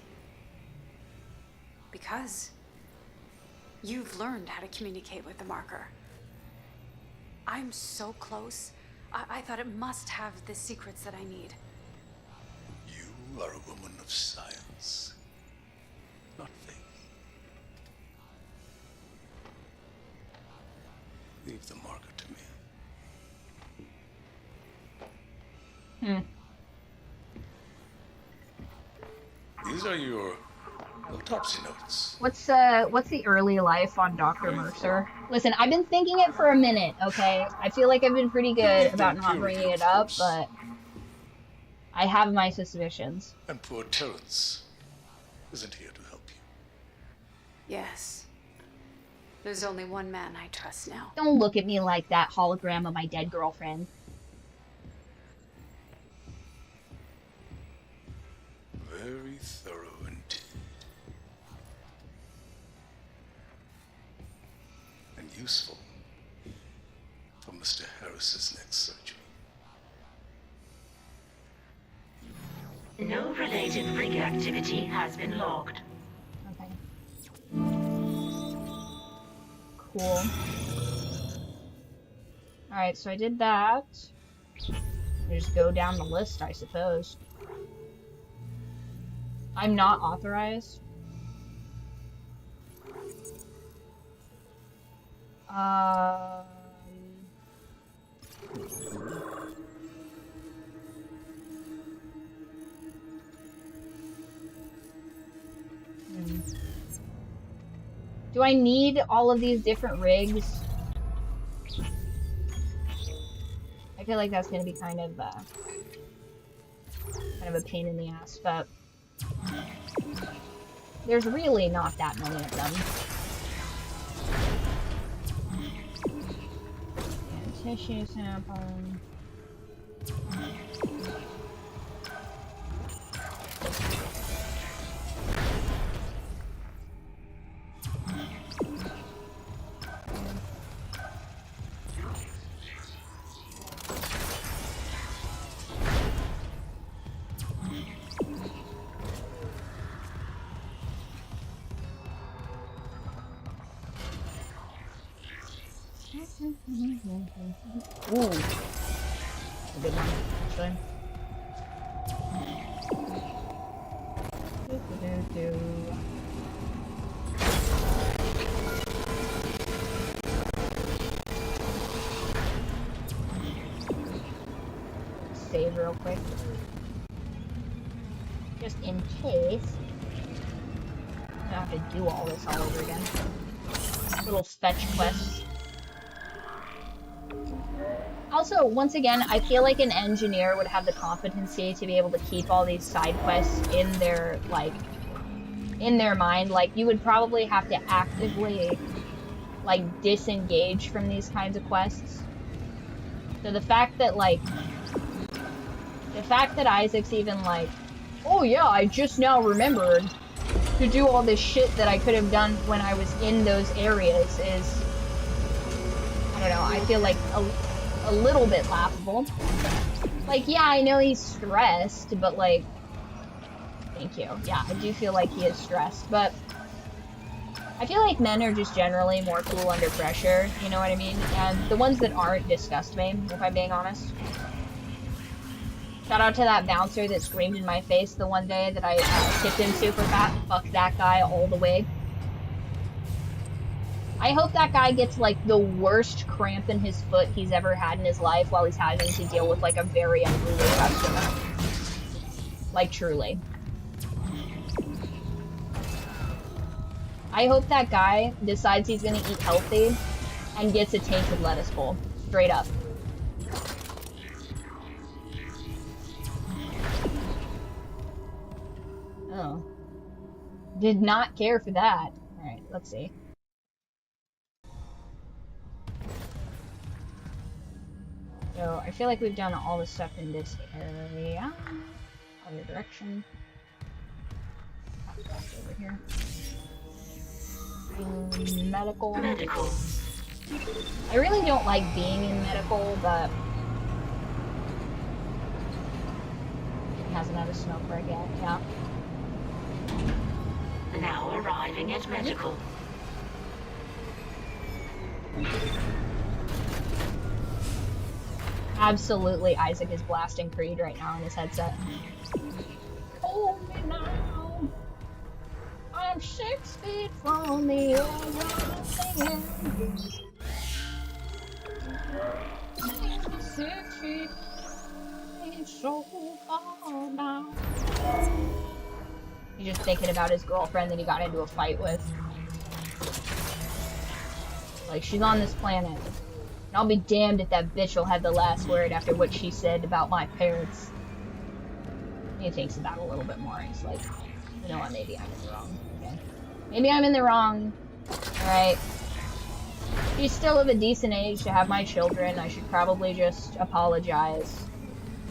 Speaker 11: Because you've learned how to communicate with the marker. I'm so close. I thought it must have the secrets that I need.
Speaker 13: You are a woman of science, not faith. Leave the marker to me. These are your autopsy notes.
Speaker 1: What's the early life on Dr. Mercer? Listen, I've been thinking it for a minute, okay? I feel like I've been pretty good about not bringing it up, but I have my suspicions.
Speaker 13: And poor Terrence isn't here to help you.
Speaker 11: Yes. There's only one man I trust now.
Speaker 1: Don't look at me like that, hologram of my dead girlfriend.
Speaker 13: Very thorough indeed. And useful for Mr. Harris's next surgery.
Speaker 5: No related rig activity has been logged.
Speaker 1: Okay. Cool. Alright, so I did that. I just go down the list, I suppose. I'm not authorized. Do I need all of these different rigs? I feel like that's gonna be kind of a pain in the ass, but there's really not that many of them. And tissue sample. Ooh. A good one, actually. Save real quick. Just in case. I don't have to do all this all over again. Little fetch quests. Also, once again, I feel like an engineer would have the competency to be able to keep all these side quests in their, like, in their mind. Like, you would probably have to actively, like, disengage from these kinds of quests. So the fact that, like, Isaac's even like, oh yeah, I just now remembered to do all this shit that I could have done when I was in those areas is, I don't know, I feel like a little bit laughable. Like, yeah, I know he's stressed, but like, thank you. Yeah, I do feel like he is stressed, but I feel like men are just generally more cool under pressure, you know what I mean? And the ones that aren't disgust me, if I'm being honest. Shout out to that bouncer that screamed in my face the one day that I tipped him super fast. Fuck that guy all the way. I hope that guy gets, like, the worst cramp in his foot he's ever had in his life while he's having to deal with, like, a very unruly customer. Like, truly. I hope that guy decides he's gonna eat healthy and gets a tainted lettuce bowl. Straight up. Oh. Did not care for that. Alright, let's see. So, I feel like we've done all the stuff in this area. Other direction. left over here? Medical.
Speaker 5: Medical.
Speaker 1: I really don't like being in medical, but it hasn't had a smoke break yet. Yeah.
Speaker 5: Now arriving at medical.
Speaker 1: Absolutely, Isaac is blasting Creed right now in his headset. Hold me now. I'm 6 feet from the ocean. 6 feet. It's so far down. He's just thinking about his girlfriend that he got into a fight with. Like, she's on this planet. And I'll be damned if that bitch will have the last word after what she said about my parents. He thinks about it a little bit more. He's like, you know what, maybe I'm in the wrong. Okay. Maybe I'm in the wrong. Alright. She's still of a decent age to have my children. I should probably just apologize.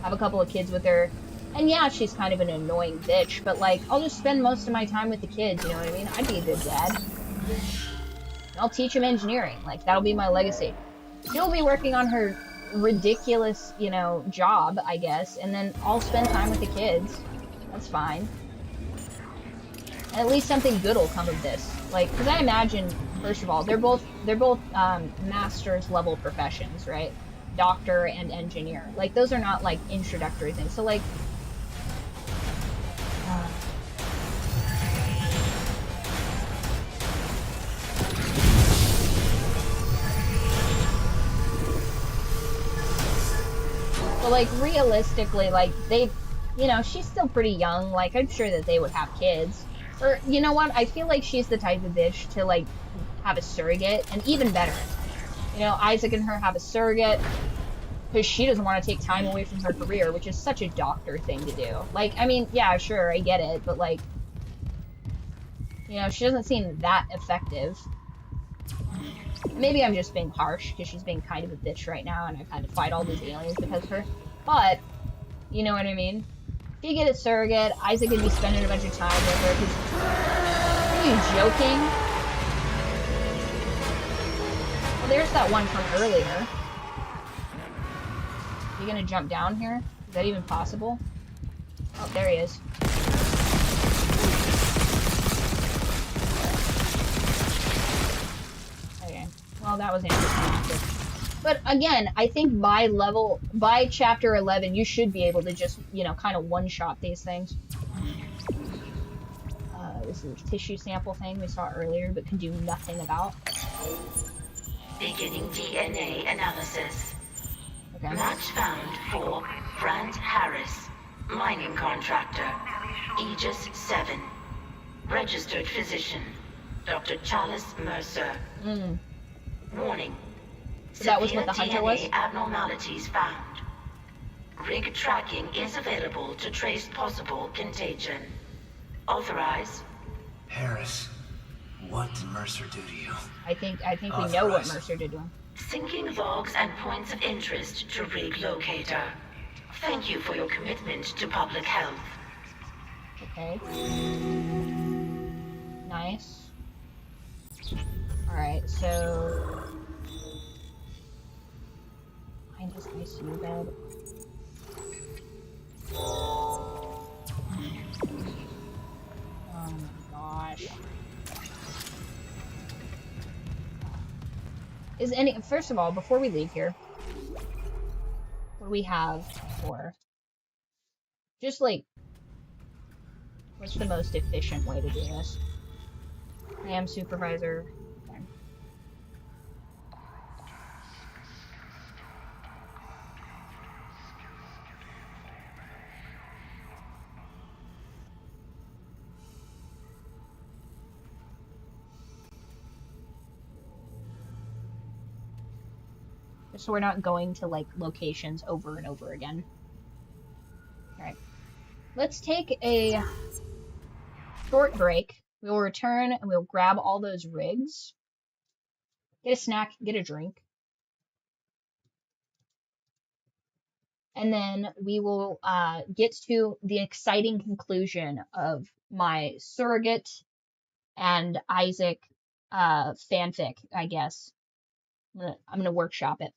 Speaker 1: Have a couple of kids with her. And yeah, she's kind of an annoying bitch, but like, I'll just spend most of my time with the kids, you know what I mean? I'd be a good dad. And I'll teach them engineering. Like, that'll be my legacy. She'll be working on her ridiculous, you know, job, I guess, and then I'll spend time with the kids. That's fine. And at least something good will come of this. Like, because I imagine, first of all, they're both master's level professions, right? Doctor and engineer. Like, those are not like introductory things. So like, so like realistically, like they, you know, she's still pretty young. Like, I'm sure that they would have kids. Or, you know what? I feel like she's the type of bitch to like have a surrogate, and even better. You know, Isaac and her have a surrogate because she doesn't want to take time away from her career, which is such a doctor thing to do. Like, I mean, yeah, sure, I get it, but like, you know, she doesn't seem that effective. Maybe I'm just being harsh because she's being kind of a bitch right now, and I've had to fight all these aliens because of her. But, you know what I mean? If you get a surrogate, Isaac could be spending a bunch of time with her. Are you joking? Well, there's that one from earlier. You gonna jump down here? Is that even possible? Oh, there he is. Okay. Well, that was anticlimactic. But again, I think by chapter 11, you should be able to just, you know, kind of one-shot these things. This is a tissue sample thing we saw earlier, but can do nothing about.
Speaker 5: Beginning DNA analysis.
Speaker 1: Okay.
Speaker 5: Match found for Grant Harris, mining contractor, Aegis 7. Registered physician, Dr. Chalice Mercer. Warning.
Speaker 1: So that was what the hunter was?
Speaker 5: DNA abnormalities found. Rig tracking is available to trace possible contagion. Authorize.
Speaker 6: Harris, what did Mercer do to you?
Speaker 1: I think we know what Mercer did to him.
Speaker 5: Syncing logs and points of interest to rig locator. Thank you for your commitment to public health.
Speaker 1: Okay. Nice. Alright, so... Find his ICU bed. Oh my gosh. Is any... First of all, before we leave here, what do we have for... Just like... What's the most efficient way to do this? I am supervisor. Okay. Just so we're not going to like locations over and over again. Alright. Let's take a short break. We will return and we'll grab all those rigs. Get a snack, get a drink. and then we will get to the exciting conclusion of my surrogate and Isaac fanfic, I guess. I'm gonna workshop it.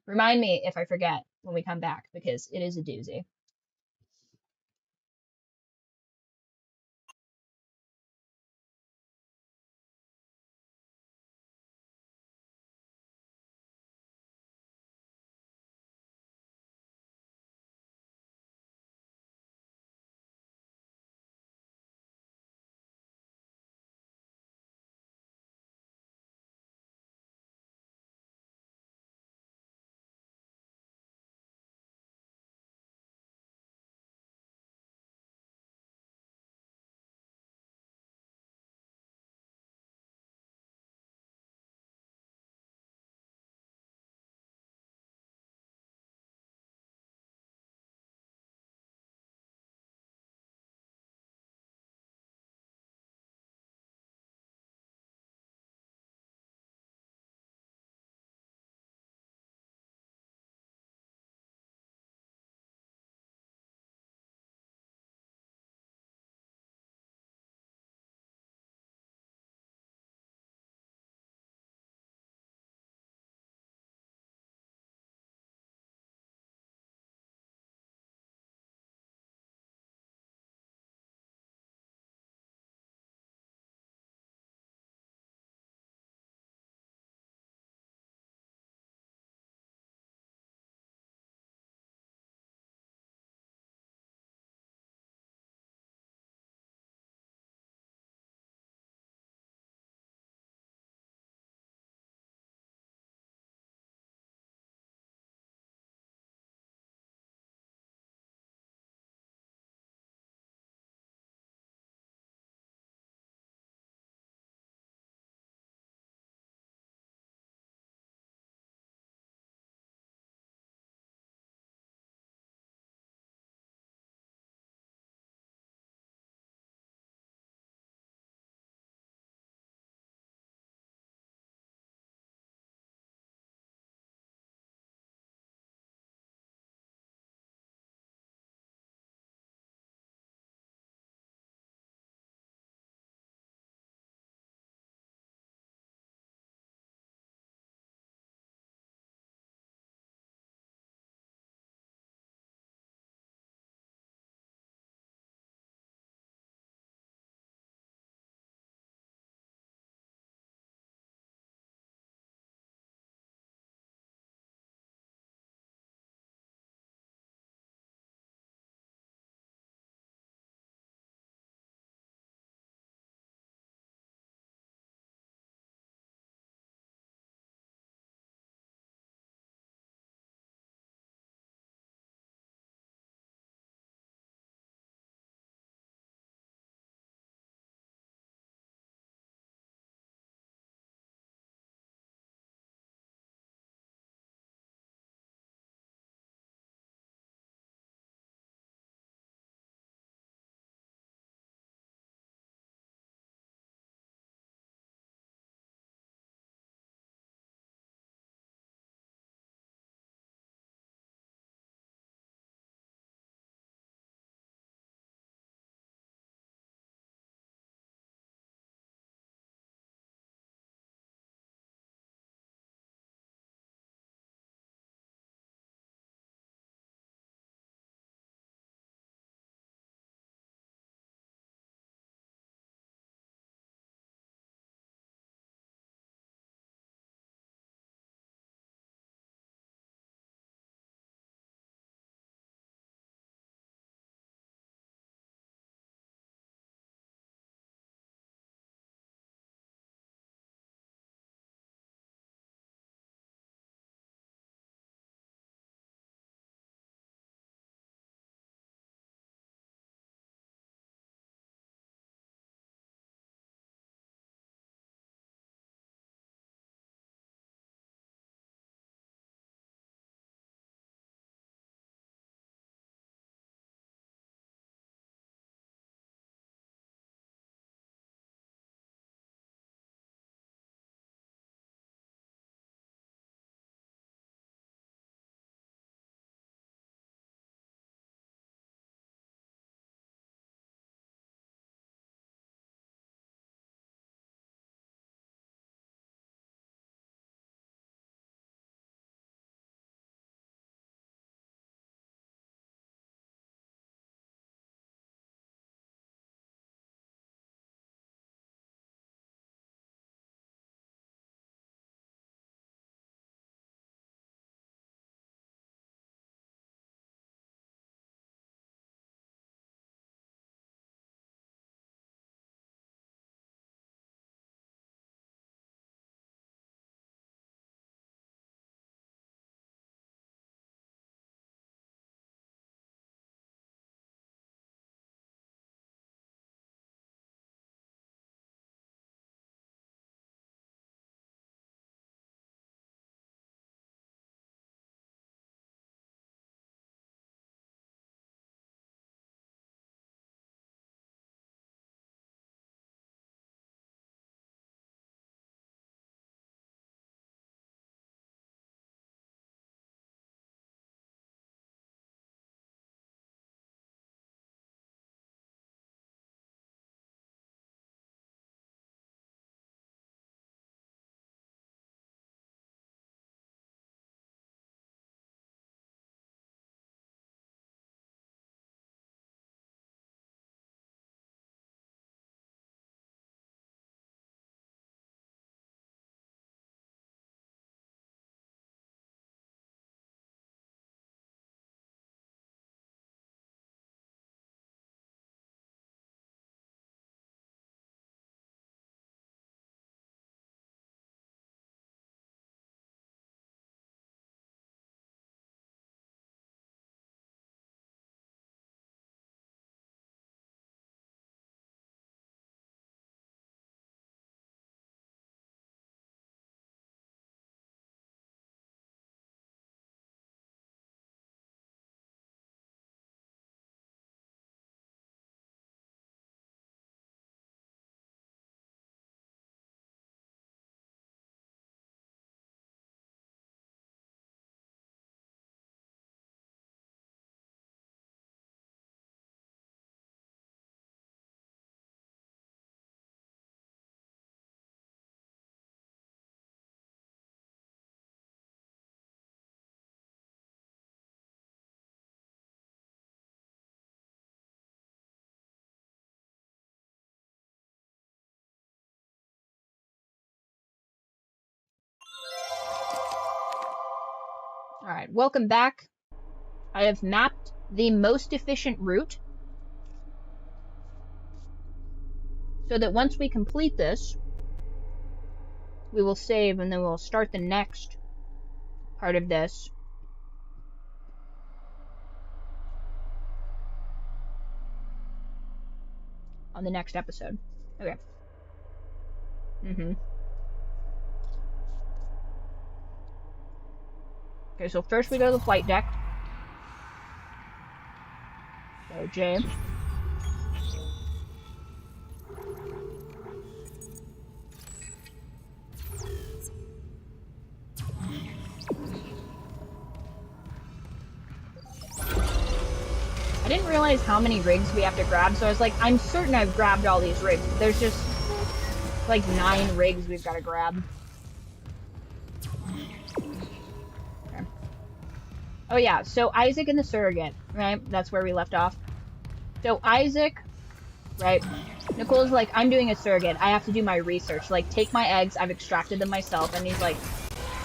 Speaker 1: Remind me if I forget when we come back, because it is a doozy. Alright, welcome back. I have mapped the most efficient route so that once we complete this, we will save and then we'll start the next part of this. On the next episode. Okay. Okay, so first we go to the flight deck. So, Jay. I didn't realize how many rigs we have to grab, so I was like, I'm certain I've grabbed all these rigs. There's just like 9 rigs we've got to grab. Okay. Oh yeah, so Isaac and the surrogate, right? That's where we left off. So Isaac, right? Nicole's like, I'm doing a surrogate. I have to do my research. Like, take my eggs. I've extracted them myself. And he's like,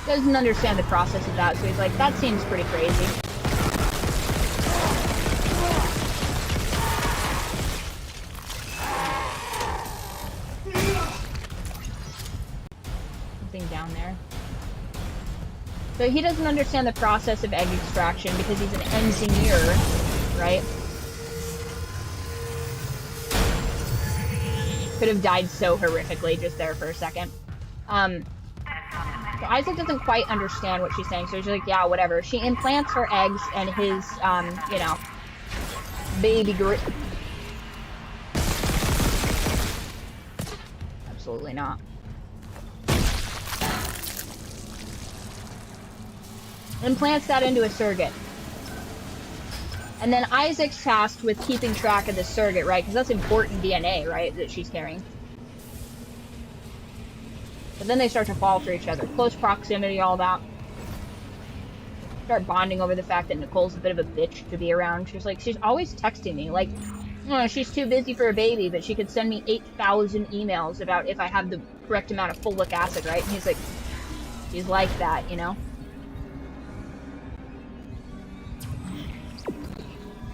Speaker 1: doesn't understand the process of that. So he's like, that seems pretty crazy. Down there. So he doesn't understand the process of egg extraction because he's an engineer, right? Could have died so horrifically just there for a second. So Isaac doesn't quite understand what she's saying, so he's like, yeah, whatever. She implants her eggs and his, you know, baby Absolutely not. Implants that into a surrogate. And then Isaac's tasked with keeping track of the surrogate, right? Because that's important DNA, right? That she's carrying. But then they start to fall for each other. Close proximity, all that. Start bonding over the fact that Nicole's a bit of a bitch to be around. She's like, she's always texting me. Like, oh, she's too busy for a baby, but she could send me 8,000 emails about if I have the correct amount of folic acid, right? And he's like, she's like that, you know?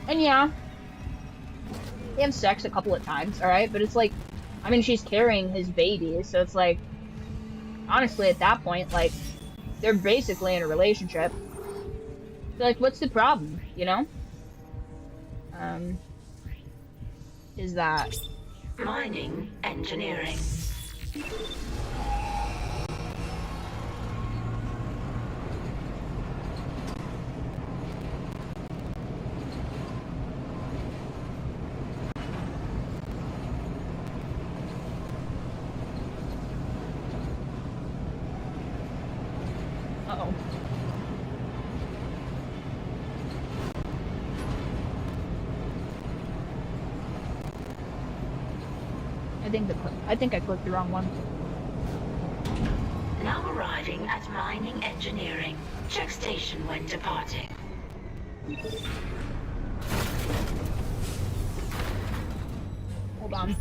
Speaker 1: And yeah, they have sex a couple of times, alright? But it's like, I mean, she's carrying his baby, so it's like, honestly, at that point, like, they're basically in a relationship. So, like, what's the problem, you know? Is that...
Speaker 5: Mining engineering.
Speaker 1: Uh-oh. I think I clicked the wrong one.
Speaker 5: Now arriving at mining engineering. Check station when departing.
Speaker 1: Hold on.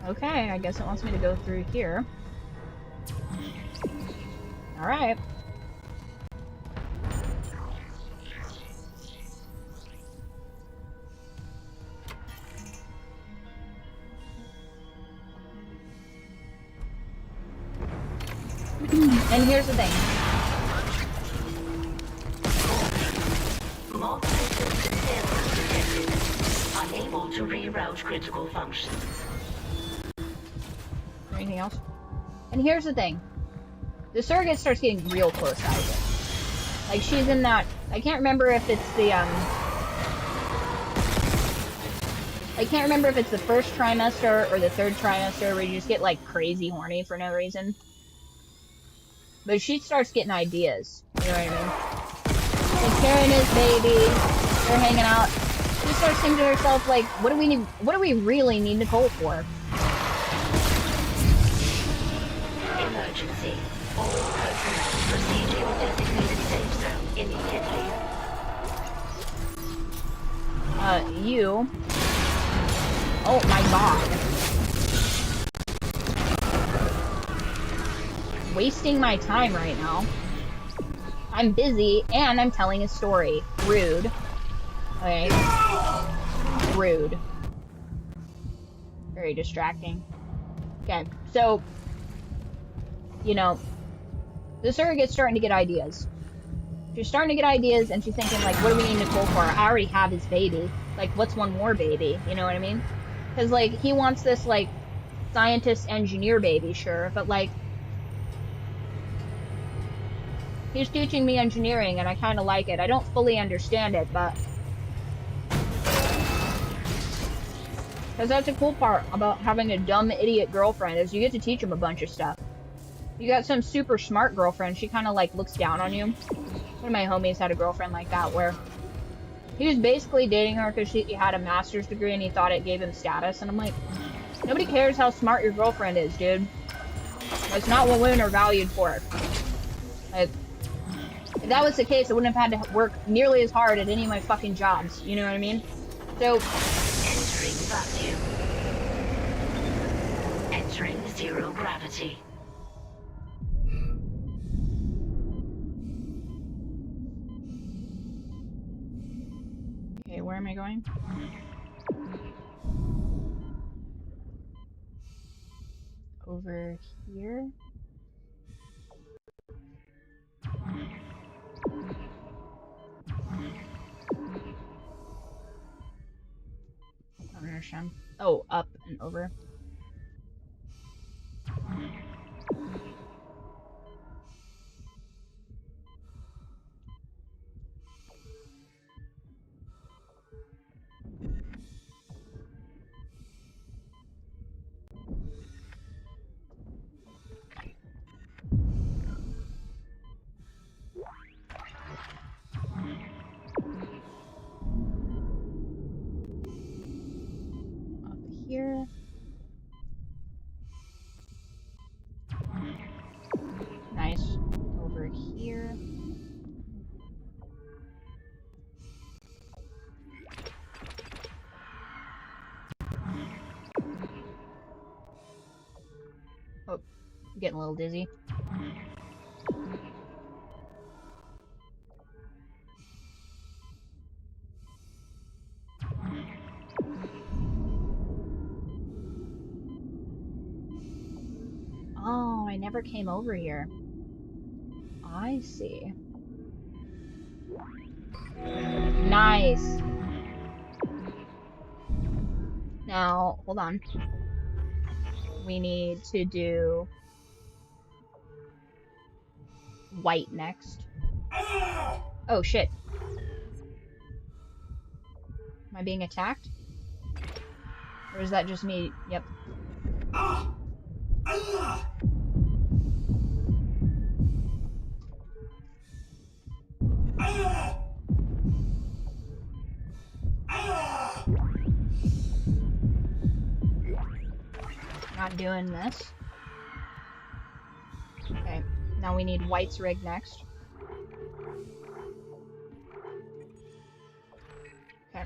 Speaker 1: Okay, I guess it wants me to go through here. Alright. And here's the thing.
Speaker 5: Multi-system failure detected. Unable to reroute critical functions.
Speaker 1: Anything else? And here's the thing. The surrogate starts getting real close to Isaac. Like, she's in that... I can't remember if it's the, I can't remember if it's the first trimester or the third trimester where you just get, like, crazy horny for no reason. But she starts getting ideas. You know what I mean? She's carrying his baby. They're hanging out. She starts thinking to herself, like, what do we really need Nicole for?
Speaker 5: Emergency. All personnel proceed to your designated safe zone immediately.
Speaker 1: You. Oh my god. Wasting my time right now. I'm busy and I'm telling a story. Rude. Okay. Rude. Very distracting. Okay, so, you know, the surrogate's starting to get ideas. She's starting to get ideas, and she's thinking, like, what do we need Nicole for? I already have his baby. Like, what's one more baby? You know what I mean? Because, like, he wants this, like, scientist-engineer baby, sure, but, like, he's teaching me engineering, and I kind of like it. I don't fully understand it, but... Because that's a cool part about having a dumb idiot girlfriend, is you get to teach him a bunch of stuff. You got some super smart girlfriend, she kind of, like, looks down on you. One of my homies had a girlfriend like that, where he was basically dating her because she had a master's degree and he thought it gave him status. And I'm like, nobody cares how smart your girlfriend is, dude. That's not what women are valued for. Like, if that was the case, I wouldn't have had to work nearly as hard at any of my fucking jobs. You know what I mean? So...
Speaker 5: Entering vacuum. Entering zero gravity.
Speaker 1: Okay, where am I going? Over here? I don't understand. Oh, up and over. Here. Nice. Over here. Oh, I'm getting a little dizzy. Oh, I never came over here. I see. Nice. Now, hold on. We need to do white next. Oh, shit. Am I being attacked? Or is that just me? Yep. Not doing this. Okay, now we need white's rig next. Okay.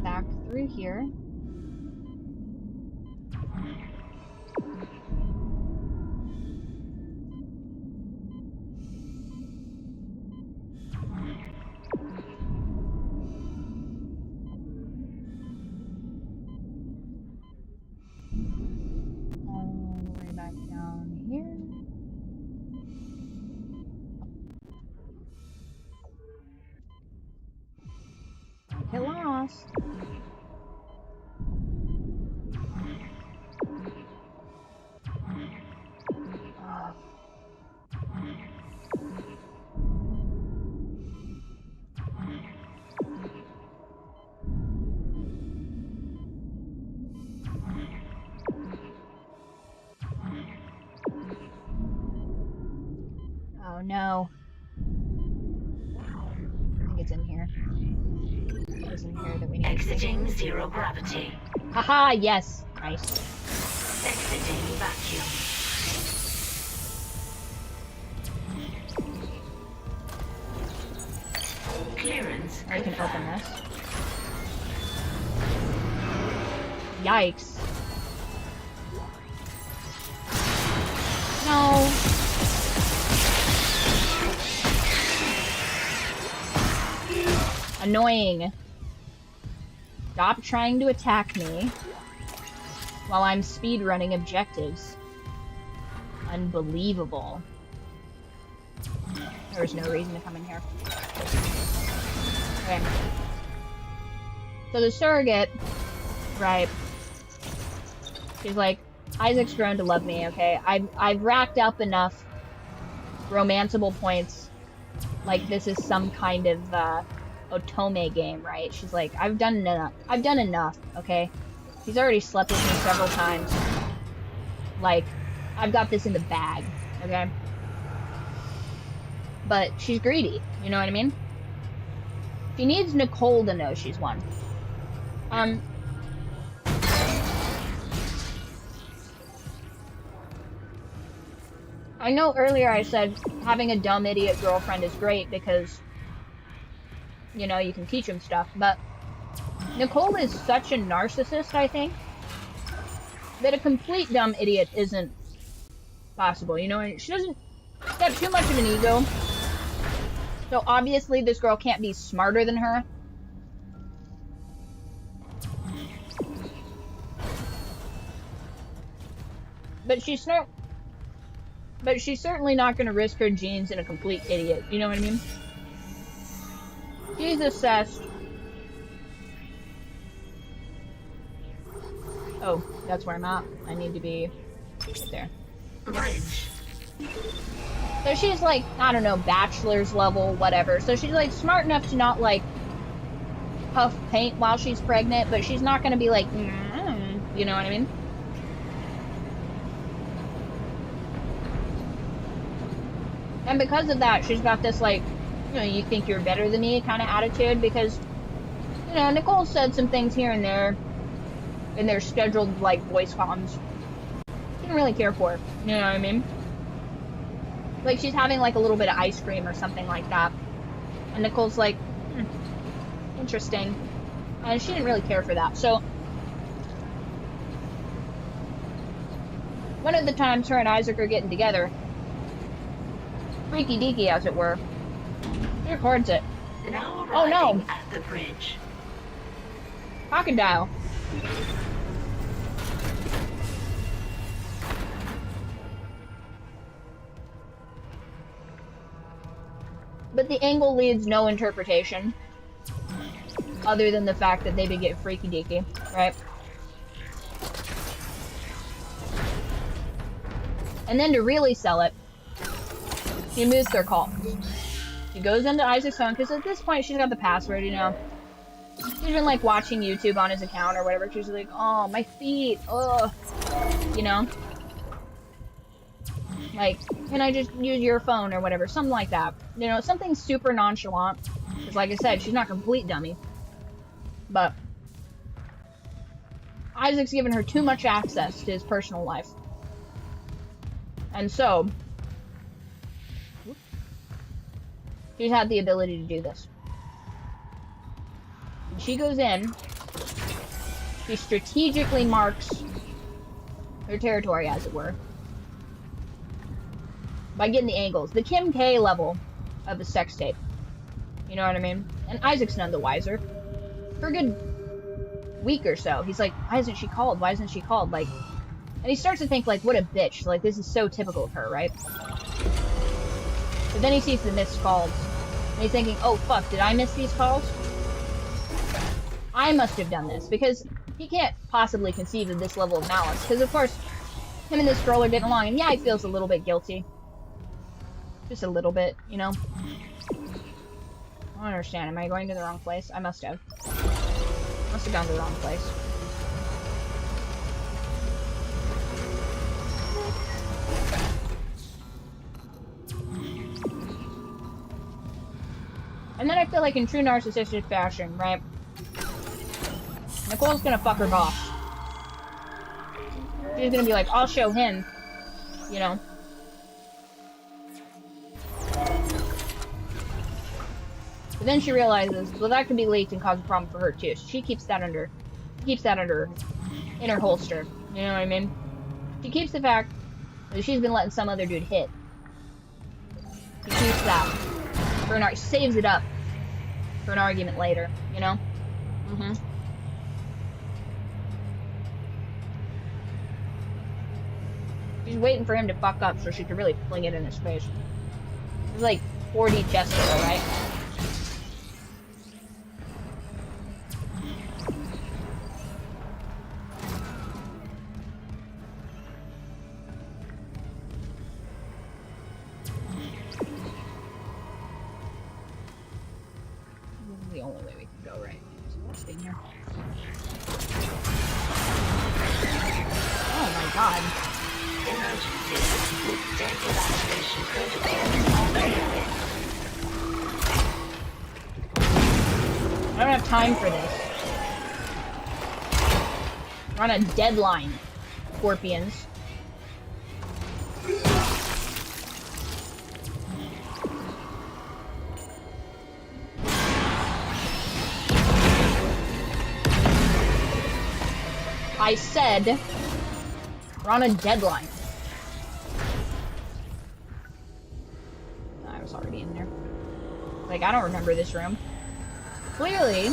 Speaker 1: Back through here. All the way back down here. Don't get lost. Oh no. I think it's in here. It's in here that we need.
Speaker 5: Exiting zero gravity.
Speaker 1: Haha, yes. Nice.
Speaker 5: Exiting vacuum. Clearance.
Speaker 1: I can open this. Yikes. No. Annoying. Stop trying to attack me while I'm speedrunning objectives. Unbelievable. There was no reason to come in here. Okay. So the surrogate, right? She's like, Isaac's grown to love me, okay? I've racked up enough romanceable points. Like this is some kind of otome game, right? She's like, I've done enough, okay? He's already slept with me several times. Like, I've got this in the bag, okay? But she's greedy, you know what I mean? She needs Nicole to know she's won. I know earlier I said having a dumb idiot girlfriend is great because, you know, you can teach him stuff, but Nicole is such a narcissist, I think, that a complete dumb idiot isn't possible, you know? She doesn't have too much of an ego, so obviously this girl can't be smarter than her. But she's certainly not going to risk her genes in a complete idiot, you know what I mean? She's assessed. Oh, that's where I'm at. I need to be right there.
Speaker 5: Bridge.
Speaker 1: So she's like, I don't know, bachelor's level, whatever. So she's like smart enough to not like puff paint while she's pregnant, but she's not going to be like, you know what I mean? And because of that, she's got this like, you know, you think you're better than me kind of attitude because, you know, Nicole said some things here and there in their scheduled like voice comms. Didn't really care for her, you know what I mean? Like she's having like a little bit of ice cream or something like that. And Nicole's like, interesting. And she didn't really care for that. So one of the times her and Isaac are getting together, freaky deaky as it were, he records it.
Speaker 5: Now
Speaker 1: oh no!
Speaker 5: arriving at the bridge.
Speaker 1: Crocodile. But the angle leads no interpretation other than the fact that they did get freaky deaky, right? And then to really sell it, she moves their call. She goes into Isaac's phone, because at this point she's got the password, you know. She's been like watching YouTube on his account or whatever. She's like, oh, my feet, ugh. You know? Like, can I just use your phone or whatever? Something like that. You know, something super nonchalant. Because like I said, she's not a complete dummy. But Isaac's given her too much access to his personal life. And so she's had the ability to do this. When she goes in, she strategically marks her territory, as it were, by getting the angles. The Kim K level of a sex tape. You know what I mean? And Isaac's none the wiser. For a good week or so, he's like, why isn't she called? Why isn't she called? Like, and he starts to think, like, what a bitch. Like, this is so typical of her, right? But then he sees the missed calls. And he's thinking, oh, fuck, did I miss these calls? I must have done this. Because he can't possibly conceive of this level of malice. Because, of course, him and this girl are getting along. And yeah, he feels a little bit guilty. Just a little bit, you know? I don't understand. Am I going to the wrong place? I must have. Must have gone to the wrong place. And then I feel like in true narcissistic fashion, right? Nicole's gonna fuck her boss. She's gonna be like, I'll show him, you know. But then she realizes, well, that could be leaked and cause a problem for her too. So she keeps that under in her holster. You know what I mean? She keeps the fact that she's been letting some other dude hit. She keeps that for she saves it up for an argument later. You know? She's waiting for him to fuck up so she can really fling it in his face. It's like 4D chess though, right? This is the only way we can go, right? Just in here. Oh my god. I don't have time for this. We're on a deadline, Scorpions. I said we're on a deadline. I was already in there. Like, I don't remember this room. Clearly,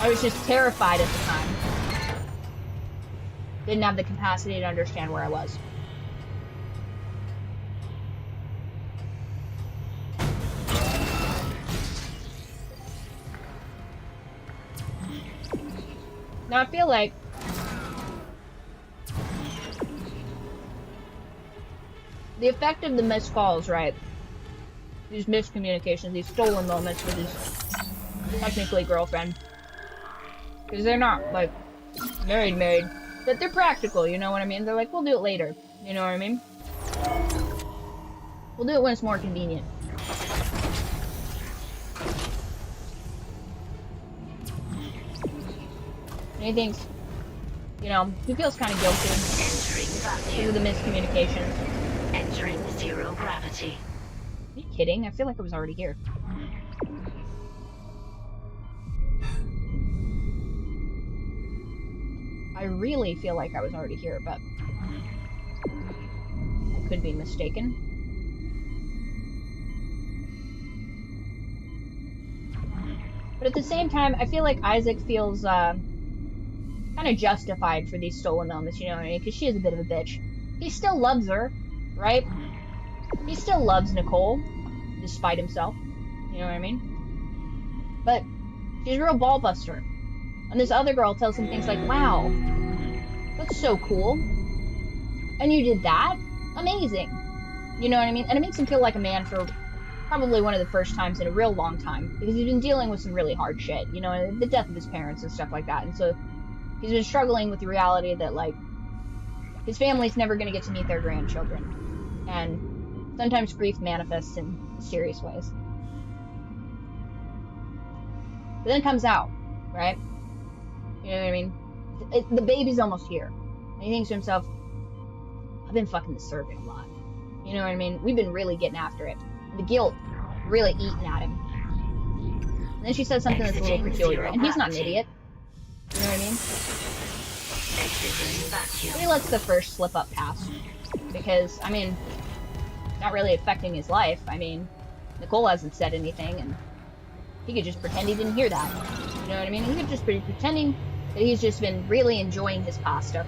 Speaker 1: I was just terrified at the time. Didn't have the capacity to understand where I was. Now I feel like the effect of the missed calls, right? These miscommunications, these stolen moments with his technically girlfriend. Because they're not, like, married. But they're practical, you know what I mean? They're like, we'll do it later. You know what I mean? We'll do it when it's more convenient. And he thinks, you know, he feels kind of guilty because of the miscommunication.
Speaker 5: Entering zero gravity.
Speaker 1: Are you kidding? I feel like I was already here. I really feel like I was already here, but I could be mistaken. But at the same time, I feel like Isaac feels kind of justified for these stolen moments, you know what I mean? Because she is a bit of a bitch. He still loves her, right? He still loves Nicole, despite himself. You know what I mean? But she's a real ballbuster. And this other girl tells him things like, wow, that's so cool. And you did that? Amazing. You know what I mean? And it makes him feel like a man for probably one of the first times in a real long time. Because he's been dealing with some really hard shit. You know, the death of his parents and stuff like that. And so he's been struggling with the reality that, like, his family's never going to get to meet their grandchildren. And sometimes grief manifests in serious ways. But then it comes out, right? You know what I mean? The baby's almost here. And he thinks to himself, I've been fucking this servant a lot. You know what I mean? We've been really getting after it. The guilt really eating at him. And then she says something that's a little peculiar. And he's not an idiot. You know what I mean? But he lets the first slip up pass. Because, I mean, not really affecting his life. I mean, Nicole hasn't said anything, and he could just pretend he didn't hear that. You know what I mean? He could just be pretending that he's just been really enjoying his pasta.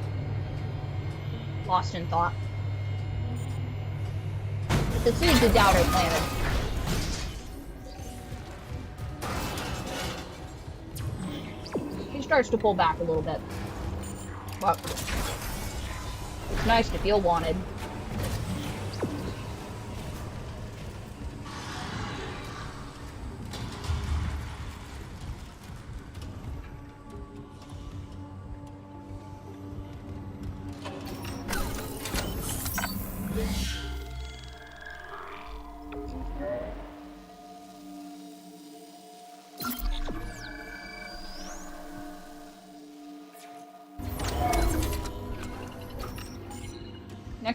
Speaker 1: Lost in thought. But the seeds of doubt are planted. He starts to pull back a little bit. But it's nice to feel wanted.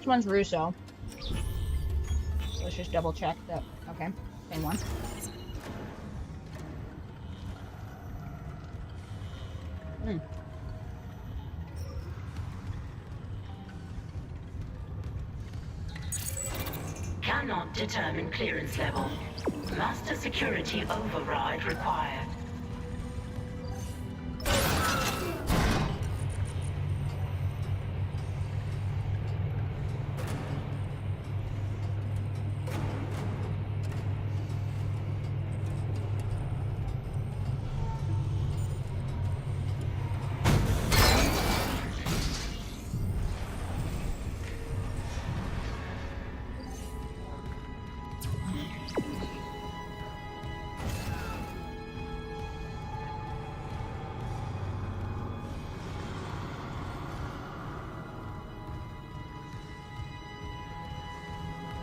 Speaker 1: Which one's Russo? Let's just double check that. Okay, same one.
Speaker 5: Cannot determine clearance level. Master security override required.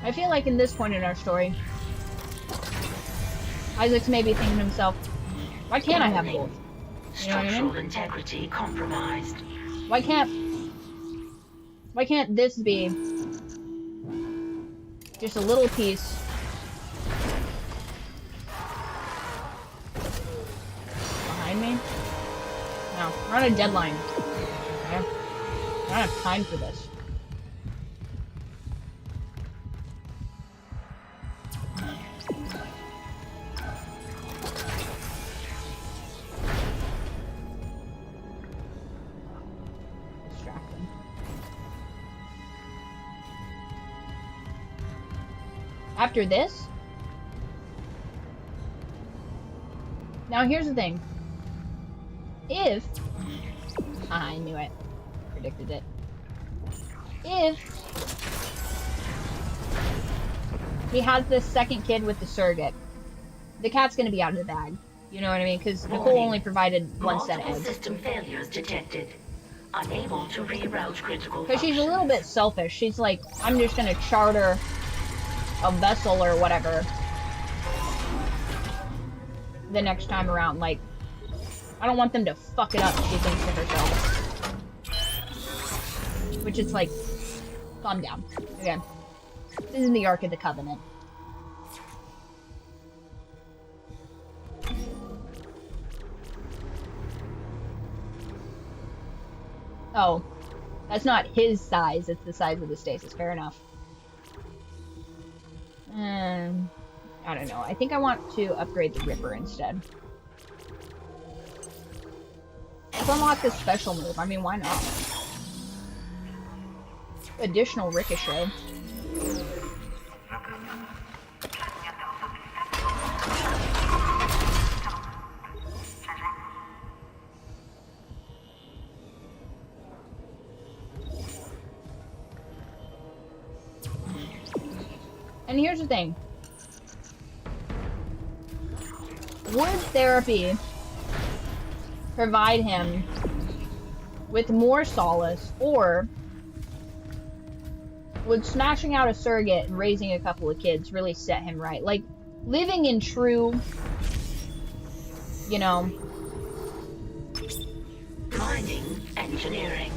Speaker 1: I feel like in this point in our story, Isaac's maybe thinking to himself, why can't I have both? You know what I
Speaker 5: Structural
Speaker 1: mean?
Speaker 5: integrity compromised.
Speaker 1: Why can't this be just a little piece behind me? No, we're on a deadline. Okay? I don't have time for this. After this? Now here's the thing. If... I knew it. Predicted it. If... he has this second kid with the surrogate, the cat's gonna be out of the bag. You know what I mean? Because Nicole only provided one set of eggs.
Speaker 5: System failures detected. Unable to reroute critical.
Speaker 1: Because she's a little bit selfish. She's like, I'm just gonna charter a vessel or whatever the next time around. Like, I don't want them to fuck it up, she thinks to herself. Which is like, calm down. Okay. This is the Ark of the Covenant. Oh. That's not his size, it's the size of the stasis. Fair enough. I don't know. I think I want to upgrade the Ripper instead. Let's unlock this special move. I mean, why not? Additional ricochet. And here's the thing. Would therapy provide him with more solace, or would smashing out a surrogate and raising a couple of kids really set him right? Like, living in true, you know...
Speaker 5: Mining engineering.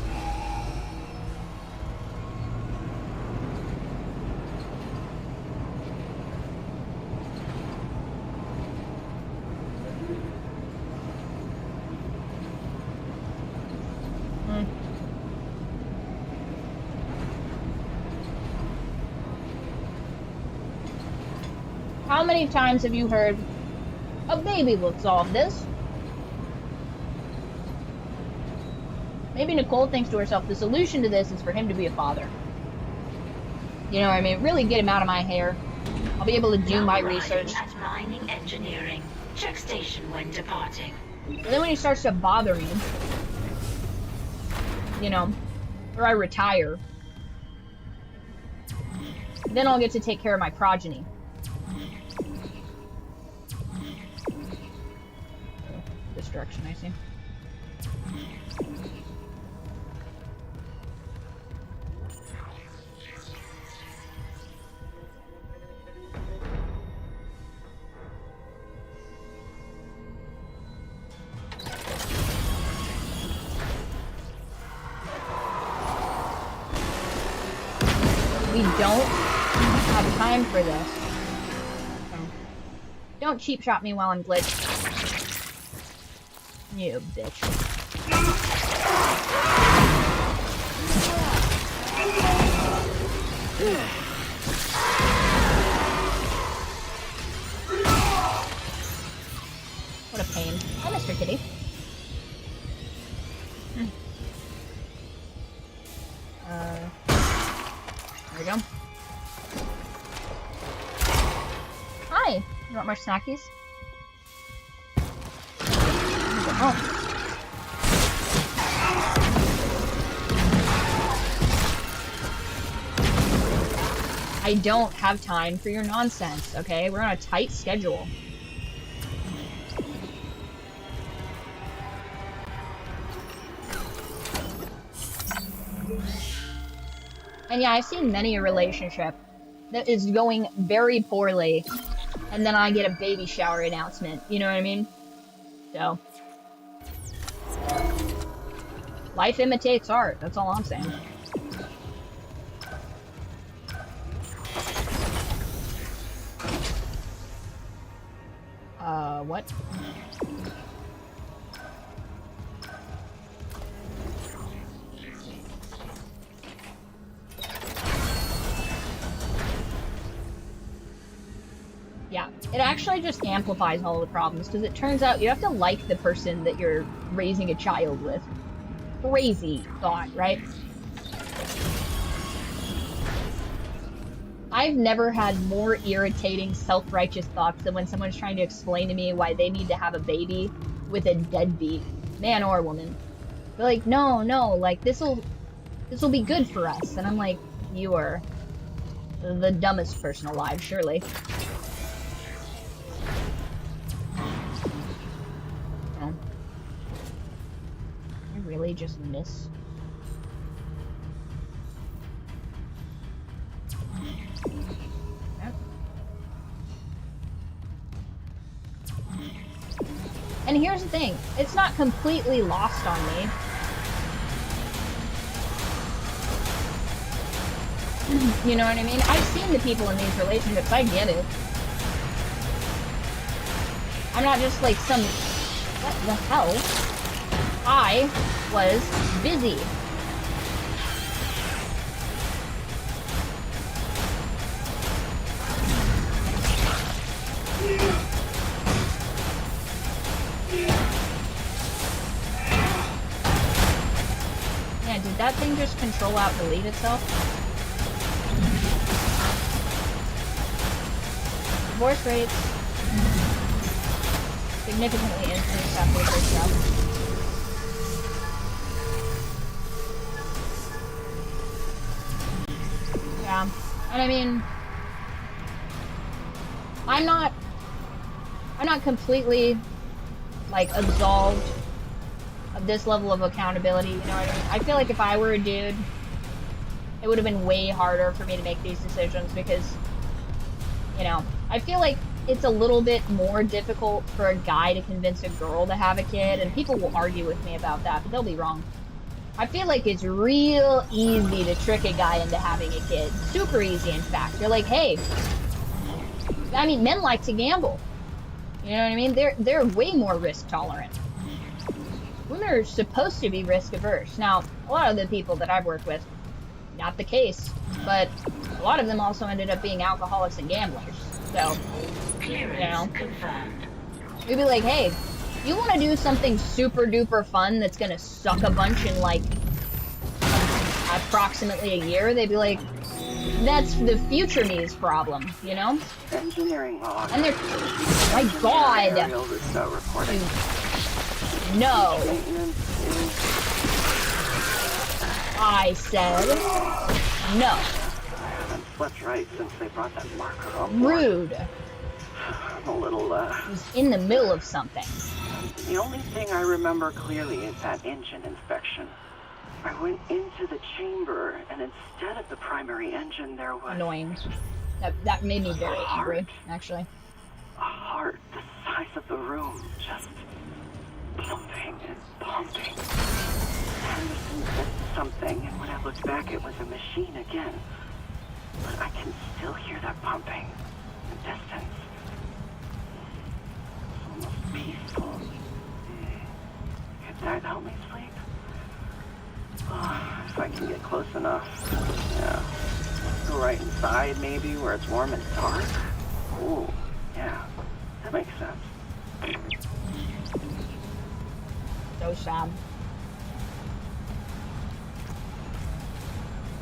Speaker 1: How many times have you heard, a baby will solve this? Maybe Nicole thinks to herself, the solution to this is for him to be a father. You know what I mean? Really get him out of my hair. I'll be able to do my research.
Speaker 5: At mining engineering. Check station when departing.
Speaker 1: But then when he starts to bother me, you know, or I retire, then I'll get to take care of my progeny. Destruction, I see. We don't have time for this. So, don't cheap shot me while I'm glitched. You bitch. What a pain. Hi, Mr. Kitty. There we go. Hi! You want more snackies? Oh. I don't have time for your nonsense, okay? We're on a tight schedule. And yeah, I've seen many a relationship that is going very poorly, and then I get a baby shower announcement, you know what I mean? So, life imitates art, that's all I'm saying. What? Yeah, it actually just amplifies all the problems, because it turns out you have to like the person that you're raising a child with. Crazy thought, right? I've never had more irritating, self-righteous thoughts than when someone's trying to explain to me why they need to have a baby with a deadbeat, man or woman. They're like, no, like, this'll be good for us. And I'm like, you are the dumbest person alive, surely. Oh. I really just miss... And here's the thing, it's not completely lost on me. You know what I mean? I've seen the people in these relationships, I get it. I'm not just like some... What the hell? I was busy. Yeah, did that thing just control out delete itself? Divorce rates significantly increased after the first job. Yeah, and I mean, I'm not completely, like, absolved of this level of accountability, you know what I mean? I feel like if I were a dude, it would have been way harder for me to make these decisions because, you know, I feel like it's a little bit more difficult for a guy to convince a girl to have a kid, and people will argue with me about that, but they'll be wrong. I feel like it's real easy to trick a guy into having a kid. Super easy, in fact. You're like, hey, I mean, men like to gamble. You know what I mean? They're way more risk tolerant. Women are supposed to be risk averse. Now, a lot of the people that I've worked with, not the case, but a lot of them also ended up being alcoholics and gamblers. So, you know, we'd be like, hey, you want to do something super duper fun that's going to suck a bunch in like approximately a year? They'd be like, that's the future me's problem, you know?
Speaker 14: Engineering log.
Speaker 1: And they're, my God. No. I said no.
Speaker 14: I haven't slept right since they brought that marker up.
Speaker 1: Rude.
Speaker 14: I'm a little,
Speaker 1: He's in the middle of something.
Speaker 14: The only thing I remember clearly is that engine inspection. I went into the chamber, and instead of the primary engine, there was...
Speaker 1: Annoying. That made me very angry, actually.
Speaker 14: A heart the size of the room, just pumping and pumping. Henderson said something, and when I looked back, it was a machine again. but I can still hear that pumping in the distance. It's almost peaceful. Could that help me sleep? Oh, if I can get close enough. Yeah. Go right inside, maybe, where it's warm and dark. Ooh, yeah. That makes sense.
Speaker 1: So sad.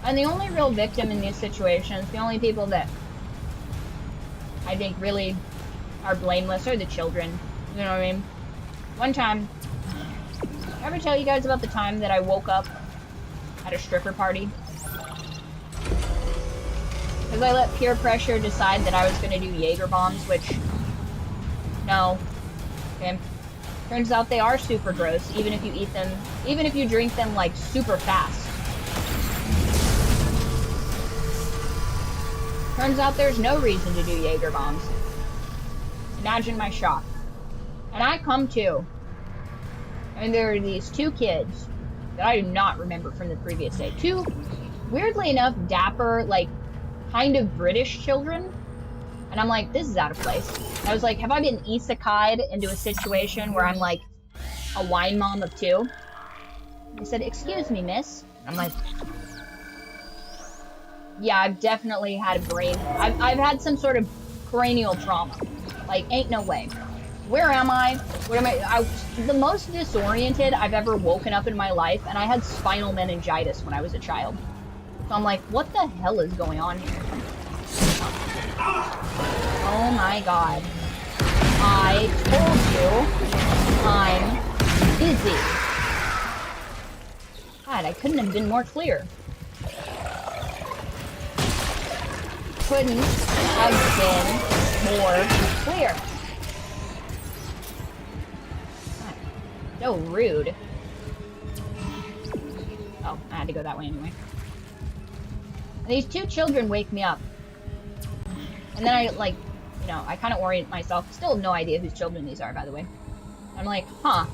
Speaker 1: And the only real victim in these situations, the only people that I think really are blameless are the children. You know what I mean? One time, did I ever tell you guys about the time that I woke up at a stripper party? Because I let peer pressure decide that I was going to do Jaeger bombs, which, no. Okay. Turns out they are super gross, even if you eat them, even if you drink them, like, super fast. Turns out there's no reason to do Jaeger bombs. Imagine my shock. And I come to, and there are these two kids that I do not remember from the previous day. Two, weirdly enough, dapper, like, kind of British children. And I'm like, this is out of place. I was like, have I been isekai'd into a situation where I'm like a wine mom of two? They said, excuse me, miss. I'm like, yeah, I've definitely had a brain. I've had some sort of cranial trauma. Like, ain't no way. Where am I? What am I the most disoriented I've ever woken up in my life, and I had spinal meningitis when I was a child. So I'm like, what the hell is going on here? Oh my god. I told you I'm busy. God, I couldn't have been more clear. Couldn't have been more clear. God, so rude. Oh, I had to go that way anyway. And these two children wake me up. And then I, like, you know, I kind of orient myself. Still have no idea whose children these are, by the way. I'm like, huh.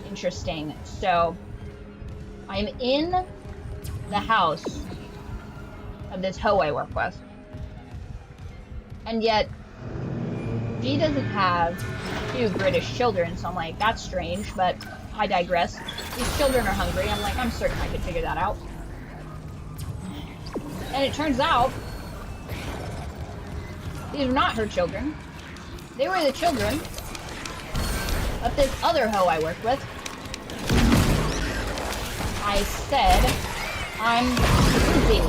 Speaker 1: Interesting. So, I'm in the house of this hoe I work with. And yet, she doesn't have two British children, so I'm like, that's strange, but I digress. These children are hungry. I'm like, I'm certain I could figure that out. And it turns out, these are not her children. They were the children of this other hoe I work with. I said, I'm busy.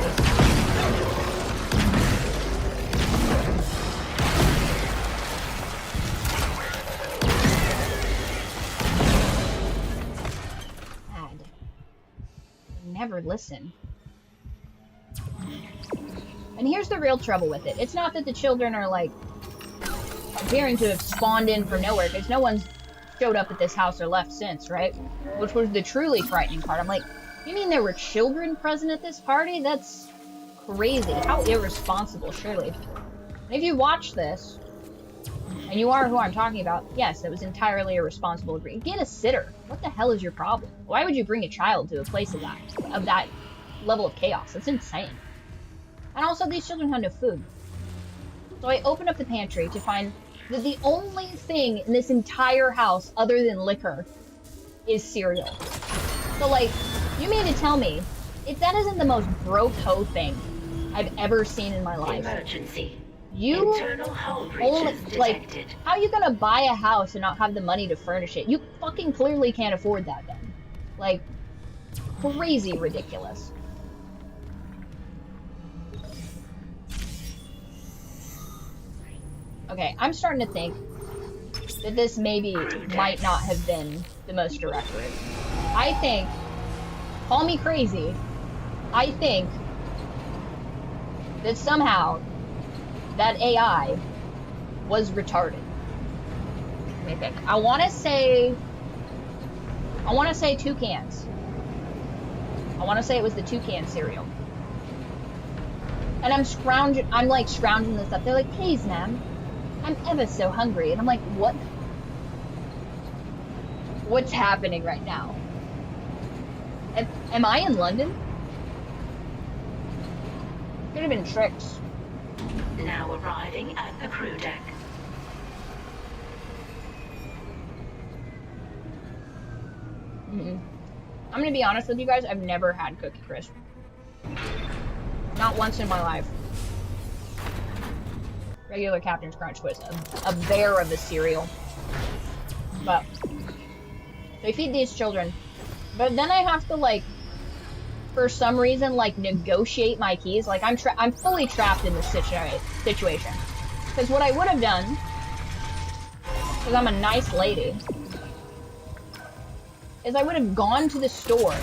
Speaker 1: God. Never listen. And here's the real trouble with it. It's not that the children are, like, appearing to have spawned in from nowhere, because no one's showed up at this house or left since, right? Which was the truly frightening part. I'm like, you mean there were children present at this party? That's crazy. How irresponsible, surely. And if you watch this, and you are who I'm talking about, yes, that was entirely irresponsible. Get a sitter. What the hell is your problem? Why would you bring a child to a place of that level of chaos? That's insane. And also, these children had no food. So I opened up the pantry to find that the only thing in this entire house other than liquor is cereal. So, like, you mean to tell me, if that isn't the most broke hoe thing I've ever seen in my life.
Speaker 5: Emergency.
Speaker 1: You
Speaker 5: Internal hull
Speaker 1: only,
Speaker 5: breaches
Speaker 1: like,
Speaker 5: detected.
Speaker 1: how are you gonna buy a house and not have the money to furnish it? You fucking clearly can't afford that then. Like, crazy ridiculous. Okay, I'm starting to think that this maybe might not have been the most direct route. I think, call me crazy, I think that somehow that AI was retarded. Let me think. I want to say toucans. I want to say it was the toucan cereal. And I'm like scrounging this up. They're like, please, ma'am. I'm ever so hungry. And I'm like, what? What's happening right now? Am I in London? Could have been tricks.
Speaker 5: Now arriving at the crew deck.
Speaker 1: I'm gonna be honest with you guys, I've never had Cookie Crisp. Not once in my life. Regular Captain's Crunch was a bear of a cereal. But they feed these children. But then I have to, like, for some reason, like, negotiate my keys. Like, I'm fully trapped in this situation. Because what I would have done, because I'm a nice lady, is I would have gone to the store.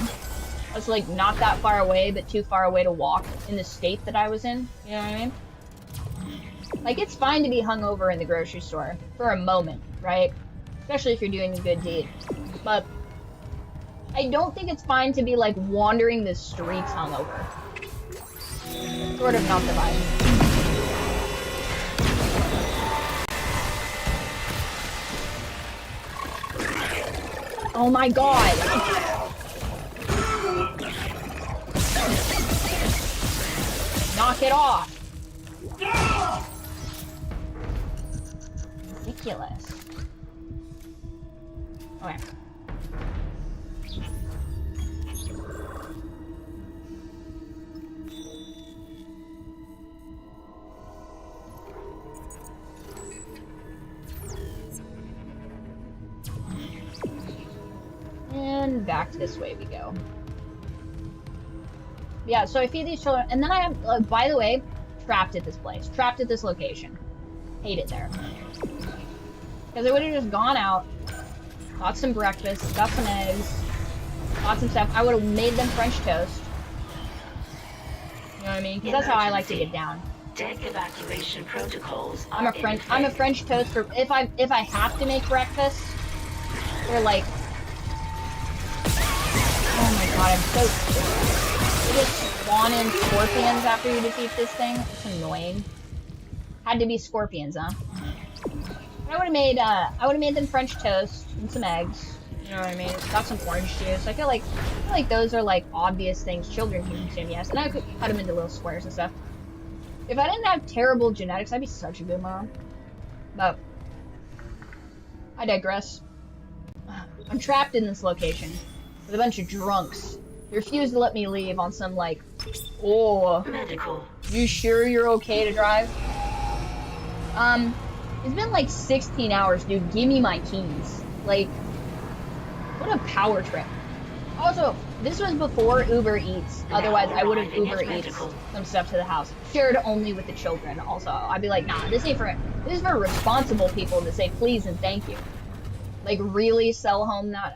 Speaker 1: That's, like, not that far away, but too far away to walk in the state that I was in. You know what I mean? Like, it's fine to be hungover in the grocery store for a moment, right? Especially if you're doing a good deed. But I don't think it's fine to be, like, wandering the streets hungover. Sort of not the vibe. Oh my god! Knock it off! Ridiculous. Okay. And back this way we go. Yeah, so I feed these children, and then I have, by the way, trapped at this place. Trapped at this location. Hate it there. Because I would have just gone out, got some breakfast, got some eggs, got some stuff. I would have made them French toast. You know what I mean? Because that's how I like to get down.
Speaker 5: Deck evacuation protocols.
Speaker 1: I'm a French toast for if I have to make breakfast. Or like, oh my god, I'm so. They just spawn in scorpions after you defeat this thing. It's annoying. Had to be scorpions, huh? I would have made them French toast and some eggs. You know what I mean? Got some orange juice. I feel like those are like obvious things children can consume, yes. And I could cut them into little squares and stuff. If I didn't have terrible genetics, I'd be such a good mom. But I digress. I'm trapped in this location with a bunch of drunks. They refuse to let me leave on some like, oh,
Speaker 5: medical.
Speaker 1: You sure you're okay to drive? It's been like 16 hours, dude. Give me my keys. Like, what a power trip. Also, this was before Uber Eats. Otherwise, I would have Uber Eats some stuff to the house. Shared only with the children. Also, I'd be like, nah, this is for responsible people to say please and thank you. Like, really sell home that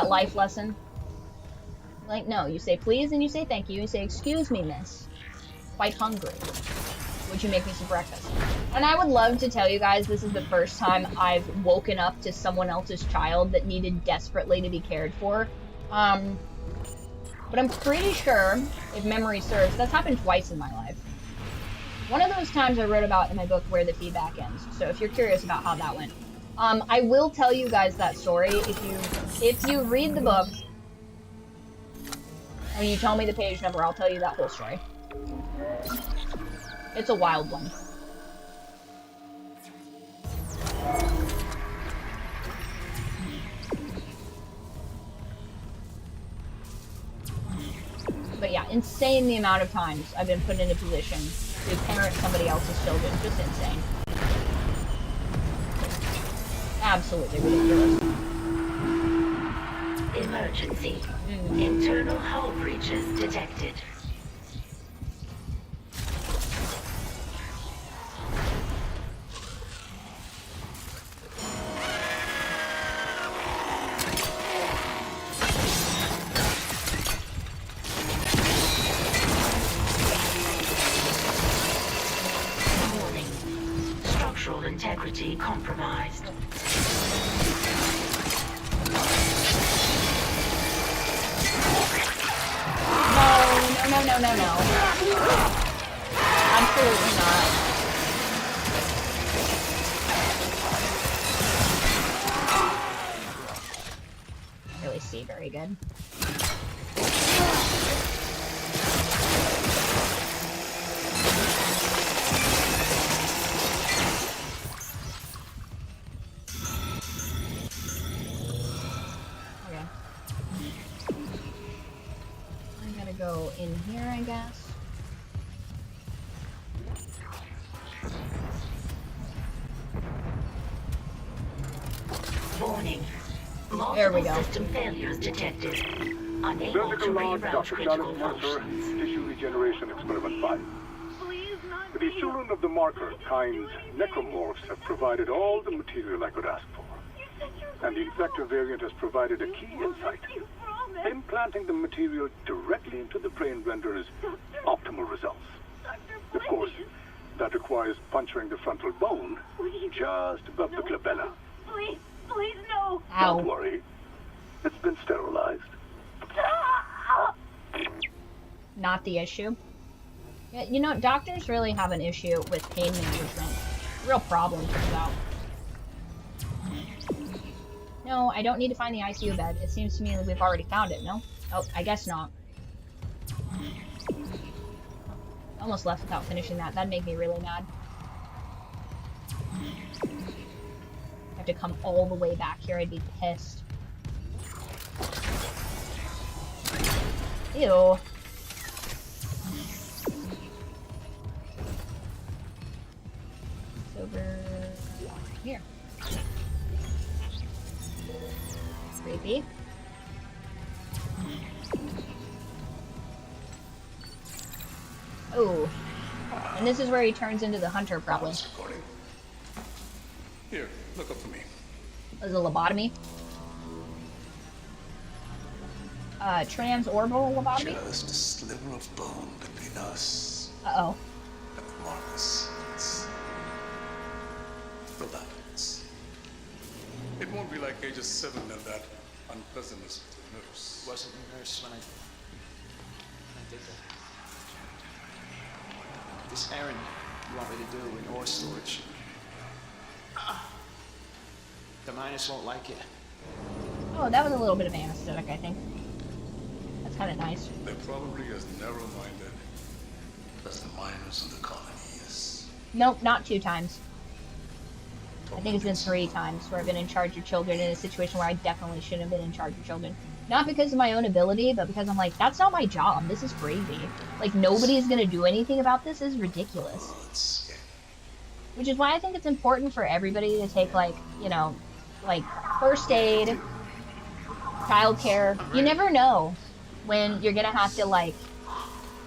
Speaker 1: life lesson. Like, no, you say please and you say thank you. You say, excuse me, miss. Quite hungry. Would you make me some breakfast? And I would love to tell you guys this is the first time I've woken up to someone else's child that needed desperately to be cared for. But I'm pretty sure, if memory serves, that's happened twice in my life. One of those times I wrote about in my book Where the Feedback Ends. So if you're curious about how that went. I will tell you guys that story if you read the book and you tell me the page number, I'll tell you that whole story. It's a wild one. But yeah, insane the amount of times I've been put in a position to parent somebody else's children. Just insane. Absolutely ridiculous.
Speaker 5: Emergency. Internal hull breaches detected. Warning. Structural integrity compromised.
Speaker 1: No. Absolutely not. Can't really see very good. guess.
Speaker 5: Warning.
Speaker 1: There we
Speaker 5: Multiple
Speaker 1: go.
Speaker 5: system failures detected. Unable to
Speaker 3: Surgical log,
Speaker 5: reroute
Speaker 3: Dr.
Speaker 5: critical
Speaker 3: Charlotte Mercer,
Speaker 5: functions.
Speaker 3: Tissue Regeneration Experiment 5. The children of the marker kind necromorphs have provided all the material I could ask for. And the infector variant has provided a key insight. Implanting the material directly into the brain renders optimal results. Of course, that requires puncturing the frontal bone just above the glabella.
Speaker 4: Please, no.
Speaker 1: Ow.
Speaker 3: Don't worry. It's been sterilized.
Speaker 1: Not the issue. Yeah, you know, doctors really have an issue with pain management. Real problem turns out. No, I don't need to find the ICU bed. It seems to me that we've already found it, no? Oh, I guess not. Almost left without finishing that. That'd make me really mad. I have to come all the way back here. I'd be pissed. Ew. It's over here. Creepy. Oh. And this is where he turns into the hunter, probably.
Speaker 13: Here, look up for me.
Speaker 1: There's a lobotomy. Transorbital lobotomy?
Speaker 13: Just a sliver of bone between us.
Speaker 1: Uh-oh.
Speaker 13: And Marcus. It's relax. It won't be like ages 7 and that unpleasantness with the nurse.
Speaker 12: Wasn't the nurse when I did that. This errand you want me to do in ore storage. The miners won't like it.
Speaker 1: Oh, that was a little bit of anesthetic, I think. That's kind of nice.
Speaker 13: They're probably as narrow-minded as the miners in the colony is.
Speaker 1: Nope, not 2 times. I think it's been 3 times where I've been in charge of children in a situation where I definitely shouldn't have been in charge of children. Not because of my own ability, but because I'm like, that's not my job. This is crazy. Like, nobody's gonna do anything about this. This is ridiculous. Which is why I think it's important for everybody to take, like, you know, like, first aid, childcare. You never know when you're gonna have to, like,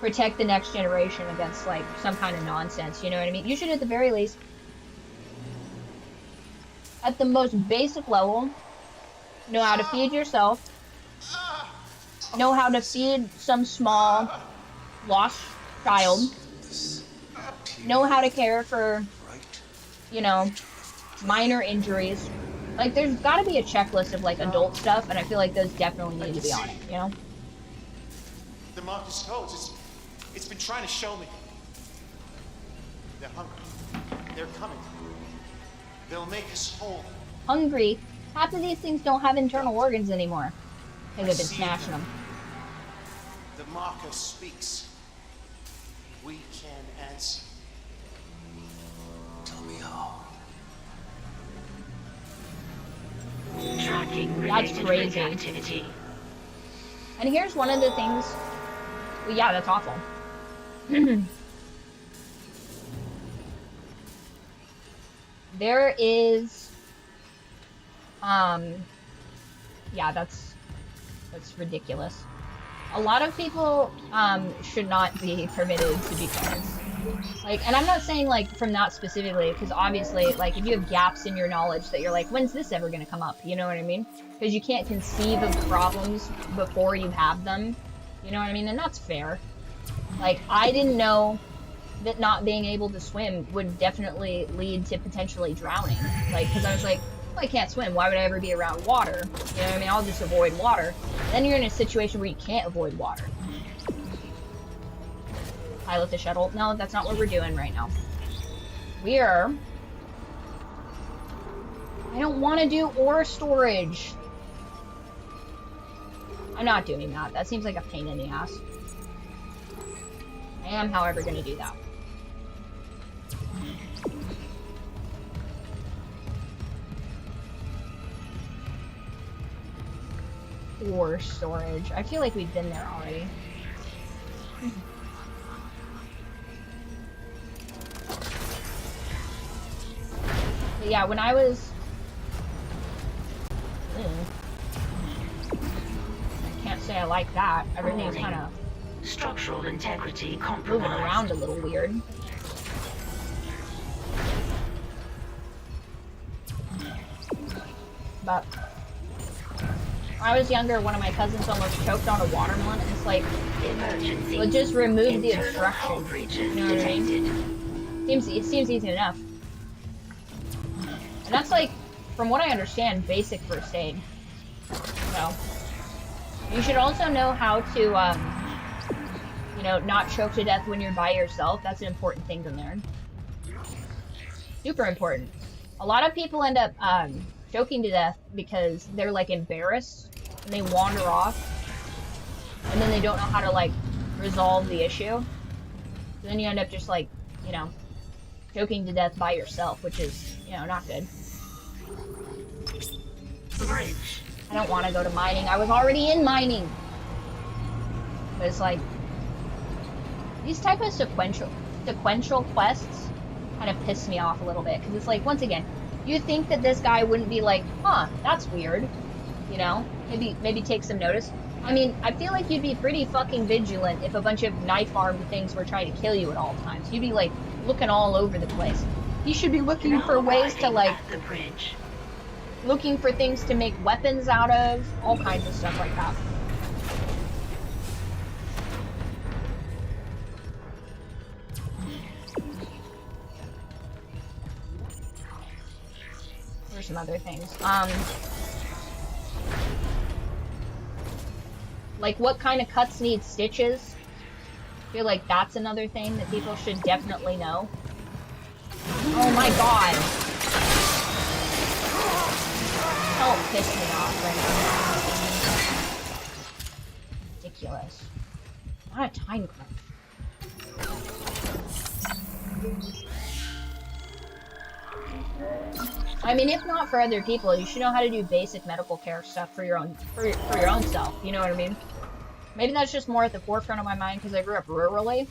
Speaker 1: protect the next generation against, like, some kind of nonsense. You know what I mean? You should, at the very least, at the most basic level, know how to feed yourself, know how to feed some small lost child, know how to care for, you know, minor injuries. Like, there's got to be a checklist of, like, adult stuff, and I feel like those definitely need to be on it, you know?
Speaker 15: The Marcus codes, it's been trying to show me. They're hungry. They're coming. They'll make us whole.
Speaker 1: Hungry? Half of these things don't have internal organs anymore. Because they've been smashing them.
Speaker 15: The Marcus speaks. We can answer.
Speaker 13: Tell me how.
Speaker 5: Tracking
Speaker 1: That's
Speaker 5: related
Speaker 1: crazy.
Speaker 5: activity.
Speaker 1: And here's one of the things... Well, yeah, that's awful. There is... Yeah, that's ridiculous. A lot of people, should not be permitted to be parents. Like, and I'm not saying, like, from that specifically, because obviously, like, if you have gaps in your knowledge that you're like, when's this ever gonna come up? You know what I mean? Because you can't conceive of problems before you have them. You know what I mean? And that's fair. Like, I didn't know that not being able to swim would definitely lead to potentially drowning. Like, because I was like, well, I can't swim. Why would I ever be around water? You know what I mean? I'll just avoid water. Then you're in a situation where you can't avoid water. Pilot the shuttle. No, that's not what we're doing right now. We're... I don't want to do ore storage. I'm not doing that. That seems like a pain in the ass. I am, however, going to do that. Ore storage. I feel like we've been there already. yeah, when I was... I can't say I like that. Everything's kind of...
Speaker 5: Structural integrity compromised.
Speaker 1: Moving around a little weird. But... when I was younger, one of my cousins almost choked on a watermelon, and it's like...
Speaker 5: Emergency.
Speaker 1: Well, just remove the obstruction.
Speaker 5: You
Speaker 1: know what I mean? It seems easy enough. And that's like, from what I understand, basic first aid. So, you should also know how to, you know, not choke to death when you're by yourself. That's an important thing to learn. Super important. A lot of people end up choking to death because they're like embarrassed and they wander off, and then they don't know how to like resolve the issue. So then you end up just like, you know, choking to death by yourself, which is, you know, not good. I don't want to go to mining. I was already in mining. But it's like, these type of sequential quests kind of piss me off a little bit. Because it's like, once again, you think that this guy wouldn't be like, huh, that's weird. You know? Maybe take some notice. I mean, I feel like you'd be pretty fucking vigilant if a bunch of knife-armed things were trying to kill you at all times. You'd be like, looking all over the place. You should be looking for ways to like...
Speaker 5: the bridge.
Speaker 1: Looking for things to make weapons out of, all kinds of stuff like that. There's some other things. Like what kind of cuts need stitches? I feel like that's another thing that people should definitely know. Oh my god. Don't piss me off right now. Ridiculous. Not a time crunch. I mean, if not for other people, you should know how to do basic medical care stuff for your own self. You know what I mean? Maybe that's just more at the forefront of my mind because I grew up rurally.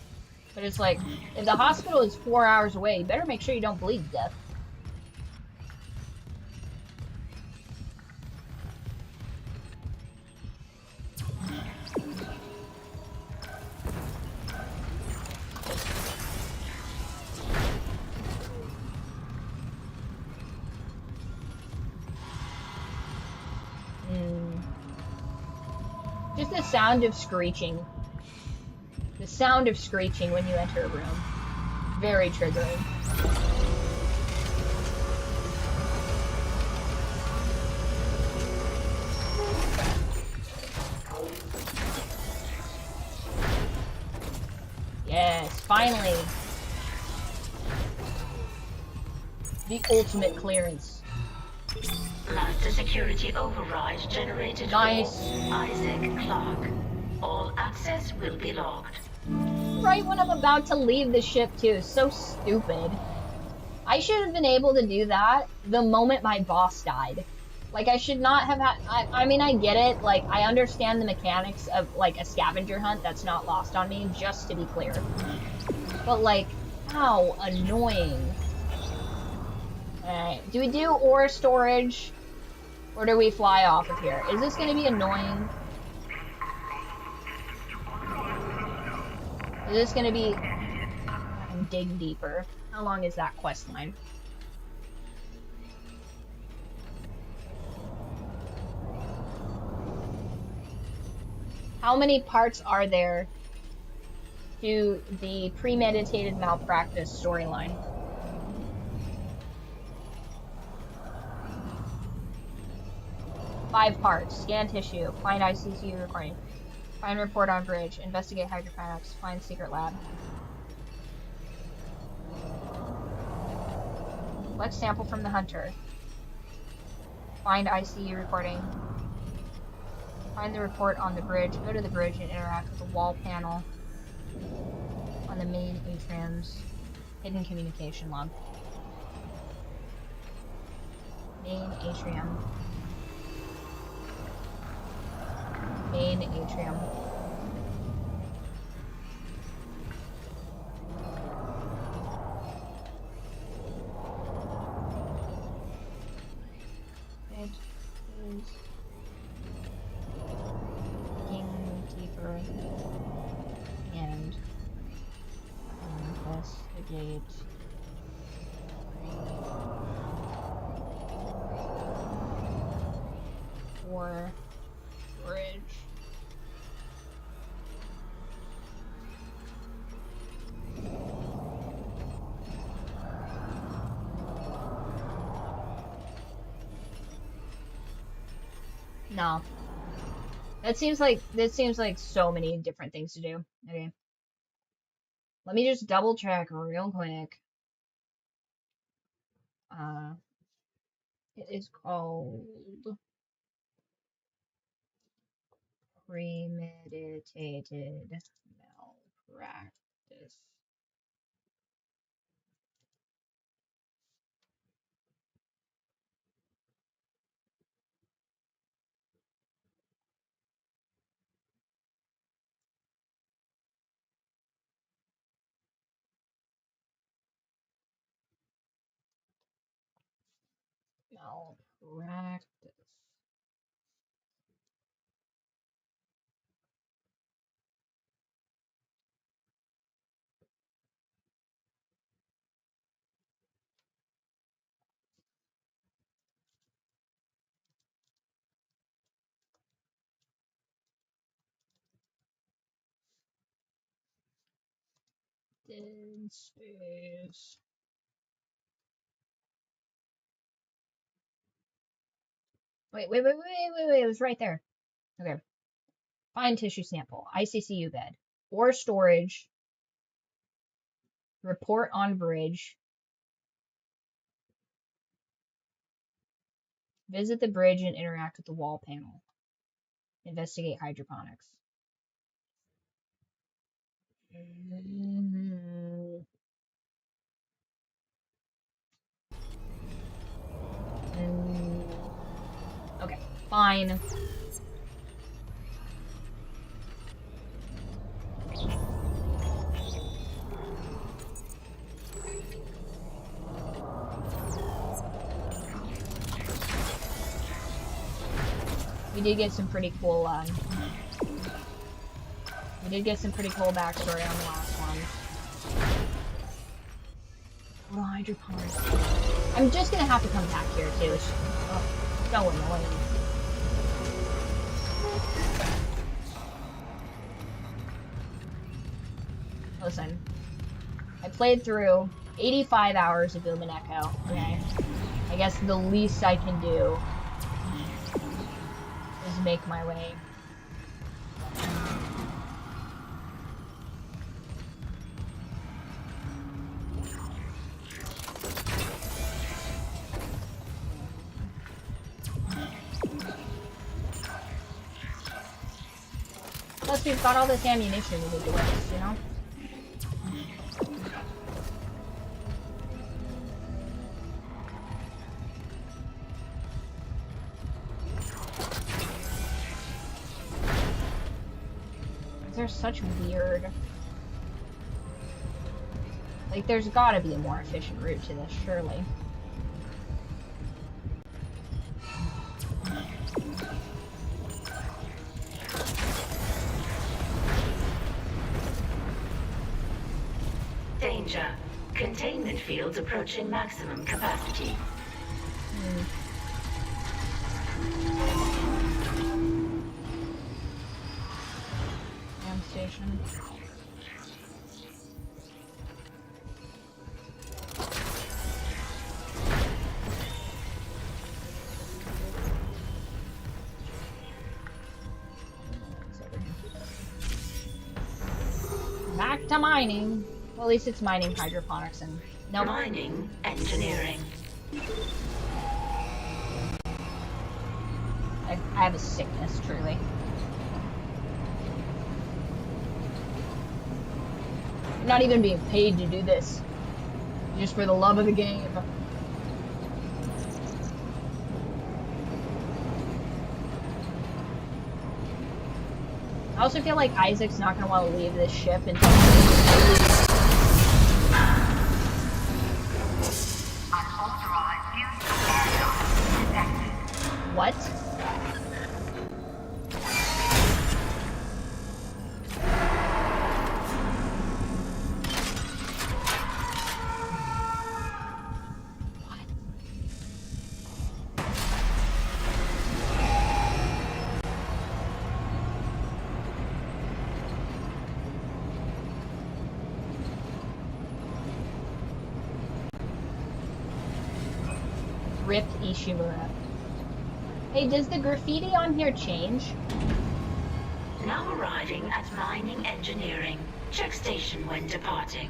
Speaker 1: But it's like, if the hospital is 4 hours away, you better make sure you don't bleed to death. Just the sound of screeching. The sound of screeching when you enter a room. Very triggering. Yes, finally. The ultimate clearance.
Speaker 5: Master security override generated.
Speaker 1: Nice.
Speaker 5: For Isaac Clarke. All access will be logged.
Speaker 1: Right when I'm about to leave the ship too. So stupid. I should have been able to do that the moment my boss died. Like, I should not have had... I mean, I get it. Like, I understand the mechanics of, like, a scavenger hunt. That's not lost on me, just to be clear. But, like, how annoying. Alright, do we do ore storage? Or do we fly off of here? Is this going to be annoying? Is this going to be... dig deeper? How long is that quest line? How many parts are there to the premeditated malpractice storyline? Five parts. Scan tissue. Find ICU recording. Find report on bridge. Investigate hydroponics. Find secret lab. Collect sample from the hunter. Find ICU recording. Find the report on the bridge. Go to the bridge and interact with the wall panel on the main atriums. Hidden communication log. Main atrium. Main atrium. Investigate. Or bridge. No. That seems like so many different things to do. Okay. Let me just double check real quick. It is called premeditated malpractice. Malpractice. Dead space. Wait, it was right there. Okay. Find tissue sample, ICCU bed, or storage, report on bridge, visit the bridge and interact with the wall panel, investigate hydroponics. Okay, fine. We did get some pretty cool, backstory on the last one. Little hydroponics. I'm just gonna have to come back here too. It's so annoying. Listen, I played through 85 hours of Boom and Echo, okay? I guess the least I can do is make my way. Plus, we've got all this ammunition we need to waste, you know? They're such weird... Like, there's gotta be a more efficient route to this, surely.
Speaker 5: Danger. Containment fields approaching maximum capacity.
Speaker 1: Gas station. Back to mining. Well, at least it's mining hydroponics and no
Speaker 5: mining engineering.
Speaker 1: I have a sickness, truly. I'm not even being paid to do this, just for the love of the game. I also feel like Isaac's not gonna want to leave this ship until. What? Rip Ishimura. Hey, does the graffiti on here change?
Speaker 5: Now arriving at mining engineering. Check station when departing.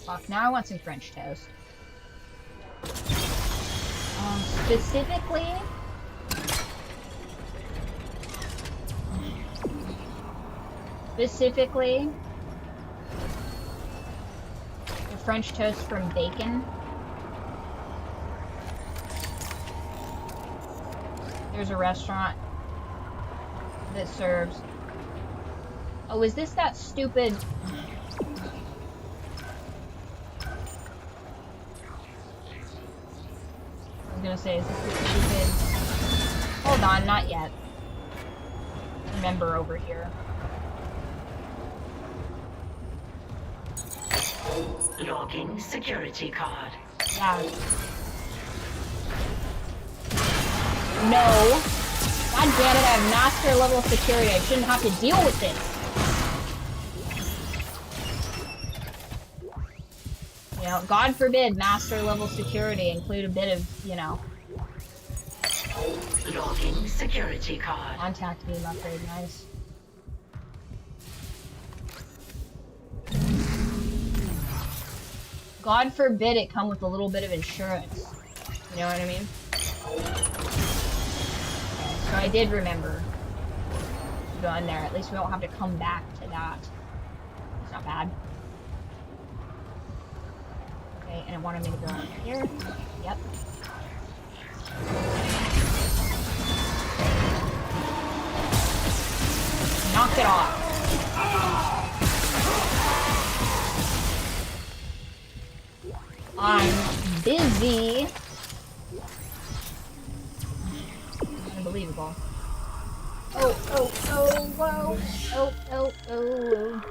Speaker 1: Fuck, now I want some French toast. Specifically... the French toast from bacon. There's a restaurant that serves... Oh, is this that stupid... I was gonna say, is this the stupid... Hold on, not yet. Remember over here.
Speaker 5: Logging security card.
Speaker 1: Yeah. No. God damn it, I have master level security. I shouldn't have to deal with this. You know, God forbid master level security include a bit of, you know.
Speaker 5: Logging security card.
Speaker 1: Contact beam upgrade, nice. God forbid it come with a little bit of insurance. You know what I mean? Okay, so I did remember to go in there. At least we don't have to come back to that. It's not bad. Okay, and it wanted me to go up here. Yep. Knock it off. I'm busy. Unbelievable. Oh, whoa. Oh.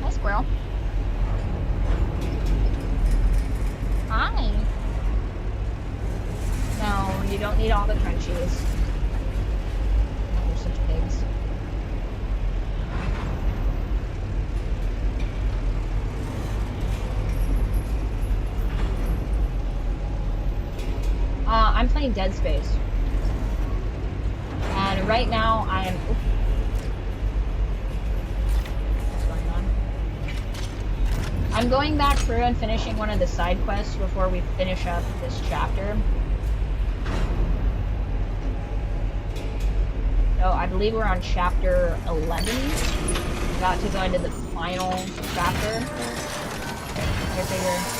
Speaker 1: Hi, squirrel. Hi. No, you don't need all the crunchies. You're such pigs. I'm playing Dead Space. And right now I am... Oops. What's going on? I'm going back through and finishing one of the side quests before we finish up this chapter. So I believe we're on chapter 11. About to go into the final chapter. I figure...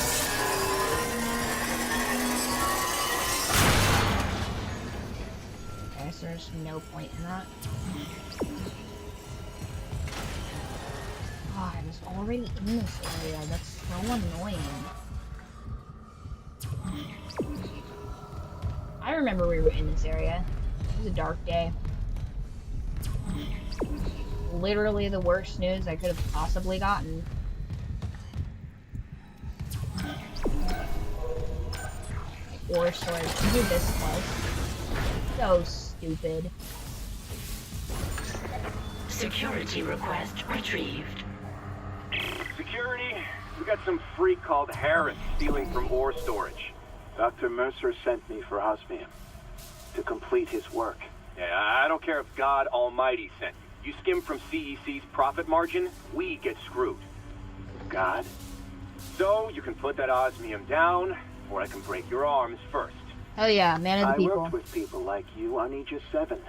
Speaker 1: There's no point in that. God, I was already in this area. That's so annoying. I remember we were in this area. It was a dark day. Literally the worst news I could have possibly gotten. Ore storage. You do this close. So stupid.
Speaker 5: Security request retrieved.
Speaker 3: Security, we got some freak called Harris stealing from ore storage. Dr. Mercer sent me for Osmium to complete his work.
Speaker 9: Yeah, I don't care if God Almighty sent you. You skim from CEC's profit margin, we get screwed.
Speaker 3: God?
Speaker 9: So, you can put that osmium down, or I can break your arms first.
Speaker 1: Oh yeah, man of the people.
Speaker 3: I worked with people like you on Aegis 7.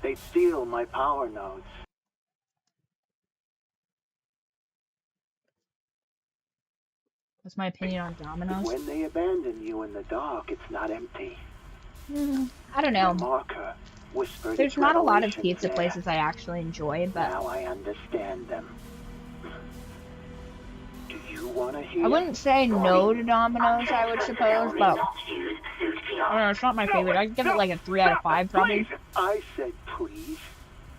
Speaker 3: They'd steal my power nodes.
Speaker 1: What's my opinion on Domino's?
Speaker 3: When they abandon you in the dark, it's not empty.
Speaker 1: I don't know.
Speaker 14: The marker whispered
Speaker 1: There's
Speaker 14: its
Speaker 1: not a lot of
Speaker 14: revelations
Speaker 1: pizza
Speaker 14: there.
Speaker 1: places I actually enjoy, but
Speaker 14: Now I understand them. Do you want to hear?
Speaker 1: I wouldn't say no to Domino's, I would suppose, but I don't know, it's not my favorite. I'd give it like a 3 out of 5, probably.
Speaker 14: Please. I said please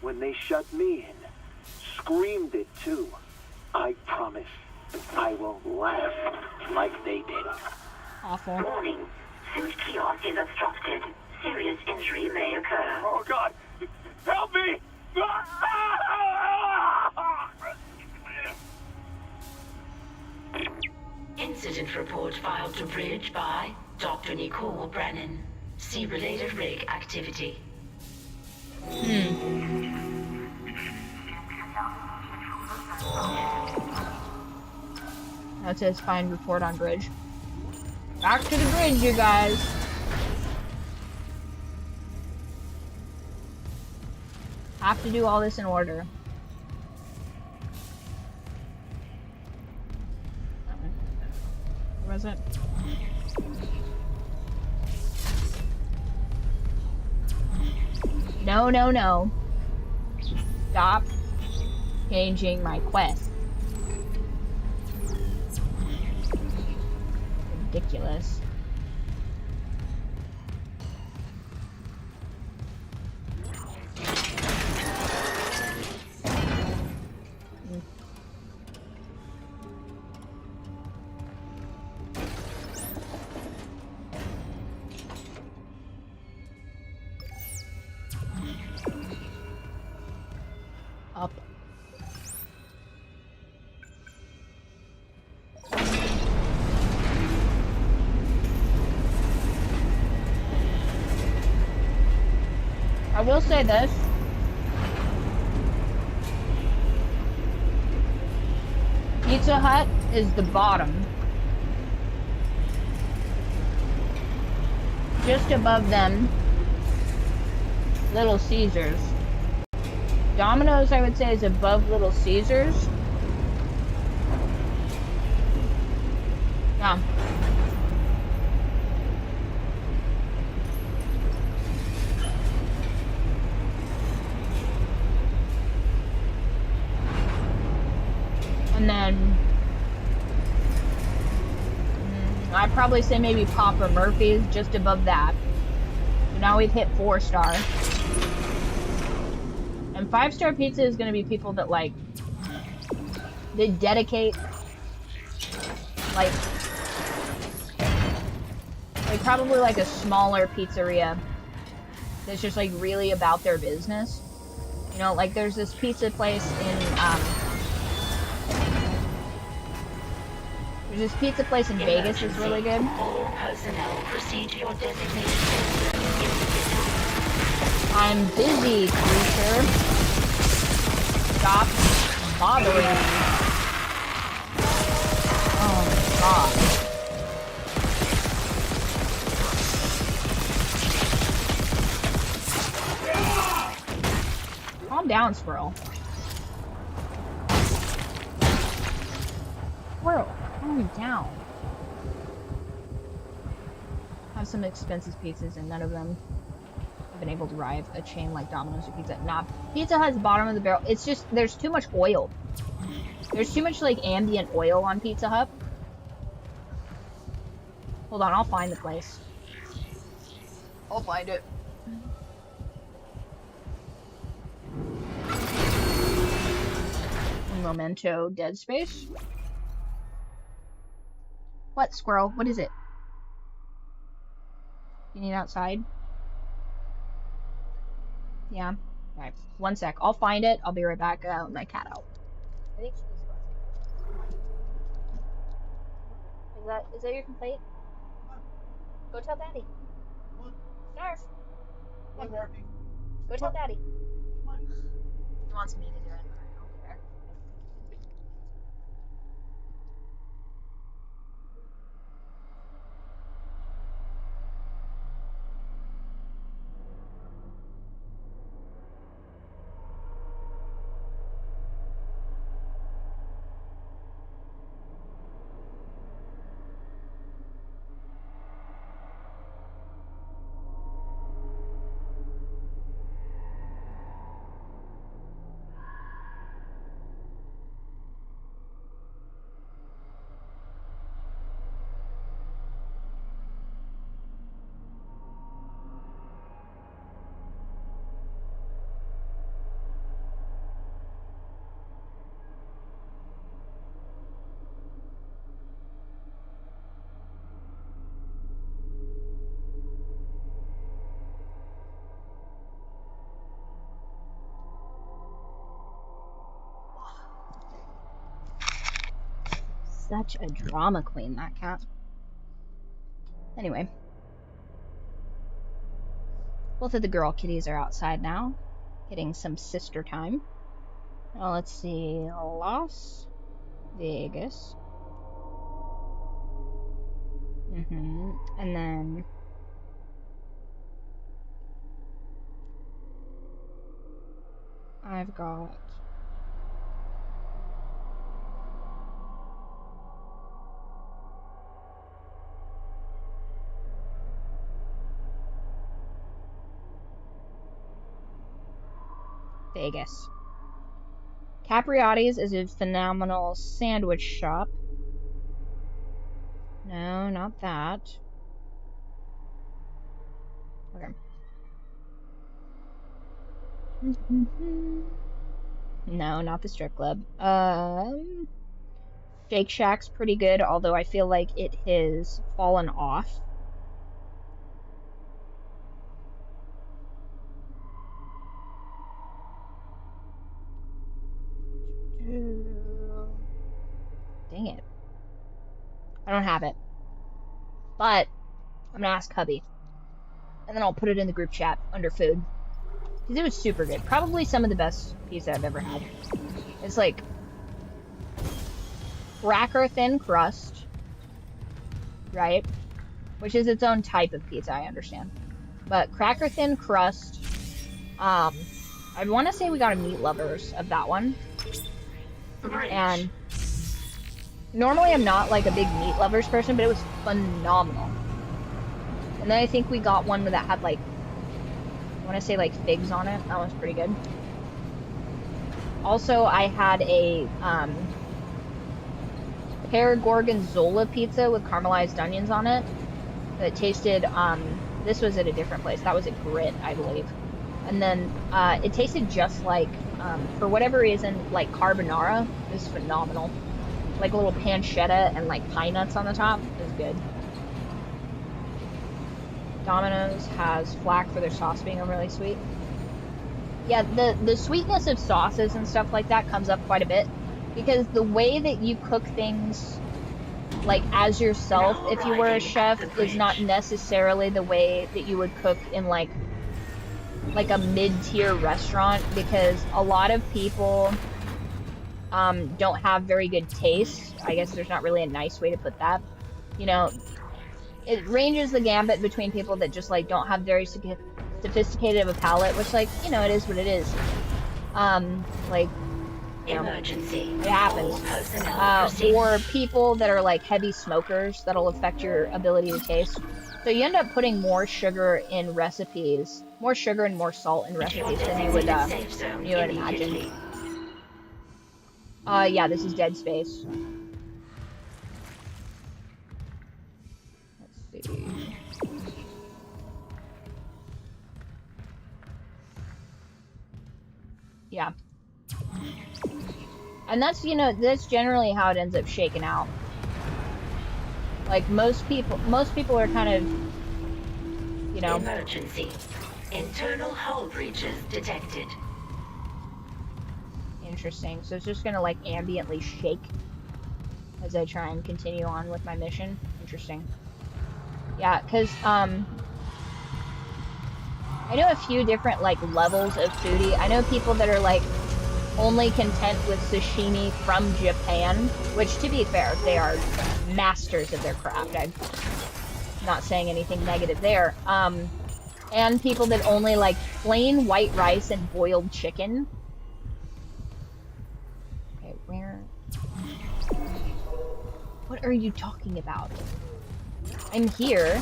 Speaker 14: when they shut me in. Screamed it too. I promise I will laugh like they did.
Speaker 1: Awful.
Speaker 5: Warning. Suit kiosk is obstructed. Serious injury may occur.
Speaker 3: Oh, God. Help me!
Speaker 5: Incident report filed to Bridge by Dr. Nicole Brennan. See related rig activity.
Speaker 1: That says find report on bridge. Back to the bridge, you guys. Have to do all this in order. Where was it? No, no, no. Stop changing my quest. Ridiculous. Up. I will say this. Pizza Hut is the bottom. Just above them, Little Caesars. Domino's, I would say, is above Little Caesars. Yeah. And then I'd probably say maybe Papa Murphy's just above that. So now we've hit 4-star. And 5-star pizza is going to be people that like, they dedicate, like probably like a smaller pizzeria that's just like really about their business. You know, like there's this pizza place in, there's this pizza place in Vegas that's really good.
Speaker 5: All personnel proceed to your designated.
Speaker 1: I'm busy, creature. Stop bothering me. Oh my god. Calm down, squirrel. Squirrel, calm down. I have some expensive pizzas and none of them been able to rival a chain like Domino's or Pizza. Nah, Pizza Hut's bottom of the barrel. It's just, there's too much oil. There's too much, like, ambient oil on Pizza Hut. Hold on, I'll find the place. I'll find it. Memento Dead Space. What, squirrel? What is it? You need outside? Yeah. Alright. 1 sec. I'll find it. I'll be right back. Let my cat out. I think she's Is that your complaint? Go tell Daddy. Snarf. What, Murphy? Go tell Daddy. He wants me to do it. Alright, I don't care. such a drama queen, that cat. Anyway. Both of the girl kitties are outside now, getting some sister time. Now let's see, Las Vegas. And then I've got Vegas. Capriotti's is a phenomenal sandwich shop. No, not that. Okay. No, not the strip club. Shake Shack's pretty good, although I feel like it has fallen off. Dang it. I don't have it. But I'm gonna ask hubby. And then I'll put it in the group chat under food. Because it was super good. Probably some of the best pizza I've ever had. It's like cracker thin crust, right? Which is its own type of pizza, I understand. But cracker thin crust. I want to say we got a Meat Lovers of that one. And normally I'm not like a big Meat Lovers person, but it was phenomenal. And then I think we got one that had like, I want to say like figs on it. That was pretty good. Also, I had a pear gorgonzola pizza with caramelized onions on it. That tasted, this was at a different place. That was at Grit, I believe. And then it tasted just like, for whatever reason, like carbonara. It was phenomenal. Like a little pancetta and like pine nuts on the top. It was good. Domino's has flack for their sauce being overly sweet. Yeah, the sweetness of sauces and stuff like that comes up quite a bit. Because the way that you cook things, like as yourself, if you were a chef, is not necessarily the way that you would cook in like a mid-tier restaurant. Because a lot of people don't have very good taste. I guess there's not really a nice way to put that. You know, it ranges the gambit between people that just like don't have very sophisticated of a palate, which like, you know, it is what it is. Like, you know,
Speaker 5: Emergency.
Speaker 1: it happens. Or people that are like heavy smokers, that'll affect your ability to taste. So you end up putting more sugar in recipes, more sugar and more salt in recipes than you would imagine. Yeah, this is Dead Space. Let's see. Yeah. And that's, you know, that's generally how it ends up shaking out. Like most people are kind of, you know.
Speaker 5: Emergency. Internal hull breaches detected.
Speaker 1: Interesting. So it's just gonna like ambiently shake as I try and continue on with my mission. Interesting. Yeah, because I know a few different like levels of foodie. I know people that are like only content with sashimi from Japan, which to be fair, they are masters of their craft. I'm not saying anything negative there. And people that only like plain white rice and boiled chicken. Okay, where? What are you talking about? I'm here.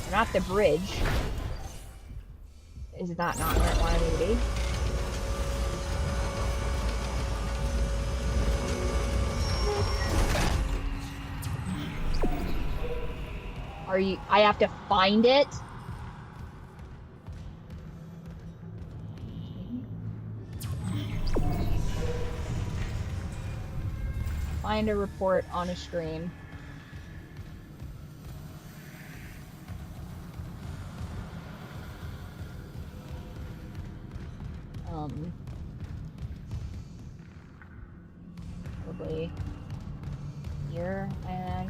Speaker 1: I'm at the bridge. Is that not where I wanted me to be? Are you? I have to find it? Find a report on a screen. Probably here, and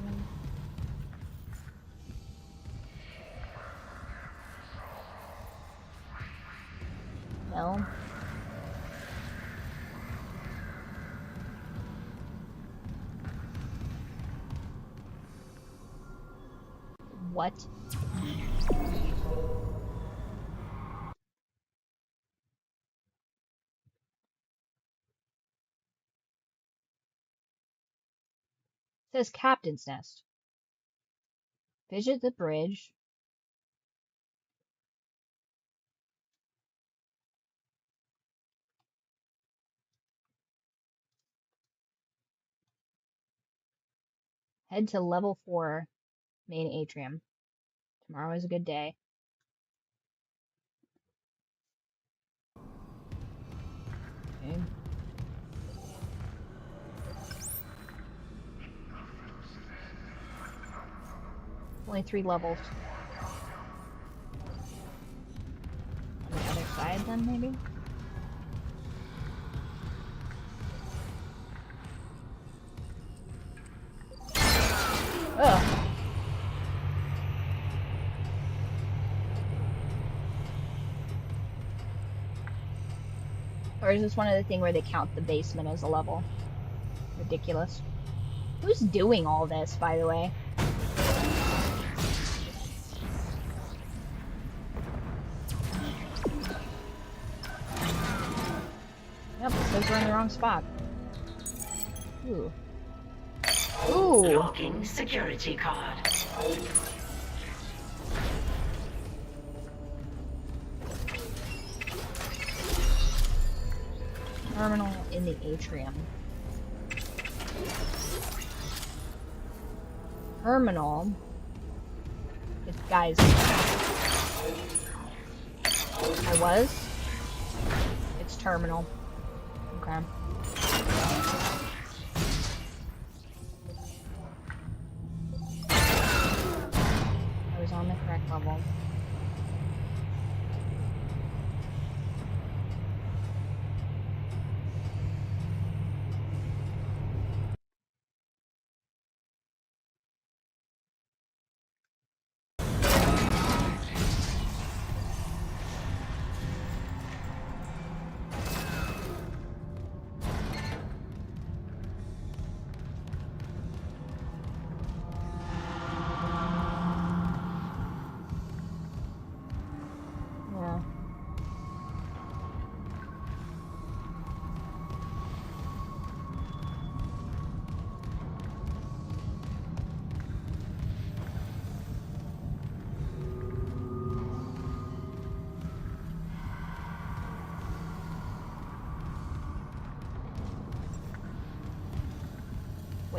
Speaker 1: no. What? It says Captain's Nest. Visit the bridge. Head to level 4 main atrium. Tomorrow is a good day. Okay. Only 3 levels. On the other side then, maybe? Ugh. Or is this one of the thing where they count the basement as a level? Ridiculous. Who's doing all this, by the way? Yep, it says we're in the wrong spot. Ooh. Ooh!
Speaker 5: Locking security card.
Speaker 1: Terminal in the atrium. Terminal. Guys. I was. It's terminal. Okay. I was on the correct level.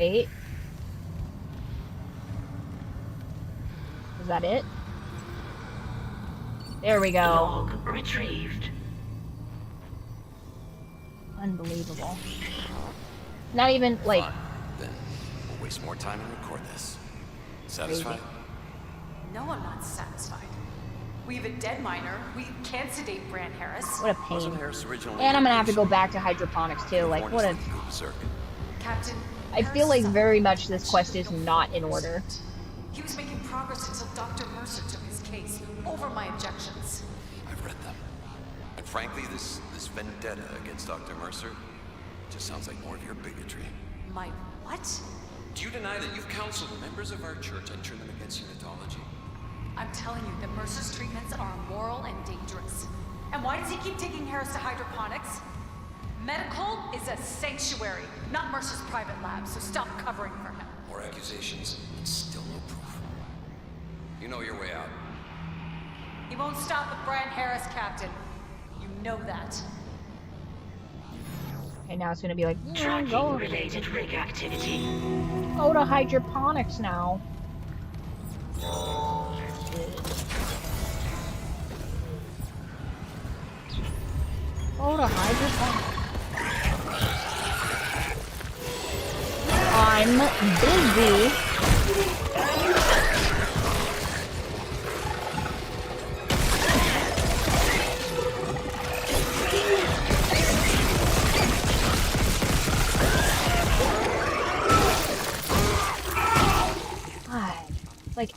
Speaker 1: Wait. Is that it? There we go.
Speaker 5: Log retrieved.
Speaker 1: Unbelievable. Not even, like...
Speaker 16: Fine. Then we'll waste more time and record this. Satisfied?
Speaker 11: No, I'm not satisfied. We have a dead miner. We can't sedate Bran Harris.
Speaker 1: What a pain.
Speaker 16: Wasn't Harris originally
Speaker 1: And I'm gonna have to go back to hydroponics too. Like, what a...
Speaker 11: Captain,
Speaker 1: I feel like very much this quest is not in order.
Speaker 11: he was making progress until Dr. Mercer took his case over my objections.
Speaker 16: I've read them. And frankly, this vendetta against Dr. Mercer just sounds like more of your bigotry.
Speaker 11: My what?
Speaker 16: Do you deny that you've counseled members of our church and turned them against unitology?
Speaker 11: I'm telling you that Mercer's treatments are immoral and dangerous. And why does he keep taking Harris to hydroponics? Medical is a sanctuary, not Mercer's private lab, so stop covering for him.
Speaker 16: More accusations, and still no proof. You know your way out.
Speaker 11: He won't stop with Bran Harris, Captain. You know that.
Speaker 1: Okay, now it's gonna be like,
Speaker 5: Tracking related rig activity.
Speaker 1: Go to hydroponics now. Go to hydroponics. I'm busy.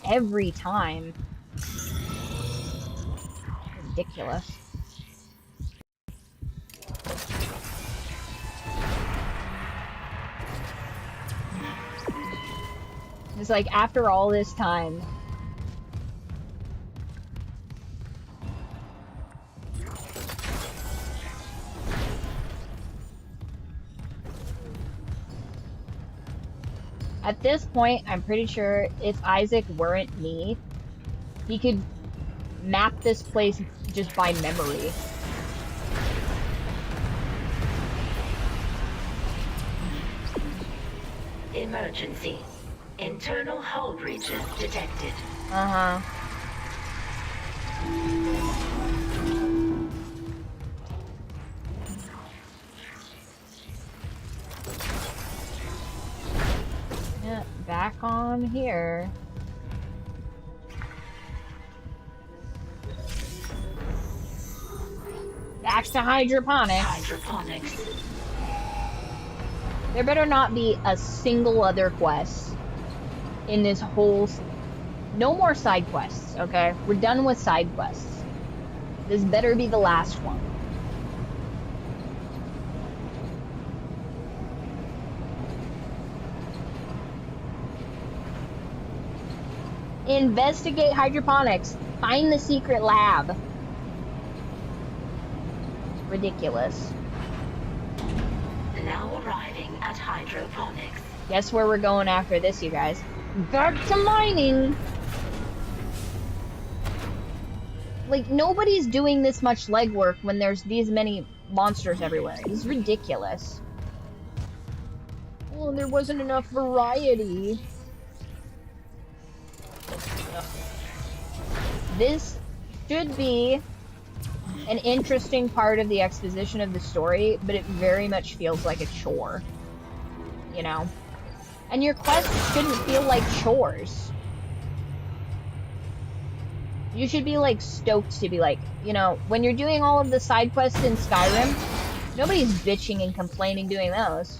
Speaker 1: every time. Ridiculous. It's like, after all this time. At this point, I'm pretty sure if Isaac weren't me, he could map this place just by memory.
Speaker 5: Emergency. Internal hull breaches detected.
Speaker 1: Uh-huh. Yeah, back on here. Back to hydroponics.
Speaker 5: Hydroponics.
Speaker 1: There better not be a single other quest in this whole... No more side quests, okay? We're done with side quests. This better be the last one. Investigate hydroponics. Find the secret lab. Ridiculous.
Speaker 5: Now arriving at hydroponics.
Speaker 1: Guess where we're going after this, you guys? Back to mining! Like, nobody's doing this much legwork when there's these many monsters everywhere. It's ridiculous. Oh, there wasn't enough variety. This should be an interesting part of the exposition of the story, but it very much feels like a chore. You know? And your quests shouldn't feel like chores. You should be, like, stoked to be like, you know, when you're doing all of the side quests in Skyrim, nobody's bitching and complaining doing those.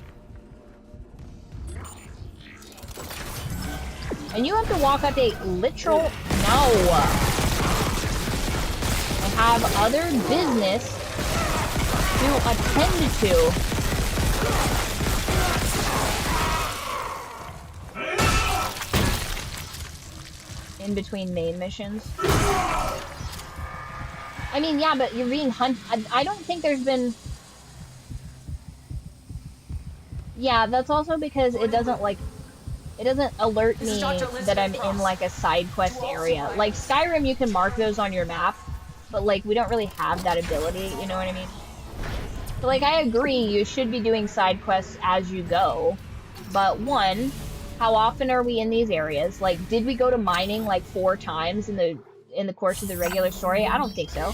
Speaker 1: And you have to walk up a literal no. And have other business to attend to. In between main missions. I mean, yeah, but you're being hunted. I don't think there's been... Yeah, that's also because it doesn't, like... It doesn't alert me that I'm in, like, a side quest area. Like, Skyrim, you can mark those on your map, but, like, we don't really have that ability, you know what I mean? So, like, I agree, you should be doing side quests as you go, but, one, how often are we in these areas? Like, did we go to mining, like, 4 times in the course of the regular story? I don't think so.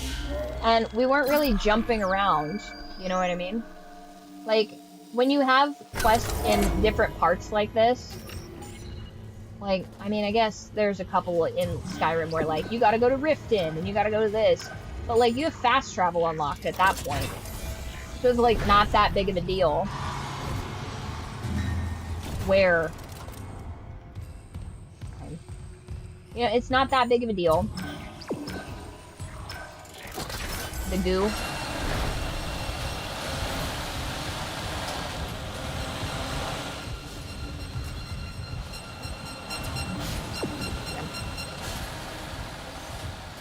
Speaker 1: And we weren't really jumping around, you know what I mean? Like, when you have quests in different parts like this, like, I mean, I guess there's a couple in Skyrim where, like, you gotta go to Riften, and you gotta go to this. But, like, you have fast travel unlocked at that point. So it's, like, not that big of a deal. Where... You know, it's not that big of a deal. The goo.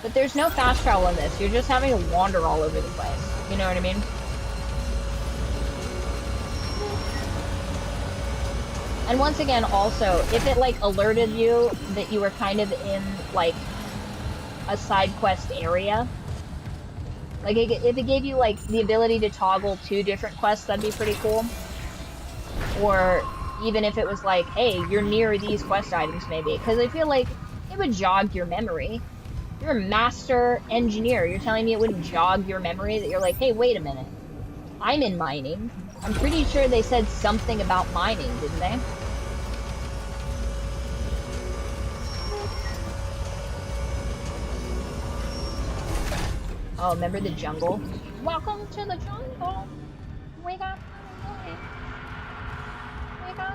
Speaker 1: But there's no fast travel in this. You're just having to wander all over the place. You know what I mean? And once again, also, if it, like, alerted you that you were kind of in, like, a side quest area, like, if it gave you, like, the ability to toggle 2 different quests, that'd be pretty cool. Or even if it was like, hey, you're near these quest items, maybe. Because I feel like it would jog your memory. You're a master engineer. You're telling me it wouldn't jog your memory that you're like, hey, wait a minute. I'm in mining. I'm pretty sure they said something about mining, didn't they? Oh, remember the jungle? Welcome to the jungle. We got... We got...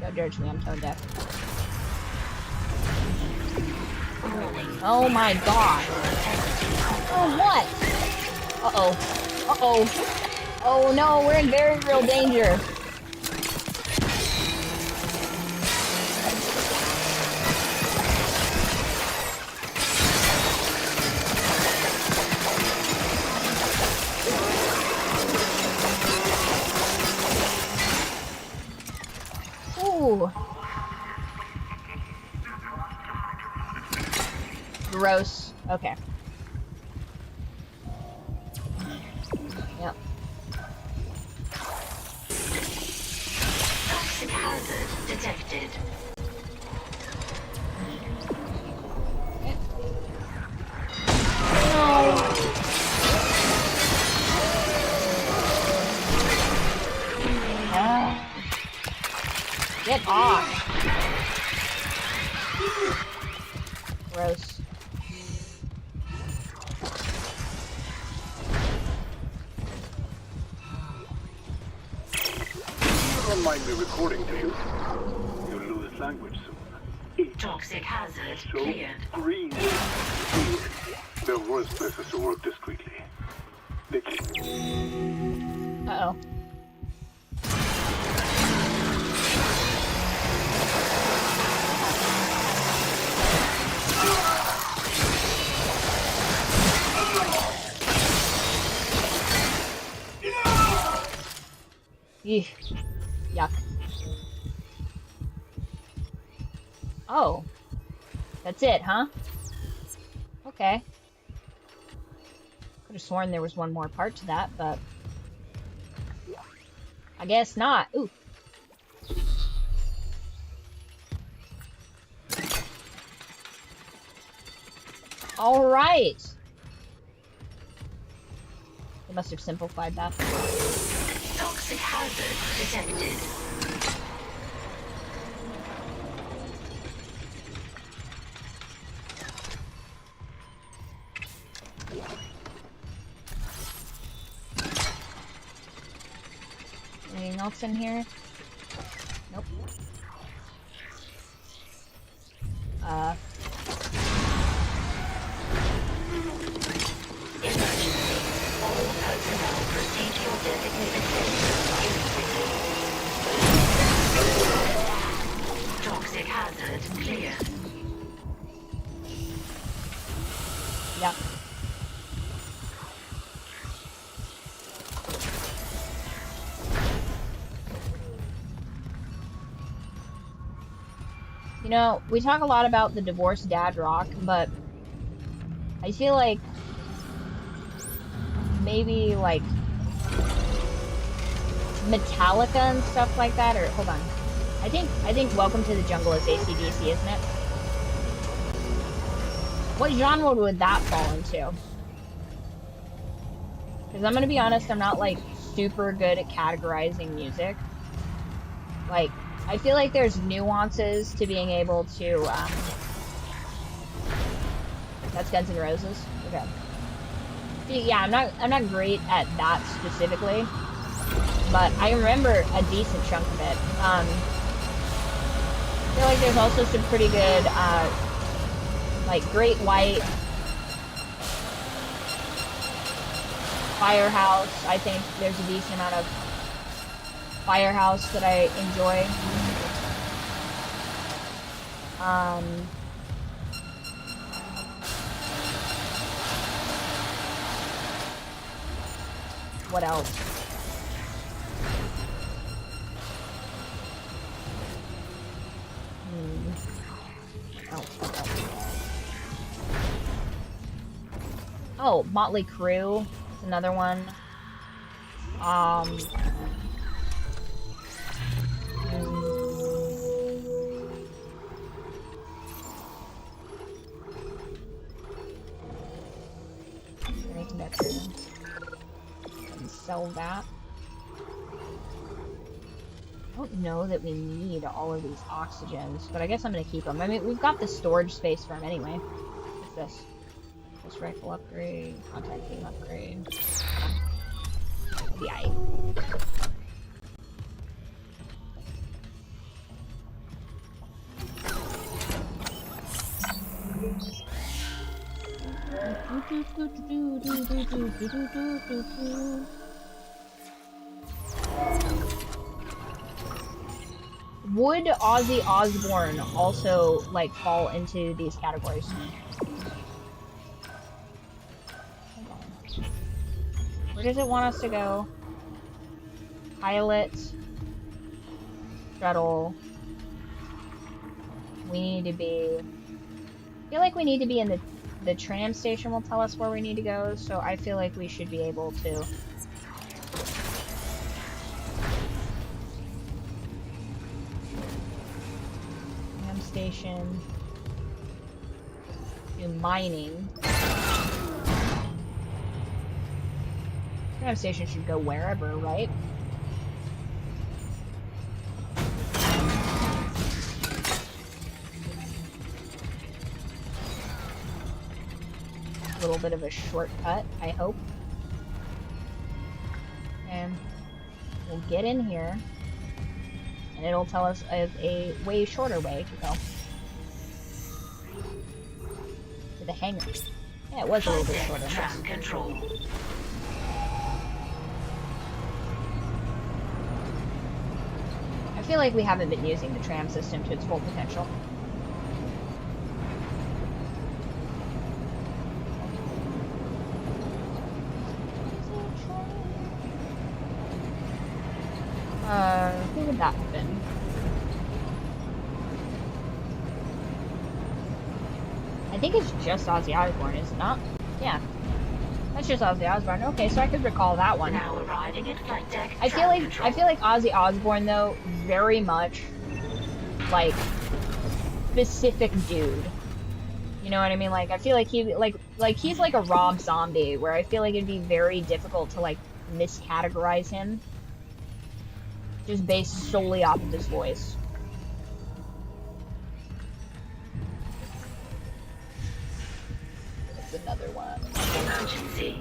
Speaker 1: Don't judge me, I'm tone deaf. Oh my god. Oh, what? Uh-oh. Uh-oh. Oh no, we're in very real danger. Ooh. Gross. Okay. Yep.
Speaker 5: Toxic hazard detected.
Speaker 1: Get off. Gross.
Speaker 3: Don't mind me recording to you. You'll lose language soon.
Speaker 5: Toxic hazard
Speaker 3: So
Speaker 5: cleared.
Speaker 3: green. There are worse places to work discreetly. Vicky.
Speaker 1: Uh-oh. Eesh. Yuck. Oh. That's it, huh? Okay. Could have sworn there was one more part to that, but I guess not. Ooh. All right. They must have simplified that.
Speaker 5: Toxic hazard detected.
Speaker 1: Anything else in here? Nope.
Speaker 5: All personnel proceed to your designated instantly. Toxic hazard clear.
Speaker 1: Yep. You know, we talk a lot about the divorced dad rock, but I feel like maybe like Metallica and stuff like that, or hold on. I think Welcome to the Jungle is AC/DC, isn't it? What genre would that fall into? Because I'm gonna be honest, I'm not like super good at categorizing music. Like, I feel like there's nuances to being able to, that's Guns N' Roses? Okay. See, yeah, I'm not great at that specifically, but I remember a decent chunk of it. I feel like there's also some pretty good, like, Great White, Firehouse. I think there's a decent amount of Firehouse that I enjoy. What else? What else? Oh, Motley Crue is another one. Sell that. I don't know that we need all of these oxygens, but I guess I'm gonna keep them. I mean, we've got the storage space for them anyway. What's this? Pulse rifle upgrade, contact beam upgrade. Yeah. Would Ozzy Osbourne also, like, fall into these categories? Hold on. Where does it want us to go? Pilot. Shuttle. We need to be... I feel like we need to be in the tram station will tell us where we need to go, so I feel like we should be able to... Tram station... Do mining. Tram station should go wherever, right? A little bit of a shortcut, I hope. And we'll get in here, and it'll tell us of a way shorter way to go. To the hangar. Yeah, it was a little bit shorter.
Speaker 5: Tram control.
Speaker 1: I feel like we haven't been using the tram system to its full potential. Who would that have been? I think it's just Ozzy Osbourne, is it not? Yeah. That's just Ozzy Osbourne. Okay, so I could recall that one.
Speaker 5: Now arriving at flight deck.
Speaker 1: I feel like Ozzy Osbourne though, very much like specific dude. You know what I mean? Like I feel like he he's like a Rob Zombie, where I feel like it'd be very difficult to like miscategorize him. Just based solely off of his voice. That's another one.
Speaker 5: Emergency.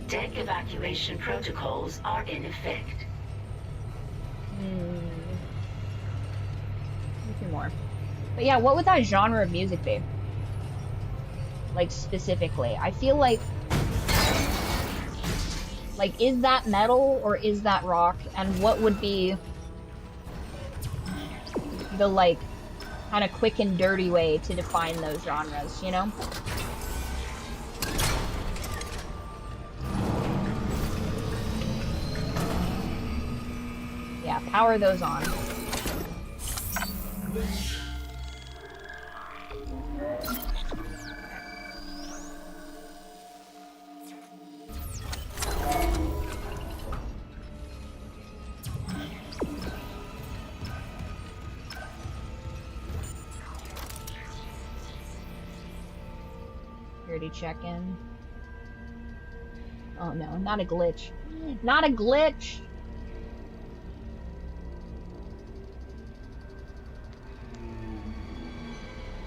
Speaker 5: Deck evacuation protocols are in effect.
Speaker 1: A few more. But yeah, what would that genre of music be? Like, specifically. I feel like, is that metal or is that rock? And what would be the, like, kind of quick and dirty way to define those genres, you know? Yeah, power those on. Security check-in. Oh no, not a glitch. Not a glitch!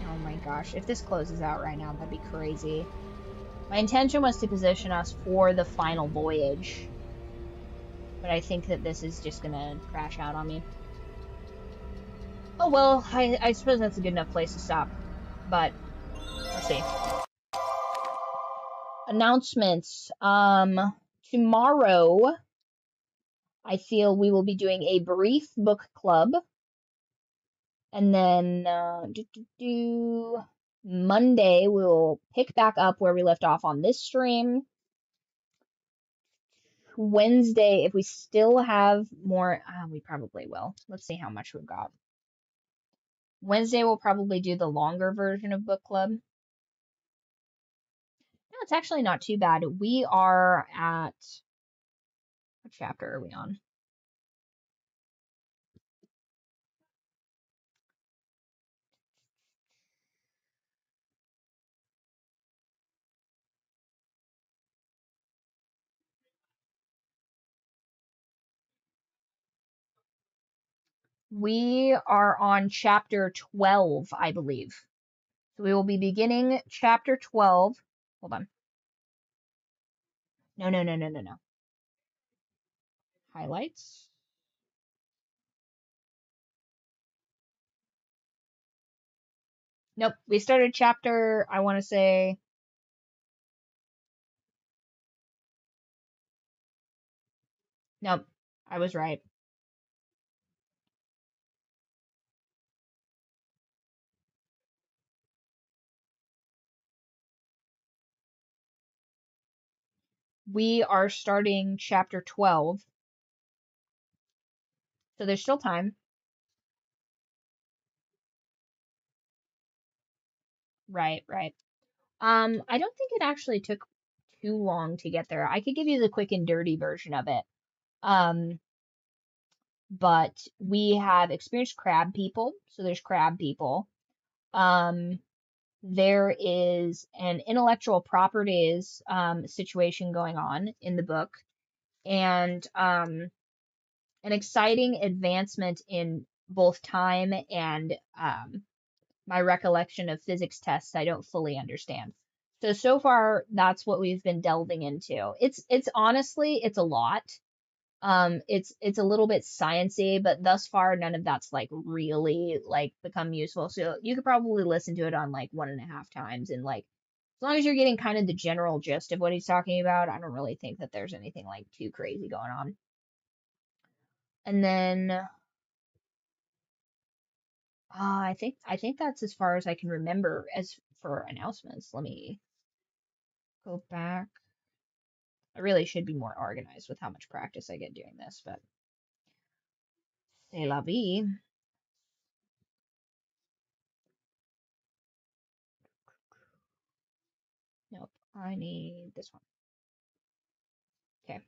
Speaker 1: Oh my gosh, if this closes out right now, that'd be crazy. My intention was to position us for the final voyage. But I think that this is just gonna crash out on me. Oh well, I suppose that's a good enough place to stop. But, let's see. Announcements. Tomorrow, I feel we will be doing a brief book club. And then, Monday, we'll pick back up where we left off on this stream. Wednesday, if we still have more, we probably will. Let's see how much we've got. Wednesday, we'll probably do the longer version of book club. No, it's actually not too bad. We are at, what chapter are we on? We are on chapter 12, I believe. So we will be beginning chapter 12. Hold on. No. Highlights. Nope. We started chapter, I want to say. Nope. I was right. We are starting chapter 12. So there's still time. Right. I don't think it actually took too long to get there. I could give you the quick and dirty version of it. But we have experienced crab people. So there's crab people. There is an intellectual properties situation going on in the book, and an exciting advancement in both time and my recollection of physics tests I don't fully understand. So far that's what we've been delving into. It's honestly it's a lot. It's a little bit sciencey, but thus far none of that's like really like become useful. So you could probably listen to it on like 1.5 times, and like as long as you're getting kind of the general gist of what he's talking about, I don't really think that there's anything like too crazy going on. And then I think that's as far as I can remember as for announcements. Let me go back. I really should be more organized with how much practice I get doing this, but c'est la vie. Nope, I need this one. Okay.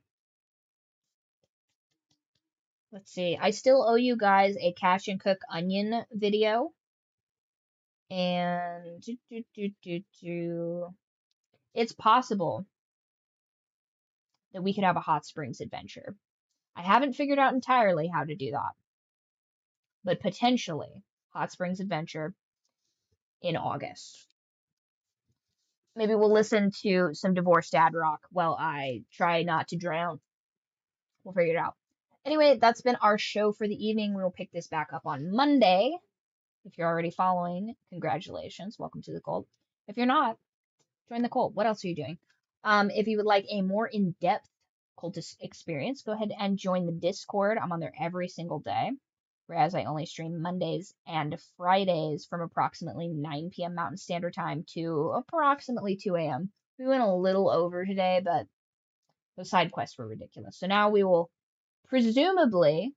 Speaker 1: Let's see. I still owe you guys a Cash and Cook onion video. And it's possible that we could have a hot springs adventure. I haven't figured out entirely how to do that, but potentially hot springs adventure in August. Maybe we'll listen to some Divorced Dad rock while I try not to drown. We'll figure it out. Anyway, that's been our show for the evening. We will pick this back up on Monday. If you're already following, congratulations. Welcome to the cult. If you're not, join the cult. What else are you doing? If you would like a more in-depth cultist experience, go ahead and join the Discord. I'm on there every single day, whereas I only stream Mondays and Fridays from approximately 9 p.m. Mountain Standard Time to approximately 2 a.m. We went a little over today, but the side quests were ridiculous. So now we will presumably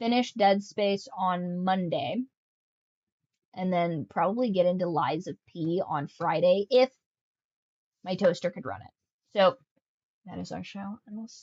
Speaker 1: finish Dead Space on Monday, and then probably get into Lies of P on Friday if my toaster could run it. So that is our show, and we'll see.